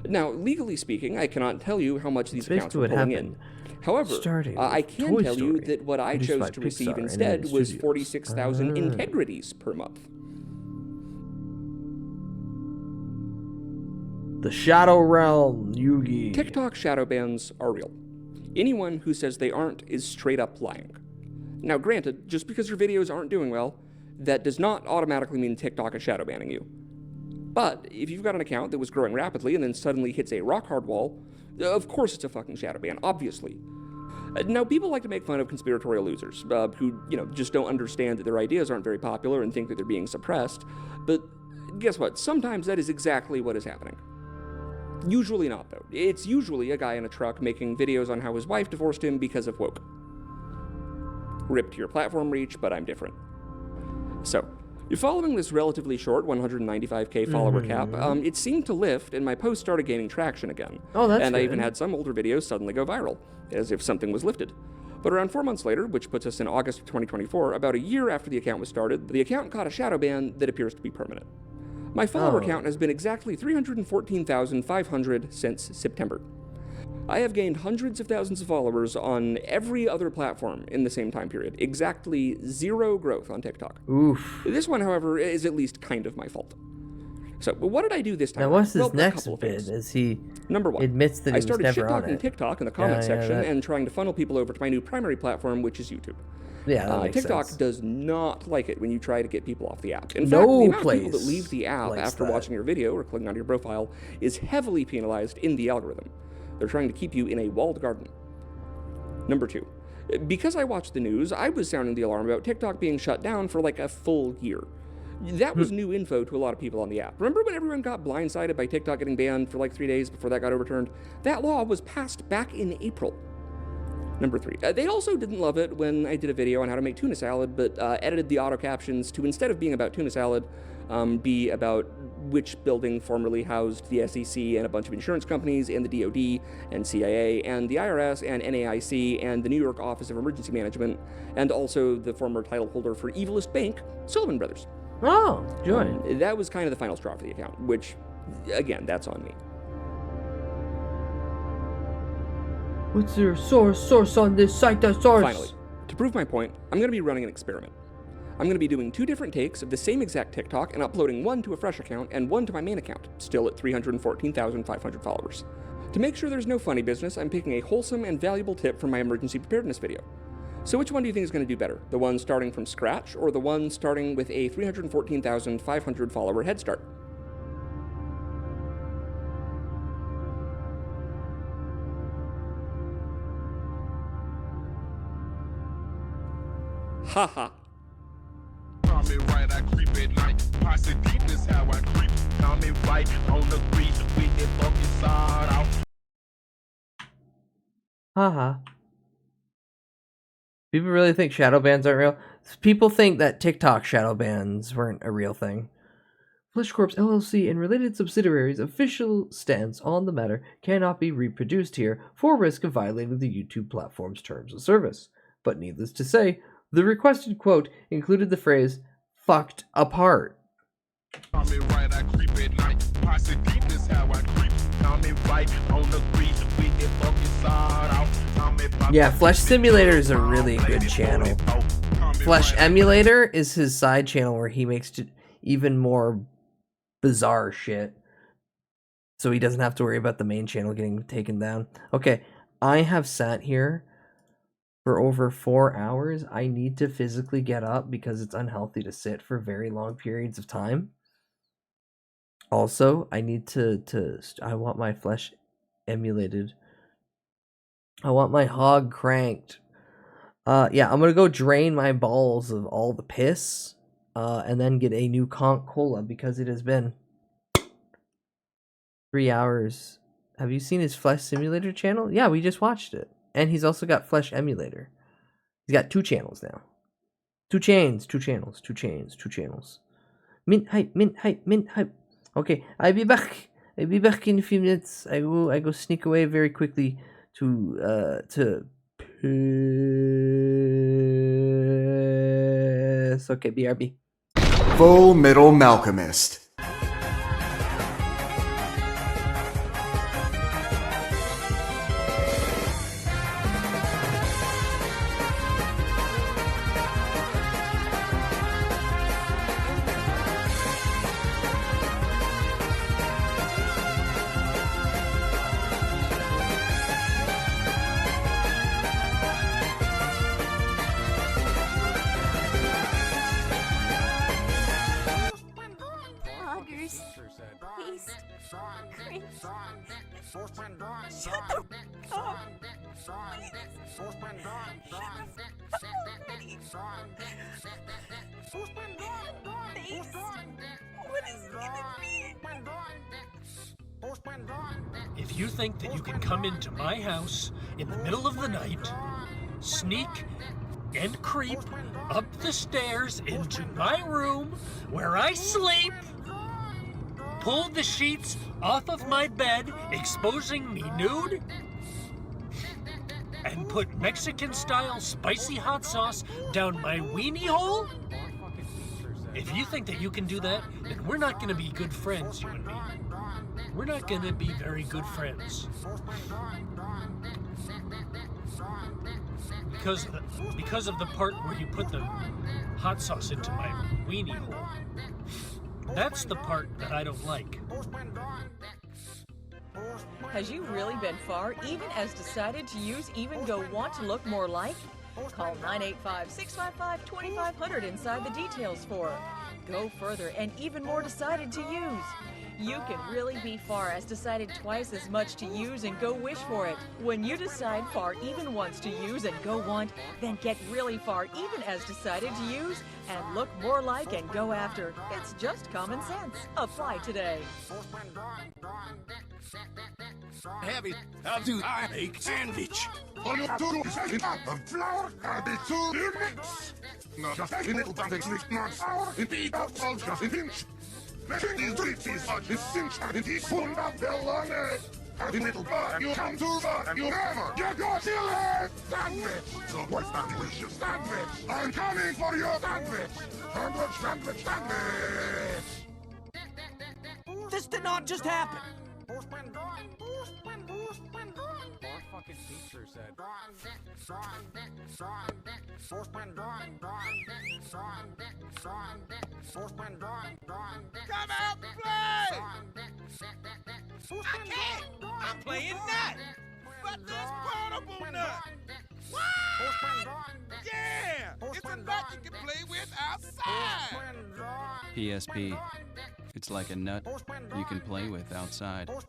Now, legally speaking, I cannot tell you how much these accounts were pulling in. However, I can tell you that what I chose to receive instead was 46,000 integrities per month. The Shadow Realm, Yugi. TikTok shadow bans are real. Anyone who says they aren't is straight up lying. Now, granted, just because your videos aren't doing well, that does not automatically mean TikTok is shadow banning you. But if you've got an account that was growing rapidly and then suddenly hits a rock hard wall, of course it's a fucking shadow ban, obviously. Now, people like to make fun of conspiratorial losers, who, just don't understand that their ideas aren't very popular and think that they're being suppressed. But guess what? Sometimes that is exactly what is happening. Usually not, though. It's usually a guy in a truck making videos on how his wife divorced him because of woke. Rip to your platform reach, but I'm different. So, following this relatively short 195k follower cap, it seemed to lift, and my posts started gaining traction again. Oh, that's And good. I even had some older videos suddenly go viral, as if something was lifted. But around 4 months later, which puts us in August of 2024, about a year after the account was started, the account caught a shadow ban that appears to be permanent. My follower count has been exactly 314,500 since September. I have gained hundreds of thousands of followers on every other platform in the same time period. Exactly 0 growth on TikTok. Oof. This one, however, is at least kind of my fault. So, what did I do this time? Now, what's his Well, next a couple of bit? things. Is he Number one, admits that he I started was never on shit-talking it? TikTok in the comment section that- and trying to funnel people over to my new primary platform, which is YouTube. Yeah, that makes TikTok sense. does not like it when you try to get people off the app. In No fact, the amount of people that place leave the app likes after that. watching your video or clicking on your profile is heavily penalized in the algorithm. They're trying to keep you in a walled garden. Number 2, because I watched the news, I was sounding the alarm about TikTok being shut down for like a full year. That was new info to a lot of people on the app. Remember when everyone got blindsided by TikTok getting banned for like 3 days before that got overturned? That law was passed back in April. Number 3, they also didn't love it when I did a video on how to make tuna salad, but edited the auto captions to, instead of being about tuna salad, be about which building formerly housed the SEC and a bunch of insurance companies and the DoD and CIA and the IRS and NAIC and the New York Office of Emergency Management, and also the former title holder for evilest bank, Sullivan Brothers. Oh, joy. That was kind of the final straw for the account, which, again, that's on me. What's your source on this site? That source. Finally, to prove my point, I'm going to be running an experiment. I'm going to be doing 2 different takes of the same exact TikTok and uploading one to a fresh account and one to my main account, still at 314,500 followers. To make sure there's no funny business, I'm picking a wholesome and valuable tip from my emergency preparedness video. So which one do you think is going to do better? The one starting from scratch or the one starting with a 314,500 follower head start? Haha. Call me right, I creep at night. Posse deep is how I creep. Call me right on the grease with that fucking side out. Haha. People really think shadow bans aren't real? People think that TikTok shadow bans weren't a real thing. Flesh Corp's LLC and related subsidiaries' official stance on the matter cannot be reproduced here for risk of violating the YouTube platform's terms of service. But needless to say, the requested quote included the phrase, "fucked apart." Call me right, I creep at night. Posse deep is how I creep. Call me right on the grease with that fucking side out. Yeah, Flesh Simulator is a really good channel. Flesh Emulator is his side channel where he makes even more bizarre shit. So he doesn't have to worry about the main channel getting taken down. Okay, I have sat here for over 4 hours. I need to physically get up because it's unhealthy to sit for very long periods of time. Also, I need I want my flesh emulated. I want my hog cranked. Yeah, I'm gonna go drain my balls of all the piss, and then get a new conch cola because it has been 3 hours. Have you seen his Flesh Simulator channel? Yeah, we just watched it. And he's also got Flesh Emulator. He's got 2 channels now. 2 chains, 2 channels, 2 chains, 2 channels. Mint hype, mint hype, mint hype. Okay, I'll be back. I'll be back in a few minutes. I go sneak away very quickly to piss. Okay, BRB. Full Metal Malcolmist. If you think that you can come into my house in the middle of the night, sneak and creep up the stairs into my room where I sleep, pull the sheets off of my bed, exposing me nude, and put Mexican-style spicy hot sauce down my weenie hole? If you think that you can do that, then we're not going to be good friends, you and me. We're not going to be very good friends. Because of the part where you put the hot sauce into my weenie hole. That's the part that I don't like. Has you really been far, even as decided to use Even Go Want to look more like? Call 985-655-2500 inside the details for Go Further and even more decided to use. You can really be far as decided twice as much to use and go wish for it. When you decide far even once to use and go want, then get really far even as decided to use and look more like and go after. It's just common sense. Apply today. Heavy, how do I make sandwich? All you do is add a flour, cabbage to the mix. Not just a little something mixed, not sour, it beat up all just a pinch. Making these treats such a cinch and it is full of belonging. Happy little bud, you come too far, you never get your chili sandwich. So what's that delicious sandwich? I'm coming for your sandwich. Sandwich, sandwich, sandwich. This did not just happen. Our fucking teacher said. Come out and play! I can't! I'm playing nut! But this portable nut! What? Yeah! It's a nut you can play with outside! PSP. It's like a nut you can play with outside. Our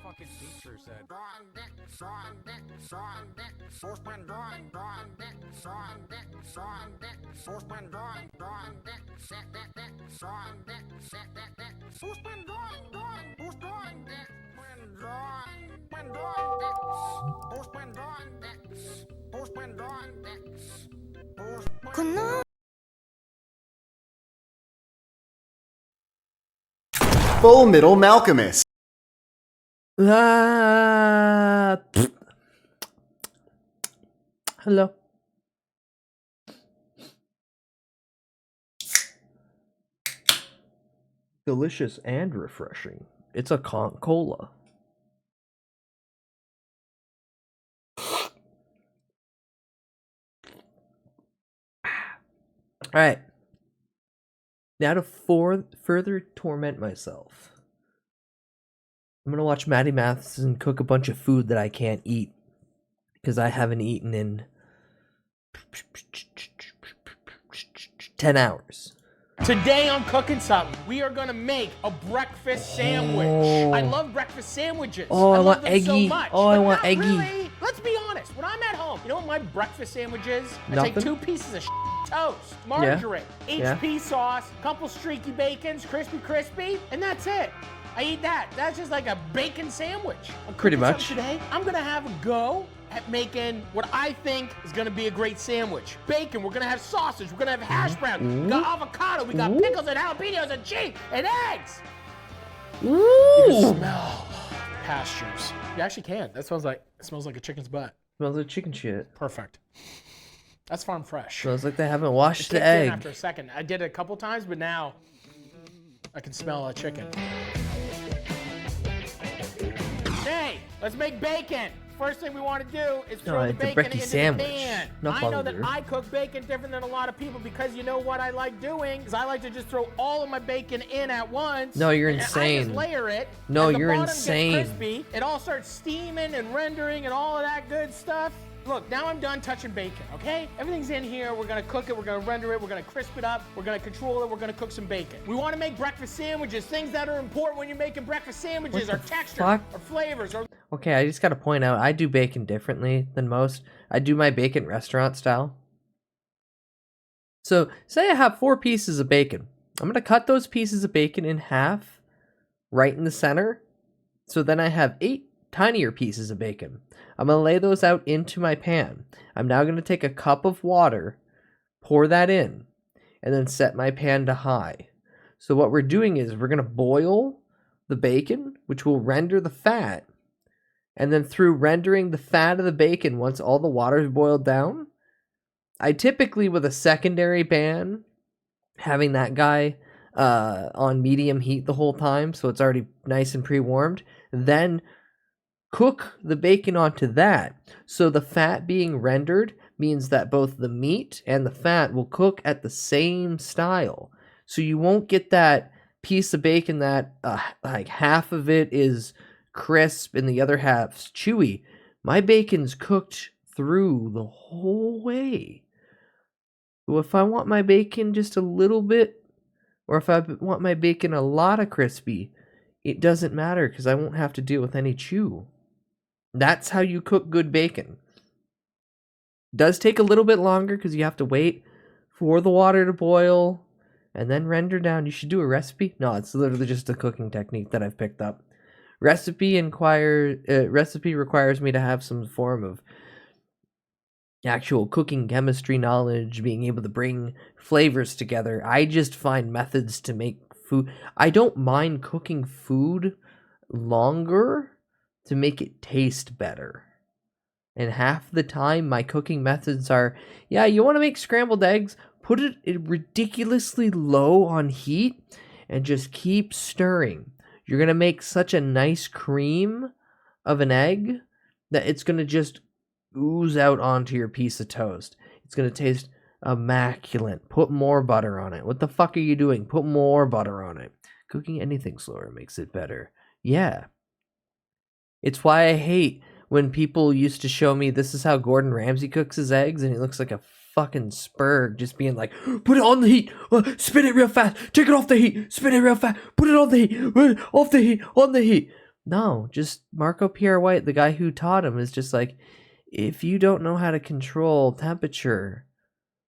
fucking teacher said. Full Metal Malcolmist. Hello. Delicious and refreshing. It's a cola. All right. Now to further torment myself, I'm going to watch Maddie Matheson cook a bunch of food that I can't eat because I haven't eaten in 10 hours. Today I'm cooking something. We are gonna make a breakfast sandwich. I love breakfast sandwiches. Oh, I love want them eggy. so much. Oh, I but want not eggy. Really. Let's be honest. when I'm at home, you know what my breakfast sandwich is? I Nothing? take 2 pieces of toast, margarine, Yeah. HP sauce, couple streaky bacons, crispy, and that's it. I eat that. That's just like a bacon sandwich. I'm Pretty cooking much. something today, I'm gonna have a go at making what I think is gonna be a great sandwich. Bacon, we're gonna have sausage, we're gonna have hash brown, we got avocado, we got Ooh. pickles and jalapenos and cheese and eggs. Ooh. You can smell pastures. You actually can. That smells like, it smells like a chicken's butt. Smells like chicken shit. Perfect. That's farm fresh. Smells like they haven't washed It the kicked in egg. after a second. I did it a couple times, but now I can smell a chicken. Hey, let's make bacon. First thing we want to do is throw the it's a bacon brekkie into sandwich, the pan. not I know that burger. I cook bacon different than a lot of people because you know what I like doing is I like to just throw all of my bacon in at once. No, you're and I insane. just layer it. No, As the you're bottom gets insane. crispy, it all starts steaming and rendering and all of that good stuff. Look, now I'm done touching bacon, okay? Everything's in here. We're gonna cook it, we're gonna render it, we're gonna crisp it up, we're gonna control it, we're gonna cook some bacon. We wanna make breakfast sandwiches. Things that are important when you're making breakfast sandwiches What are the texture, fuck? or flavors, or Okay, I just gotta point out, I do bacon differently than most. I do my bacon restaurant style. So, say I have 4 pieces of bacon. I'm gonna cut those pieces of bacon in half, right in the center. So then I have 8 tinier pieces of bacon. I'm gonna lay those out into my pan. I'm now gonna take a cup of water, pour that in, and then set my pan to high. So what we're doing is we're gonna boil the bacon, which will render the fat. And then through rendering the fat of the bacon, once all the water is boiled down, I typically, with a secondary pan, having that guy on medium heat the whole time, so it's already nice and pre-warmed, then cook the bacon onto that. So the fat being rendered means that both the meat and the fat will cook at the same style. So you won't get that piece of bacon that like half of it is crisp and the other half's chewy. My bacon's cooked through the whole way. So if I want my bacon just a little bit, or if I want my bacon a lot of crispy, it doesn't matter because I won't have to deal with any chew. That's how you cook good bacon. Does take a little bit longer because you have to wait for the water to boil and then render down. You should do a recipe. No, it's literally just a cooking technique that I've picked up. Recipe requires me to have some form of actual cooking chemistry knowledge, being able to bring flavors together. I just find methods to make food. I don't mind cooking food longer to make it taste better. And half the time my cooking methods are, yeah, you want to make scrambled eggs, put it ridiculously low on heat and just keep stirring. You're going to make such a nice cream of an egg that it's going to just ooze out onto your piece of toast. It's going to taste immaculate. Put more butter on it. What the fuck are you doing? Put more butter on it. Cooking anything slower makes it better. Yeah. It's why I hate when people used to show me this is how Gordon Ramsay cooks his eggs, and he looks like a fucking spurg, just being like, put it on the heat, spin it real fast, take it off the heat, spin it real fast, put it on the heat, put it off the heat, on the heat. No, just Marco Pierre White, the guy who taught him, is just like, if you don't know how to control temperature,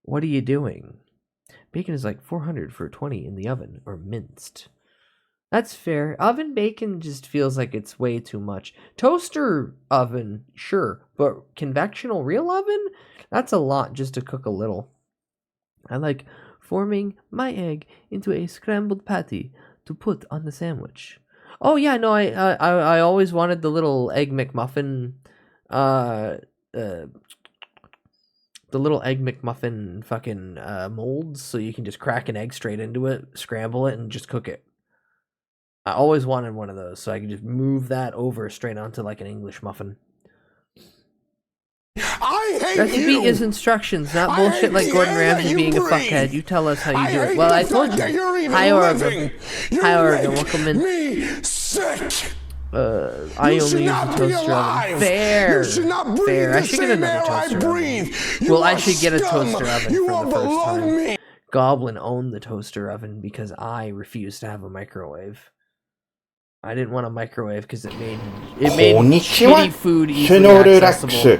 what are you doing? Bacon is like 400 for 20 in the oven, or minced. That's fair. Oven bacon just feels like it's way too much. Toaster oven, sure, but convectional real oven? That's a lot just to cook a little. I like forming my egg into a scrambled patty to put on the sandwich. Oh yeah, no, I always wanted the little egg McMuffin, the little egg McMuffin fucking molds, so you can just crack an egg straight into it, scramble it, and just cook it. I always wanted one of those, so I could just move that over straight onto like an English muffin. I hate Recipe you. is instructions, not bullshit like Gordon Ramsay being a fuckhead. You tell us how you do it. Well, I told you. Hi, Oregon. Hi, Oregon. Welcome in. Me sick. I only use a toaster oven. Fair. Fair. I should get another toaster oven. Well, I should get a toaster oven for the first time. Goblin owned the toaster oven because I refused to have a microwave. I didn't want a microwave because it made shitty food easily accessible.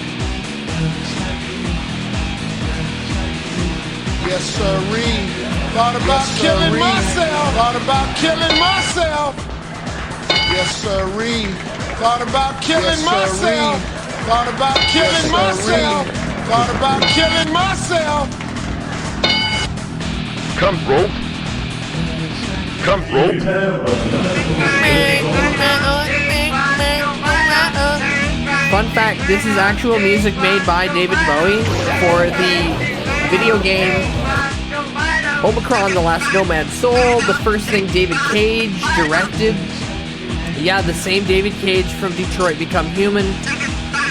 Yes, sirree. Thought about killing myself. Thought about killing myself. Yes, sirree. Thought about killing myself. Thought about killing myself. Thought about killing myself. Come rope. Come rope. Fun fact, this is actual music made by David Bowie for the video game Omicron: The Last Nomad Soul, the first thing David Cage directed. Yeah, the same David Cage from Detroit Become Human.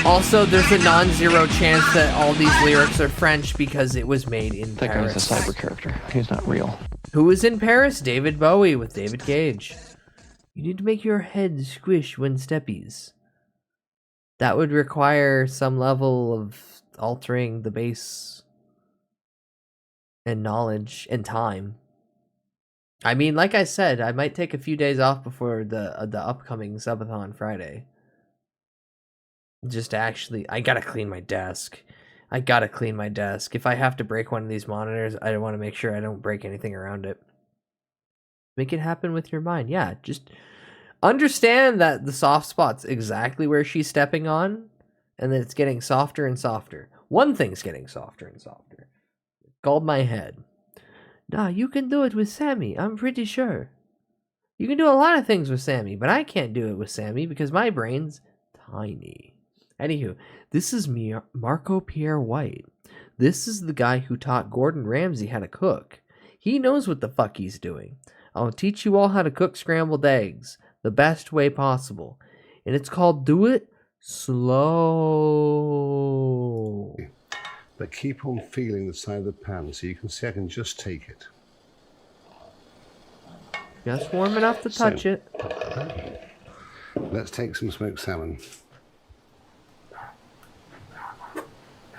Also, there's a non-zero chance that all these lyrics are French because it was made in Paris. That guy's a cyber character. He's not real. Who was in Paris? David Bowie with David Cage. You need to make your head squish when steppies. That would require some level of altering the bass and knowledge and time. I mean, like I said, I might take a few days off before the upcoming subathon Friday. Just actually, I gotta clean my desk. If I have to break one of these monitors, I want to make sure I don't break anything around it. Make it happen with your mind. Yeah, just understand that the soft spot's exactly where she's stepping on, and that it's getting softer and softer. One thing's getting softer and softer. It's called my head. Nah, you can do it with Sammy, I'm pretty sure. You can do a lot of things with Sammy, but I can't do it with Sammy because my brain's tiny. Anywho, this is me, Marco Pierre White. This is the guy who taught Gordon Ramsay how to cook. He knows what the fuck he's doing. I'll teach you all how to cook scrambled eggs the best way possible. And it's called Do It Slow. But keep on feeling the side of the pan so you can see I can just take it. Just warm enough to touch it. Let's take some smoked salmon.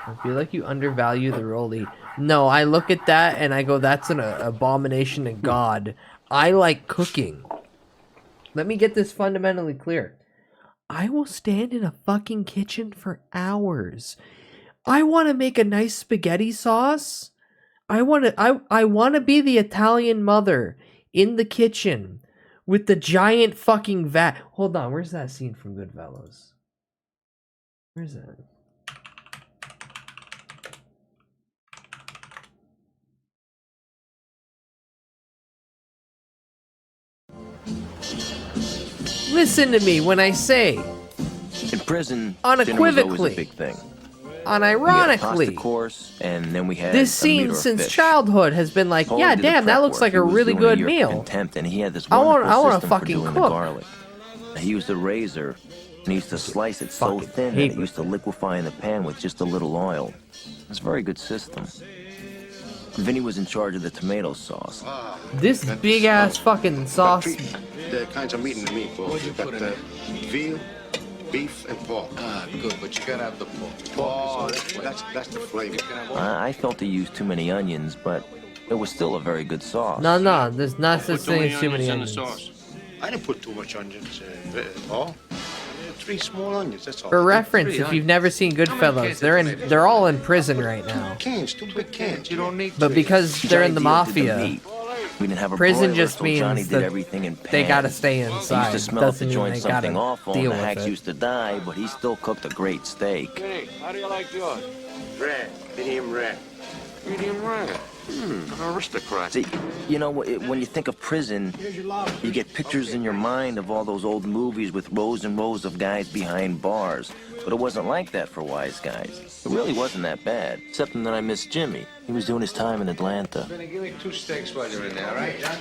I feel like you undervalue the rollie. No, I look at that and I go, that's an abomination to God. I like cooking. Let me get this fundamentally clear. I will stand in a fucking kitchen for hours. I want to make a nice spaghetti sauce. I want to be the Italian mother in the kitchen with the giant fucking vat. Hold on, where's that scene from Goodfellas? Where's that? Listen to me when I say, In prison, unequivocally, a big thing. unironically, Course, and then we had this scene since childhood has been like, yeah, damn, that looks like a really good meal. Contempt, and he had this I want to to fucking cook. Garlic. He used a razor, and he used to slice it so thin that it used to liquefy in the pan with just a little oil. It's a very good system. Vinny was in charge of the tomato sauce. This big ass fucking sauce. The kinds of meat in the meatballs. You've got veal, beef, and pork. Ah, good, but you gotta have the pork. Oh, that's the flavor. I felt he used too many onions, but it was still a very good sauce. No, there's not such thing as too many onions. I didn't put too much onions, Paul. 3 small onions, that's all. For reference, if you've never seen Goodfellas, they're all in prison right now. Cans, 2 big cans. You don't need. But because they're in the mafia, we didn't have a prison broiler, just so means Johnny did that everything in they gotta stay He inside. used to smell if Doesn't the mean joint they something gotta awful, and deal the with hacks it. used to die, but he still cooked a great steak. Hey, how do you like yours? Rare, medium rare. Medium rare. An aristocrat. See, you know, when you think of prison, you get pictures in your mind of all those old movies with rows and rows of guys behind bars. But it wasn't like that for Wise Guys. It really wasn't that bad, except that I missed Jimmy. He was doing his time in Atlanta. Give me 2 steaks while you're in there, all right, John?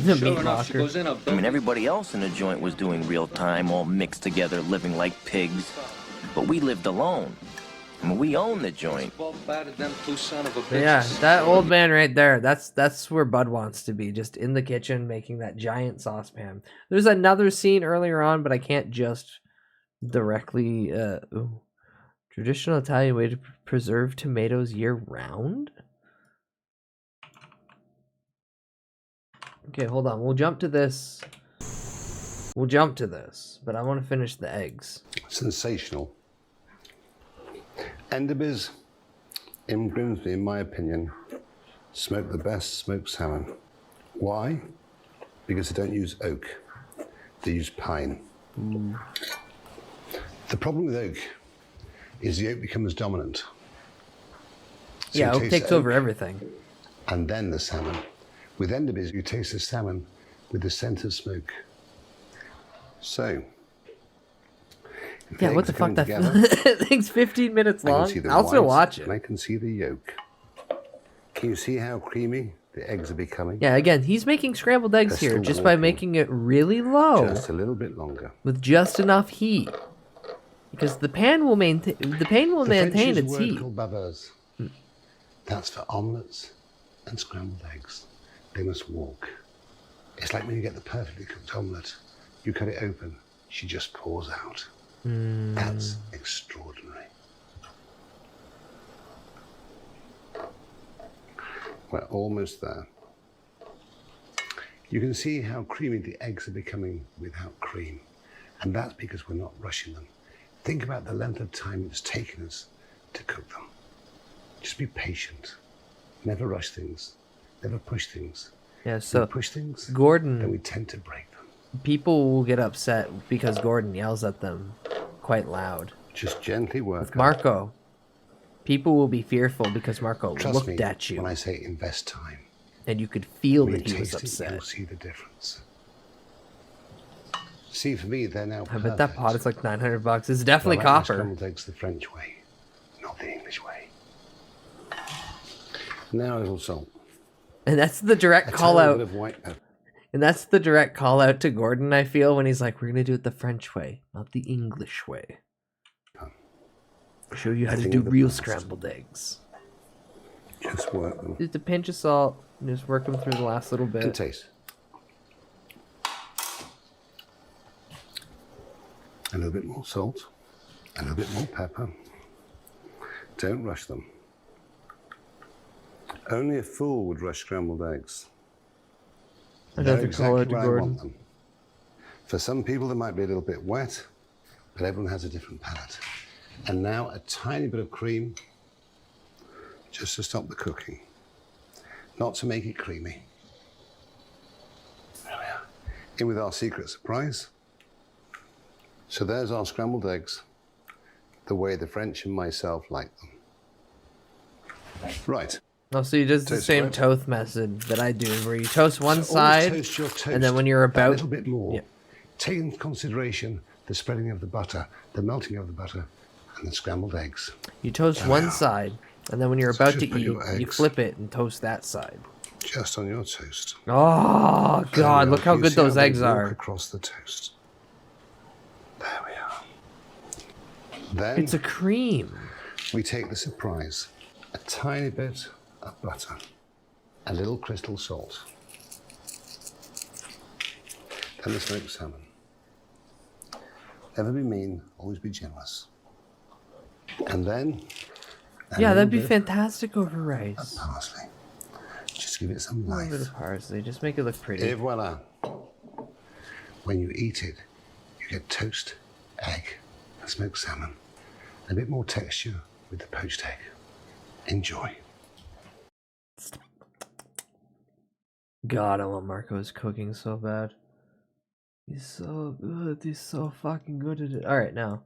The meat locker. I mean, everybody else in the joint was doing real time, all mixed together, living like pigs. But we lived alone. I mean, we owned the joint. Yeah, that old man right there, that's where Bud wants to be, just in the kitchen making that giant saucepan. There's another scene earlier on, but I can't just directly traditional Italian way to preserve tomatoes year-round? Okay, hold on. We'll jump to this, but I want to finish the eggs. Sensational. Enderby's in Grimsby, in my opinion, smoke the best smoked salmon. Why? Because they don't use oak. They use pine. The problem with oak is the oak becomes dominant. So Yeah, you oak taste takes over everything. And then the salmon. With Enderby's, you taste the salmon with the scent of smoke. So, Yeah, what the fuck? That thing's 15 minutes I can long. see the I'll still whites watch it. And I can see the yolk. Can you see how creamy the eggs are becoming? Yeah, again, he's making scrambled eggs They're here still just by walking. making it really low Just a little bit longer. with just enough heat, because the pan will maintain French its use a word heat. called baveurs. That's for omelettes and scrambled eggs. They must walk. It's like when you get the perfectly cooked omelette. You cut it open, she just pours out. That's extraordinary. We're almost there. You can see how creamy the eggs are becoming without cream. And that's because we're not rushing them. Think about the length of time it's taken us to cook them. Just be patient. Never rush things. Never push things. Yeah, When so we push things, then Gordon, we tend to break them. people will get upset because Gordon yells at them quite loud. Just gently work. With Marco, people will be fearful because Marco Trust looked me at you, when I say invest time. and you could feel When that you he was taste it, upset. you'll see the difference. See, for me, they're now I bet that pot is like $900. It's definitely Well, I like my copper. scrambled eggs the French way, not the English way. Now a little salt. And that's the direct A call tiny out. bit of white pepper. And that's the direct call out to Gordon, I feel, when he's like, we're going to do it the French way, not the English way. Show you how to Nothing do of the real past. scrambled eggs. Just work them. Just a pinch of salt, and just work them through the last little And bit. taste. A little bit more salt. A little bit more pepper. Don't rush them. Only a fool would rush scrambled eggs. Another They're call out to exactly where I Gordon. want them. For some people, they might be a little bit wet, but everyone has a different palate. And now a tiny bit of cream, just to stop the cooking, not to make it creamy. There we are. In with our secret surprise. So there's our scrambled eggs, the way the French and myself like them. Right. Oh, so he does the Toast same right. toast method that I do, where you toast one So always side, toast your toast and then when you're a about... little bit more, Yeah. take into consideration the spreading of the butter, the melting of the butter, and the scrambled eggs. You toast There we one are. side, and then when you're So about just to put eat, your you eggs flip it and toast that side. Just on your toast. Oh, There God, we look are. how You good see those they eggs walk are. across the toast. There we are. Then It's a cream. we take the surprise. A tiny bit of butter. A little crystal salt. Then the smoked salmon. Never be mean, always be generous. And then... a Yeah, little that'd be bit fantastic over rice. of parsley. Just give it some A life. little bit of parsley, just make it look pretty. Et voila. When you eat it, you get toast, egg, and smoked salmon. A bit more texture with the poached egg. Enjoy. God, I want Marco's cooking so bad. He's so good. He's so fucking good at it. All right, now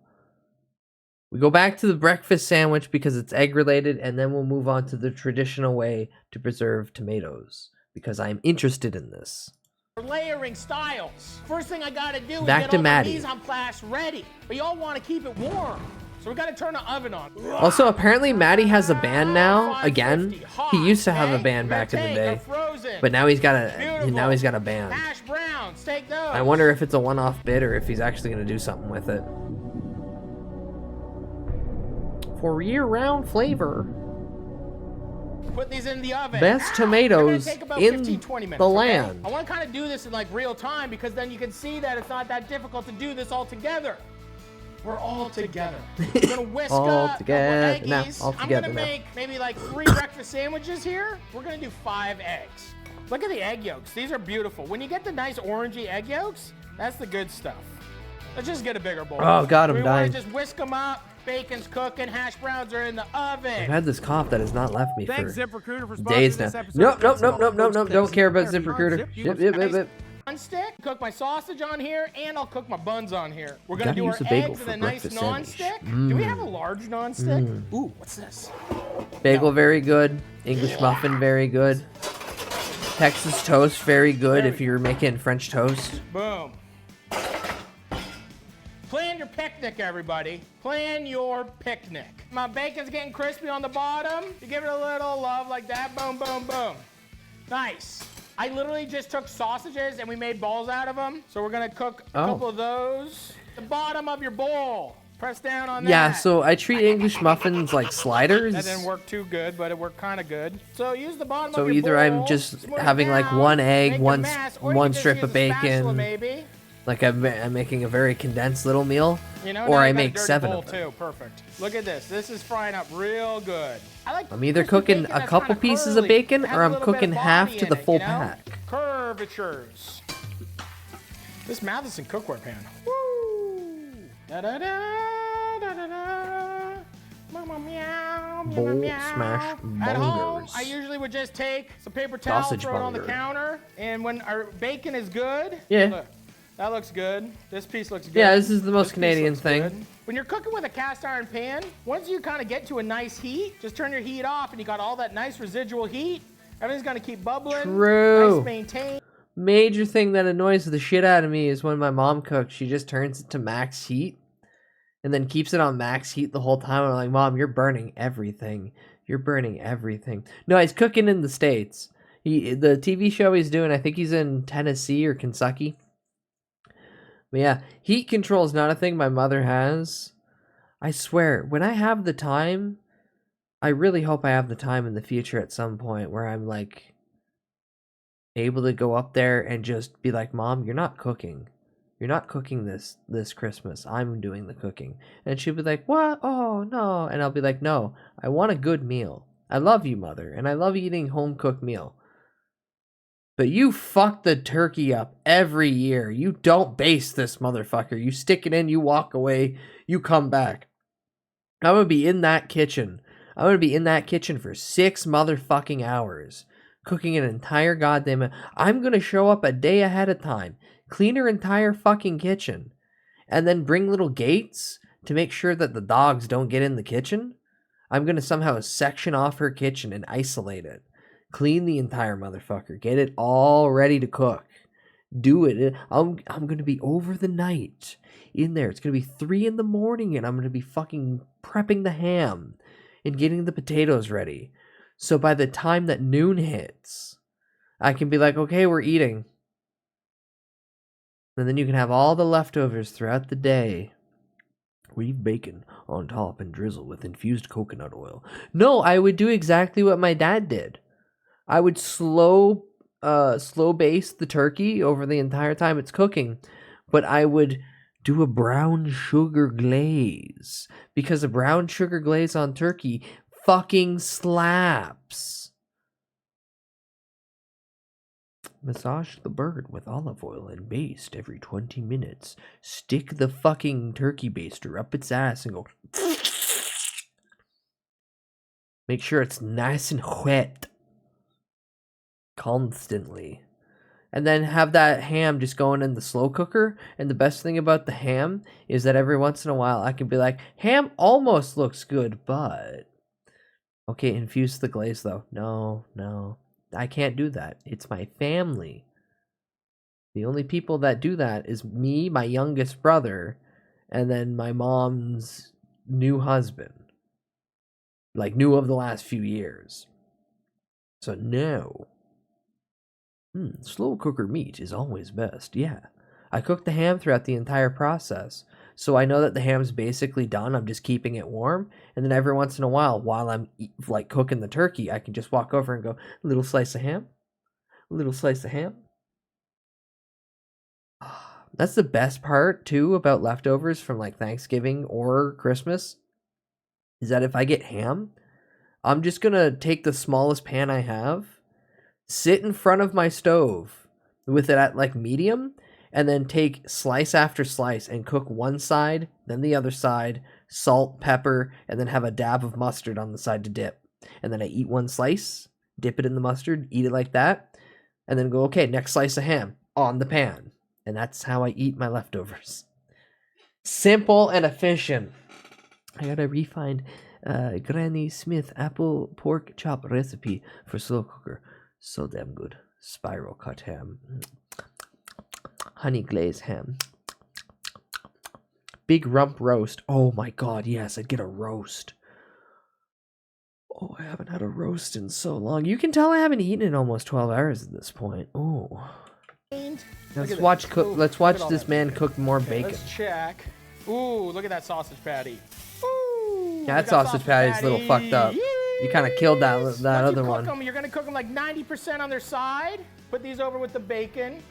we go back to the breakfast sandwich because it's egg related, and then we'll move on to the traditional way to preserve tomatoes because I'm interested in this. Layering styles. First thing I gotta do is Back get to all Maddie. the mise en place ready. But y'all want to keep it warm. So we gotta turn the oven on. Also, apparently Maddie has a band now. Again, he used to have a band back in the day, but now he's got a band. Hash browns, take those. I wonder if it's a one-off bit or if he's actually gonna do something with it. For year-round flavor, Put these in the oven. best They're gonna tomatoes take about in 15-20 minutes, the okay? land. I want to kind of do this in like real time because then you can see that it's not that difficult to do this all together. We're all together. We're gonna whisk All up together. a couple Now, eggies. all I'm together gonna now. make maybe like 3 breakfast sandwiches here. We're gonna do 5 eggs. Look at the egg yolks. These are beautiful. When you get the nice orangey egg yolks, that's the good stuff. Let's just get a bigger bowl. Oh, God, I'm we dying. want to just whisk them up. Bacon's cooking, hash browns are in the oven. I've had this cough that has not left me Thanks, for ZipRecruiter, for days sponsoring now. this episode. Nope. Don't care about ZipRecruiter. Yep. Non-stick, cook my sausage on here, and I'll cook my buns on here. We're gonna Gotta do our use the bagel eggs for in a nice breakfast non-stick. sandwich. Do we have a large non-stick? Mm. Ooh, what's this? Bagel, very good. English muffin, very good. Texas toast, very good if you're making French toast. Boom. Plan your picnic, everybody. Plan your picnic. My bacon's getting crispy on the bottom. You give it a little love like that. Boom, boom, boom. Nice. I literally just took sausages and we made balls out of them. So we're gonna cook a couple of those. The bottom of your bowl. Press down on that. Yeah, so I treat English muffins like sliders. That didn't work too good, but it worked kind of good. So use the bottom So of your either bowl. I'm just smooth it having like down, one egg, make a one mess, or you can just strip use of a spatula, bacon. maybe. Like I'm making a very condensed little meal, You know, or now I you got a make dirty 7 bowl of them. too. Perfect. Look at this. This is frying up real good. I like I'm either cooking a couple pieces of bacon, or I'm cooking half to the full pack. Curvatures. This Matheson cookware pan. Woo! Da da da da da da. Mama meow. Bowl meow. smash At home, bongers. I usually would just take some paper towel, Sausage throw it on the bonger. counter, and when our bacon is good, Yeah. look, that looks good. This piece looks good. Yeah, this is the most piece Canadian looks thing. good. When you're cooking with a cast iron pan, once you kind of get to a nice heat, just turn your heat off and you got all that nice residual heat. Everything's gonna keep bubbling. True. Nice maintained. Major thing that annoys the shit out of me is when my mom cooks, she just turns it to max heat and then keeps it on max heat the whole time. I'm like, Mom, you're burning everything. You're burning everything. No, he's cooking in the States. The TV show he's doing, I think he's in Tennessee or Kentucky. But yeah, heat control is not a thing my mother has. I swear, when I have the time, I really hope I have the time in the future at some point where I'm like able to go up there and just be like, Mom, you're not cooking. You're not cooking this Christmas. I'm doing the cooking. And she'll be like, what? Oh, no. And I'll be like, no, I want a good meal. I love you, Mother, and I love eating home-cooked meal. But you fuck the turkey up every year. You don't baste this motherfucker. You stick it in, you walk away, you come back. I'm gonna be in that kitchen. I'm gonna be in that kitchen for 6 motherfucking hours. Cooking an entire goddamn... I'm gonna show up a day ahead of time. Clean her entire fucking kitchen. And then bring little gates to make sure that the dogs don't get in the kitchen. I'm gonna somehow section off her kitchen and isolate it. Clean the entire motherfucker. Get it all ready to cook. Do it. I'm gonna be over the night in there. It's gonna be 3 in the morning and I'm gonna be fucking prepping the ham and getting the potatoes ready. So by the time that noon hits, I can be like, okay, we're eating. And then you can have all the leftovers throughout the day. Leave bacon on top and drizzle with infused coconut oil. No, I would do exactly what my dad did. I would slow baste the turkey over the entire time it's cooking, but I would do a brown sugar glaze because a brown sugar glaze on turkey fucking slaps. Massage the bird with olive oil and baste every 20 minutes. Stick the fucking turkey baster up its ass and go. Make sure it's nice and wet. Constantly. And then have that ham just going in the slow cooker. And the best thing about the ham is that every once in a while I can be like, ham almost looks good, but... Okay, infuse the glaze though. No. I can't do that. It's my family. The only people that do that is me, my youngest brother, and then my mom's new husband. Like, new of the last few years. So, no. Slow cooker meat is always best, yeah. I cook the ham throughout the entire process. So I know that the ham's basically done. I'm just keeping it warm. And then every once in a while I'm like cooking the turkey, I can just walk over and go, little slice of ham. Little slice of ham. That's the best part, too, about leftovers from like Thanksgiving or Christmas. Is that if I get ham, I'm just going to take the smallest pan I have, sit in front of my stove with it at like medium, and then take slice after slice and cook one side, then the other side, salt, pepper, and then have a dab of mustard on the side to dip. And then I eat one slice, dip it in the mustard, eat it like that, and then go, okay, next slice of ham on the pan. And that's how I eat my leftovers. Simple and efficient. I gotta refind Granny Smith apple pork chop recipe for slow cooker. So damn good. Spiral cut ham. Honey glazed ham. Big rump roast. Oh my god, yes, I'd get a roast. Oh, I haven't had a roast in so long. You can tell I haven't eaten in almost 12 hours at this point. Oh. Let's watch this man cook more bacon. Let's check. Ooh, look at that sausage patty. Ooh, that sausage patty's a little fucked up. You kind of killed that other one. You're gonna cook them like 90% on their side. Put these over with the bacon.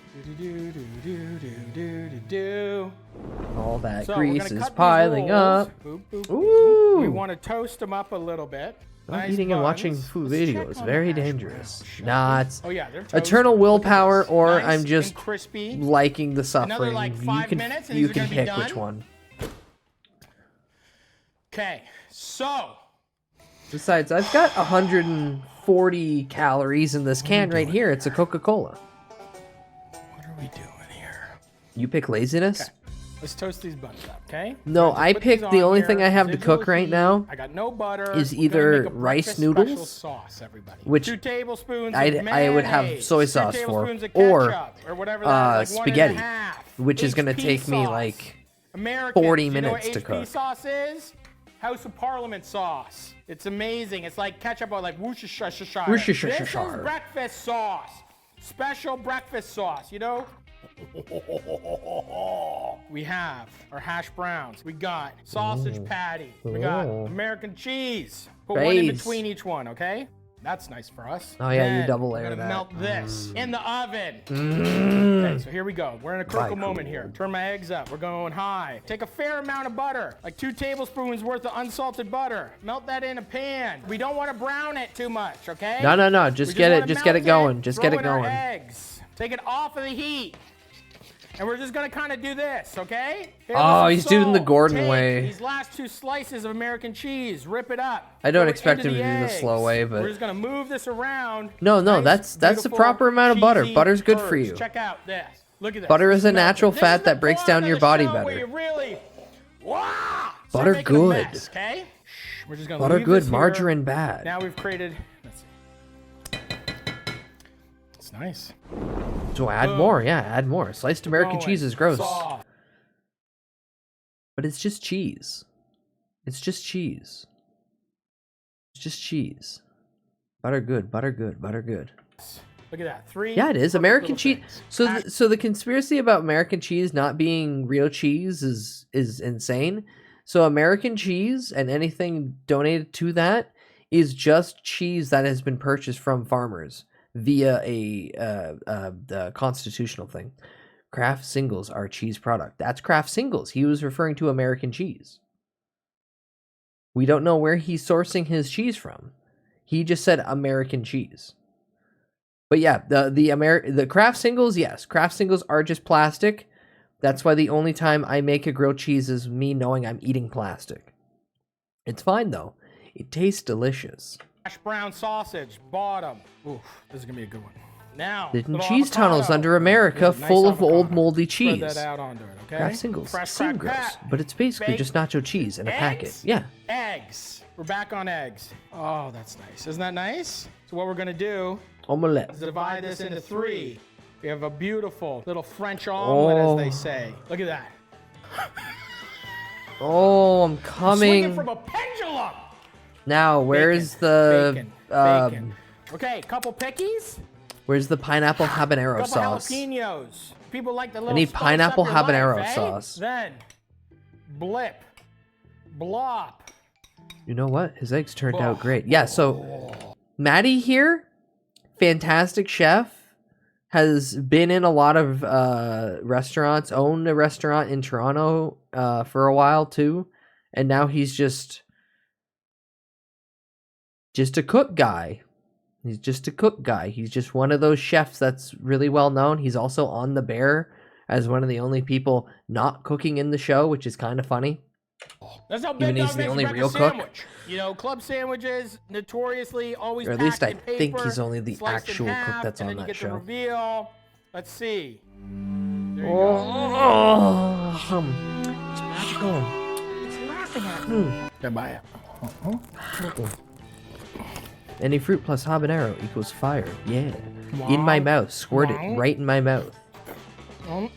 All that grease is piling up. Ooh. We want to toast them up a little bit. Not eating and watching food videos, very dangerous. Nah, it's they're eternal willpower, or nice I'm just crispy. liking the suffering. Another like 5 minutes and you these are can gonna be pick which done. one. Okay, so. Besides, I've got 140 calories in this can right here. It's a Coca-Cola. What are we doing here? You pick laziness? Okay. Let's toast these buns up, okay? No, I picked the only thing I have to cook right now. I got no butter. Is We're gonna either make a rice breakfast noodles, special sauce, everybody. which 2 tablespoons I would have mayonnaise, soy 2 sauce for, tablespoons of or ketchup, or whatever that is, like spaghetti, 1.5. which is gonna HP take me sauce. like Americans, 40 you know minutes what to HP cook. sauce is? House of Parliament sauce. It's amazing. It's like ketchup or like Worcestershire. This is breakfast sauce. Special breakfast sauce, you know? We have our hash browns. We got sausage patty. We got American cheese. Put one in between each one, okay? That's nice for us. Oh yeah, you Then double we're layer gonna that. melt this in the oven. Okay, so here we go. We're in a critical moment here. Turn my eggs up. We're going high. Take a fair amount of butter, like 2 tablespoons worth of unsalted butter. Melt that in a pan. We don't want to brown it too much, okay? No. Just get it going. Just get it Throw in going. our eggs. Take it off of the heat. And we're just gonna kind of do this, okay? Here Oh, with he's some doing the salt. Gordon Take way. These last 2 slices of American cheese, rip it up. I don't Throw it expect into him to do the eggs. slow way, but We're just gonna move this around. no, Nice, that's the beautiful, proper amount of butter. cheesy Butter's good for curds. you. Check out this. Look at this. Butter is a Smell natural it. This fat is that the breaks part down of your the body show where better. you really, wow, Butter start making a good. mess, okay? Shh, we're just gonna Butter leave good, this here. margarine bad. Now we've created. Let's see. It's nice. So add more, yeah, add more. Sliced American Going. cheese is gross. Soft. But it's just cheese. It's just cheese. It's just cheese. Butter good, butter good, butter good. Look at that. 3. Yeah, it is. perfect American little cheese. things. So so the conspiracy about American cheese not being real cheese is insane. So American cheese and anything donated to that is just cheese that has been purchased from farmers via the constitutional thing. Kraft Singles are a cheese product. That's Kraft Singles. He was referring to American cheese. We don't know where he's sourcing his cheese from. He just said American cheese. But yeah, the Kraft Singles, yes. Kraft Singles are just plastic. That's why the only time I make a grilled cheese is me knowing I'm eating plastic. It's fine though. It tastes delicious. Hash brown sausage, bottom. Oof, this is gonna be a good one. Now, Hidden little cheese tunnels avocado. under America There's a nice full of old avocado. moldy Spread cheese. that out onto it, okay? Kraft Singles, Fresh seem crack gross, pat. but it's basically Bake. just nacho cheese in a packet. Eggs? Yeah. Eggs. We're back on eggs. Oh, that's nice. Isn't that nice? So what we're gonna do Omelette. is divide this into 3. We have a beautiful little French omelet, as they say. Look at that. Oh, I'm Swinging coming. from a pendulum. Now, where's the Bacon. Okay, couple pickies. where's the pineapple habanero Couple sauce? jalapenos. People like the little. I need spice pineapple up your habanero life, eh? sauce. Then, blip, blop. You know what? His eggs turned out great. Yeah, so Maddie here, fantastic chef, has been in a lot of restaurants, owned a restaurant in Toronto for a while too, and now he's just a cook guy. He's just a cook guy. He's just one of those chefs that's really well known. He's also on The Bear as one of the only people not cooking in the show, which is kind of funny. That's how Even Big he's Dog the makes only a real breakfast cook? sandwich. You know, club sandwiches notoriously always Or at least packed I in paper, think he's only the sliced in actual cook half, that's and on then you that get the show. reveal. Let's see. There you Oh, it's magical. He's laughing at me. Can buy it. Any fruit plus habanero equals fire. Yeah. In my mouth. Squirt it right in my mouth.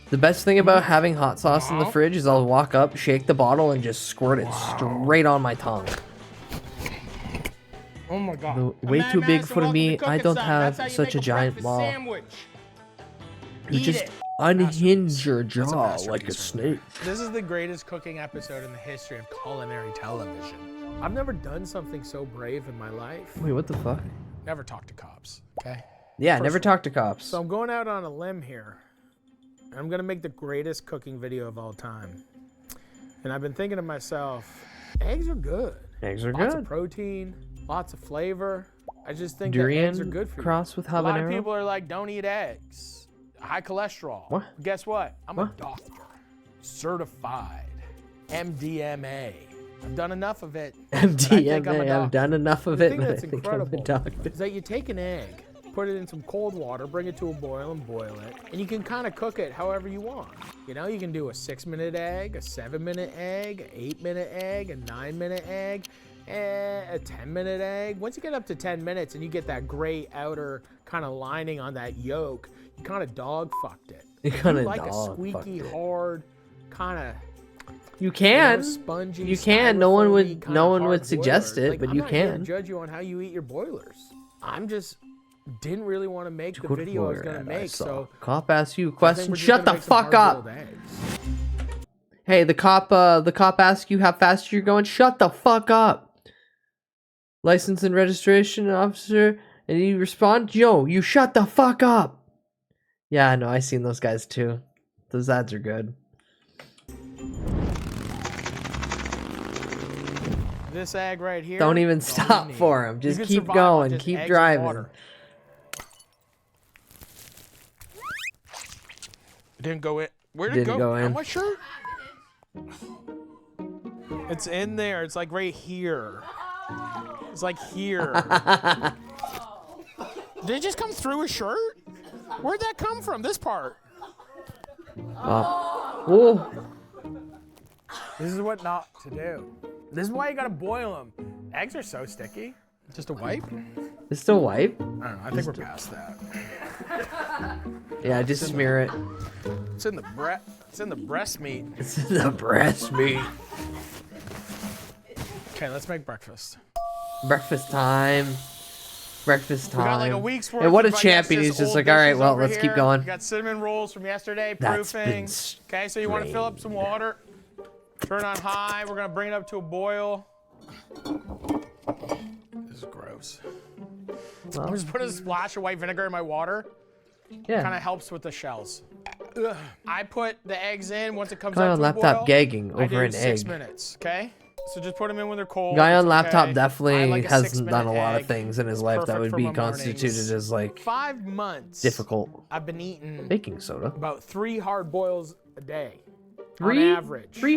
The best thing about having hot sauce in the fridge is I'll walk up, shake the bottle, and just squirt it straight on my tongue. Oh my god. Way Matt too big Madison, for welcome me. to I Cooking don't Son. have That's how you such make a giant breakfast maw. sandwich. You Eat just it. unhinge your jaw masterpiece like a snake. This is the greatest cooking episode in the history of culinary television. I've never done something so brave in my life. Wait, what the fuck? Never talk to cops, okay? Yeah, First never rule. talk to cops. So I'm going out on a limb here. I'm gonna make the greatest cooking video of all time. And I've been thinking to myself, eggs are good. Eggs are Lots good. of protein, lots of flavor. I just think Durian that eggs are good for you. crossed with A lot of habanero? people are like, don't eat eggs. High cholesterol. What? Guess what? I'm a doctor. Certified. MDMA. I've done enough of it. but I think I'm a MDMA, I've doctor. done enough of The it, thing but I that's think I'm a incredible doctor. is that you take an egg, put it in some cold water, bring it to a boil and boil it, and you can kind of cook it however you want. You know, you can do a 6-minute egg, a 7-minute egg, an 8-minute egg, a 9-minute egg, a 10-minute egg. Once you get up to 10 minutes and you get that gray outer kind of lining on that yolk, you kind of dog fucked it. You If kinda like a dog squeaky, fucked it. hard, kind of You can. spongy, You can. No one would. styrofoamy, No one kinda would hard suggest boiler. it, Like, but I'm you not here to can. judge you on how you eat your boilers. I'm just didn't really want to make the Good video I was for gonna it, I make, saw. so Cop asks you a I think question. we're just Shut gonna the make some fuck up. hard-boiled eggs. Hey, the cop asks you how fast you're going. Shut the fuck up. License and registration officer, and you respond, "Yo, you shut the fuck up." Yeah, I know. I seen those guys too. Those ads are good. This egg right here. Don't even is all you stop need. for him. You Just can keep survive on going. just Keep eggs and driving. water. It didn't go in. Where'd it Didn't go in. Am I sure? It's in there. It's like right here. It's like here. Did it just come through his shirt? Where'd that come from? This part. Oh. This is what not to do. This is why you gotta boil them. Eggs are so sticky. Just a wipe? It's still wipe. I don't know. I think we're past that. Yeah, just smear it. It's in the It's in the breast meat. It's in the breast meat. Okay, let's make breakfast. Breakfast time. Breakfast time. We got like a week's worth. And what a of, I guess, champion. He's just old like, all right, dishes well, over let's keep here. going. We got cinnamon rolls from yesterday, That's proofing. been Okay, so you want to fill up some water. Turn on high. We're gonna bring it up to a boil. This is gross. I'm just putting a splash of white vinegar in my water. Yeah. Kind of helps with the shells. Ugh. I put the eggs in once it comes Guy up on to laptop a boil. gagging I over do an 6 egg. minutes. Okay. So just put them in when they're cold. Guy on it's laptop okay. I definitely like a hasn't 6-minute done a lot of egg. things in his It's life that perfect would for be my constituted mornings. as like 5 months. difficult. I've been eating Baking soda. about 3 hard boils a day. Three? On average. Three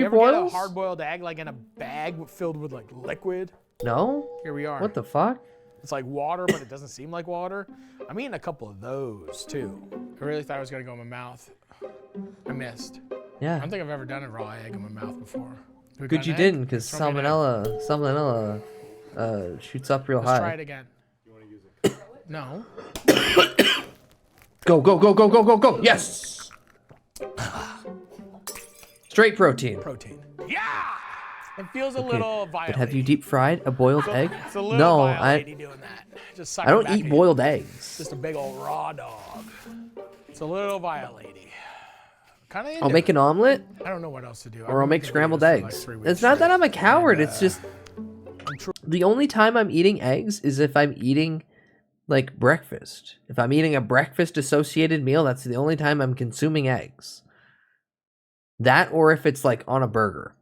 you ever boils? get a hard boiled egg like in a bag filled with like liquid? No. Here we are. What the fuck? It's like water, but it doesn't seem like water. I'm eating a couple of those too. I really thought I was gonna go in my mouth. I missed. Yeah. I don't think I've ever done a raw egg in my mouth before. We Good got you an egg? didn't, because Throw me an egg. salmonella shoots up real Let's high. try it again. No. Go, go, go, go, go, go, go. Yes. Straight protein. Protein. Yeah. It feels a Okay, little but violent. have you deep fried a boiled egg? It's a little No, violating doing that. Just suck I it don't back eat in. boiled eggs. Just a big old raw dog. It's a little violating. Kind of. I'll make an omelet, I don't know what else to do. or I'll make scrambled eggs. It's not that I'm a coward. It's just the only time I'm eating eggs is if I'm eating like breakfast. If I'm eating a breakfast associated meal, that's the only time I'm consuming eggs. That, or if it's like on a burger.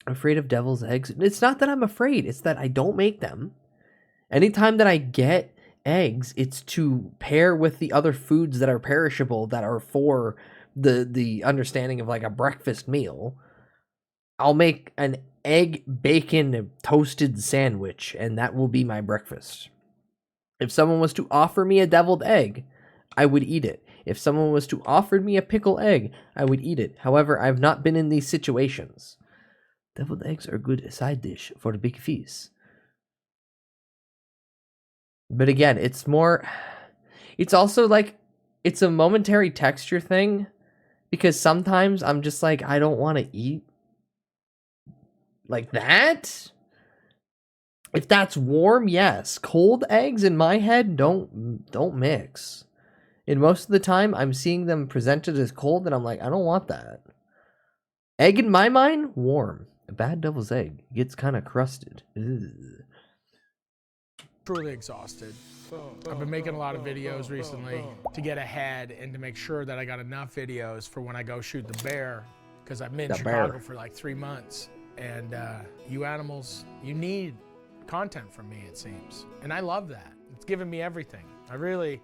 I'm afraid of devil's eggs. It's not that I'm afraid, it's that I don't make them. Anytime that I get eggs, it's to pair with the other foods that are perishable, that are for the understanding of like a breakfast meal. I'll make an egg bacon toasted sandwich, and that will be my breakfast. If someone was to offer me a deviled egg, I would eat it. If someone was to offer me a pickle egg, I would eat it. However, I've not been in these situations. Deviled eggs are a good side dish for a big feast. But again, it's also like, it's a momentary texture thing, because sometimes I'm just like, I don't want to eat like that. If that's warm, yes. Cold eggs in my head don't mix. And most of the time, I'm seeing them presented as cold, and I'm like, I don't want that. Egg in my mind, warm. A bad devil's egg gets kind of crusted. Ugh. Truly exhausted. I've been making a lot of videos recently to get ahead and to make sure that I got enough videos for when I go shoot the bear, because I've been in Chicago for like 3 months. And you animals, you need content from me, it seems. And I love that. It's given me everything. I really,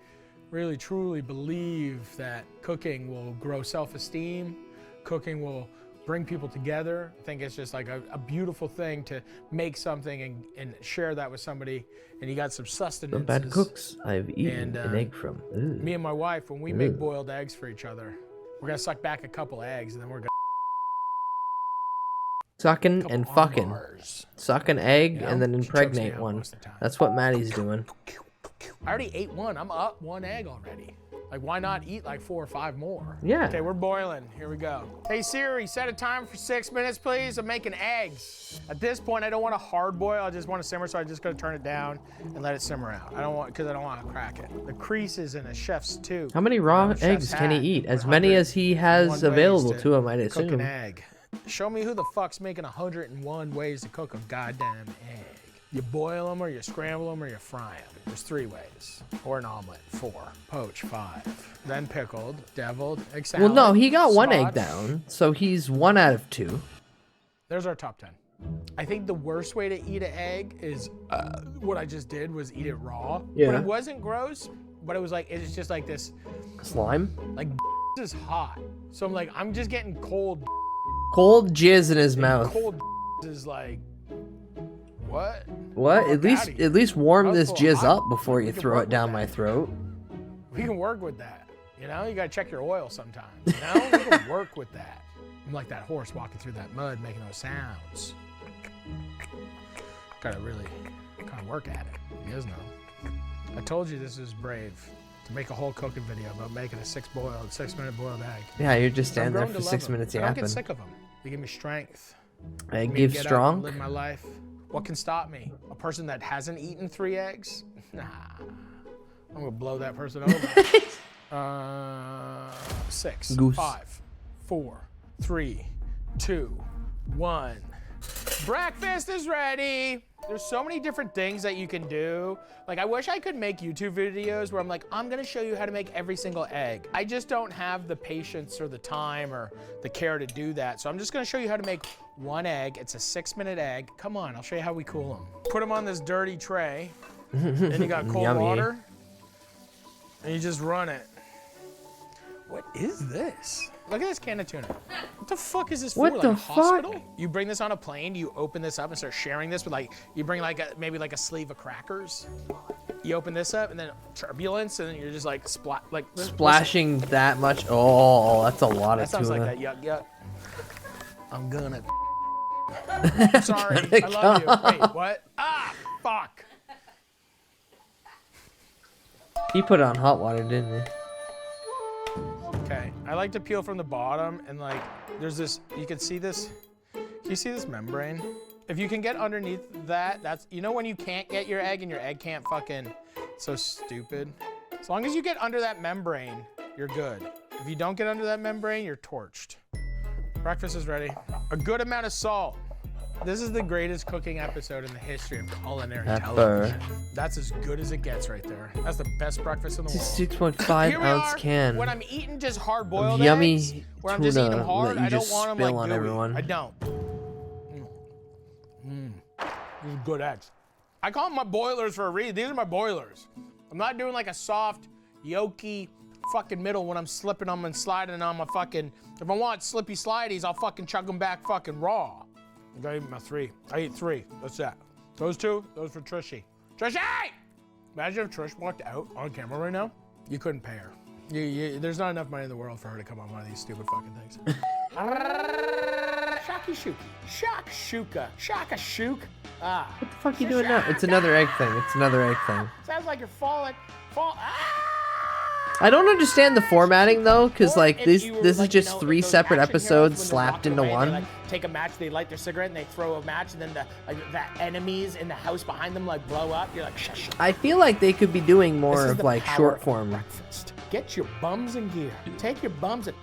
truly believe that cooking will grow self-esteem. Cooking will bring people together. I think it's just like a beautiful thing to make something and share that with somebody, and you got some sustenance. From bad cooks I've eaten an egg from. Ugh. Me and my wife, when we make boiled eggs for each other, we're gonna suck back a couple eggs, and then we're gonna sucking and fucking. Suck an egg and then impregnate one. That's what Maddie's doing. I already ate one. I'm up 1 egg already. Like, why not eat like 4 or 5 more? Yeah. Okay, we're boiling. Here we go. Hey Siri, set a timer for 6 minutes, please. I'm making eggs. At this point, I don't want to hard boil. I just want to simmer, so I'm just gonna turn it down and let it simmer out. Because I don't want to crack it. The crease is in a chef's too. How many raw eggs can he eat? As many as he has available to him, I'd assume. Cook an egg. Show me who the fuck's making 101 ways to cook a goddamn egg. You boil them, or you scramble them, or you fry them. There's 3 ways. Or an omelet, 4. Poach, 5. Then pickled, deviled, egg salad. Well, no, he got 1 egg sauce. down, so he's 1 out of 2. There's our top 10. I think the worst way to eat an egg is what I just did was eat it raw. Yeah. But it wasn't gross, but it was like, it's just like this. Slime? Like, is hot. So I'm like, I'm just getting cold. Cold jizz in his mouth. Cold is like, what? What? At least warm this Mouthful jizz hot. up before you throw it down my throat. We can work with that. You know, you gotta check your oil sometimes. You know, we can work with that. I'm like that horse walking through that mud, making those sounds. Gotta really kind of work at it. You guys know. I told you this is brave. To make a whole cooking video about making a 6-minute boiled egg. Yeah, you're just standing there I'm grown for to 6 love 'em. minutes I don't yapping. get sick of them. They give me strength. Egg Me to gives get up strong? and live my life. What can stop me? A person that hasn't eaten 3 eggs? Nah. I'm gonna blow that person over. 6, Goose. 5, 4, 3, 2, 1. Breakfast is ready. There's so many different things that you can do. Like, I wish I could make YouTube videos where I'm like, I'm gonna show you how to make every single egg. I just don't have the patience or the time or the care to do that. So I'm just gonna show you how to make 1 egg. It's a 6-minute egg. Come on, I'll show you how we cool them. Put them on this dirty tray. Then you got cold Yummy. water. And you just run it. What is this? Look at this can of tuna. What the fuck is this for? What Like the a hospital? fuck? You bring this on a plane, you open this up and start sharing this with like, you bring like maybe like a sleeve of crackers. You open this up and then turbulence and then you're just like Splashing that much? Oh, that's a lot that of sounds tuna. like that, yuck. I'm gonna. Sorry, I love you. Wait, what? Ah, fuck. He put it on hot water, didn't he? Okay, I like to peel from the bottom and like, there's this, you can see this, can you see this membrane? If you can get underneath that, that's, you know when you can't get your egg and your egg can't fucking, so stupid. As long as you get under that membrane, you're good. If you don't get under that membrane, you're torched. Breakfast is ready. A good amount of salt. This is the greatest cooking episode in the history of culinary television. That's as good as it gets right there. That's the best breakfast in the world. It's a 6.5 ounce can. When I'm eating just hard-boiled yummy eggs, where I'm just eating them tuna hard, that you I don't just want them spill like on gooey. everyone. I don't. These are good eggs. I call them my boilers for a reason. These are my boilers. I'm not doing like a soft, yolky fucking middle when I'm slipping them and sliding on my fucking, if I want slippy slideys, I'll fucking chuck them back fucking raw. I gotta eat my 3. I eat 3. What's that? Those 2, those for Trishy. Trishy! Imagine if Trish walked out on camera right now. You couldn't pay her. There's not enough money in the world for her to come on one of these stupid fucking things. Shaki-shuki. Shakshuka. Shaka-shuk. Ah. What the fuck are you doing now? It's another egg thing. It's another egg thing. Sounds like you're falling. I don't understand the formatting though, because like this is just 3 separate episodes slapped into one. They, take a match, they light their cigarette, and they throw a match, and then the enemies in the house behind them like blow up. You're like, shush. I feel like they could be doing more of like short form. Breakfast. Get your bums in gear. Take your bums and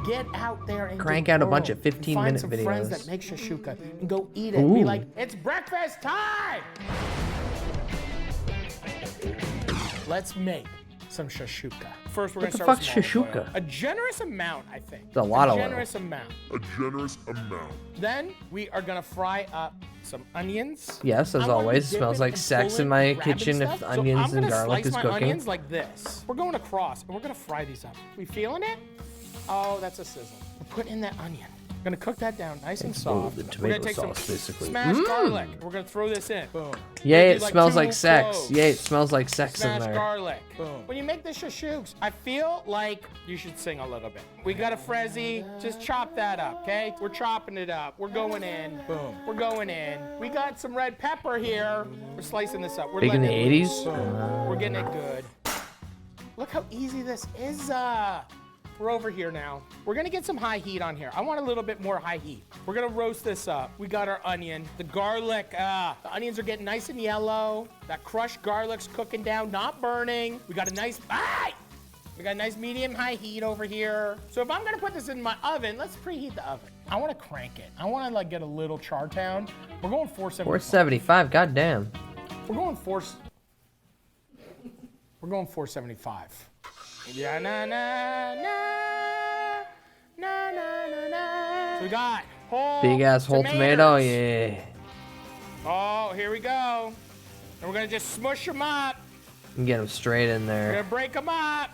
get out there and crank out a bunch of 15-minute videos. Find some friends that make shashuka and go eat it. Ooh. Be like, it's breakfast time. Let's make some shashuka. First, we're What gonna the start fuck's with small oil. shashuka? A generous amount, I think. It's a lot of oil. A generous amount. A generous amount. Then we are gonna fry up some onions. Yes, as always, smells like sex in my kitchen if So onions and garlic is I'm gonna slice my cooking. onions like this. We're going across, and we're gonna fry these up. We feeling it? Oh, that's a sizzle. We're putting in that onion. We're gonna cook that down nice and soft. The We're tomato gonna take sauce, some basically. smashed garlic. We're gonna throw this in. Boom. Yay, We're it gonna do, smells like 2 sex. cloves. Yay, it smells like sex in Smashed there. garlic. Boom. When you make the shashooks, I feel like you should sing a little bit. We got a frezzy. Just chop that up, okay? We're chopping it up. We're going in. Boom. We're going in. We got some red pepper here. We're slicing this up. We're Big in the letting it 80s? loose. Boom. We're getting it good. Look how easy this is. We're over here now. We're gonna get some high heat on here. I want a little bit more high heat. We're gonna roast this up. We got our onion, the garlic. The onions are getting nice and yellow. That crushed garlic's cooking down, not burning. We got a nice, we got a nice medium high heat over here. So if I'm gonna put this in my oven, let's preheat the oven. I wanna crank it. I wanna like get a little char town. We're going 475. 475, goddamn. We're going 475. Yeah, na na na na na na na. So we got whole Big ass whole tomato, tomatoes. yeah. Oh, here we go. And we're gonna just smush them up. And get them straight in We're there. gonna break them up.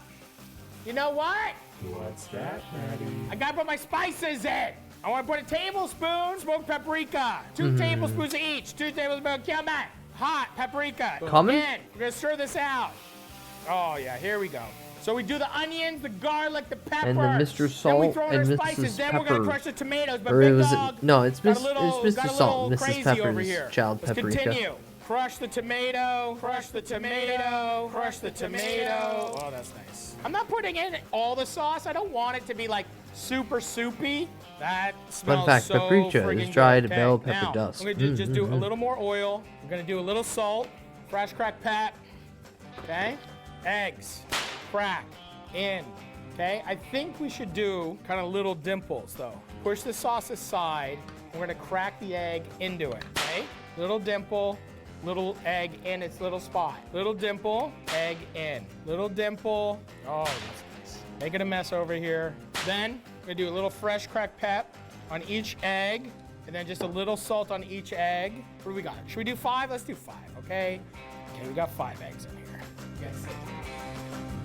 You know what? What's that, Maddie? I gotta put my spices in. I wanna put a tablespoon smoked paprika. 2 tablespoons of each. 2 tablespoons of cumin. Hot paprika. Cumin? In. We're gonna stir this out. Oh yeah, here we go. So we do the onions, the garlic, the pepper. And the Mr. Then we Salt throw in and our Mrs. spices. Then we're gonna Pepper. crush the tomatoes. But Or Big was it? Dog No, it's got a Mr. little- It's got Mr. a Salt, little Mrs. crazy over Pepper's here. child Let's paprika. continue. Crush the tomato. Crush the tomato. Crush the tomato. Oh, that's nice. I'm not putting in all the sauce. I don't want it to be like super soupy. That smells Fun fact, so paprika friggin' is dried good. bell Okay, pepper now, dust. I'm gonna just do a little more oil. We're gonna do a little salt, fresh cracked pep. Okay, eggs, crack in. Okay, I think we should do kind of little dimples though. Push the sauce aside. We're gonna crack the egg into it. Okay, little dimple. Little egg in its little spot. Little dimple, egg in. Little dimple. Oh, that's nice. Making a mess over here. Then we're gonna do a little fresh cracked pep on each egg, and then just a little salt on each egg. What do we got? Should we do 5? Let's do 5, okay? Okay, we got 5 eggs in here.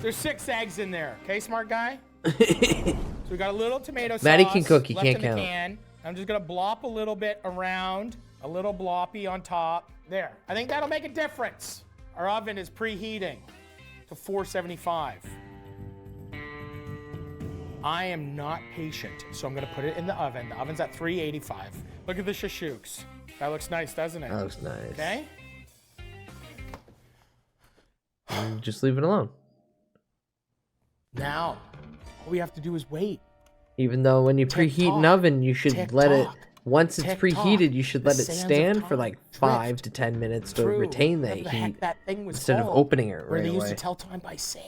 There's 6 eggs in there, okay, smart guy? So we got a little tomato sauce. Maddie can cook, he left can't in the count. can. I'm just gonna blop a little bit around, a little bloppy on top. There, I think that'll make a difference. Our oven is preheating to 475. I am not patient, so I'm gonna put it in the oven. The oven's at 385. Look at the shashooks. That looks nice, doesn't it? That looks nice. Okay? And just leave it alone. Now, all we have to do is wait. Even though when you preheat an oven, you should let it, once it's Tick-tock. preheated, you should The let it sands of stand for time like 5 to 10 minutes to True. retain that Whatever the heck heat that thing was instead of called, opening it where right they used away. to tell time by sand.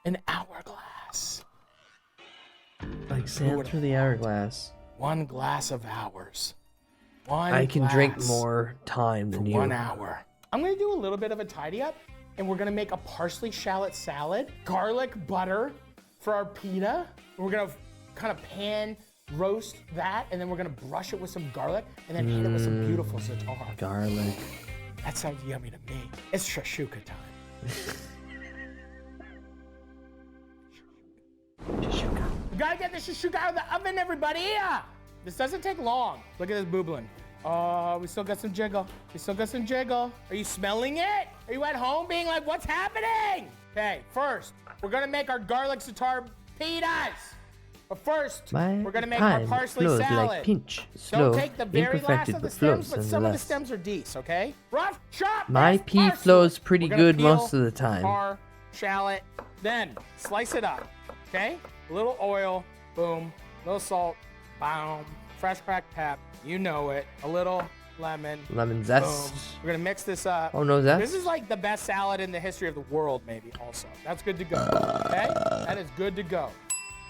An hourglass. Like sand through the hourglass. 1 glass of hours. One I can drink glass more time than for you. 1 hour. I'm gonna do a little bit of a tidy up, and we're gonna make a parsley shallot salad, garlic butter for our pita. We're gonna kind of pan roast that, and then we're gonna brush it with some garlic, and then hit it with some beautiful za'atar. Garlic. That sounds yummy to me. It's shashuka time. We gotta get the shashuka out of the oven, everybody! Yeah. This doesn't take long. Look at this booblin. Oh, we still got some jiggle. We still got some jiggle. Are you smelling it? Are you at home being like, what's happening? Okay, first, we're gonna make our garlic sitar pitas. But first, we're gonna make our parsley salad. Like pinch, slow, Don't take the very last imperfected, of the but stems, flows but some of the nonetheless. stems are decent, okay? Rough chop. My pea flows pretty good most of the time. Our shallot, then slice it up, okay? A little oil, boom. A little salt, boom. Fresh cracked pep, you know it. A little lemon. Lemon zest. Boom. We're gonna mix this up. Oh, no zest? This is like the best salad in the history of the world, maybe. Also, that's good to go. Okay, that is good to go.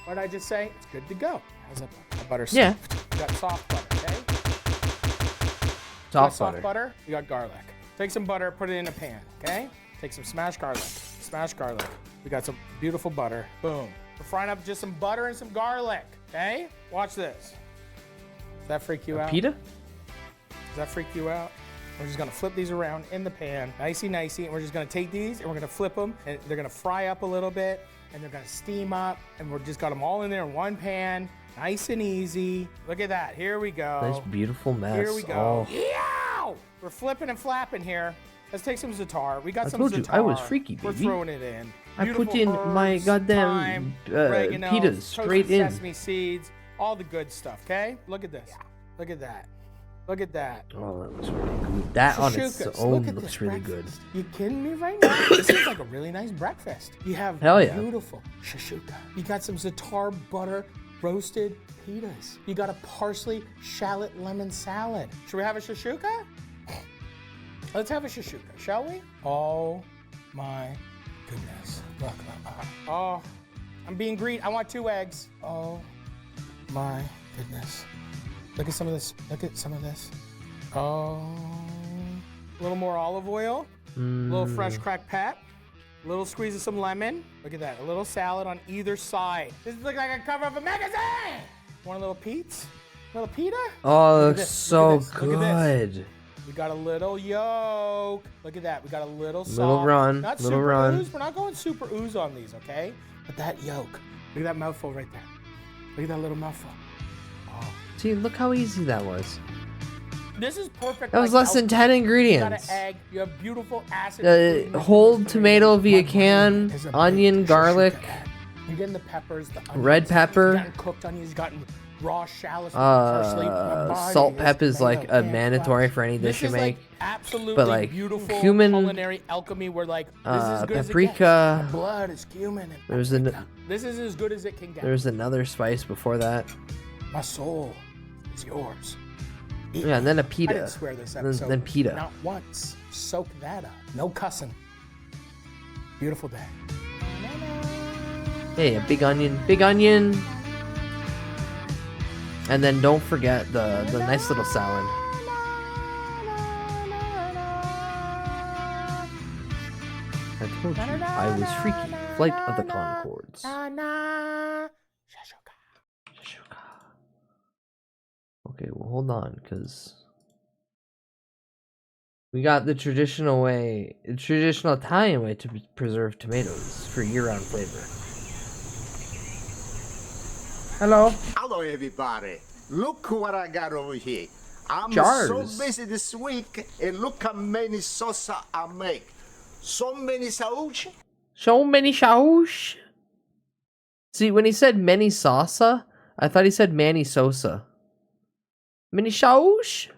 What did I just say? It's good to go. How's that butter? Yeah. You got soft butter, okay? Soft butter. You got garlic. Take some butter, put it in a pan, okay? Take some smashed garlic. Smashed garlic. We got some beautiful butter. Boom. We're frying up just some butter and some garlic, okay? Watch this. Does that freak you out? Pita? Does that freak you out? We're just gonna flip these around in the pan, nicey, and we're just gonna take these and we're gonna flip them, and they're gonna fry up a little bit, and they're gonna steam up, and we're just got them all in there in one pan, nice and easy. Look at that. Here we go. Nice, beautiful mess. Here we go. Oh. Yeah! We're flipping and flapping here. Let's take some za'atar. We got I some told za'atar. you, I was freaky, baby. We're throwing it in. I put in my goddamn oregano, pitas straight toasted in. sesame seeds, all the good stuff, okay? Look at this. Look at that. Look at that. Oh, that looks really good. That on its Shashookas. own Look at looks this really breakfast. good. You kidding me right now? This is like a really nice breakfast. You have Hell yeah. beautiful shashuka. You got some za'atar butter roasted pitas. You got a parsley shallot lemon salad. Should we have a shashuka? Let's have a shashuka, shall we? Oh my goodness. Look. Oh, I'm being greedy. I want 2 eggs. Oh my goodness. Look at some of this. Look at some of this. Oh, a little more olive oil, a little fresh cracked pep, a little squeeze of some lemon. Look at that. A little salad on either side. This looks like a cover of a magazine. Want a little Pete's? A little pita? Oh, it Look at looks this. so Look at this. good. We got a little yolk. Look at that. We got a little soft. Little run, Not little super run. ooze. We're not going super ooze on these, okay? But that yolk. Look at that mouthful right there. Look at that little mouthful. See, look how easy that was. This is perfect. That was like less than health 10 food. ingredients. You got an egg. You have beautiful acid. Whole tomato via can, onion, garlic, You're getting the peppers, the onions, red pepper. You've gotten cooked onions. You've gotten raw shallots. Parsley. My body Salt, is pep is like made a of mandatory for any This dish you is make. like absolutely But like beautiful cumin, culinary alchemy. Where like this is as good as it gets. paprika. My blood is cumin. And There's this is as good as it can get. there's another spice before that. My soul is yours. Yeah, and then a pita. I didn't swear this episode. Then pita. Not once. Soak that up. No cussing. Beautiful day. Hey, a big onion, big onion. And then don't forget the nice little salad. I told you I was freaky. Flight of the Conchords. Okay, well hold on, cause we got the traditional Italian way to preserve tomatoes for year-round flavor. Hello. Hello, everybody. Look what I got over here. I'm Jars. so busy this week, and look how many salsa I make. So many sauce. So many sauce. See, when he said many salsa, I thought he said Manny Sosa. Many sauce.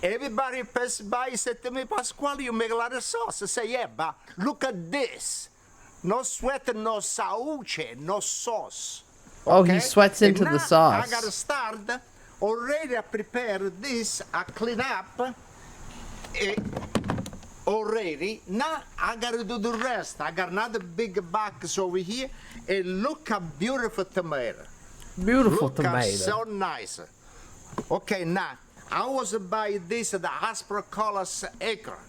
Everybody pass by and said to me, Pasquale, you make a lot of sauce. I say, yeah, but look at this. No sweat, no sauce, no sauce. Oh, he sweats into And the now sauce. I gotta start. Already I prepared this. I clean up. Already. Now I gotta do the rest. I got another big box over here. And look how beautiful tomato. Beautiful Look how tomato. so nice. Okay, now I was buy this at the Aspercolas acre.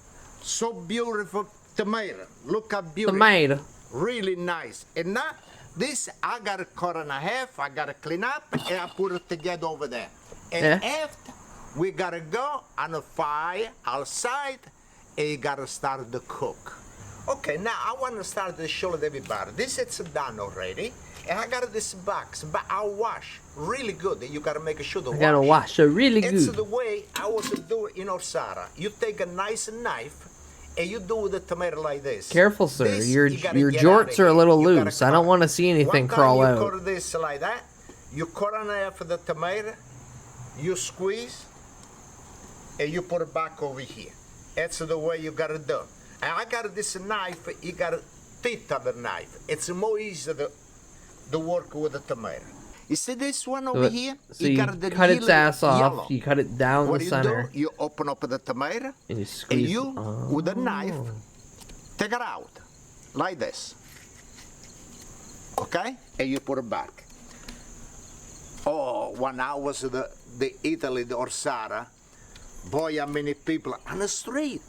So beautiful tomato. Look how beautiful. Tomato. Really nice. And now this I gotta cut in half. I gotta clean up and I put it together over there. And after we gotta go on a fire outside and you gotta start to cook. Okay, now I want to start the show with everybody. This is done already. And I got this box, but I'll wash really good. You gotta make sure to I gotta wash it really It's good. the way I was doing in Orsara. You take a nice knife and you do the tomato like this. Careful, sir. This, Your you gotta your get jorts outta are a here. little You gotta loose. I don't want to see anything One time crawl you out. cut this like that. You cut on half of the tomato. You squeeze and you put it back over here. That's the way you gotta do. And I got this knife. You gotta teeth of the knife. It's more easy to work with the tomato. You see this one over here? So you got the cut its ass off. yellow. You cut it down What the do center. You open up the tomato And you squeeze. and you, with a knife, take it out like this. Okay? And you put it back. Oh, when I was the Italy, the Orsara, boy, how many people on the street.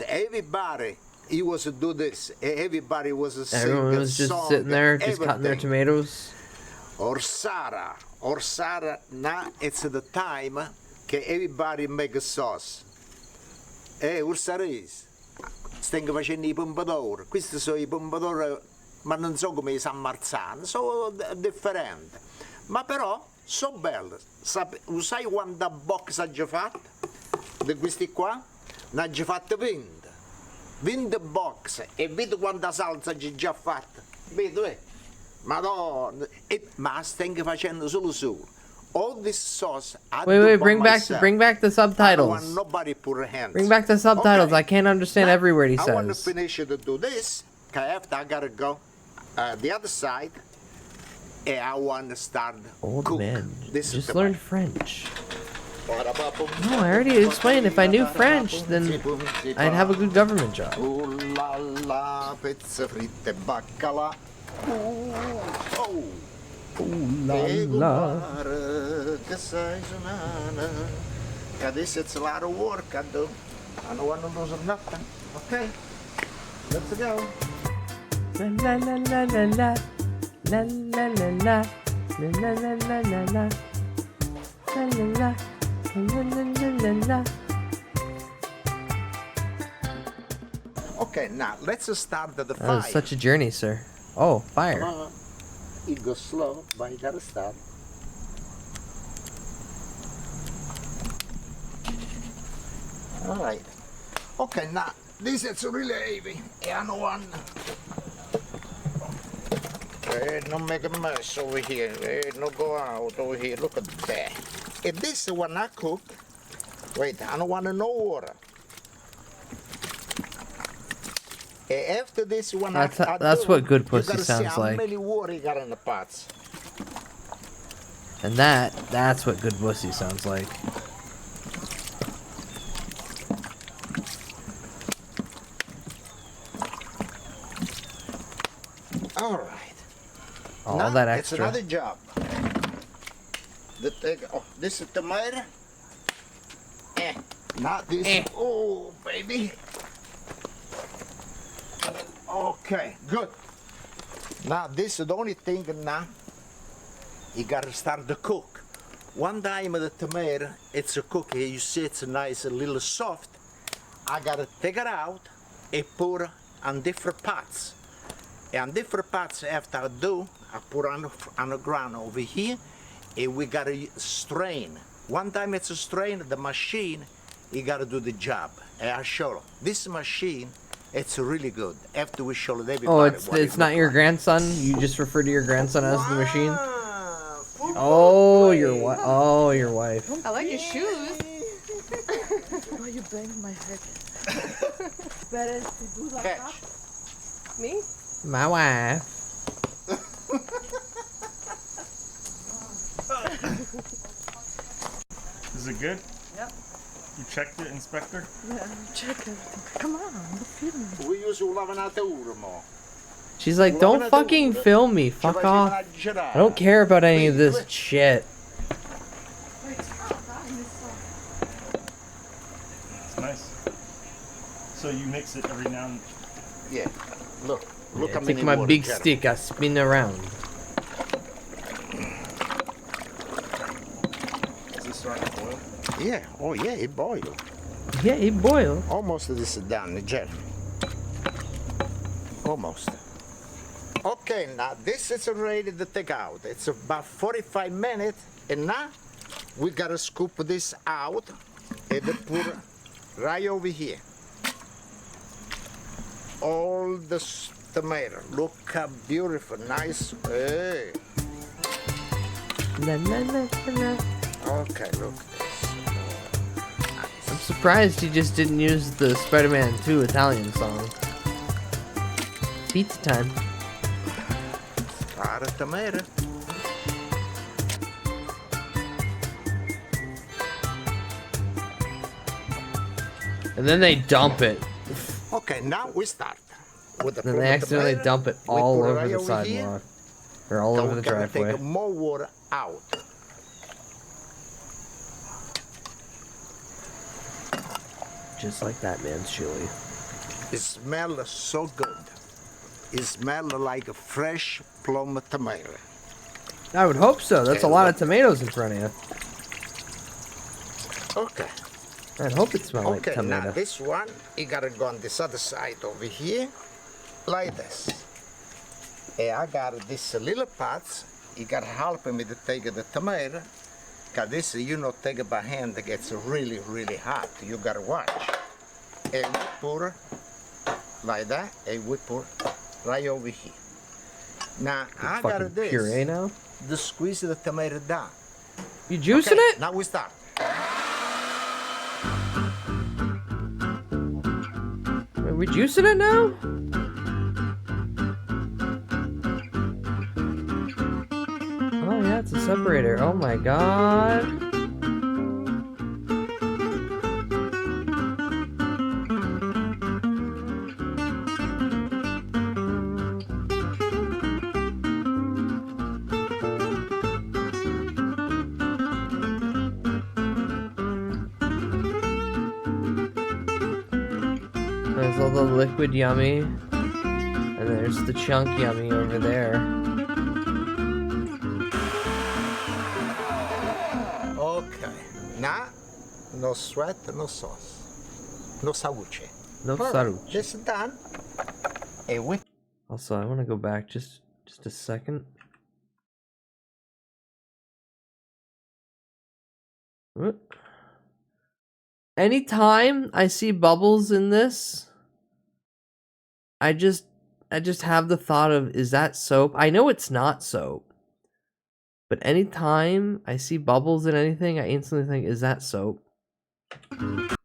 Everybody, he was to do this. Everybody was to sing Everyone the was just song, sitting there, just cutting their everything. tomatoes. Orsara, now it's the time che everybody make a sauce. Orsarese, stiamo facendo I pomodori. Questi sono I pomodori, ma non so come si ammarzano, sono differenti. Ma però sono belli. Sai quanta box ha già fatto? Di questi qua? Ne ha già fatte 20. 20 box. E vedi quanta salsa c'è già fatta? Vedi? Madonna, ma stiamo facendo solo. All this sauce I do Wait, by bring myself. back the I don't subtitles. want nobody put their hands. Bring back the subtitles. Okay. I can't understand Now, every word he I want to says. finish to do this. After I gotta go the other side, and I want to start Old cook. man, This just is learned French. No, I already explained. If I knew French, then I'd have a good government job. Ooh la la, pizza fritte, baccalà. Oh. Ooh la la. Che sai suonare. Adesso it's a lot of work I do. I don't want to lose nothing. Okay, let's go. La la la la la la la la la la la la la la la la la. Okay, now let's start the That fire. was such a journey, sir. Oh, fire. It goes slow, but you gotta start. All right. Okay, now this is really heavy. And one. Don't make a mess over here. No go out over here. Look at that. If this one I cook, wait, I don't want no water. After this one, That's I that's do, what good you pussy gotta see sounds how like. many water you got in the pots. And that's what good pussy sounds like. All right. All Now, that it's extra. another job. This is tomato. Not this. Oh, baby. Okay, good. Now, this is the only thing now. You gotta start to cook. One time the tomato, it's a cookie. You see it's nice, a little soft. I gotta take it out and put it on different pots. And different pots after I do, I put on the ground over here, and we gotta strain. One time it's a strain, the machine, you gotta do the job. And I show you. This machine, it's really good. After we show everybody. Oh, what it's it not look your like. grandson. You just refer to your grandson as the machine. Oh, your wife. Oh, your wife. I like your shoes. Why you banging my head? Better to do like that. Me? My wife. Is it good? Yep. You checked it, Inspector? Yeah, check everything. Come on, look at me. We use lavatura more. She's like, don't fucking film me. Fuck off. I don't care about any of this shit. It's nice. So you mix it every now and Yeah. Look Yeah, how take many my water big carry. stick, I spin around. Is it starting to boil? Yeah. Oh, yeah, it boiled. Yeah, it boiled. Almost this is done, Jeff. Almost. Okay, now this is ready to take out. It's about 45 minutes, and now we gotta scoop this out and put right over here. All the tomato. Look how beautiful, nice. Hey. Okay, look. I'm surprised he just didn't use the Spider-Man 2 Italian song. Pizza time. Start a tomato. And then they dump it. Okay, now we start. With the Then they accidentally dump it all over the sidewalk. Or all over the driveway. Take more water out. Just like that man's chili. It smells so good. It smells like a fresh plum tomato. I would hope so. That's a lot of tomatoes in front of you. Okay. I'd hope it smells like Okay, tomato. now this one, you gotta go on this other side over here, like this. And I got this little pots. You gotta help me to take the tomato, cause this, take it by hand, it gets really, really hot. You gotta watch. And we pour like that, and we pour right over here. Now, I got Fucking this. puree now? To squeeze the tomato down. You juicing it? Now we start. Are we juicing it now? Oh yeah, it's a separator. Oh my god. There's all the liquid yummy, and there's the chunk yummy over there. Okay. Now, no sweat, no sauce. No sauce. No sauce. Just done. And we Also, I want to go back just a second. Whoop. Anytime I see bubbles in this, I just have the thought of, is that soap? I know it's not soap. But anytime I see bubbles in anything, I instantly think, is that soap?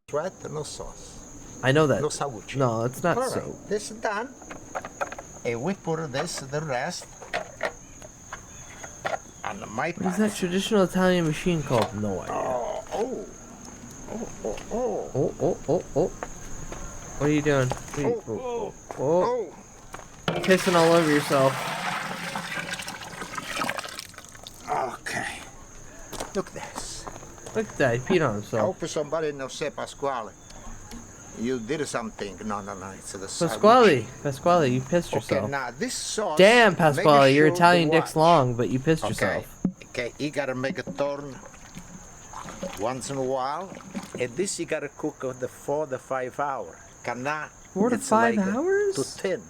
sweat, no sauce. I know that. No sauce. No, it's not All right, soap. this is done. And we put this, the rest, on my What is that traditional Italian machine called? No idea. Oh. What are you doing? Pissing all over yourself. Okay. Look at this. Look at that, he peed on I himself. hope somebody knows say Pasquale. You did something. No, it's the Pasquale, you pissed yourself. Okay, now this sauce. Damn, Pasquale, make your sure Italian to dick's watch. long, but you pissed Okay. yourself. Okay, you gotta make a turn once in a while, and this you gotta cook the 4 to 5 hours. Cannot. 4 to it's 5 like hours? To thin.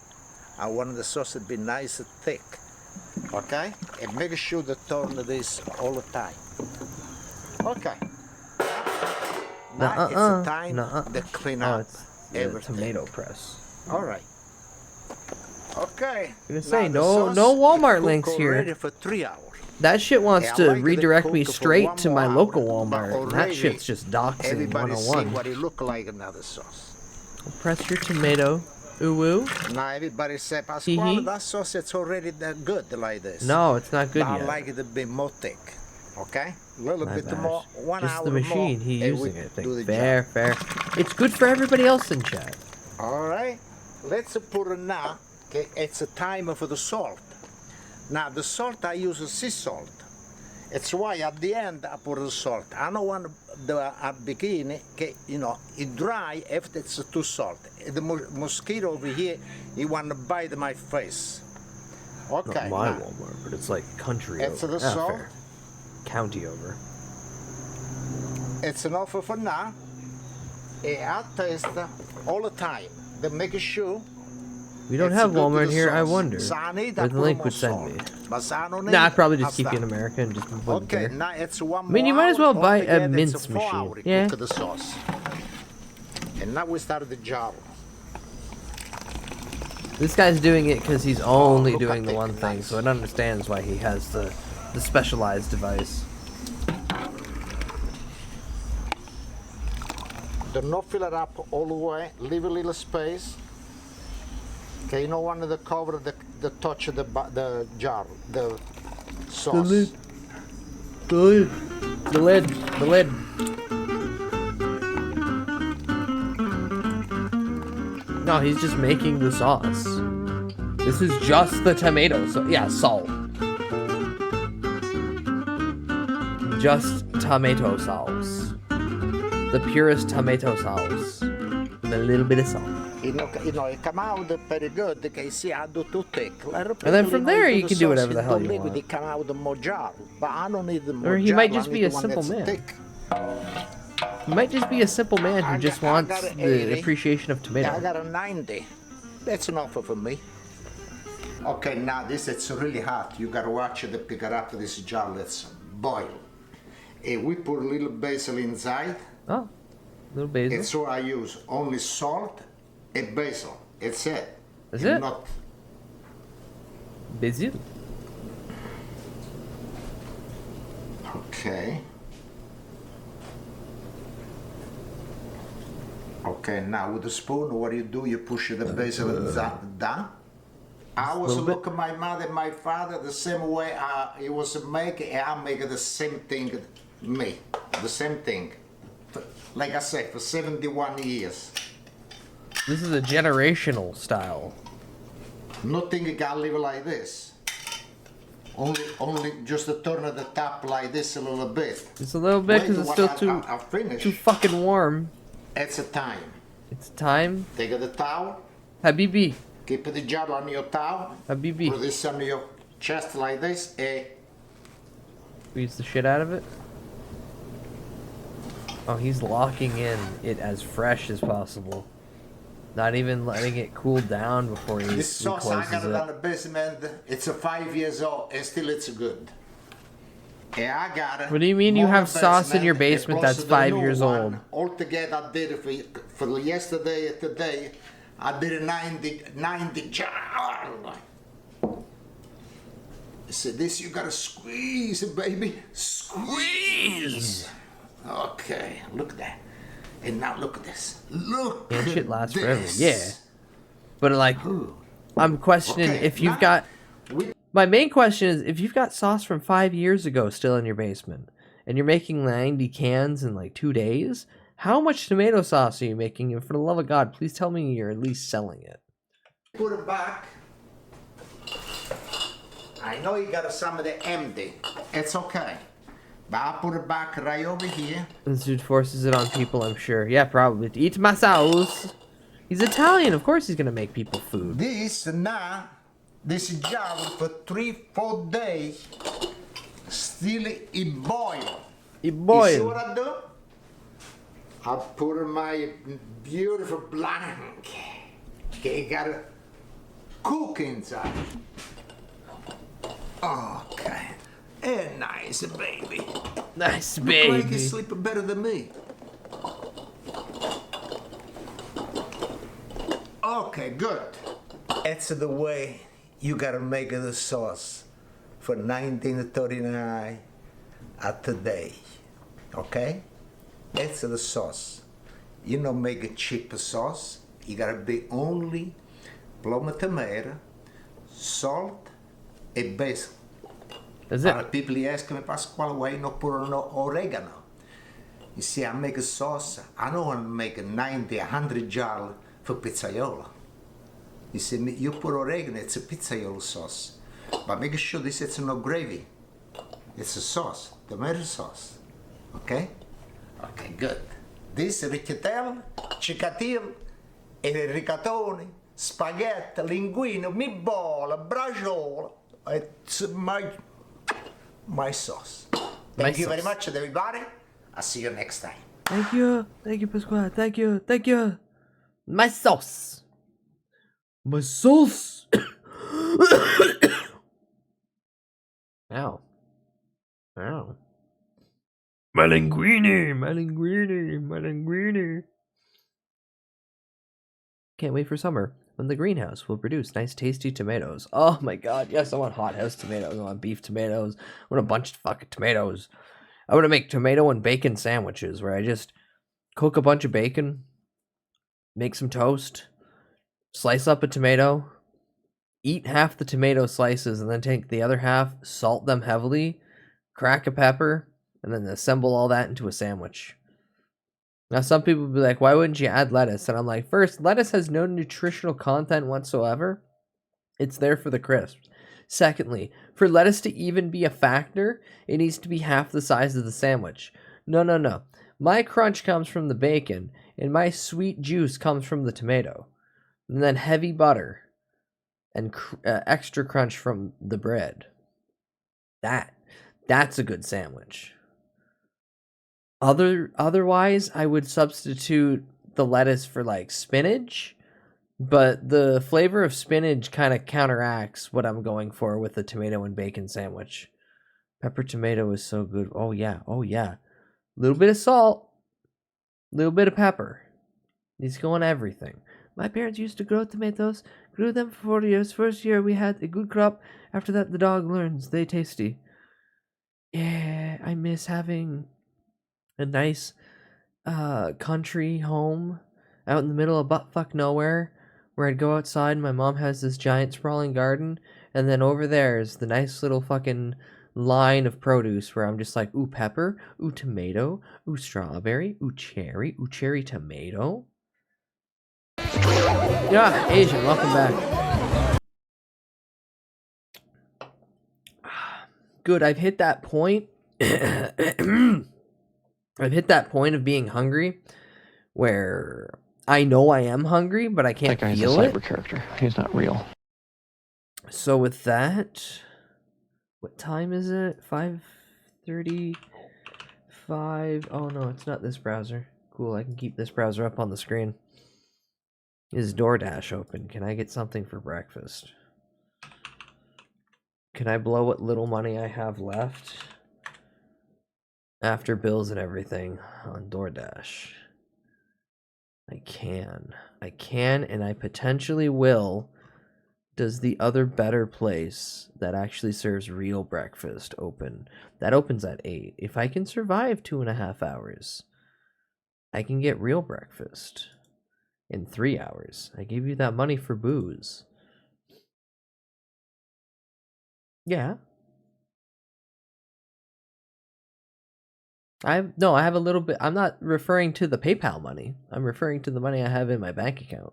I want the sauce to be nice and thick. Okay, and make sure to turn this all the time. Okay. Now it's the time to clean up it's the everything. tomato press. All right. Okay. I'm gonna say, now the no sauce Walmart cook links here. already for 3 hours. That shit wants Yeah, I to like the redirect me cook for straight 1 to more my hour, local but Walmart, and that already shit's just doxing Everybody see 101. what it look like another sauce. Press your tomato. Ooh woo. Now everybody say, Hee Pasquale, hee. that sauce it's already that good like this. No, it's not good I yet. like it to be more thick. Okay? A little My bit bad. more, 1 Just hour the machine, more, he and we using it. do the Fair, fair. It's good for everybody else in chat. job. All right? Let's put it now. Okay, it's a time for the salt. Now the salt I use sea salt. It's why at the end I put the salt. I don't want at beginning, it dry after it's too salt. The mosquito over here, he want to bite my face. Okay. Not my now, Walmart, but it's like country It's over. the salt. Fair. County over. It's enough for now. And I taste all the time. To make sure We don't It's have good to Walmart the here. I sauce. wonder Sa need, where I the put link more would send me. salt. But sa no need, Nah, I'd probably I just keep you in stop. America and just put it Okay, there. now it's one I mean, you more might as well hour. buy a Altogether, mince it's a 4 machine. hour. Yeah. Look at the sauce. And now we start the jar. This guy's doing it because he's only look doing at the it, one thing, so it understands why he has the specialized device. Do not fill it up all the way. Leave a little space. Okay, you don't want to cover the touch of the jar, the sauce. The lid. The lid. The lid. No, he's just making the sauce. This is just the tomato sauce. Yeah, salt. Just tomato sauce. The purest tomato sauce. With a little bit of salt. You know, it come out very good. Okay, see, I do too thick. And then from there, you can do whatever the hell you want. It come out more jar, but I don't need the more Or he jar, might I just need be a the one simple that's man. thick. He might just be a simple man who just wants got an the 80. appreciation of I tomato. got a 90. That's enough for me. Okay, now this it's really hot. You gotta watch it to pick it up this jar. Let's boil. And we put a little basil inside. Oh, little basil. And so I use only salt and basil. It's it. That's And it? Not Basil. okay. Okay, now with the spoon, what do? You push the basil down. I was look at my mother and my father the same way he was making, and I make the same thing, me, the same thing. Like I said, for 71 years. This is a generational style. Nothing can live like this. Only just to turn at the top like this a little bit. Just a little bit because it's still too fucking warm. It's a time. It's time. Take the towel. Habibi. Keep the jar on your towel. Habibi. Put this on your chest like this. Squeeze the shit out of it. Oh, he's locking in it as fresh as possible. Not even letting it cool down before he This sauce I got closes it on it. the basement. It's a 5 years old and still it's good. Yeah, I got it. What do you mean you More have sauce in your basement, basement plus that's the 5 new years one. old? Altogether, I did it for yesterday and today. I did a 90 jar. So this you gotta squeeze it, baby. Squeeze. Okay, look at that. And now look at this. Look And at shit lasts this. forever. Yeah. But like, I'm questioning Okay, if you've now got... My main question is, if you've got sauce from 5 years ago still in your basement, and you're making 90 cans in like 2 days, how much tomato sauce are you making? And for the love of God, please tell me you're at least selling it. Put it back. I know you got some of the empty. It's okay. But I put it back right over here. This dude forces it on people, I'm sure. Yeah, probably. Eat my sauce. He's Italian. Of course he's going to make people food. This now, this jar for 3-4 days, still it boil. It boil. You see what I do? I put in my beautiful blank. Okay, got a cook inside. Okay. And nice baby. Nice Look like baby. you sleep better than me. Okay, good. That's the way you gotta make the sauce for 1939 at today. Okay? That's the sauce. You don't make a cheap sauce. You gotta be only plum tomato, salt, and basil. That's it. People ask me, Pasquale, why not put no oregano? You see, I make a sauce. I don't want to make a 90, 100 jar for pizzaiolo. You see, you put oregano, it's a pizzaiolo sauce. But make sure this is no gravy. It's a sauce, tomato sauce. Okay? Okay, good. This riccatello, cicatillo, e rigatoni, spaghetti, linguine, meatball, braciole. It's my sauce. Thank you very much, everybody. I'll see you next time. Thank you. Thank you, Pasquale. Thank you. Thank you. My sauce. Muscles. Ow. Ow. Malinguini, malinguini, malinguini. Can't wait for summer when the greenhouse will produce nice tasty tomatoes. Oh my god, yes, I want hothouse tomatoes. I want beef tomatoes. I want a bunch of fucking tomatoes. I want to make tomato and bacon sandwiches where I just cook a bunch of bacon, make some toast, slice up a tomato, eat half the tomato slices, and then take the other half, salt them heavily, crack a pepper, and then assemble all that into a sandwich. Now, some people will be like, why wouldn't you add lettuce? And I'm like, first, lettuce has no nutritional content whatsoever. It's there for the crisps. Secondly, for lettuce to even be a factor, it needs to be half the size of the sandwich. No, no, no. My crunch comes from the bacon, and my sweet juice comes from the tomato. And then heavy butter and extra crunch from the bread. That's a good sandwich. Otherwise, I would substitute the lettuce for like spinach, but the flavor of spinach kind of counteracts what I'm going for with the tomato and bacon sandwich. Pepper tomato is so good. Oh yeah, oh yeah. A little bit of salt, a little bit of pepper. These go on everything. My parents used to grow tomatoes, grew them for 40 years. First year we had a good crop. After that the dog learns. They tasty. Yeah, I miss having a nice country home out in the middle of buttfuck nowhere where I'd go outside and my mom has this giant sprawling garden, and then over there is the nice little fucking line of produce where I'm just like, ooh pepper, ooh tomato, ooh strawberry, ooh cherry tomato. Yeah, Asian, welcome back. Good, I've hit that point. I've hit that point of being hungry where I know I am hungry, but I can't feel it. That guy's a cyber character. He's not real. So with that, what time is it? 5:35. Oh no, it's not this browser. Cool, I can keep this browser up on the screen. Is DoorDash open? Can I get something for breakfast? Can I blow what little money I have left after bills and everything on DoorDash? I can, and I potentially will. Does the other better place that actually serves real breakfast open? That opens at 8. If I can survive 2.5 hours, I can get real breakfast in 3 hours. I gave you that money for booze. Yeah. I have a little bit. I'm not referring to the PayPal money. I'm referring to the money I have in my bank account.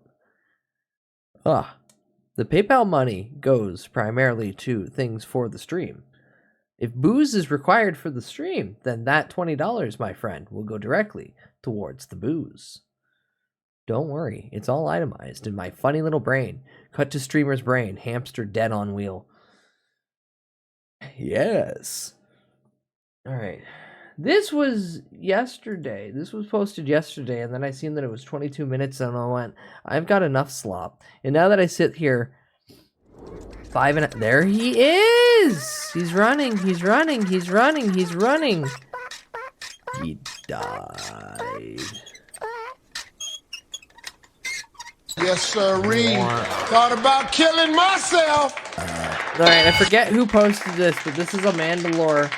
The PayPal money goes primarily to things for the stream. If booze is required for the stream, then that $20, my friend, will go directly towards the booze. Don't worry, it's all itemized in my funny little brain. Cut to streamer's brain, hamster dead on wheel. Yes. Alright. This was yesterday. This was posted yesterday, and then I seen that it was 22 minutes, and I went, I've got enough slop. And now that I sit here, there he is! He's running, he's running, he's running, he's running. He died. Yes, sirree. Thought about killing myself. Alright, I forget who posted this, but this is a Mandalore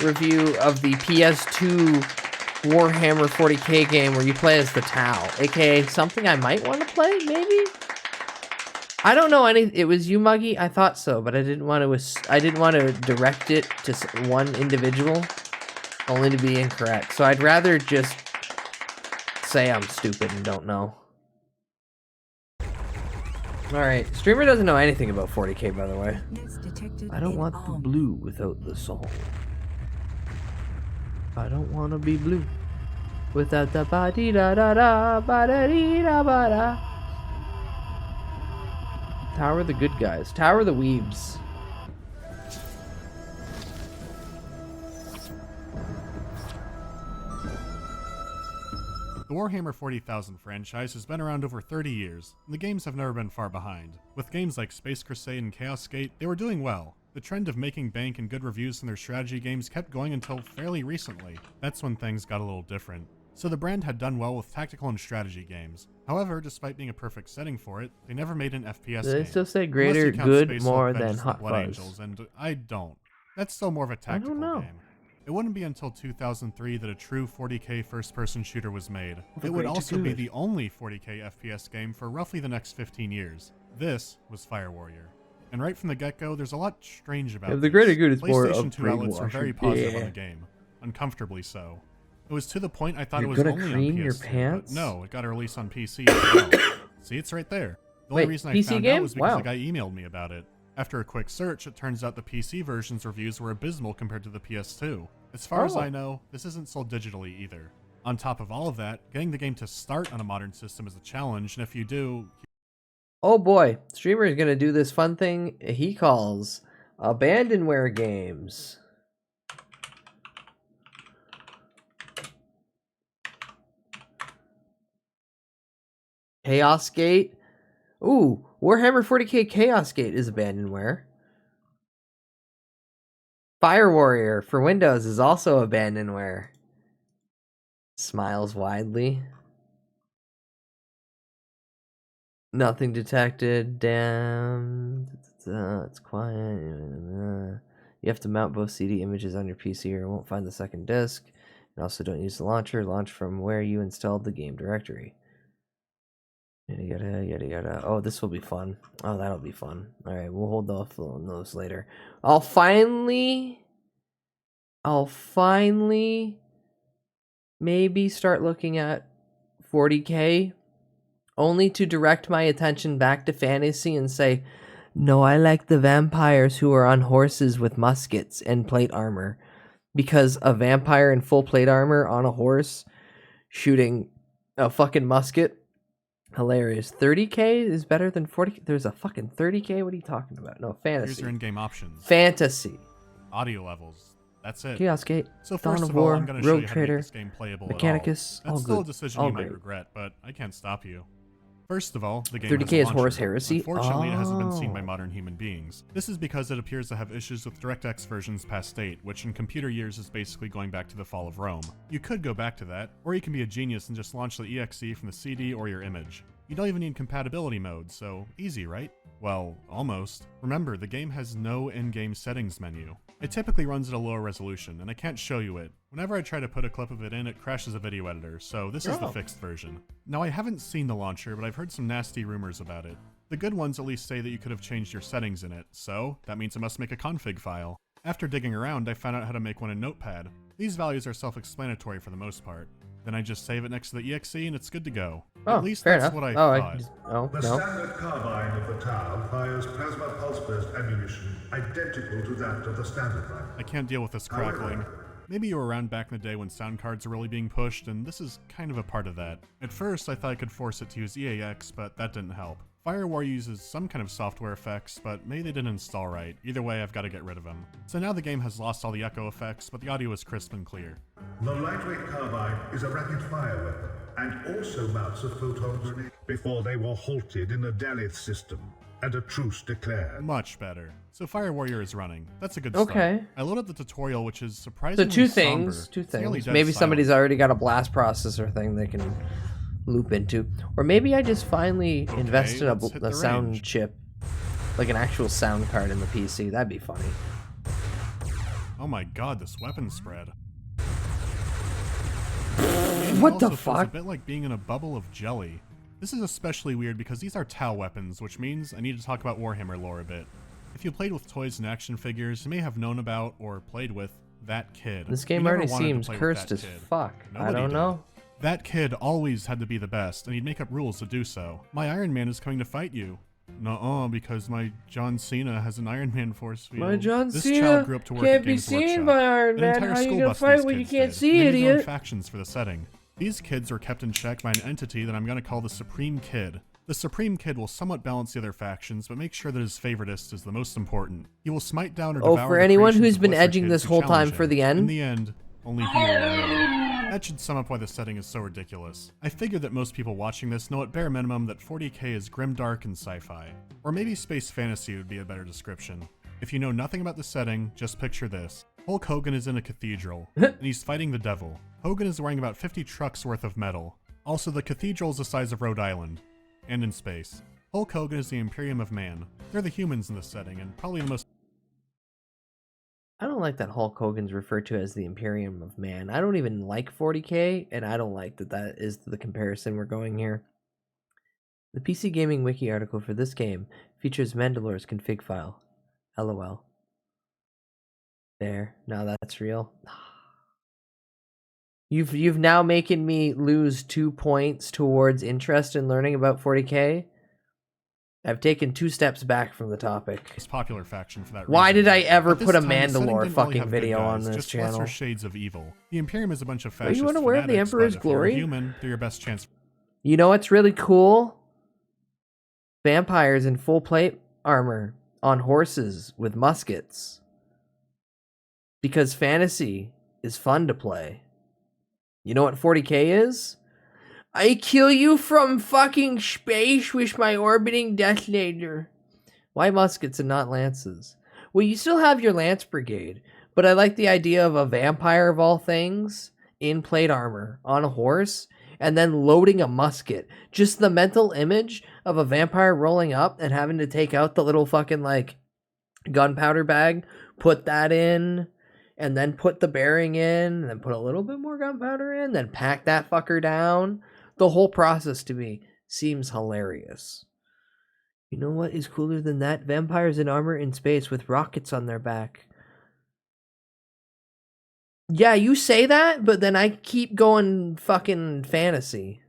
review of the PS2 Warhammer 40k game where you play as the Tau, aka something I might want to play, maybe? I don't know any. It was you, Muggy? I thought so, but I didn't want to direct it to one individual, only to be incorrect. So I'd rather just say I'm stupid and don't know. Alright, streamer doesn't know anything about 40k, by the way. I don't want the blue without the soul. I don't want to be blue without the ba-dee-da-da-da, ba-da-dee-da-ba-da. Tower the good guys. Tower the weebs. The Warhammer 40,000 franchise has been around over 30 years, and the games have never been far behind. With games like Space Crusade and Chaos Gate, they were doing well. The trend of making bank and good reviews in their strategy games kept going until fairly recently. That's when things got a little different. So the brand had done well with tactical and strategy games. However, despite being a perfect setting for it, they never made an FPS Do they game. still say Unless greater you count good Space more Hulk than Vengeance Hot the Blood Fuzz? Angels, and I don't. That's still more of a tactical game. It wouldn't be until 2003 that a true 40k first-person shooter was made. It would also be the only 40k FPS game for roughly the next 15 years. This was Fire Warrior. And right from the get-go, there's a lot strange about If the this. greater good is more PlayStation of 2 outlets were very positive on yeah. the game. Uncomfortably so. It was to the point I thought You're it was gonna only on cream PS2, your but pants? no, it got a release on PC as well. See, it's right there. The only Wait, reason I PC found game? out was because Wow. the guy emailed me about it. After a quick search, it turns out the PC version's reviews were abysmal compared to the PS2. As far as Oh. I know, this isn't sold digitally either. On top of all of that, getting the game to start on a modern system is a challenge, and if you do, Oh boy, streamer is gonna do this fun thing he calls abandonware games. Chaos Gate. Ooh, Warhammer 40k Chaos Gate is abandonware. Fire Warrior for Windows is also abandonware. Smiles widely. Nothing detected. Damn. It's quiet. You have to mount both CD images on your PC or it won't find the second disc. And also don't use the launcher. Launch from where you installed the game directory. Yada yada yada yada. Oh, this will be fun. Oh, that'll be fun. Alright, we'll hold off on those later. I'll finally maybe start looking at 40k only to direct my attention back to fantasy and say, no, I like the vampires who are on horses with muskets and plate armor. Because a vampire in full plate armor on a horse shooting a fucking musket, hilarious. 30k is better than 40k. There's a fucking 30k? What are you talking about? No, fantasy. here's your in-game options. Fantasy. Audio levels. That's it. Chaos Gate, So Dawn first of of all, War, I'm going to show Rogue you how to Trader, make this game playable Mechanicus, at all. all That's still a good. decision All you might great. regret, but I can't stop you. First of all, the game 30K has a is launcher. Horus Heresy? Unfortunately, it hasn't been seen by Oh. modern human beings. This is because it appears to have issues with DirectX versions past date, which in computer years is basically going back to the fall of Rome. You could go back to that, or you can be a genius and just launch the EXE from the CD or your image. You don't even need compatibility mode, so easy, right? Well, almost. Remember, the game has no in-game settings menu. It typically runs at a lower resolution, and I can't show you it. Whenever I try to put a clip of it in, it crashes a video editor, so this is the Oh. fixed version. Now, I haven't seen the launcher, but I've heard some nasty rumors about it. The good ones at least say that you could have changed your settings in it, so that means it must make a config file. After digging around, I found out how to make one in Notepad. These values are self-explanatory for the most part. Then I just save it next to the EXE and it's good to go. Oh, At least fair that's enough. what I Oh, thought. The standard carbine of the town fires plasma pulse burst ammunition identical to that of the standard rifle. I can't deal with this crackling. Maybe you were around back in the day when sound cards were really being pushed, and this is kind of a part of that. At first, I thought I could force it to use EAX, but that didn't help. Firewar uses some kind of software effects, but maybe they didn't install right. Either way, I've got to get rid of them. So now the game has lost all the echo effects, but the audio is crisp and clear. The lightweight carbine is a rapid-fire weapon and also mounts a photon grenade before they were halted in the Dalith system and a truce declared. Much better. So Fire Warrior is running. That's a good Okay. start. I loaded the tutorial, which is So surprisingly two somber. things. It's nearly dead Maybe silent. somebody's already got a blast processor thing they can loop into. Or maybe I just finally invested in let's hit a the sound range. chip. Like an actual sound card in the PC. That'd be funny. Oh my god, this weapon spread. What the also feels fuck? a bit like being in a bubble of jelly. This is especially weird because these are Tau weapons, which means I need to talk about Warhammer lore a bit. If you played with toys and action figures, you may have known about or played with that kid. This game You never already wanted to seems play with cursed that as kid. fuck. Nobody I don't did. know. That kid always had to be the best, and he'd make up rules to do so. My Iron Man is coming to fight you. Nuh-uh, because my John Cena has an Iron Man force field. My John this Cena child grew up to work can't at be Games seen Workshop. by Iron An Man. entire How you school gonna bus fight these when you kids can't did. see, They made their own idiot? factions for the setting. These kids are kept in check by an entity that I'm going to call the Supreme Kid. The Supreme Kid will somewhat balance the other factions, but make sure that his favoritist is the most important. He will smite down or Oh, devour for the anyone creations who's of been lesser edging kids this who whole challenge time for him. the end? In the end, only he will remain. That should sum up why the setting is so ridiculous. I figured that most people watching this know at bare minimum that 40K is grimdark and sci-fi. Or maybe space fantasy would be a better description. If you know nothing about the setting, just picture this. Hulk Hogan is in a cathedral, and he's fighting the devil. Hogan is wearing about 50 trucks worth of metal. Also, the cathedral is the size of Rhode Island. And in space. Hulk Hogan is the Imperium of Man. They're the humans in this setting, and probably the most... I don't like that Hulk Hogan's referred to as the Imperium of Man. I don't even like 40K, and I don't like that that is the comparison we're going here. The PC Gaming Wiki article for this game features Mandalore's config file. LOL. There. Now that's real. You've now making me lose 2 points towards interest in learning about 40K. I've taken 2 steps back from the topic. Popular faction for that Why reason. did I ever At this put a time, the setting Mandalore didn't really fucking have good video on guys, this just channel? lesser shades of evil. The Imperium is a bunch of Are fascist you unaware of the fanatics, Emperor's but if you're a glory? human, they're your best chance. You know what's really cool? Vampires in full plate armor on horses with muskets. Because fantasy is fun to play. You know what 40K is? I kill you from fucking space with my orbiting detonator. Why muskets and not lances? Well, you still have your lance brigade, but I like the idea of a vampire of all things in plate armor on a horse and then loading a musket. Just the mental image of a vampire rolling up and having to take out the little fucking like gunpowder bag, put that in, and then put the bearing in, and then put a little bit more gunpowder in, then pack that fucker down. The whole process to me seems hilarious. You know what is cooler than that? Vampires in armor in space with rockets on their back. Yeah, you say that, but then I keep going fucking fantasy.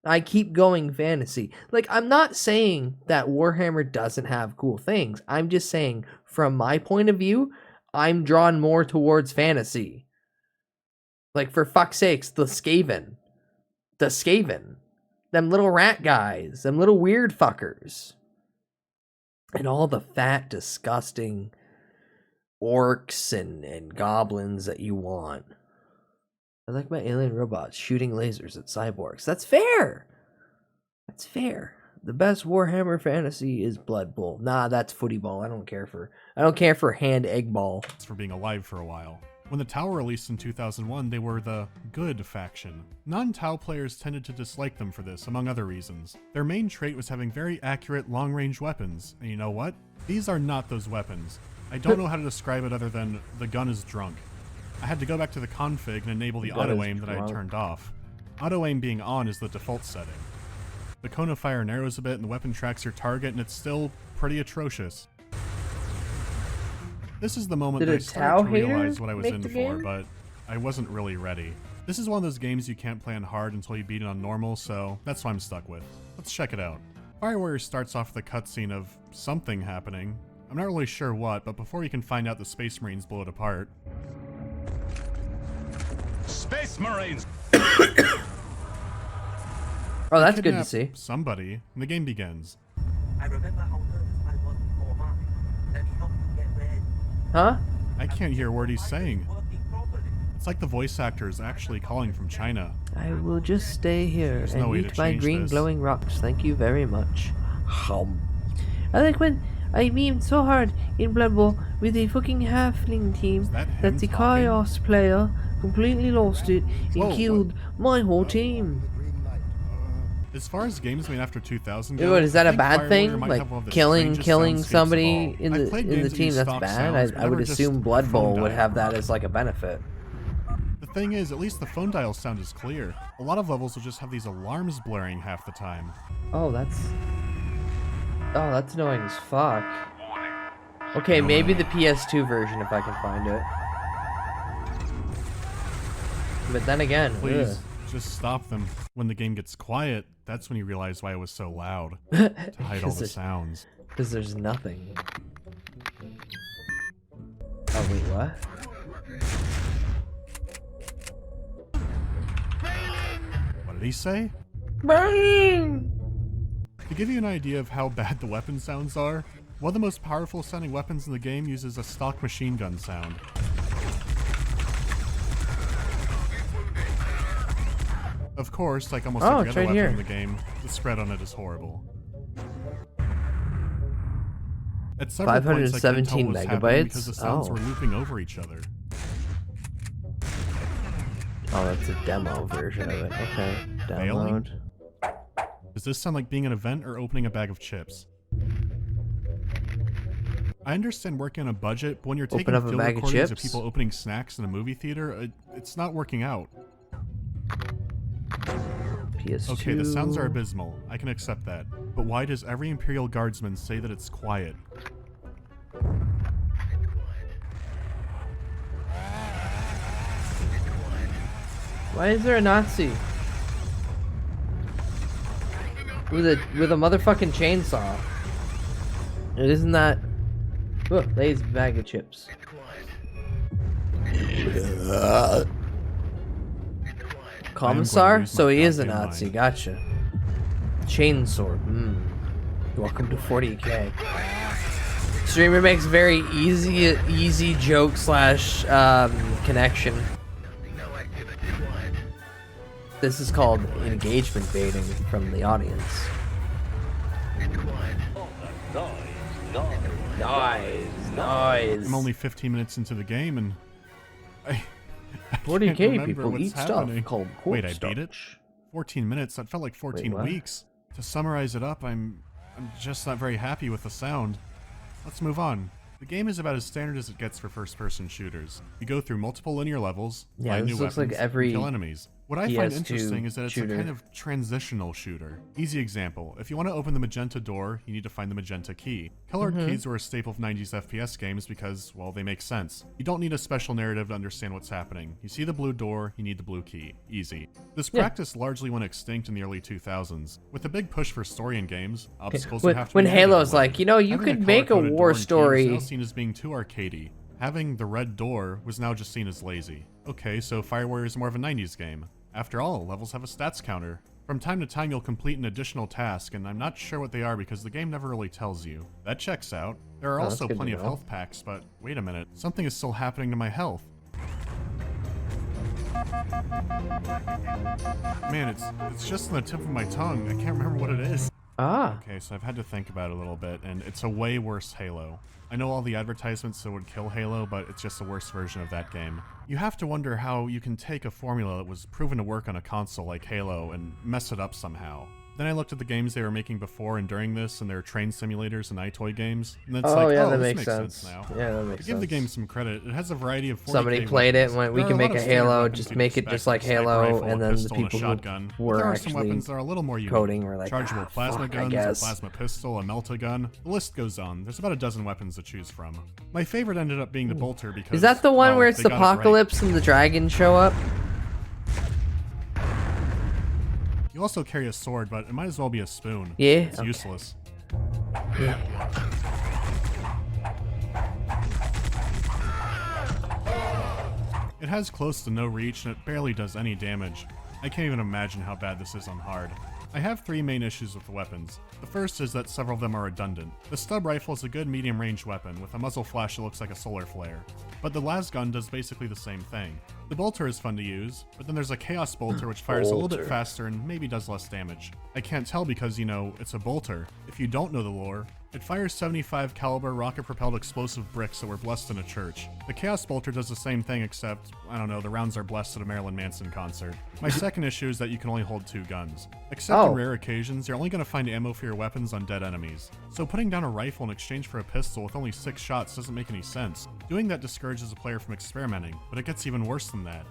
I keep going fantasy. Like, I'm not saying that Warhammer doesn't have cool things. I'm just saying, from my point of view, I'm drawn more towards fantasy. Like, for fuck's sakes, the Skaven. Them little rat guys. Them little weird fuckers. And all the fat, disgusting orcs and goblins that you want. I like my alien robots shooting lasers at cyborgs. That's fair. That's fair. The best Warhammer fantasy is Blood Bowl. Nah, that's footy ball. I don't care for hand egg ball. For being alive for a while. When the Tau released in 2001, they were the good faction. Non-Tau players tended to dislike them for this, among other reasons. Their main trait was having very accurate long-range weapons, and you know what? These are not those weapons. I don't know how to describe it other than the gun is drunk. I had to go back to the config and enable the auto-aim that I had turned off. Auto-aim being on is the default setting. The cone of fire narrows a bit and the weapon tracks your target, and it's still pretty atrocious. This is the moment that I started to realize what I was in for, but I wasn't really ready. This is one of those games you can't play on hard until you beat it on normal, so that's what I'm stuck with. Let's check it out. Fire Warrior starts off with a cutscene of something happening. I'm not really sure what, but before you can find out, the Space Marines blow it apart. Space Marines! Oh, that's good to see. Somebody, and the game begins. I remember how nervous I was before mine. Then he helped me get ready. Huh? I can't hear a word he's saying. It's like the voice actor is actually calling from China. I will just stay here There's and no way eat to my change green this. glowing rocks. Thank you very much. Hum. I like when I memed so hard in Blood Bowl with the fucking halfling team that the Chaos player completely lost it and killed my whole team. As far as games made after 2000 What, go, is that I a think bad Fire thing? Warrior might Like have one of the killing strangest soundscapes somebody of all. in I've played the games that team? use That's stock bad. sounds, but I would never just assume Blood Bowl phone would have dial. that as like a benefit. The thing is, at least the phone dial sound is clear. A lot of levels will just have these alarms blaring half the time. Oh, that's annoying as fuck. Okay, maybe the PS2 version if I can find it. But then again, Please, ugh. just stop them. When the game gets quiet, that's when you realize why it was so loud. To hide all the sounds. Because there's nothing. Oh, wait, what? What did he say? Burning! To give you an idea of how bad the weapon sounds are, one of the most powerful sounding weapons in the game uses a stock machine gun sound. Of course, like almost Oh, every it's other right weapon here. in the game, the spread on it is horrible. At several points, I couldn't tell 517 what was happening because megabytes? the sounds Oh. were looping over each other. Oh, that's a demo version of it. Okay. Failing? Download. Does this sound like being an event or opening a bag of chips? I understand working on a budget, but when you're taking Open up a field bag of recordings of chips? people opening snacks in a movie theater, it's not working out. PS2. Okay, the sounds are abysmal. I can accept that. But why does every Imperial Guardsman say that it's quiet? Why is there a Nazi? With a motherfucking chainsaw. It isn't that. Oh, Lay's bag of chips. Commissar? lose So my he is a goddamn Nazi, mind. gotcha. Chainsword, Welcome to 40k. Streamer makes very easy joke slash connection. This is called engagement baiting from the audience. Noise. I'm only 15 minutes into the game and I 40K can't remember people what's eat happening. stuff called Wait, I beat it? cornstarch. 14 minutes? That felt like 14 what? weeks. To summarize it up, I'm just not very happy with the sound. Let's move on. The game is about as standard as it gets for first-person shooters. You go through multiple linear levels, Yeah, find this new looks weapons, like and every kill enemies. What I find PS2 interesting is that it's shooter. a kind of transitional shooter. Easy example, if you want to open the magenta door, you need to find the magenta key. Colored keys were a staple of 90s FPS games because, well, they make sense. You don't need a special narrative to understand what's happening. You see the blue door, you need the blue key. Easy. This practice largely went extinct in the early 2000s. With a big push for story in games, obstacles would have to When be added Halo's away. like, you know, you Having could make a color-coded door war in key was story. now seen as being too arcadey. Having the red door was now just seen as lazy. Okay, so Firewire is more of a 90s game. After all, levels have a stats counter. From time to time you'll complete an additional task, and I'm not sure what they are because the game never really tells you. That checks out. There are Oh, that's also good to plenty of know. health packs, but wait a minute, something is still happening to my health. Man, it's just on the tip of my tongue. I can't remember what it is. Ah. Okay, so I've had to think about it a little bit, and it's a way worse Halo. I know all the advertisements that would kill Halo, but it's just a worse version of that game. You have to wonder how you can take a formula that was proven to work on a console like Halo and mess it up somehow. Then I looked at the games they were making before and during this, and their train simulators and iToy games, and it's like, yeah, oh, that this makes sense. now. Yeah, that makes To give the sense. game some credit, it has a variety of 40K Somebody played it weapons. and went, we There can are make lot a of standard Halo, weapons just you make can it just expect, like a sniper Halo, rifle, and a then the pistol, and a people who shotgun. But were there are some actually weapons that are a little more unique. coding were like, Chargeable ah, plasma fuck, I guns, a guess. plasma pistol, a melta gun. The list goes on. There's about a dozen weapons to choose from. My favorite ended up being the bolter because Is that the one well, where it's they the got it right. apocalypse and the dragons show up? You also carry a sword, but it might as well be a spoon. Yeah? It's Okay. useless. Yeah. It has close to no reach, and it barely does any damage. I can't even imagine how bad this is on hard. I have three main issues with the weapons. The first is that several of them are redundant. The stub rifle is a good medium-range weapon, with a muzzle flash that looks like a solar flare. But the las gun does basically the same thing. The bolter is fun to use, but then there's a chaos bolter which fires a little bit Bolter. faster and maybe does less damage. I can't tell because, you know, it's a bolter. If you don't know the lore, it fires 75 caliber rocket-propelled explosive bricks that were blessed in a church. The Chaos Bolter does the same thing except, I don't know, the rounds are blessed at a Marilyn Manson concert. My second issue is that you can only hold 2 guns. Except Oh. in rare occasions, you're only going to find ammo for your weapons on dead enemies. So putting down a rifle in exchange for a pistol with only 6 shots doesn't make any sense. Doing that discourages a player from experimenting, but it gets even worse than that.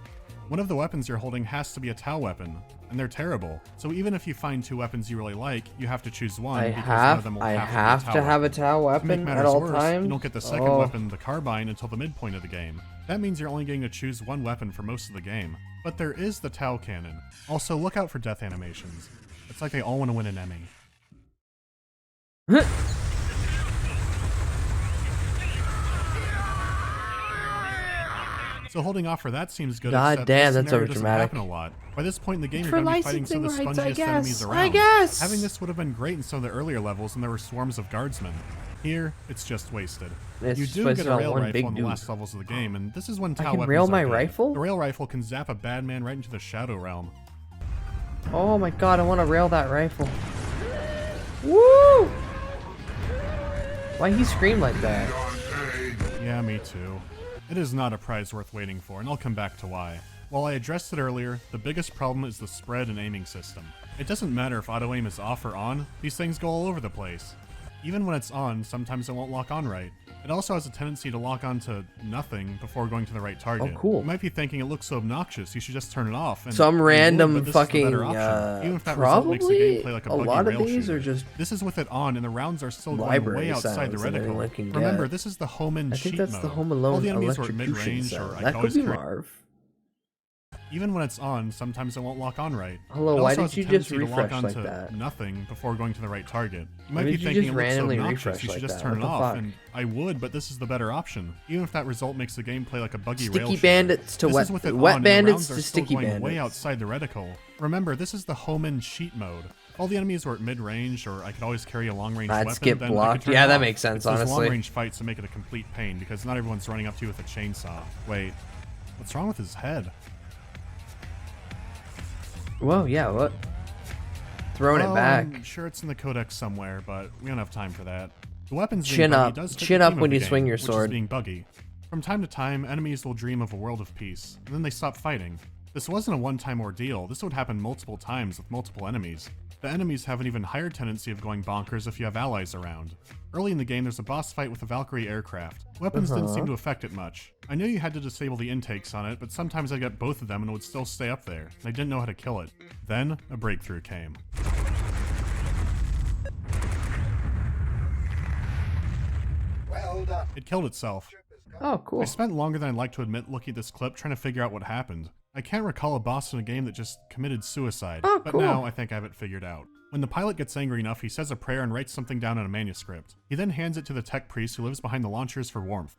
One of the weapons you're holding has to be a Tau weapon, and they're terrible. So even if you find 2 weapons you really like, you have to choose one I because one of them will have to to have a to Tau make weapon matters at all worse, times. you don't get the second Oh. weapon, the carbine, until the midpoint of the game. That means you're only getting to choose one weapon for most of the game. But there is the Tau cannon. Also, look out for death animations. It's like they all want to win an Emmy. So holding off for that seems good. God except damn, this that's scenario doesn't overdramatic. happen a lot. By this point in the game, It's you're for going to be fighting some of the licensing rights, I spongiest enemies guess. around. I guess. Having this would have been great in some of the earlier levels when there were swarms of guardsmen. Here, it's just wasted. It's You just do wasted get a on rail one rifle big in the dude. last levels of the game, and this is when I Tau can weapons rail are my good. rifle? The rail rifle can zap a bad man right into the shadow realm. Oh my god, I want to rail that rifle. Woo! Why he scream like that? Yeah, me too. It is not a prize worth waiting for, and I'll come back to why. While I addressed it earlier, the biggest problem is the spread and aiming system. It doesn't matter if auto aim is off or on, these things go all over the place. Even when it's on, sometimes it won't lock on right. It also has a tendency to lock on to nothing before going to the right target. Oh, cool. You might be thinking it looks so obnoxious, you should just turn it off. And Some random but this fucking, is the better option. Even if that result makes the probably gameplay like a a buggy lot of rail these shooter. are just This is with it on, and the rounds are still going library way outside the sounds that reticle. anyone can get. Remember, this is the home in I think cheat that's mode. the Home All Alone the enemies were at electrocution mid-range, or sound. I That could could be always Marv. Even when it's on, sometimes it won't lock on right. Hello, It why also did has you a just tendency to lock refresh like onto that? nothing before going to the right target. You Why might be did you thinking just it looks so randomly obnoxious, refresh you should like just that? turn What it the off, fuck? and I would, but this is the better option. Even if that result makes the gameplay like a buggy rail Sticky shooter. bandits to This wet, is with it wet on, bandits and the rounds to are still sticky going bandits. way outside the reticle. Remember, this is the home in cheat mode. All the enemies were at mid-range, or I could always carry a long-range weapon. I'd skip then I could blocked. turn Yeah, it that off. makes sense, It's those honestly. long-range fights that make it a complete pain, because not everyone's running up to you with a chainsaw. Wait, what's wrong with his head? Whoa, yeah, what? Throwing it back. I'm sure it's in the codex somewhere, but we don't have time for that. The weapons Chin being buggy up. does fit Chin the up theme when of the you swing game, your which is sword. being buggy. From time to time, enemies will dream of a world of peace, and then they stop fighting. This wasn't a one-time ordeal, this would happen multiple times with multiple enemies. The enemies have an even higher tendency of going bonkers if you have allies around. Early in the game, there's a boss fight with a Valkyrie aircraft. Weapons didn't seem to affect it much. I knew you had to disable the intakes on it, but sometimes I'd get both of them and it would still stay up there, and I didn't know how to kill it. Then, a breakthrough came. Well done. It killed itself. Oh, cool. I spent longer than I'd like to admit looking at this clip trying to figure out what happened. I can't recall a boss in a game that just committed suicide, Oh, but cool. now I think I have it figured out. When the pilot gets angry enough, he says a prayer and writes something down in a manuscript. He then hands it to the tech priest who lives behind the launchers for warmth.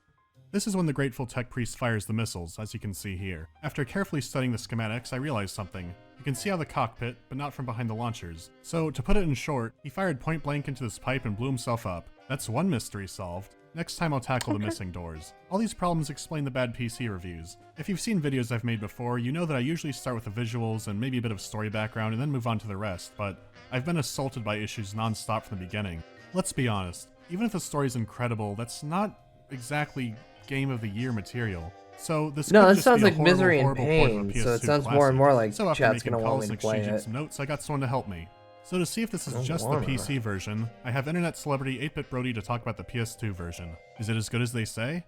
This is when the grateful tech priest fires the missiles, as you can see here. After carefully studying the schematics, I realized something. You can see out the cockpit, but not from behind the launchers. So, to put it in short, he fired point blank into this pipe and blew himself up. That's one mystery solved. Next time I'll tackle the missing doors. All these problems explain the bad PC reviews. If you've seen videos I've made before, you know that I usually start with the visuals and maybe a bit of story background and then move on to the rest, but I've been assaulted by issues non-stop from the beginning. Let's be honest, even if the story's incredible, that's not exactly Game of the Year material. So this No, could that just sounds be a like Misery and horrible port of a Pain, so it PS2 sounds more classic. and more like So after chat's making gonna want calls me and to play exchanging it. some notes, I got someone to help me. So to see if this is Oh, just the Warner. PC version, I have internet celebrity 8-Bit Brody to talk about the PS2 version. Is it as good as they say?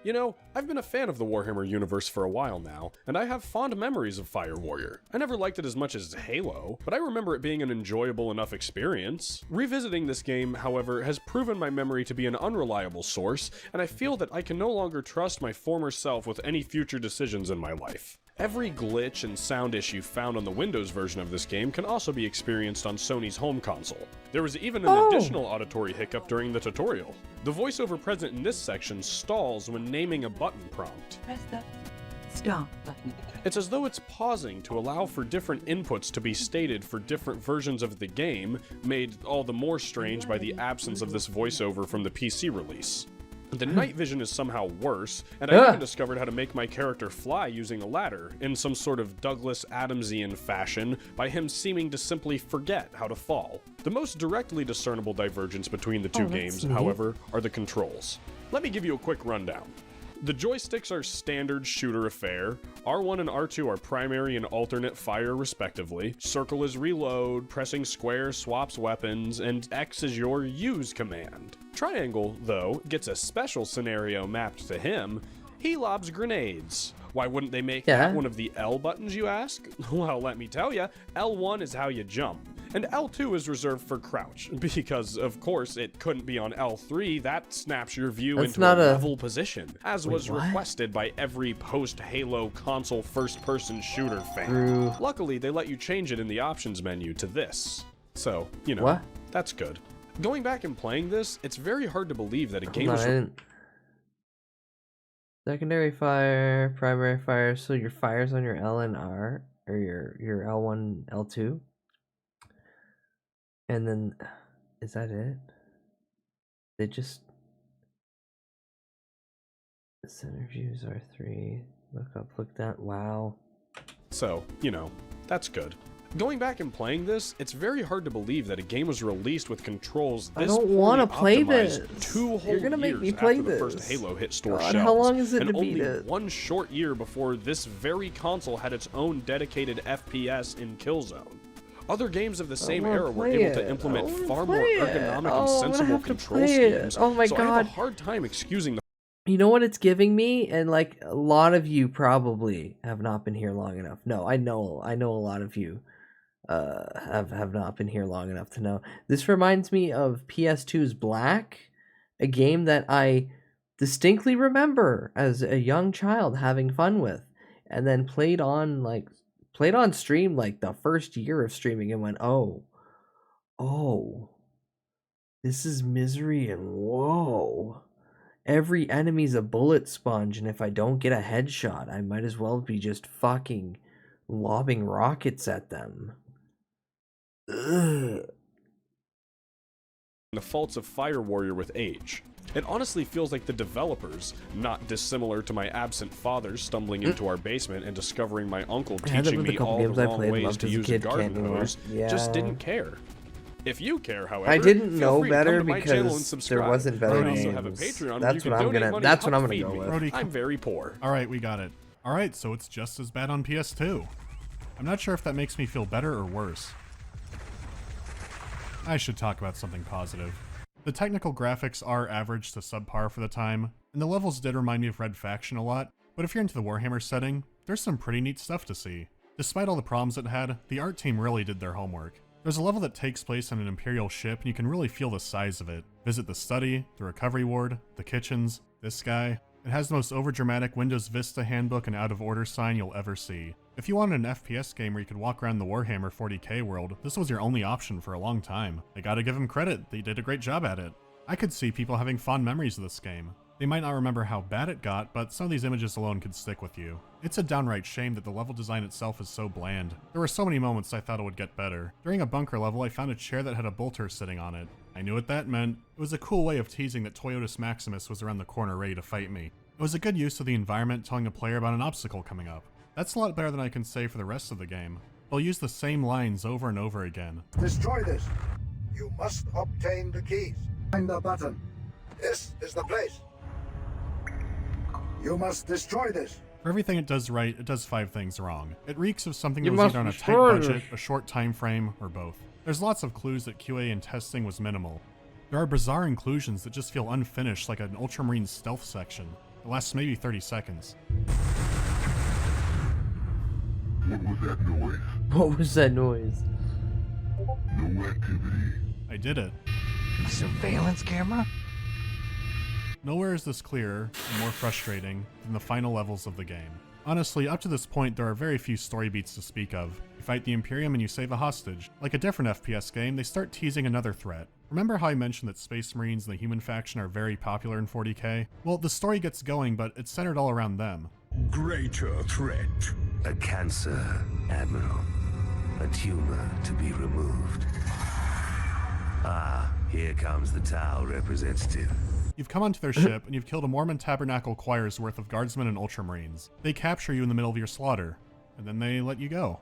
You know, I've been a fan of the Warhammer universe for a while now, and I have fond memories of Fire Warrior. I never liked it as much as Halo, but I remember it being an enjoyable enough experience. Revisiting this game, however, has proven my memory to be an unreliable source, and I feel that I can no longer trust my former self with any future decisions in my life. Every glitch and sound issue found on the Windows version of this game can also be experienced on Sony's home console. There was even an additional auditory hiccup during the tutorial. The voiceover present in this section stalls when naming a button prompt. Press the stop button. It's as though it's pausing to allow for different inputs to be stated for different versions of the game, made all the more strange by the absence of this voiceover from the PC release. The night vision is somehow worse, and I even discovered how to make my character fly using a ladder, in some sort of Douglas Adamsian fashion, by him seeming to simply forget how to fall. The most directly discernible divergence between the two games, however, are the controls. Let me give you a quick rundown. The joysticks are standard shooter affair. R1 and R2 are primary and alternate fire respectively. Circle is reload, pressing square swaps weapons, and X is your use command. Triangle, though, gets a special scenario mapped to him. He lobs grenades. Why wouldn't they make that one of the L buttons, you ask? Well, let me tell ya, L1 is how you jump. And L2 is reserved for crouch, because of course it couldn't be on L3, that snaps your view into a level position, as was requested by every post-Halo console first-person shooter fan. Luckily, they let you change it in the options menu to this. So, you know, that's good. Going back and playing this, it's very hard to believe that a game is... Secondary fire, primary fire, so your fire's on your L and R, or your L1, L2? And then, is that it? They just... Center views R3, look up, look down, wow. So, you know, that's good. Going back and playing this, it's very hard to believe that a game was released with controls I this don't want to poorly play optimized this. 2 whole You're gonna make years me play after the this. first Halo hit store God, shelves, how long is it and to beat only it? 1 short year before this very console had its own dedicated FPS in Killzone. Other games of the same era were able to implement far more ergonomic and sensible control schemes, Oh my so I have God. a hard time excusing the You know what it's giving me? And like a lot of you probably have not been here long enough. No, I know a lot of you have not been here long enough to know. This reminds me of PS2's Black, a game that I distinctly remember as a young child having fun with, and then played on stream like the first year of streaming and went, oh, this is misery and whoa. Every enemy's a bullet sponge, and if I don't get a headshot, I might as well be just fucking lobbing rockets at them. Ugh. the faults of Fire Warrior with age. It honestly feels like the developers, not dissimilar to my absent father stumbling into our basement and discovering my uncle Yeah, that teaching was a me couple all the games I wrong played, ways loved to as a use a kid, garden can't anymore. hose, just didn't care. If you care, however, I didn't feel know free to come better to my channel and because subscribe. there wasn't better I also games. have a Patreon where That's you what can I'm donate gonna. money That's to what I'm help gonna feed go me. with. Brody, I'm very poor. Alright, we got it. Alright, so it's just as bad on PS2. I'm not sure if that makes me feel better or worse. I should talk about something positive. The technical graphics are average to subpar for the time, and the levels did remind me of Red Faction a lot, but if you're into the Warhammer setting, there's some pretty neat stuff to see. Despite all the problems it had, the art team really did their homework. There's a level that takes place on an Imperial ship, and you can really feel the size of it. Visit the study, the recovery ward, the kitchens, this guy. It has the most overdramatic Windows Vista handbook and out of order sign you'll ever see. If you wanted an FPS game where you could walk around the Warhammer 40k world, this was your only option for a long time. I gotta give them credit, they did a great job at it. I could see people having fond memories of this game. They might not remember how bad it got, but some of these images alone could stick with you. It's a downright shame that the level design itself is so bland. There were so many moments I thought it would get better. During a bunker level, I found a chair that had a bolter sitting on it. I knew what that meant. It was a cool way of teasing that Toyotas Maximus was around the corner ready to fight me. It was a good use of the environment telling a player about an obstacle coming up. That's a lot better than I can say for the rest of the game. They'll use the same lines over and over again. Destroy this. You must obtain the keys. Find the button. This is the place. You must destroy this. For everything it does right, it does 5 things wrong. It reeks of something You that was must either on a tight destroy budget, this. a short time frame, or both. There's lots of clues that QA and testing was minimal. There are bizarre inclusions that just feel unfinished, like an Ultramarine stealth section. It lasts maybe 30 seconds. What was that noise? What was that noise? No activity. I did it. Surveillance camera? Nowhere is this clearer and more frustrating than the final levels of the game. Honestly, up to this point, there are very few story beats to speak of. You fight the Imperium and you save a hostage. Like a different FPS game, they start teasing another threat. Remember how I mentioned that Space Marines and the Human faction are very popular in 40k? Well, the story gets going, but it's centered all around them. Greater threat. A cancer, Admiral. A tumor to be removed. Ah, here comes the Tau representative. You've come onto their ship, and you've killed a Mormon Tabernacle choir's worth of guardsmen and Ultramarines. They capture you in the middle of your slaughter, and then they let you go.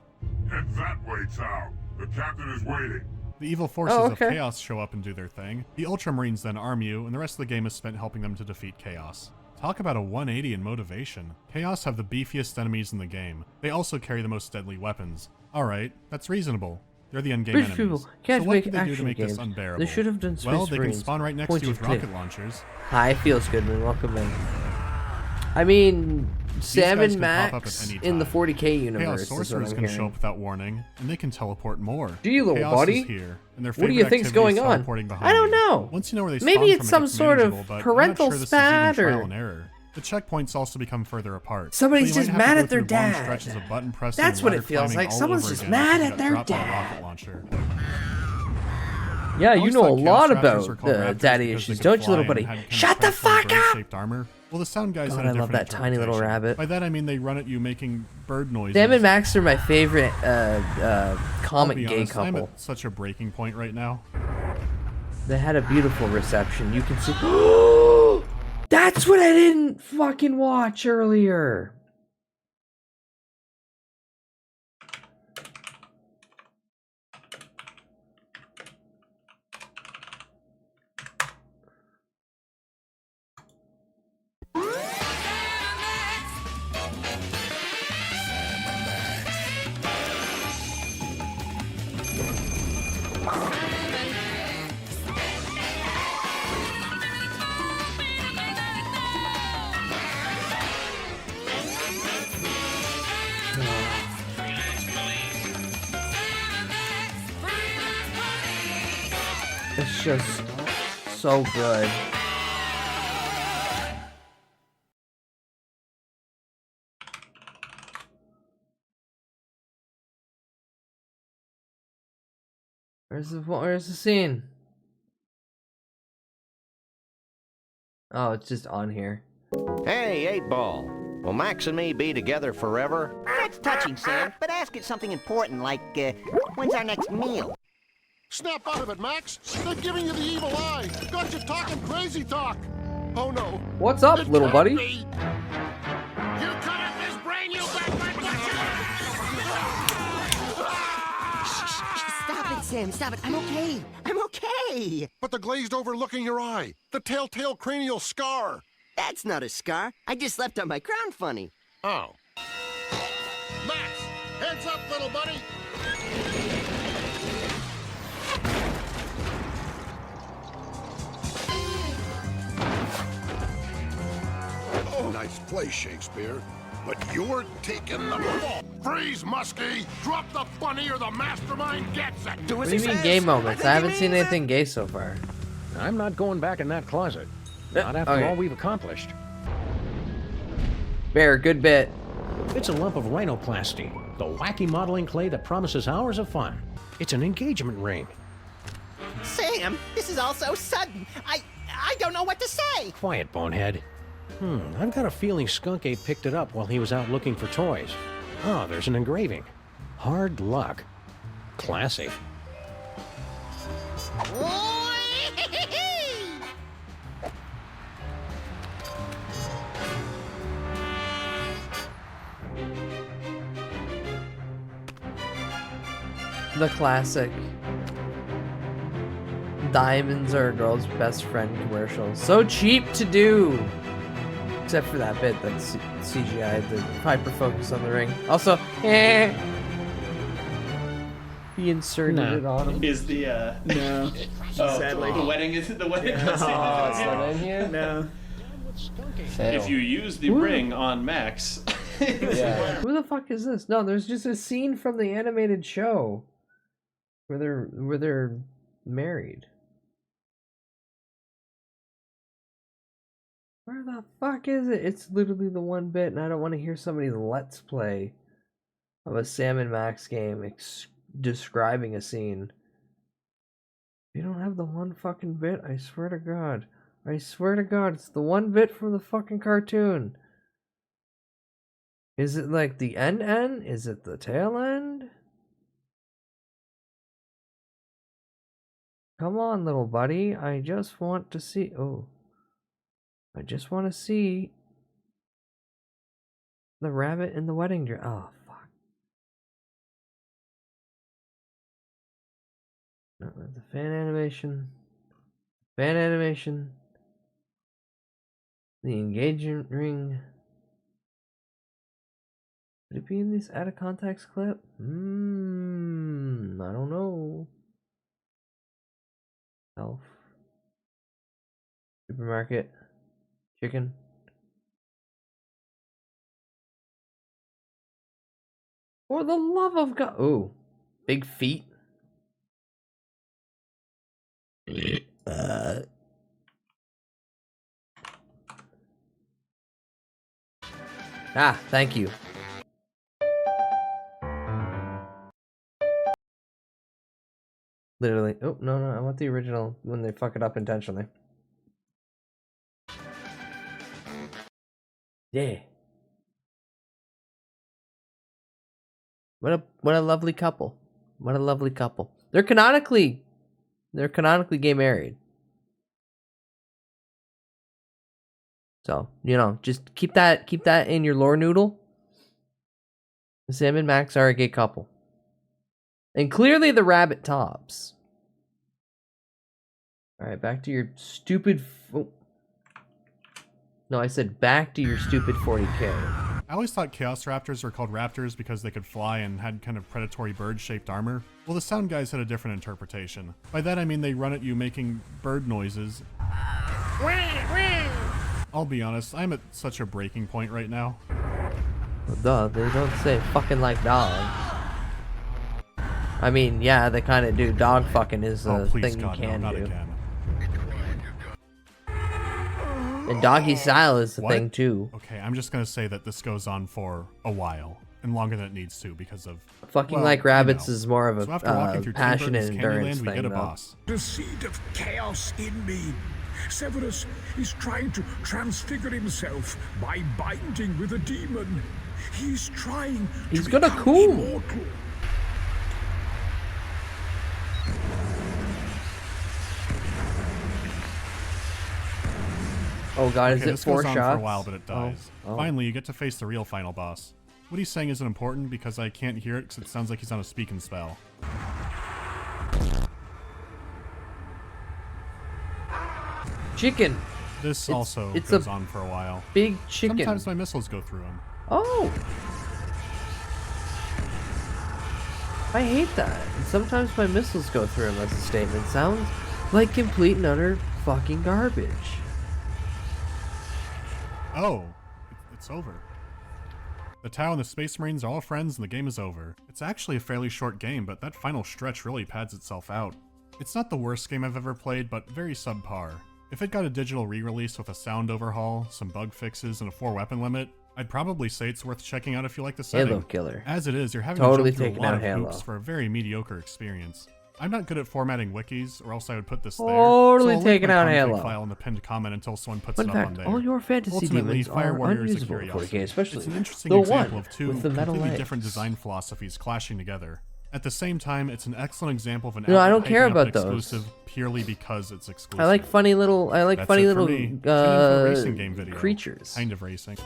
Head that way, Tau. The captain is waiting. The evil forces of Chaos show up and do their thing. The Ultramarines then arm you, and the rest of the game is spent helping them to defeat Chaos. Talk about a 180 in motivation. Chaos have the beefiest enemies in the game. They also carry the most deadly weapons. Alright, that's reasonable. They're the endgame British enemies. people can't so what make can they do to action make games. this unbearable? They should have done Space Well, they can Marines. spawn right next Point to you with of view. rocket launchers. Hi, feels good, man. Welcome in. I mean, Sam guys and can pop up Max at any in the time. 40k universe Chaos is what sorcerers I'm can show hearing. up without warning, and they can teleport more. Do you, little Chaos buddy? Is here, and their What do you favorite think's activity going is on? teleporting behind I don't you. know. Once you know where they Maybe spawn it's from, some it gets sort of manageable, but parental I'm not sure this is even spat trial or- and error. The checkpoints also become further apart. Somebody's so you just might have mad to at their go through long dad. stretches of button pressing That's and what it ladder feels climbing like. all Someone's over just again mad because you at got their dropped by a dad. rocket launcher. Yeah, I you always know a thought lot Chaos Raptors about were called Raptors daddy because issues, they could don't you, fly little and buddy? had kind of Shut the transformed fuck up! bird-shaped armor. Well, the sound guys God, had a I love different that tiny little interpretation. rabbit. By that I mean they run at you making bird noises. Sam and Max are my favorite I'll comic be gay honest, I'm couple. at such a breaking point right now. They had a beautiful reception. You can see. That's what I didn't fucking watch earlier. It's just so good. Where's the scene? Oh, it's just on here. Hey, 8-Ball. Will Max and me be together forever? That's touching, Sam, but ask it something important like, when's our next meal? Snap out of it, Max. They're giving you the evil eye. Got you talking crazy talk. Oh no. What's up, It little can't buddy? be. You cut up this brain, you Stop it, Sam, stop it. I'm okay. I'm okay. But the glazed over look in your eye. The telltale cranial scar. That's not a scar. I just slept on my crown funny. Oh. Max, heads up, little buddy. Oh, nice play, Shakespeare. But you're taking the ball. Freeze, Muskie! Drop the funny or the mastermind gets it! What do you mean gay moments? I haven't seen anything gay so far. I'm not going back in that closet. Not after Okay. all we've accomplished. Bear, good bit. It's a lump of rhinoplasty, the wacky modeling clay that promises hours of fun. It's an engagement ring. Sam, this is all so sudden. I don't know what to say. Quiet, bonehead. I've got a feeling Skunk Ape picked it up while he was out looking for toys. Oh, there's an engraving. Hard luck. Classy. The classic. Diamonds are a girl's best friend commercial. So cheap to do! Except for that bit that's CGI, the hyper focus on the ring. Also, he inserted it on him. Is the No. Sadly. the wedding is the wedding? Yeah. cutscene? It's not in here? No. If you use the ring on Max, Who the fuck is this? No, there's just a scene from the animated show where they're married. Where the fuck is it? It's literally the one bit, and I don't want to hear somebody's let's play of a Sam and Max game describing a scene. You don't have the one fucking bit? I swear to God. I swear to God, it's the one bit from the fucking cartoon. Is it like the end? Is it the tail end? Come on, little buddy. I just want to see. Oh. I just want to see the rabbit in the wedding dress. Oh, fuck. No, the fan animation. Fan animation. The engagement ring. Could it be in this out of context clip? I don't know. Elf. Supermarket. Chicken. For the love of God. Ooh. Big feet. Thank you. Literally. Oh, no, I want the original when they fuck it up intentionally. Yeah. What a lovely couple. What a lovely couple. They're canonically gay married. So, just keep that in your lore noodle. Sam and Max are a gay couple. And clearly the rabbit tops. Alright, back to your stupid... No, I said back to your stupid 40K. I always thought Chaos Raptors were called raptors because they could fly and had kind of predatory bird-shaped armor. Well, the sound guys had a different interpretation. By that I mean they run at you making bird noises. I'll be honest, I'm at such a breaking point right now. Well, duh, they don't say fucking like dogs. I mean, yeah, they kind of do. Dog fucking is a Oh, please, thing God, you can no, not do. again. And doggy style is the What? thing too. Okay, I'm just gonna say that this goes on for a while, and longer than it needs to because of Fucking well, like rabbits you know. is more of a So after walking through Tim passion Burton's and endurance Candyland, we thing, get a though. boss. The seed of chaos in me. Severus is trying to transfigure himself by binding with a demon. He's trying He's to gonna become cool. immortal. Oh god, Okay, is it this 4 goes on shots? for a while, but it dies. Oh. Finally, you get to face the real final boss. What he's saying isn't important because I can't hear it because it sounds like he's on a speaking spell. Chicken. This also it's goes a on for a while. Big chicken. Sometimes my missiles go through him. Oh. I hate that. And sometimes my missiles go through him as a statement. Sounds like complete and utter fucking garbage. Oh, it's over. The Tau and the Space Marines are all friends and the game is over. It's actually a fairly short game, but that final stretch really pads itself out. It's not the worst game I've ever played, but very subpar. If it got a digital re-release with a sound overhaul, some bug fixes, and a 4-weapon limit, I'd probably say it's worth checking out if you like the setting. Halo killer. As it is, you're having Totally to jump taking through a lot out of Halo. hoops for a very mediocre experience. I'm not good at formatting wikis, or else I would put this there. Totally so I'll link taking my out config Halo. file in the pinned comment until someone puts Fun it up on fact, there. all your fantasy Ultimately, demons Fire are Warrior is a unusable in curiosity. 40K, especially It's an interesting the example one of two with the metal completely legs. different design philosophies clashing together. At the same time, it's an excellent example of an No, I don't outright care hyping up about an those. exclusive purely because it's exclusive. I like funny little That's it for me. Tune in for the racing game video. creatures. Kind of racing.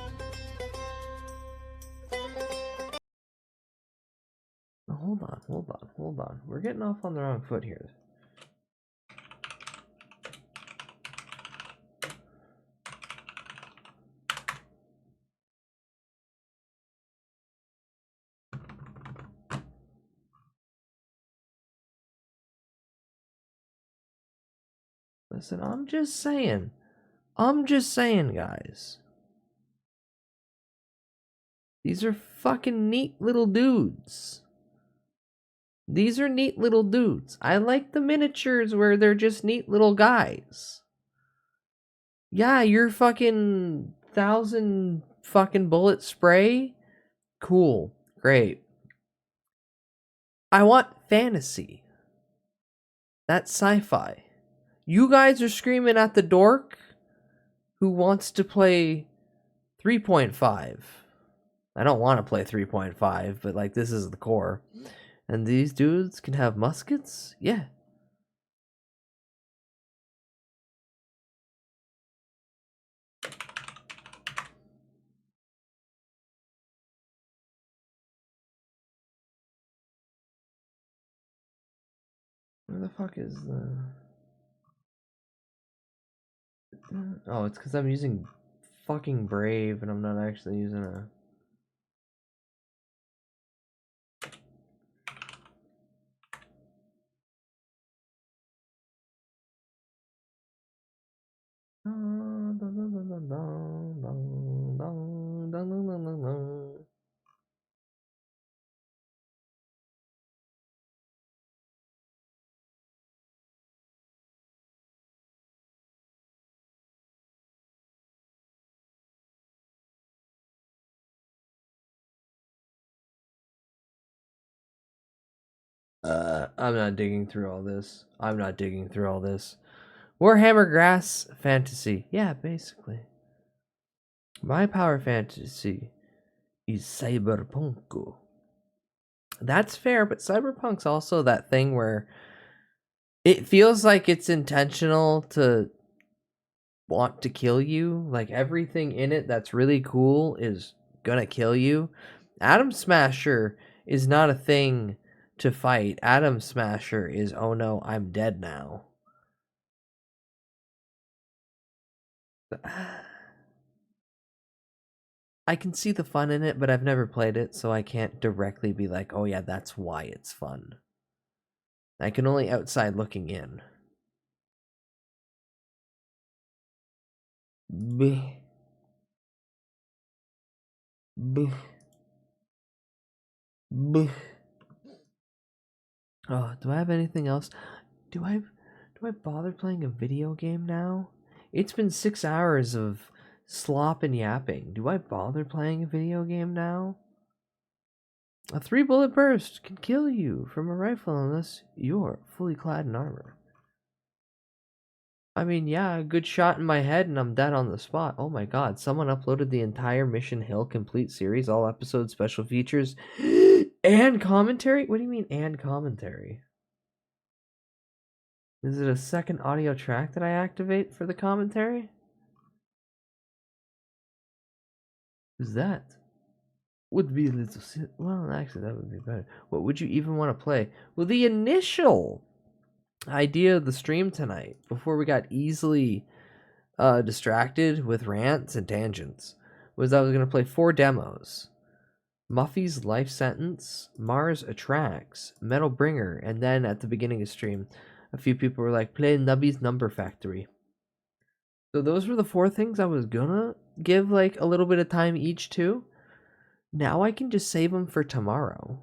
Hold on. We're getting off on the wrong foot here. Listen, I'm just saying, guys. These are fucking neat little dudes. These are neat little dudes. I like the miniatures where they're just neat little guys. Yeah, your fucking 1,000 fucking bullet spray. Cool. Great. I want fantasy. That's sci-fi. You guys are screaming at the dork who wants to play 3.5. I don't want to play 3.5, but like this is the core. And these dudes can have muskets? Yeah. Where the fuck is the... Oh, it's because I'm using fucking Brave and I'm not actually using a... I'm not digging through all this. Warhammer Grass Fantasy. Yeah, basically. My power fantasy is cyberpunk. That's fair, but cyberpunk's also that thing where it feels like it's intentional to want to kill you. Like everything in it that's really cool is gonna kill you. Atom Smasher is not a thing to fight. Atom Smasher is, oh no, I'm dead now. I can see the fun in it, but I've never played it, so I can't directly be like, oh yeah, that's why it's fun. I can only outside looking in. Bleh. Bleh. Bleh. Oh, do I have anything else? Do I bother playing a video game now? It's been 6 hours of slop and yapping. Do I bother playing a video game now? A 3-bullet burst can kill you from a rifle unless you're fully clad in armor. I mean, yeah, a good shot in my head and I'm dead on the spot. Oh my god, someone uploaded the entire Mission Hill complete series, all episodes, special features, and commentary? What do you mean, and commentary? Is it a second audio track that I activate for the commentary? Who's that? Would be a little... Well, actually, that would be better. What would you even want to play? Well, the initial idea of the stream tonight, before we got easily distracted with rants and tangents, was I was going to play 4 demos. Muffy's Life Sentence, Mars Attracts, Metal Bringer, and then at the beginning of stream, a few people were like, play Nubby's Number Factory. So those were the 4 things I was gonna give like a little bit of time each to. Now I can just save them for tomorrow.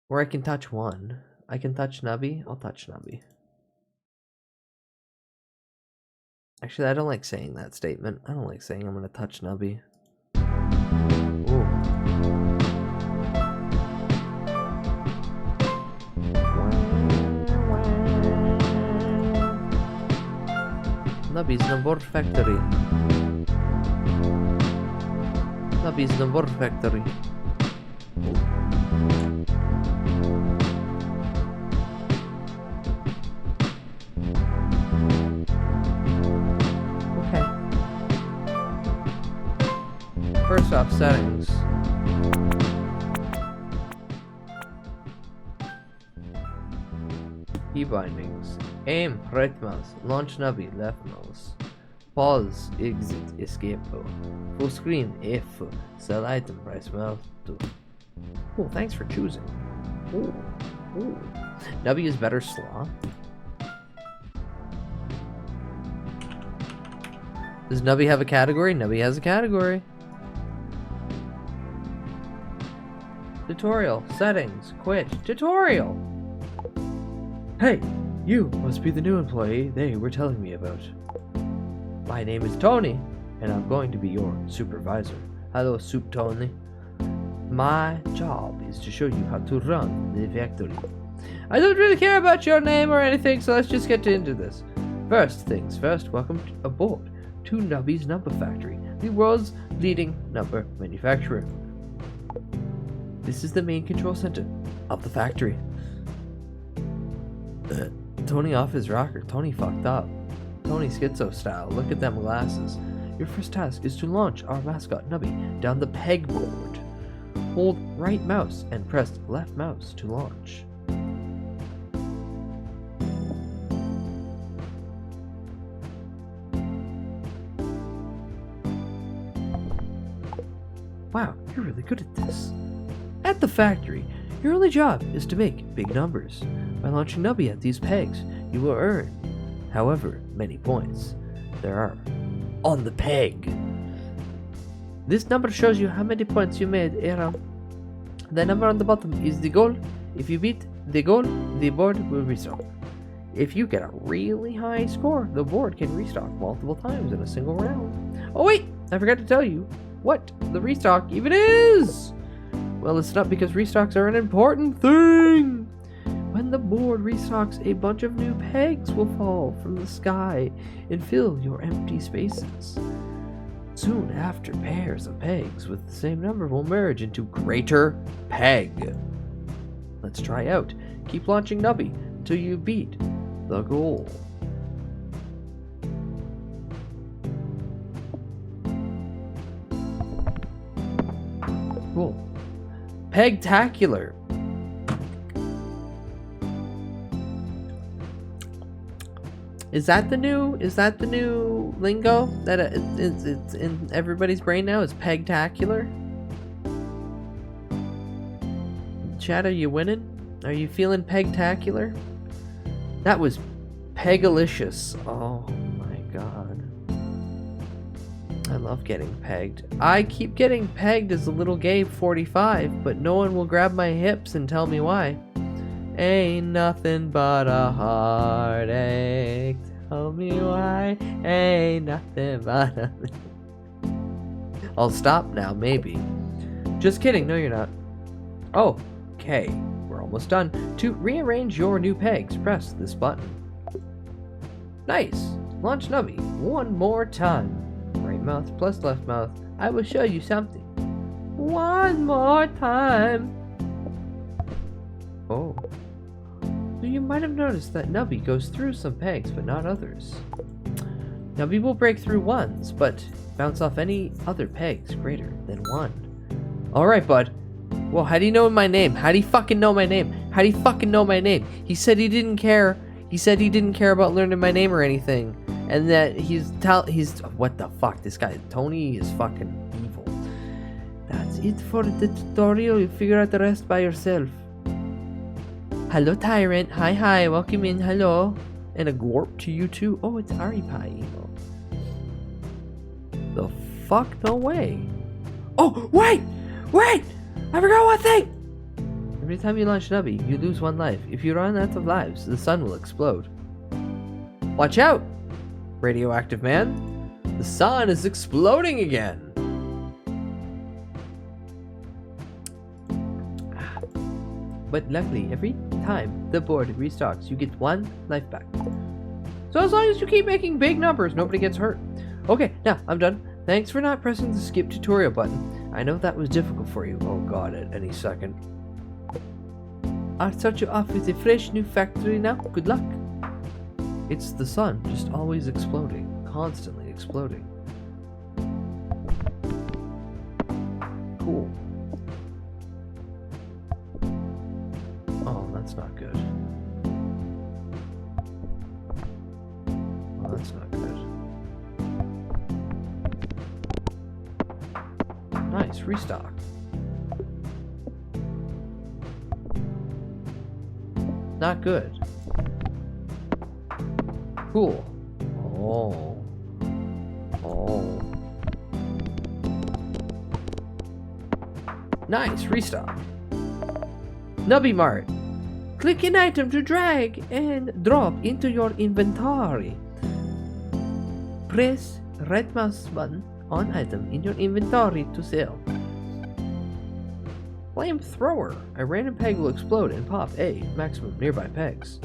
Or I can touch one. I can touch Nubby. I'll touch Nubby. Actually, I don't like saying that statement. I don't like saying I'm gonna touch Nubby. Nubby's Number Factory. Nubby's Number Factory. Okay. First off, settings. Key bindings. Aim, right mouse. Launch Nubby, left mouse. Pause, exit, escape. Full screen, F. Sell item, press mouse 2. Oh, thanks for choosing. Ooh. Ooh. Nubby is better slaw. Does Nubby have a category? Nubby has a category. Tutorial, settings, quit, tutorial. Hey, you must be the new employee they were telling me about. My name is Tony, and I'm going to be your supervisor. Hello, Soup Tony. My job is to show you how to run the factory. I don't really care about your name or anything, so let's just get into this. First things first, welcome aboard to Nubby's Number Factory, the world's leading number manufacturer. This is the main control center of the factory. Tony off his rocker. Tony fucked up. Tony schizo style. Look at them glasses. Your first task is to launch our mascot Nubby down the pegboard. Hold right mouse and press left mouse to launch. Wow, you're really good at this. At the factory, your only job is to make big numbers. By launching Nubby at these pegs, you will earn however many points there are on the peg. This number shows you how many points you made. The number on the bottom is the goal. If you beat the goal, the board will restock. If you get a really high score, the board can restock multiple times in a single round. Oh wait, I forgot to tell you what the restock even is. Well, it's not, because restocks are an important thing. When the board restocks, a bunch of new pegs will fall from the sky and fill your empty spaces. Soon after, pairs of pegs with the same number will merge into greater peg. Let's try out. Keep launching Nubby until you beat the goal. Cool. Pegtacular. Is that the new lingo that it's in everybody's brain now? Is pegtacular? Chat, are you winning? Are you feeling pegtacular? That was pegalicious. Oh my god. I love getting pegged. I keep getting pegged as a little Gabe 45, but no one will grab my hips and tell me why. Ain't nothing but a heartache. Tell me why. Ain't nothing but a... I'll stop now, maybe. Just kidding, no you're not. Oh, okay. We're almost done. To rearrange your new pegs, press this button. Nice. Launch Nubby one more time. Right mouth plus left mouth. I will show you something. One more time. Oh. So you might have noticed that Nubby goes through some pegs, but not others. Nubby will break through ones, but bounce off any other pegs greater than 1. Alright, bud. Well, how do you know my name? How do you fucking know my name? How do you fucking know my name? He said he didn't care. He said he didn't care about learning my name or anything. And that he's what the fuck? This guy, Tony, is fucking evil. That's it for the tutorial. You figure out the rest by yourself. Hello, Tyrant. Hi. Welcome in. Hello. And a glorp to you too. Oh, it's Ari Pie emo. The fuck? No way. Oh, wait! I forgot one thing! Every time you launch Nubby, you lose 1 life. If you run out of lives, the sun will explode. Watch out! Radioactive man. The sun is exploding again. But luckily, every time the board restocks, you get 1 life back. So as long as you keep making big numbers, nobody gets hurt. Okay, now I'm done. Thanks for not pressing the skip tutorial button. I know that was difficult for you. Oh god, at any second. I'll start you off with a fresh new factory now. Good luck. It's the sun, just always exploding. Constantly exploding. Cool. Oh, that's not good. Oh, that's not good. Nice, restock. Not good. Cool. Oh. Nice, restock. Nubby Mart. Click an item to drag and drop into your inventory. Press right mouse button on item in your inventory to sell. Flamethrower. A random peg will explode and pop a maximum nearby pegs.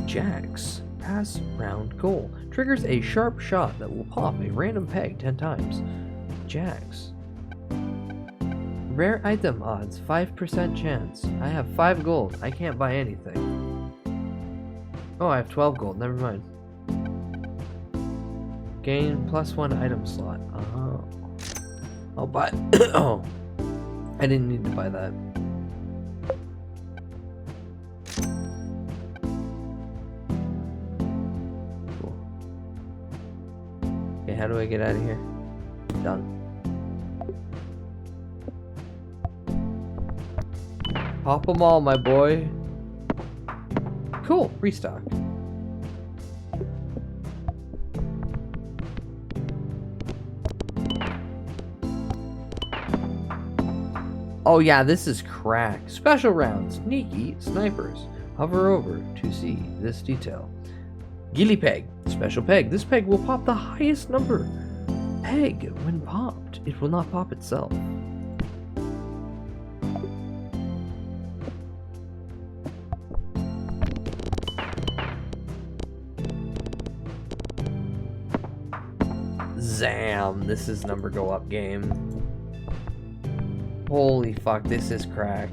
Jacks. Pass round goal. Triggers a sharp shot that will pop a random peg 10 times. Jacks. Rare item odds. 5% chance. I have 5 gold. I can't buy anything. Oh, I have 12 gold. Never mind. Gain +1 item slot. Oh. I'll buy. Oh. I didn't need to buy that. Cool. Okay, how do I get out of here? Done. Pop them all, my boy. Cool. Restock. Oh yeah, this is crack. Special rounds. Sneaky snipers. Hover over to see this detail. Gilly peg. Special peg. This peg will pop the highest number. Peg when popped. It will not pop itself. Zam. This is number go up game. Holy fuck, this is crack.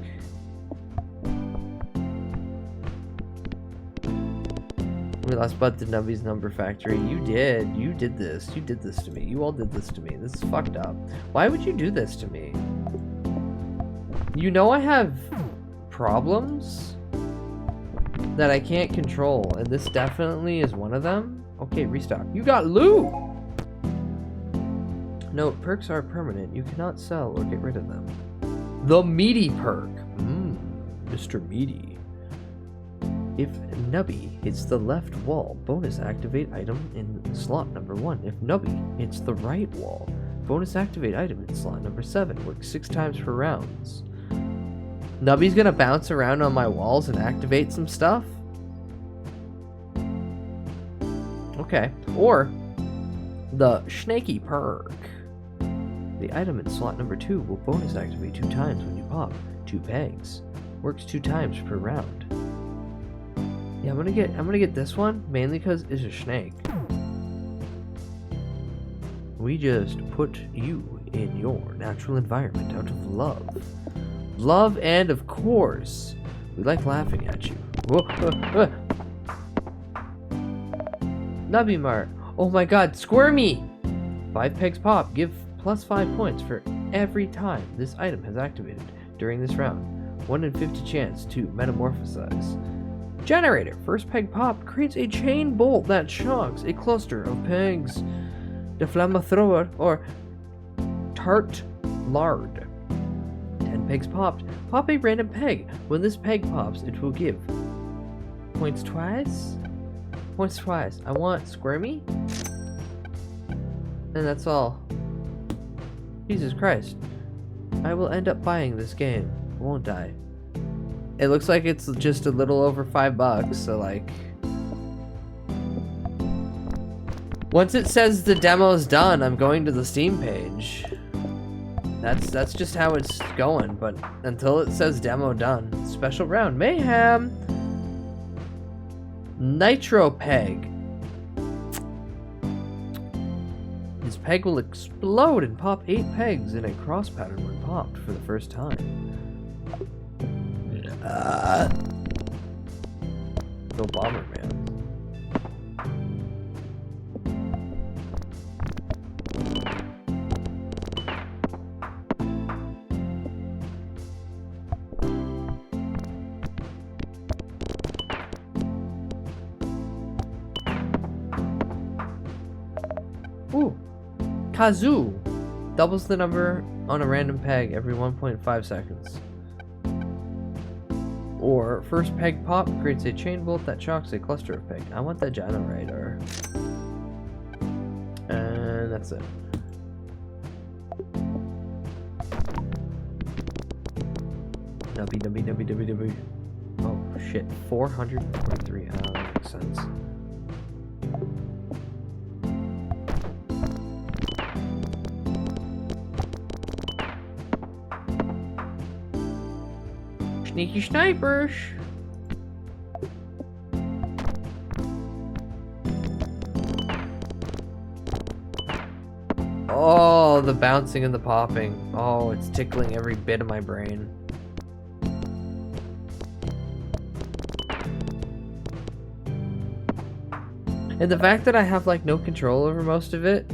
We lost Bud to Nubby's number factory. You did this. You did this to me. You all did this to me. This is fucked up. Why would you do this to me? You know I have problems that I can't control, and this definitely is one of them. Okay, restock. You got loot! Note, perks are permanent. You cannot sell or get rid of them. The meaty perk. Mr. Meaty. If Nubby hits the left wall, bonus activate item in slot number 1. If Nubby hits the right wall, bonus activate item in slot number 7. Works 6 times per rounds. Nubby's gonna bounce around on my walls and activate some stuff? Okay. Or the Snaky perk. The item in slot number 2 will bonus activate 2 times when you pop 2 pegs. Works 2 times per round. Yeah, I'm gonna get this one mainly because it's a snake. We just put you in your natural environment out of love. Love and of course, we like laughing at you. Whoa, Nubby Mart. Oh my god, Squirmy! 5 pegs pop. Give plus 5 points for every time this item has activated during this round. 1 in 50 chance to metamorphosize. Generator. First peg pop creates a chain bolt that shocks a cluster of pegs. The flamethrower or tart lard. 10 pegs popped. Pop a random peg. When this peg pops, it will give points twice. Points twice. I want Squirmy. And that's all. Jesus Christ. I will end up buying this game, won't I? It looks like it's just a little over $5, so like... Once it says the demo's done, I'm going to the Steam page. That's just how it's going, but until it says demo done. Special round. Mayhem! Nitro Peg. This peg will explode and pop 8 pegs in a cross pattern when popped for the first time. Go Bomberman. Ooh, Kazoo doubles the number on a random peg every 1.5 seconds. Or first peg pop creates a chain bolt that shocks a cluster of pegs. I want that generator. And that's it. Nubby. Oh shit, 443. Oh, that makes sense. Sneaky snipers. Oh, the bouncing and the popping. Oh, it's tickling every bit of my brain. And the fact that I have like no control over most of it.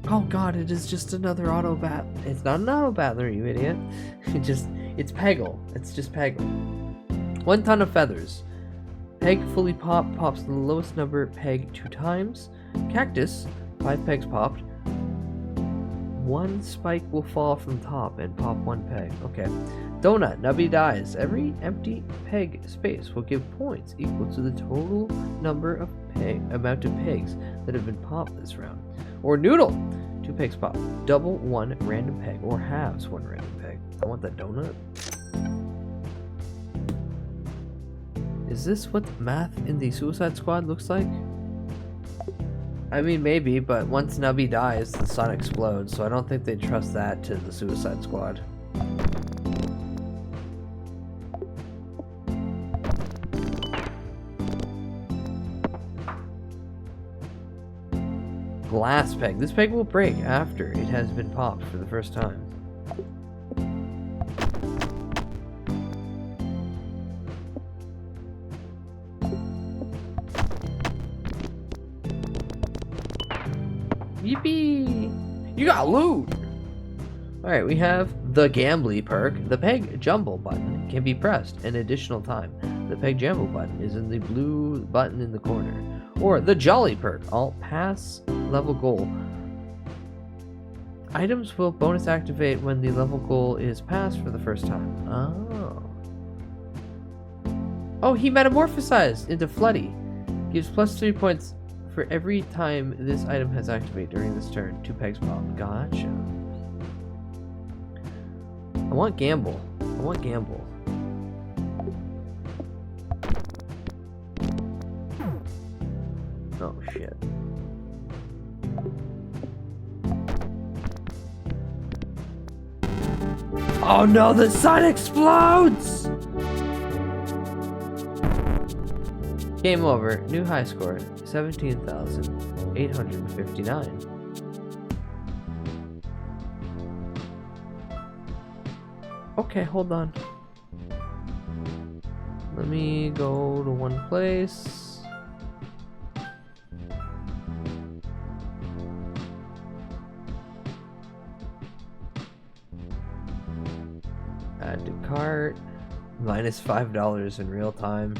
Oh god, it is just another auto bat. It's not an auto battler, you idiot. It's Peggle. It's just Peggle. 1 ton of feathers. Peg fully pops the lowest number peg 2 times. Cactus, 5 pegs popped. 1 spike will fall from the top and pop 1 peg. Okay. Donut, Nubby dies. Every empty peg space will give points equal to the total number of amount of pegs that have been popped this round. Or Noodle, 2 pegs pop. Double 1 random peg or halves 1 random peg. I want that donut. Is this what math in the Suicide Squad looks like? I mean, maybe, but once Nubby dies, the sun explodes, so I don't think they trust that to the Suicide Squad. Glass peg. This peg will break after it has been popped for the first time. Yippee! You got loot! Alright, we have the Gambly perk. The peg jumble button can be pressed an additional time. The peg jumble button is in the blue button in the corner. Or the Jolly perk. Alt pass level goal. Items will bonus activate when the level goal is passed for the first time. Oh. Oh, he metamorphosized into Floody. Gives +3 points for every time this item has activated during this turn. 2 pegs pop. Gotcha. I want Gamble. I want Gamble. Oh, shit. Oh no, the sun explodes! Game over. New high score, 17,859. Okay, hold on. Let me go to one place. Add to cart. Minus $5 in real time.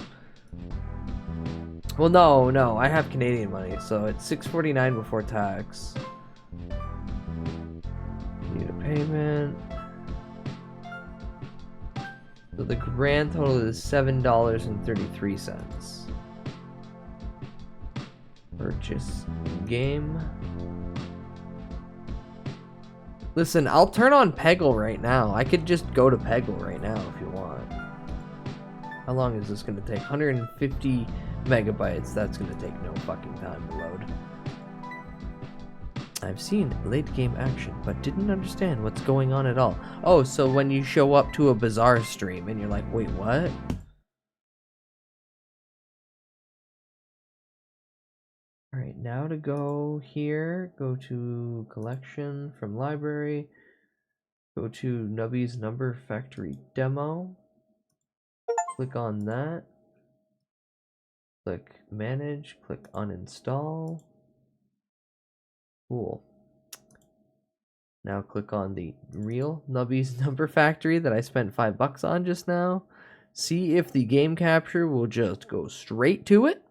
Well, no, I have Canadian money, so it's $6.49 before tax. Need a payment. So the grand total is $7.33. Purchase game. Listen, I'll turn on Peggle right now. I could just go to Peggle right now if you want. How long is this going to take? 150 megabytes. That's going to take no fucking time to load. I've seen late game action, but didn't understand what's going on at all. Oh, so when you show up to a Bazaar stream and you're like, wait, what? Alright, now to go here, go to collection from library, go to Nubby's Number Factory demo, click on that, click manage, click uninstall. Cool. Now click on the real Nubby's Number Factory that I spent $5 on just now. See if the game capture will just go straight to it.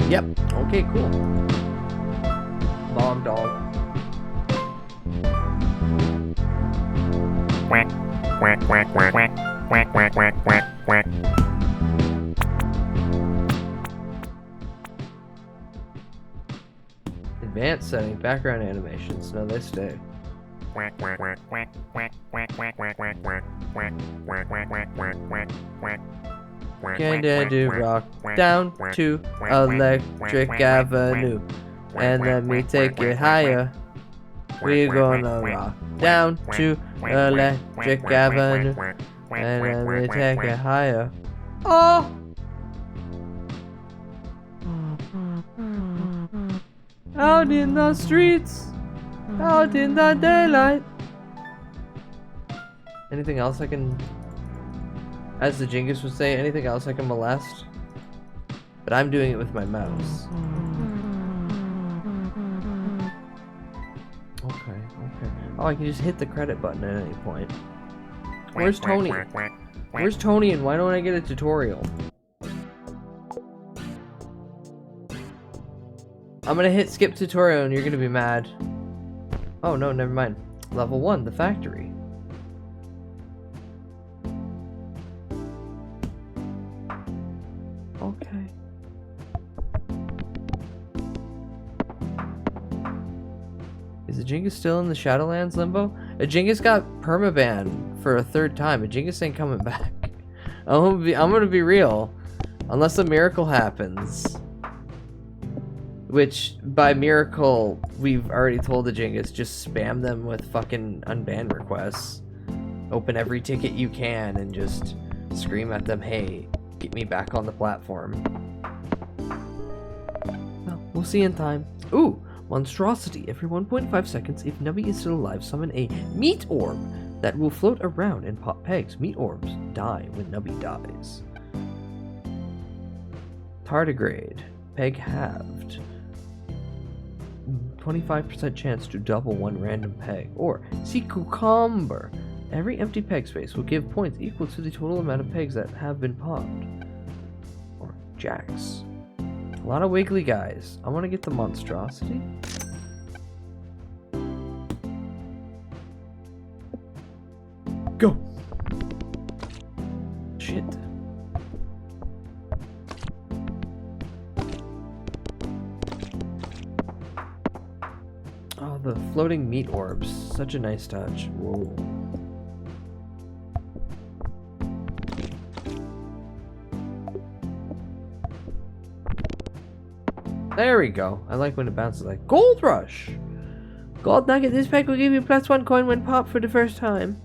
Yep. Okay, cool. Bomb dog. Quack, quack, quack, quack, quack, quack, quack, quack, quack, quack. Advanced setting, background animations. No, they stay. Quack, quack, quack, quack, quack, quack, quack, quack, quack, quack, quack, quack, quack, quack, quack, quack, quack. Gonna do rock down to Electric Avenue, and let me take it higher. We're gonna rock down to Electric Avenue, and let me take it higher. Oh! Out in the streets, out in the daylight. Anything else I can... As the Jingus would say, anything else I can molest? But I'm doing it with my mouse. Okay. Oh, I can just hit the credit button at any point. Where's Tony? Where's Tony and why don't I get a tutorial? I'm gonna hit skip tutorial and you're gonna be mad. Oh no, never mind. Level 1, the factory. Okay. Is Ajingus still in the Shadowlands limbo? Ajingus got permaban for a 3rd time. Ajingus ain't coming back. I'm gonna be real. Unless a miracle happens. Which, by miracle, we've already told Ajingus, just spam them with fucking unban requests. Open every ticket you can and just scream at them, hey, get me back on the platform. Well, we'll see in time. Ooh, monstrosity. Every 1.5 seconds, if Nubby is still alive, summon a meat orb that will float around and pop pegs. Meat orbs die when Nubby dies. Tardigrade. Peg halved. 25% chance to double one random peg. Or sea cucumber. Every empty peg space will give points equal to the total amount of pegs that have been popped. Or jacks. A lot of wiggly guys. I want to get the monstrosity. Go. Shit. Oh, the floating meat orbs. Such a nice touch. Whoa. There we go. I like when it bounces like Gold Rush. Gold Nugget. This pack will give you +1 coin when popped for the first time.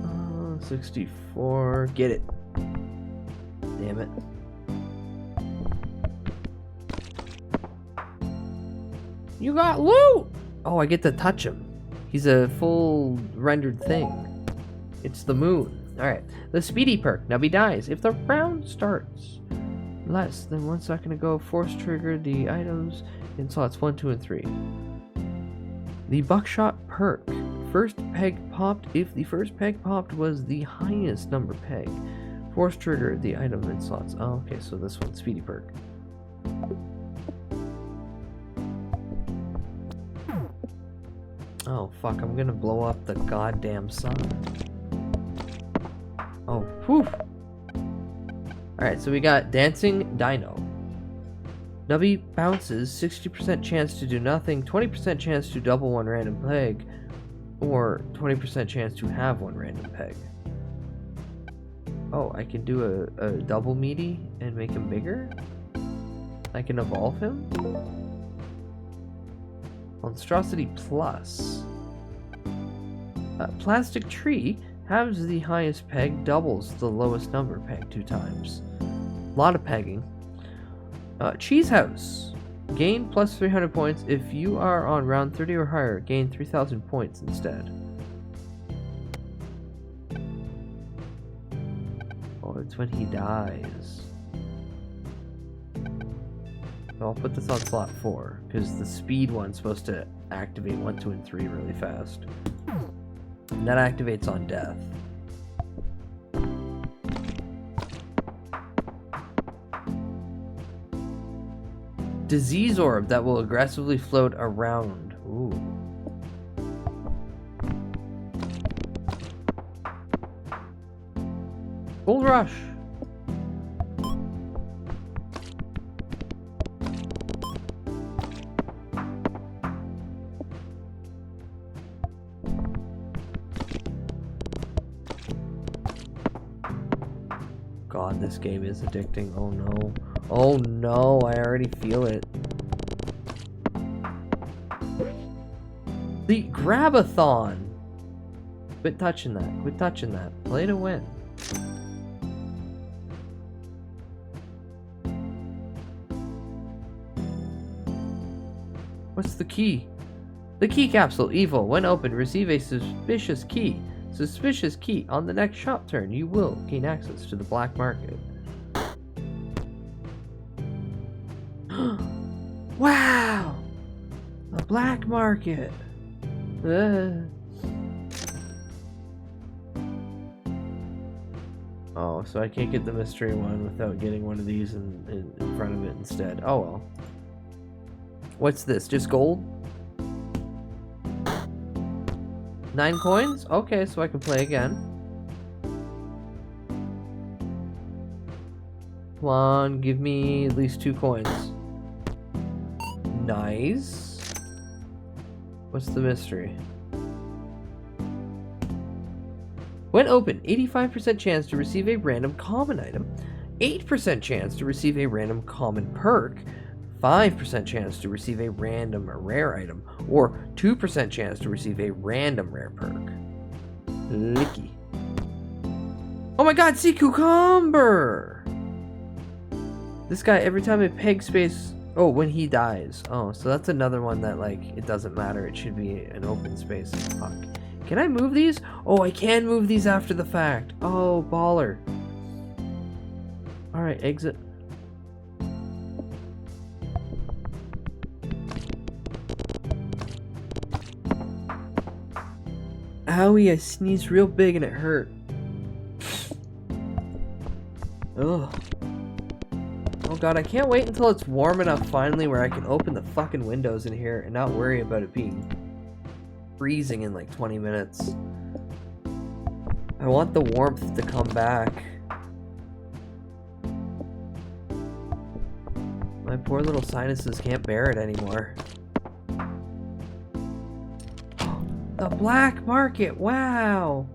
Oh, 64. Get it. Damn it. You got loot! Oh, I get to touch him. He's a full rendered thing. It's the moon. Alright. The speedy perk. Now he dies. If the round starts less than 1 second ago, force trigger the items in slots 1, 2, and 3. The buckshot perk. First peg popped if the first peg popped was the highest number peg. Force trigger the item in slots. Oh, okay, so this one's speedy perk. Oh, fuck, I'm gonna blow up the goddamn sun. Oh, whew. Alright, so we got Dancing Dino. Nubby bounces, 60% chance to do nothing, 20% chance to double one random peg, or 20% chance to have one random peg. Oh, I can do a double meaty and make him bigger? I can evolve him? Monstrosity Plus. Plastic Tree has the highest peg, doubles the lowest number peg 2 times. A lot of pegging. Cheese House. Gain plus 300 points. If you are on round 30 or higher, gain 3,000 points instead. Oh, it's when he dies. So I'll put this on slot 4, because the speed one's supposed to activate 1, 2, and 3 really fast. And that activates on death. Disease Orb that will aggressively float around. Ooh. Gold Rush. God, this game is addicting. Oh no. Oh no, I already feel it. The Grabathon. Quit touching that. Quit touching that. Play to win. What's the key? The key capsule. Evil. When opened, receive a suspicious key. Suspicious key. On the next shop turn, you will gain access to the black market. Wow! The black market. Oh, so I can't get the mystery one without getting one of these in front of it instead. Oh well. What's this? Just gold? 9 coins? Okay, so I can play again. Come on, give me at least 2 coins. Nice. What's the mystery? When open, 85% chance to receive a random common item, 8% chance to receive a random common perk, 5% chance to receive a random rare item, or 2% chance to receive a random rare perk. Licky. Oh my god, sea cucumber! This guy, every time I peg space... Oh, when he dies. Oh, so that's another one that, like, it doesn't matter. It should be an open space. Fuck. Can I move these? Oh, I can move these after the fact. Oh, baller. Alright, exit. Owie, I sneezed real big and it hurt. Ugh. Oh god, I can't wait until it's warm enough finally where I can open the fucking windows in here and not worry about it being freezing in like 20 minutes. I want the warmth to come back. My poor little sinuses can't bear it anymore. The black market, wow!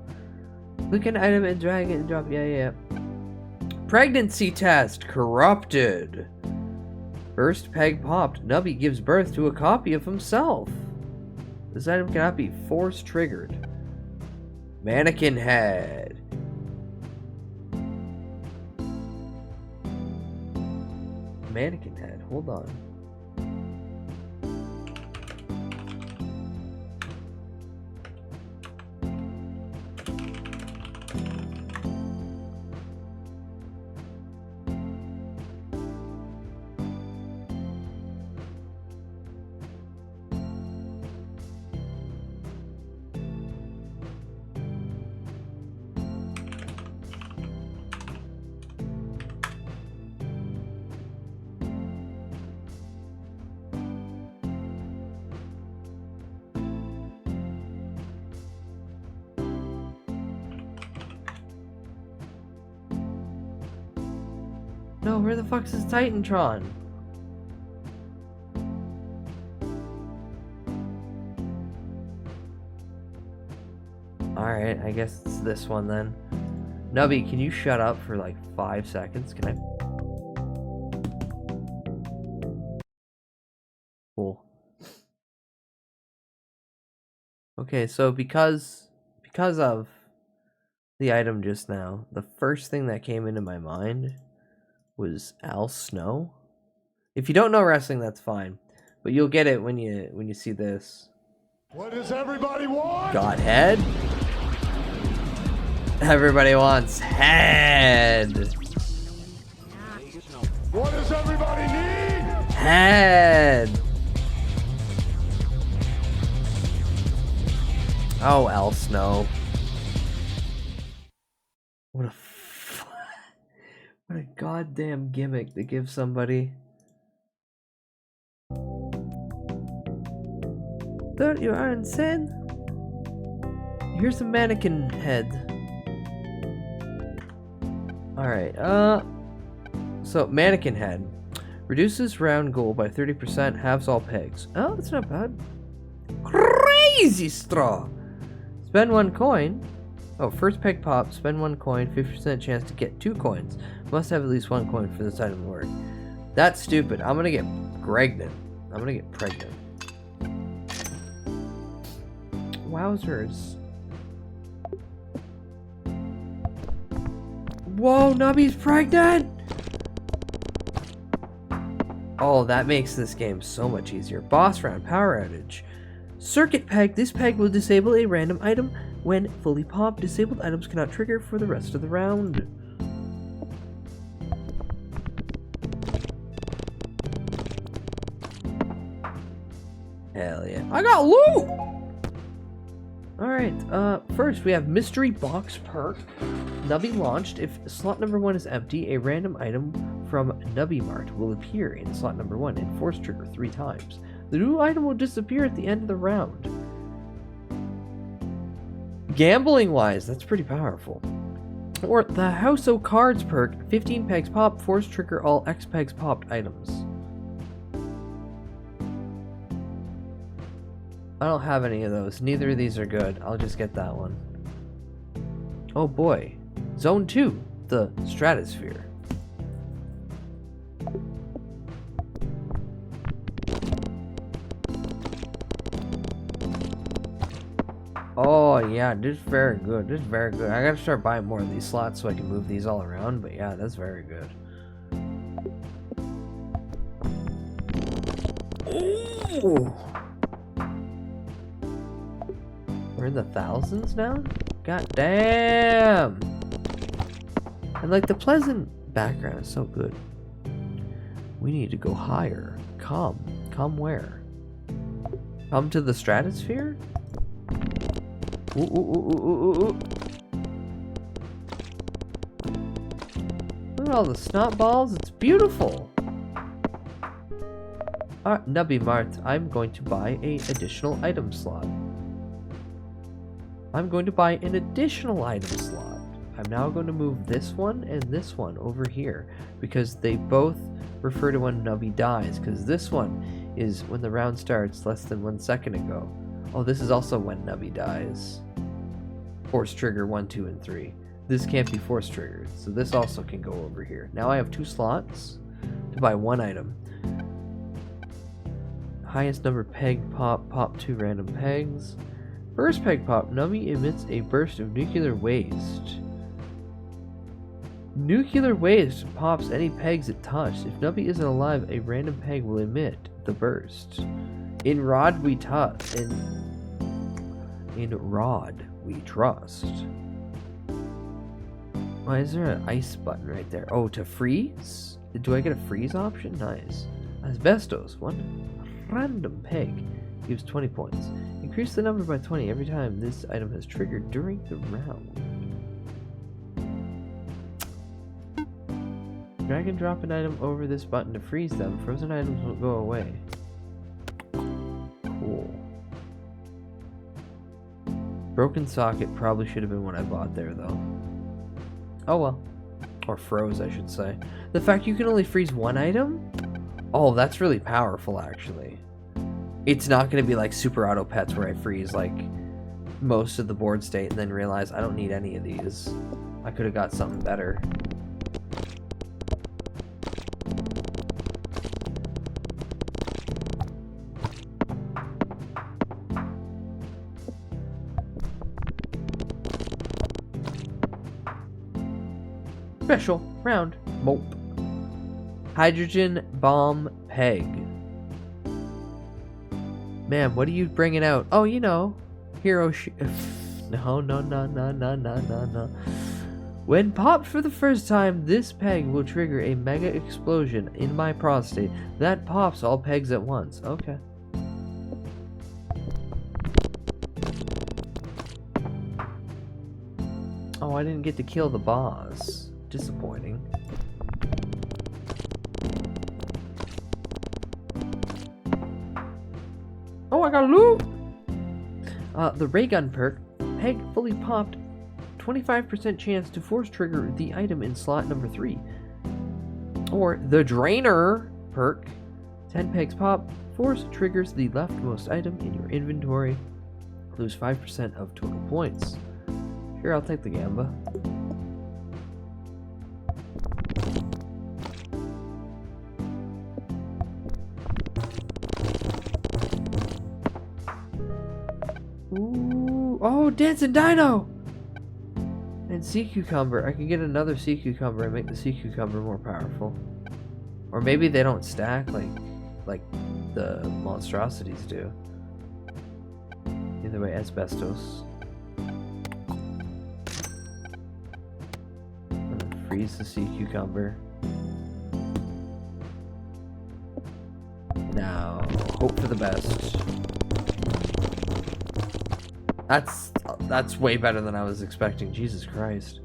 Click an item and drag it and drop, yeah. Pregnancy test, corrupted. First peg popped, Nubby gives birth to a copy of himself. This item cannot be force triggered. Mannequin head. Mannequin head, hold on. No, where the fuck's his Titantron? Alright, I guess it's this one then. Nubby, can you shut up for like 5 seconds? Can I? Cool. Okay, so because of the item just now, the first thing that came into my mind was Al Snow. If you don't know wrestling, that's fine, but you'll get it when you see this. What does everybody want? Godhead. Everybody wants head. What does everybody need? Head. Oh, Al Snow. What a goddamn gimmick to give somebody. Thought you are insane? Here's a mannequin head. Alright, so mannequin head. Reduces round goal by 30%, halves all pegs. Oh, that's not bad. Crazy straw! Spend 1 coin. Oh, first peg pop, spend 1 coin, 50% chance to get 2 coins. Must have at least 1 coin for this item to work. That's stupid. I'm gonna get pregnant. I'm gonna get pregnant. Wowzers. Whoa, Nubby's pregnant! Oh, that makes this game so much easier. Boss round, power outage. Circuit peg. This peg will disable a random item. When fully popped, disabled items cannot trigger for the rest of the round. Hell yeah. I got loot! Alright, first we have Mystery Box Perk. Nubby launched. If slot number 1 is empty, a random item from Nubby Mart will appear in slot number 1 and force trigger 3 times. The new item will disappear at the end of the round. Gambling wise, that's pretty powerful. Or the House O' Cards perk, 15 pegs pop, force trigger all X pegs popped items. I don't have any of those. Neither of these are good. I'll just get that one. Oh boy. Zone 2, the Stratosphere. Oh yeah, this is very good. This is very good. I gotta start buying more of these slots so I can move these all around, but yeah, that's very good. Ooh. We're in the thousands now? God damn! And like the pleasant background is so good. We need to go higher. Come where? Come to the Stratosphere? Ooh, ooh, ooh, ooh, ooh, ooh. Look at all the snot balls. It's beautiful. Alright, Nubby Mart, I'm going to buy a additional item slot. I'm going to buy an additional item slot. I'm now going to move this one and this one over here because they both refer to when Nubby dies, because this one is when the round starts less than 1 second ago. Oh, this is also when Nubby dies. Force trigger 1, 2, and 3. This can't be force triggered, so this also can go over here. Now I have 2 slots to buy 1 item. Highest number peg pop, pop 2 random pegs. First peg pop, Nubby emits a burst of nuclear waste. Nuclear waste pops any pegs it touched. If Nubby isn't alive, a random peg will emit the burst. In Rod we trust. In Rod we trust. Why is there an ice button right there? Oh, to freeze? Do I get a freeze option? Nice. Asbestos, 1 random peg gives 20 points. Increase the number by 20 every time this item has triggered during the round. Drag and drop an item over this button to freeze them. Frozen items will go away. Cool. Broken socket probably should have been what I bought there, though. Oh well. Or froze, I should say. The fact you can only freeze 1 item? Oh, that's really powerful, actually. It's not going to be like Super Auto Pets where I freeze, like, most of the board state and then realize I don't need any of these. I could have got something better. Special round mope. Hydrogen bomb peg. Man, what are you bringing out? Oh, you know, hero no. When popped for the first time, this peg will trigger a mega explosion in my prostate that pops all pegs at once. Okay. Oh, I didn't get to kill the boss. Disappointing. Oh, I got loot! The ray gun perk. Peg fully popped. 25% chance to force trigger the item in slot number 3. Or the drainer perk. 10 pegs pop. Force triggers the leftmost item in your inventory. Lose 5% of total points. Sure, I'll take the gamba. Ooh, oh, Dancing Dino! And Sea Cucumber. I can get another Sea Cucumber and make the Sea Cucumber more powerful. Or maybe they don't stack like the monstrosities do. Either way, asbestos. And then freeze the Sea Cucumber. Now, hope for the best. That's way better than I was expecting. Jesus Christ.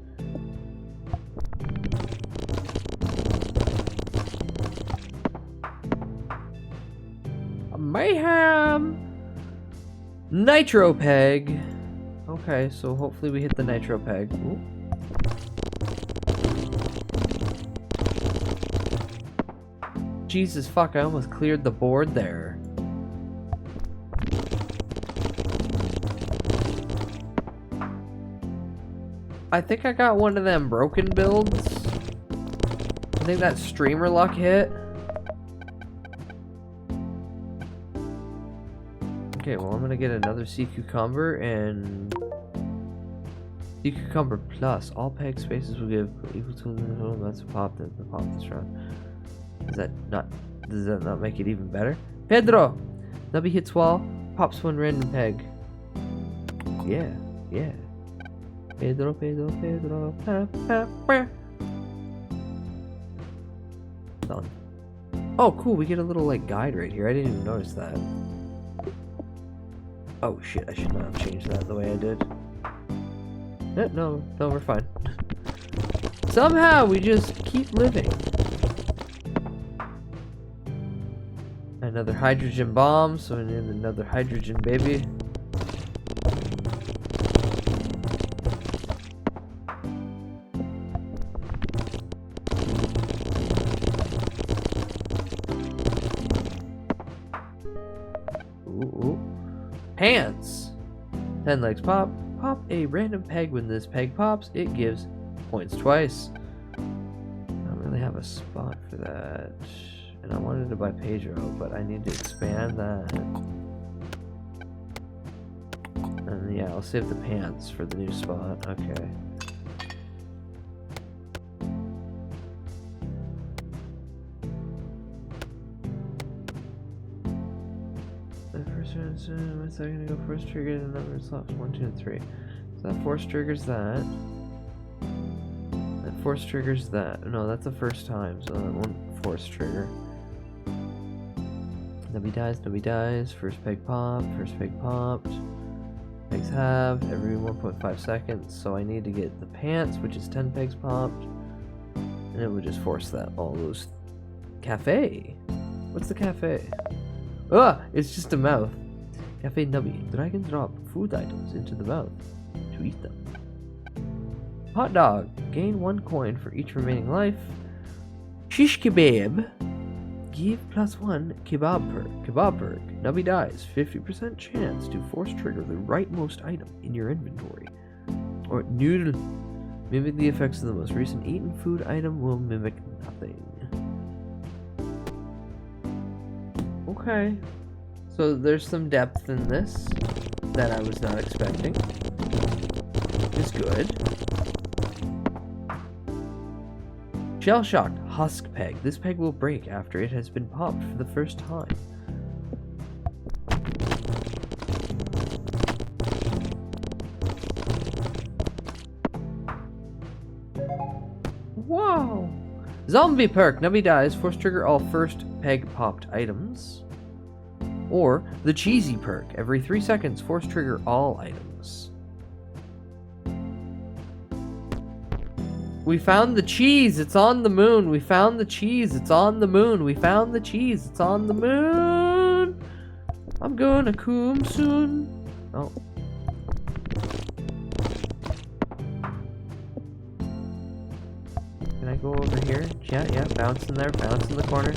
Mayhem! Nitro peg. Okay, so hopefully we hit the nitro peg. Ooh. Jesus fuck, I almost cleared the board there. I think I got one of them broken builds. I think that streamer luck hit. Okay, well I'm gonna get another Sea Cucumber and Sea Cucumber plus. All peg spaces will give equal to that's a pop the pop this round. Does that not make it even better? Pedro! Nubby hits wall, pops 1 random peg. Yeah, yeah. Pedro, Pedro, Pedro. Done. Oh, cool. We get a little like guide right here. I didn't even notice that. Oh shit, I should not have changed that the way I did. No, we're fine. Somehow we just keep living. Another hydrogen bomb, so we need another hydrogen baby. Ooh. Pants! 10 legs pop. Pop a random peg. When this peg pops, it gives points twice. I don't really have a spot for that. And I wanted to buy Pedro, but I need to expand that. And yeah, I'll save the pants for the new spot. Okay. What's that gonna go first? Trigger the number of slots 1, 2, and 3. So that force triggers that. That force triggers that. No, that's the first time, so that won't force trigger. Nobody dies. First peg popped. Pegs halved every 1.5 seconds. So I need to get the pants, which is 10 pegs popped. And it would just force that. All those. Cafe? What's the cafe? Ah! It's just a mouth. Cafe Nubby. Dragon drop food items into the mouth to eat them. Hot dog. Gain 1 coin for each remaining life. Shish kebab. Give +1 kebab perk. Nubby dies. 50% chance to force trigger the rightmost item in your inventory. Or noodle. Mimic the effects of the most recent eaten food item will mimic nothing. Okay. So there's some depth in this that I was not expecting. It's good. Shell shocked husk peg. This peg will break after it has been popped for the first time. Wow! Zombie perk. Nubby dies. Force trigger all first peg popped items. Or the cheesy perk. Every 3 seconds, force trigger all items. We found the cheese. It's on the moon. We found the cheese. It's on the moon. We found the cheese. It's on the moon. I'm gonna come soon. Oh. Can I go over here? Yeah, bounce in there. Bounce in the corner.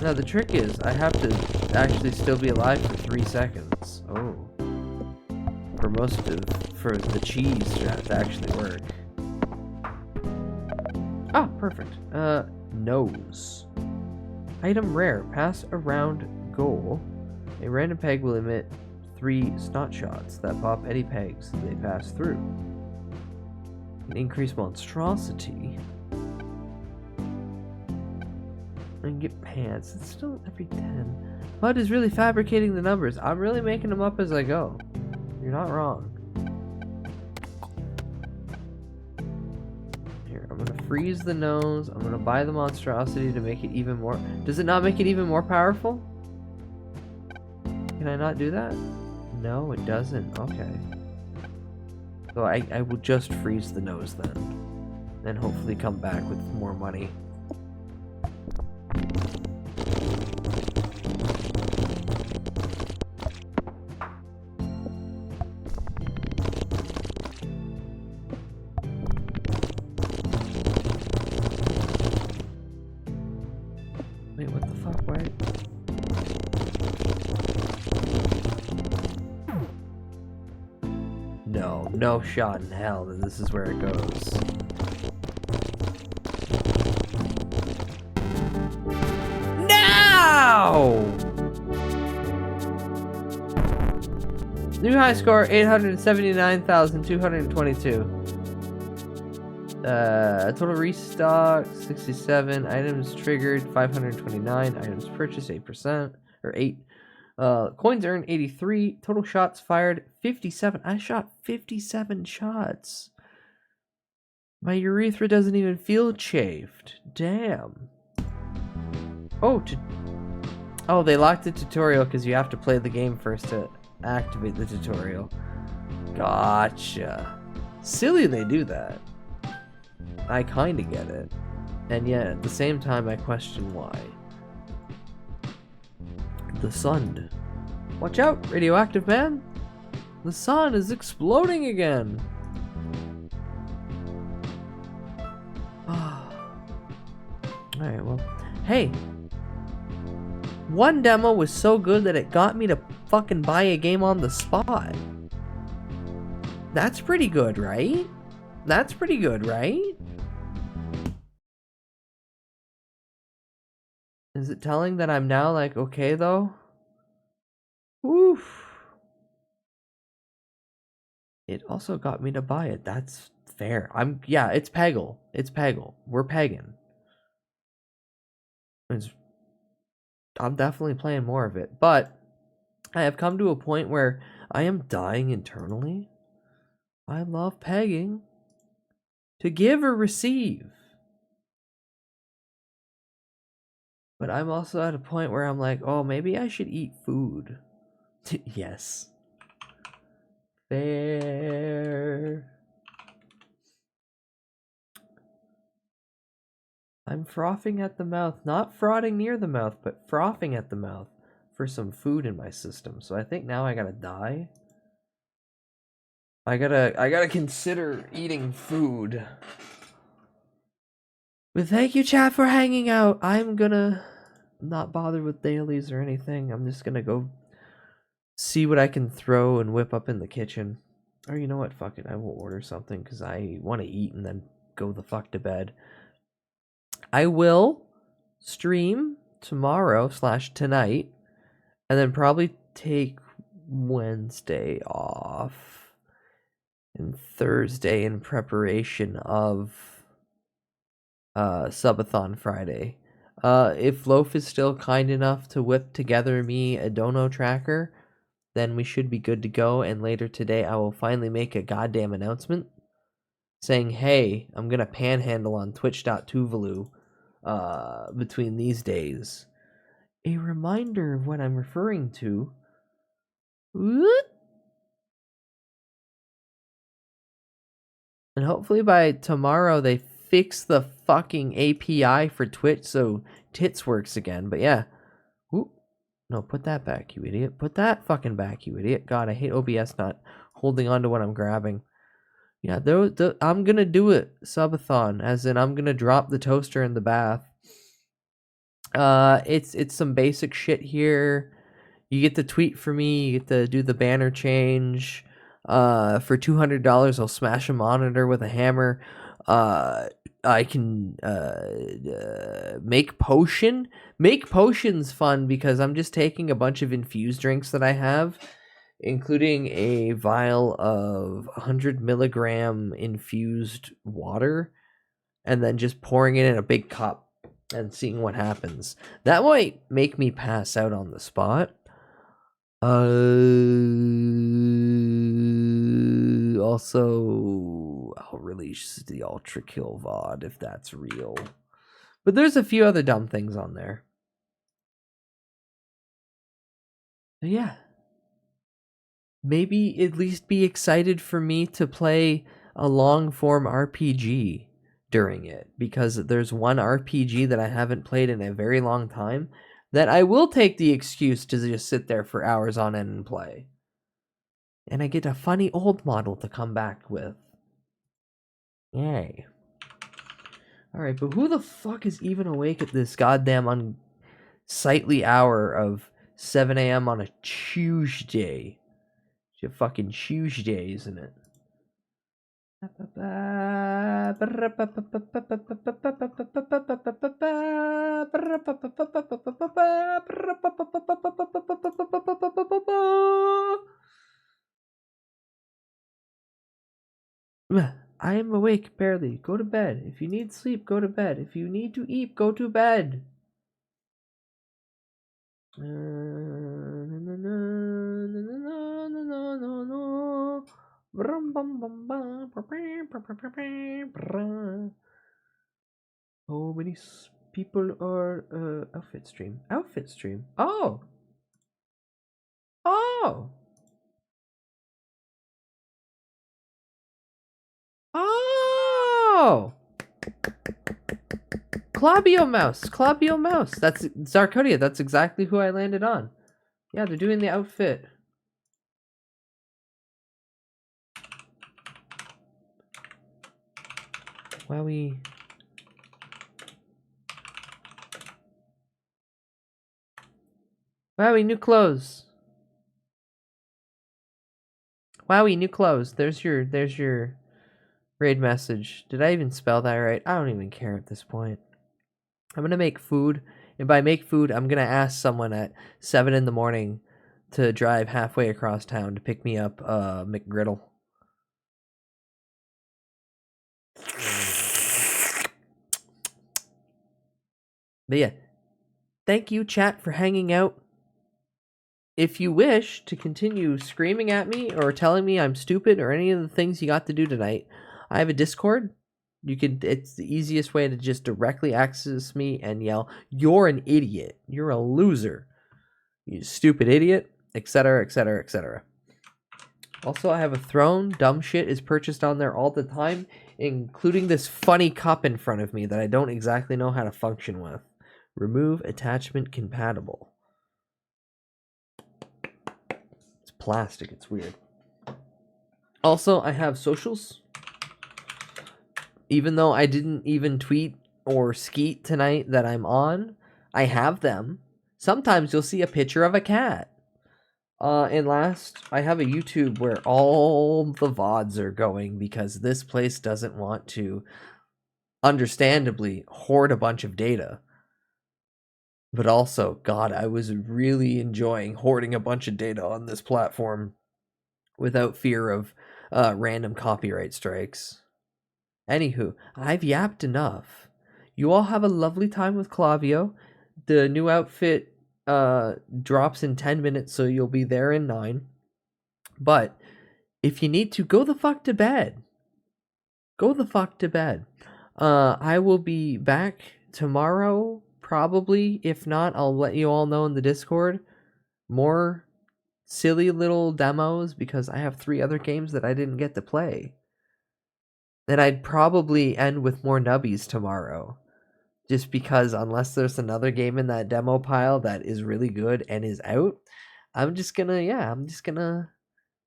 Now the trick is, I have to actually still be alive for 3 seconds. Oh. For the cheese to have to actually work. Ah, perfect. Nose. Item rare. Pass around goal. A random peg will emit 3 snot shots that pop any pegs they pass through. An increased monstrosity. And get pants. It's still every 10. Bud is really fabricating the numbers. I'm really making them up as I go. You're not wrong. Here, I'm gonna freeze the nose. I'm gonna buy the monstrosity to make it even more. Does it not make it even more powerful? Can I not do that? No, it doesn't. Okay. So I will just freeze the nose then. And hopefully come back with more money. Wait, what the fuck? Where? No shot in hell that this is where it goes. No! New high score 879,222. Total restock 67. Items triggered 529. Items purchased 8% or 8. Coins earned 83. Total shots fired 57. I shot 57 shots. My urethra doesn't even feel chafed. Damn. Oh, Oh, they locked the tutorial because you have to play the game first to activate the tutorial. Gotcha. Silly they do that. I kinda get it. And yet, at the same time, I question why. The sun. Watch out, radioactive man! The sun is exploding again! Alright, well. Hey! One demo was so good that it got me to fucking buy a game on the spot. That's pretty good, right? That's pretty good, right? Is it telling that I'm now like okay though? Oof. It also got me to buy it. That's fair. Yeah, it's Peggle. It's Peggle. We're pegging. I'm definitely playing more of it, but I have come to a point where I am dying internally. I love pegging. To give or receive. But I'm also at a point where I'm like, oh, maybe I should eat food. Yes. Fair. I'm frothing at the mouth. Not frothing near the mouth, but frothing at the mouth for some food in my system. So I think now I gotta die. I gotta consider eating food. But thank you, chat, for hanging out. I'm gonna not bother with dailies or anything. I'm just gonna go see what I can throw and whip up in the kitchen. Or you know what? Fuck it. I will order something because I want to eat and then go the fuck to bed. I will stream tomorrow / tonight and then probably take Wednesday off and Thursday in preparation of Subathon Friday. If Loaf is still kind enough to whip together me a dono tracker, then we should be good to go, and later today I will finally make a goddamn announcement saying, hey, I'm gonna panhandle on twitch.tuvalu between these days. A reminder of what I'm referring to. Whoop. And hopefully by tomorrow they fix the fucking API for Twitch so tits works again. But yeah. Whoop. No, put that back, you idiot. Put that fucking back, you idiot. God, I hate OBS not holding on to what I'm grabbing. Yeah, I'm gonna do it, subathon, as in I'm gonna drop the toaster in the bath. It's some basic shit here. You get the tweet for me, you get to do the banner change. For $200, I'll smash a monitor with a hammer. I can make potion. Make potion's fun because I'm just taking a bunch of infused drinks that I have, including a vial of 100 milligram infused water, and then just pouring it in a big cup and seeing what happens. That might make me pass out on the spot. Also, I'll release the Ultra Kill VOD if that's real. But there's a few other dumb things on there. But yeah. Maybe at least be excited for me to play a long-form RPG during it. Because there's one RPG that I haven't played in a very long time that I will take the excuse to just sit there for hours on end and play. And I get a funny old model to come back with. Yay. Alright, but who the fuck is even awake at this goddamn unsightly hour of 7 a.m. on a Tuesday? It's a fucking Tuesday, isn't it? I am awake, barely. Go to bed. If you need sleep, go to bed. If you need to eat, go to bed. So many people or outfit stream. Outfit stream. Oh. Oh. Oh. Claudio Mouse. Claudio Mouse. That's Zarcodia. That's exactly who I landed on. Yeah, they're doing the outfit. Wowie. Wowie, new clothes. Wowie, new clothes. There's your raid message. Did I even spell that right? I don't even care at this point. I'm gonna make food, and by make food, I'm gonna ask someone at 7 in the morning to drive halfway across town to pick me up McGriddle. But yeah, thank you, chat, for hanging out. If you wish to continue screaming at me or telling me I'm stupid or any of the things you got to do tonight, I have a Discord. It's the easiest way to just directly access me and yell, "You're an idiot. You're a loser. You stupid idiot," etc., etc., etc. Also, I have a throne. Dumb shit is purchased on there all the time, including this funny cup in front of me that I don't exactly know how to function with. Remove attachment compatible. It's plastic. It's weird. Also, I have socials. Even though I didn't even tweet or skeet tonight that I'm on, I have them. Sometimes you'll see a picture of a cat. And last, I have a YouTube where all the VODs are going because this place doesn't want to, understandably, hoard a bunch of data. But also, God, I was really enjoying hoarding a bunch of data on this platform without fear of random copyright strikes. Anywho, I've yapped enough. You all have a lovely time with Clavio. The new outfit drops in 10 minutes, so you'll be there in 9. But if you need to, go the fuck to bed. Go the fuck to bed. I will be back tomorrow, probably. If not, I'll let you all know in the Discord. More silly little demos, because I have 3 other games that I didn't get to play. And I'd probably end with more nubbies tomorrow. Just because unless there's another game in that demo pile that is really good and is out, I'm just gonna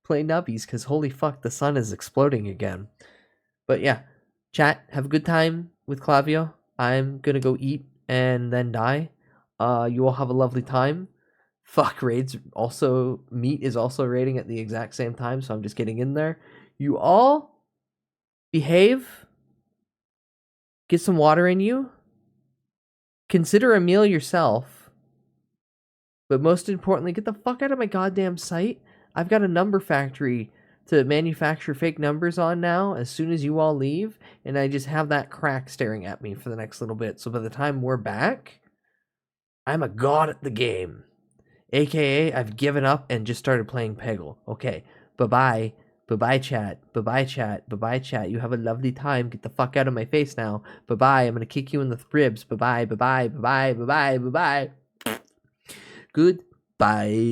play nubbies because holy fuck, the sun is exploding again. But yeah, chat, have a good time with Clavio. I'm gonna go eat and then die. You all have a lovely time. Fuck, raids also, meat is also raiding at the exact same time, so I'm just getting in there. You all behave. Get some water in you. Consider a meal yourself. But most importantly, get the fuck out of my goddamn site. I've got a number factory to manufacture fake numbers on now as soon as you all leave. And I just have that crack staring at me for the next little bit. So by the time we're back, I'm a god at the game. AKA, I've given up and just started playing Peggle. Okay, bye-bye. Bye-bye, chat. Bye-bye, chat. Bye-bye, chat. You have a lovely time. Get the fuck out of my face now. Bye-bye. I'm gonna kick you in the ribs. Bye-bye, bye-bye, bye-bye, bye-bye, bye-bye. Goodbye.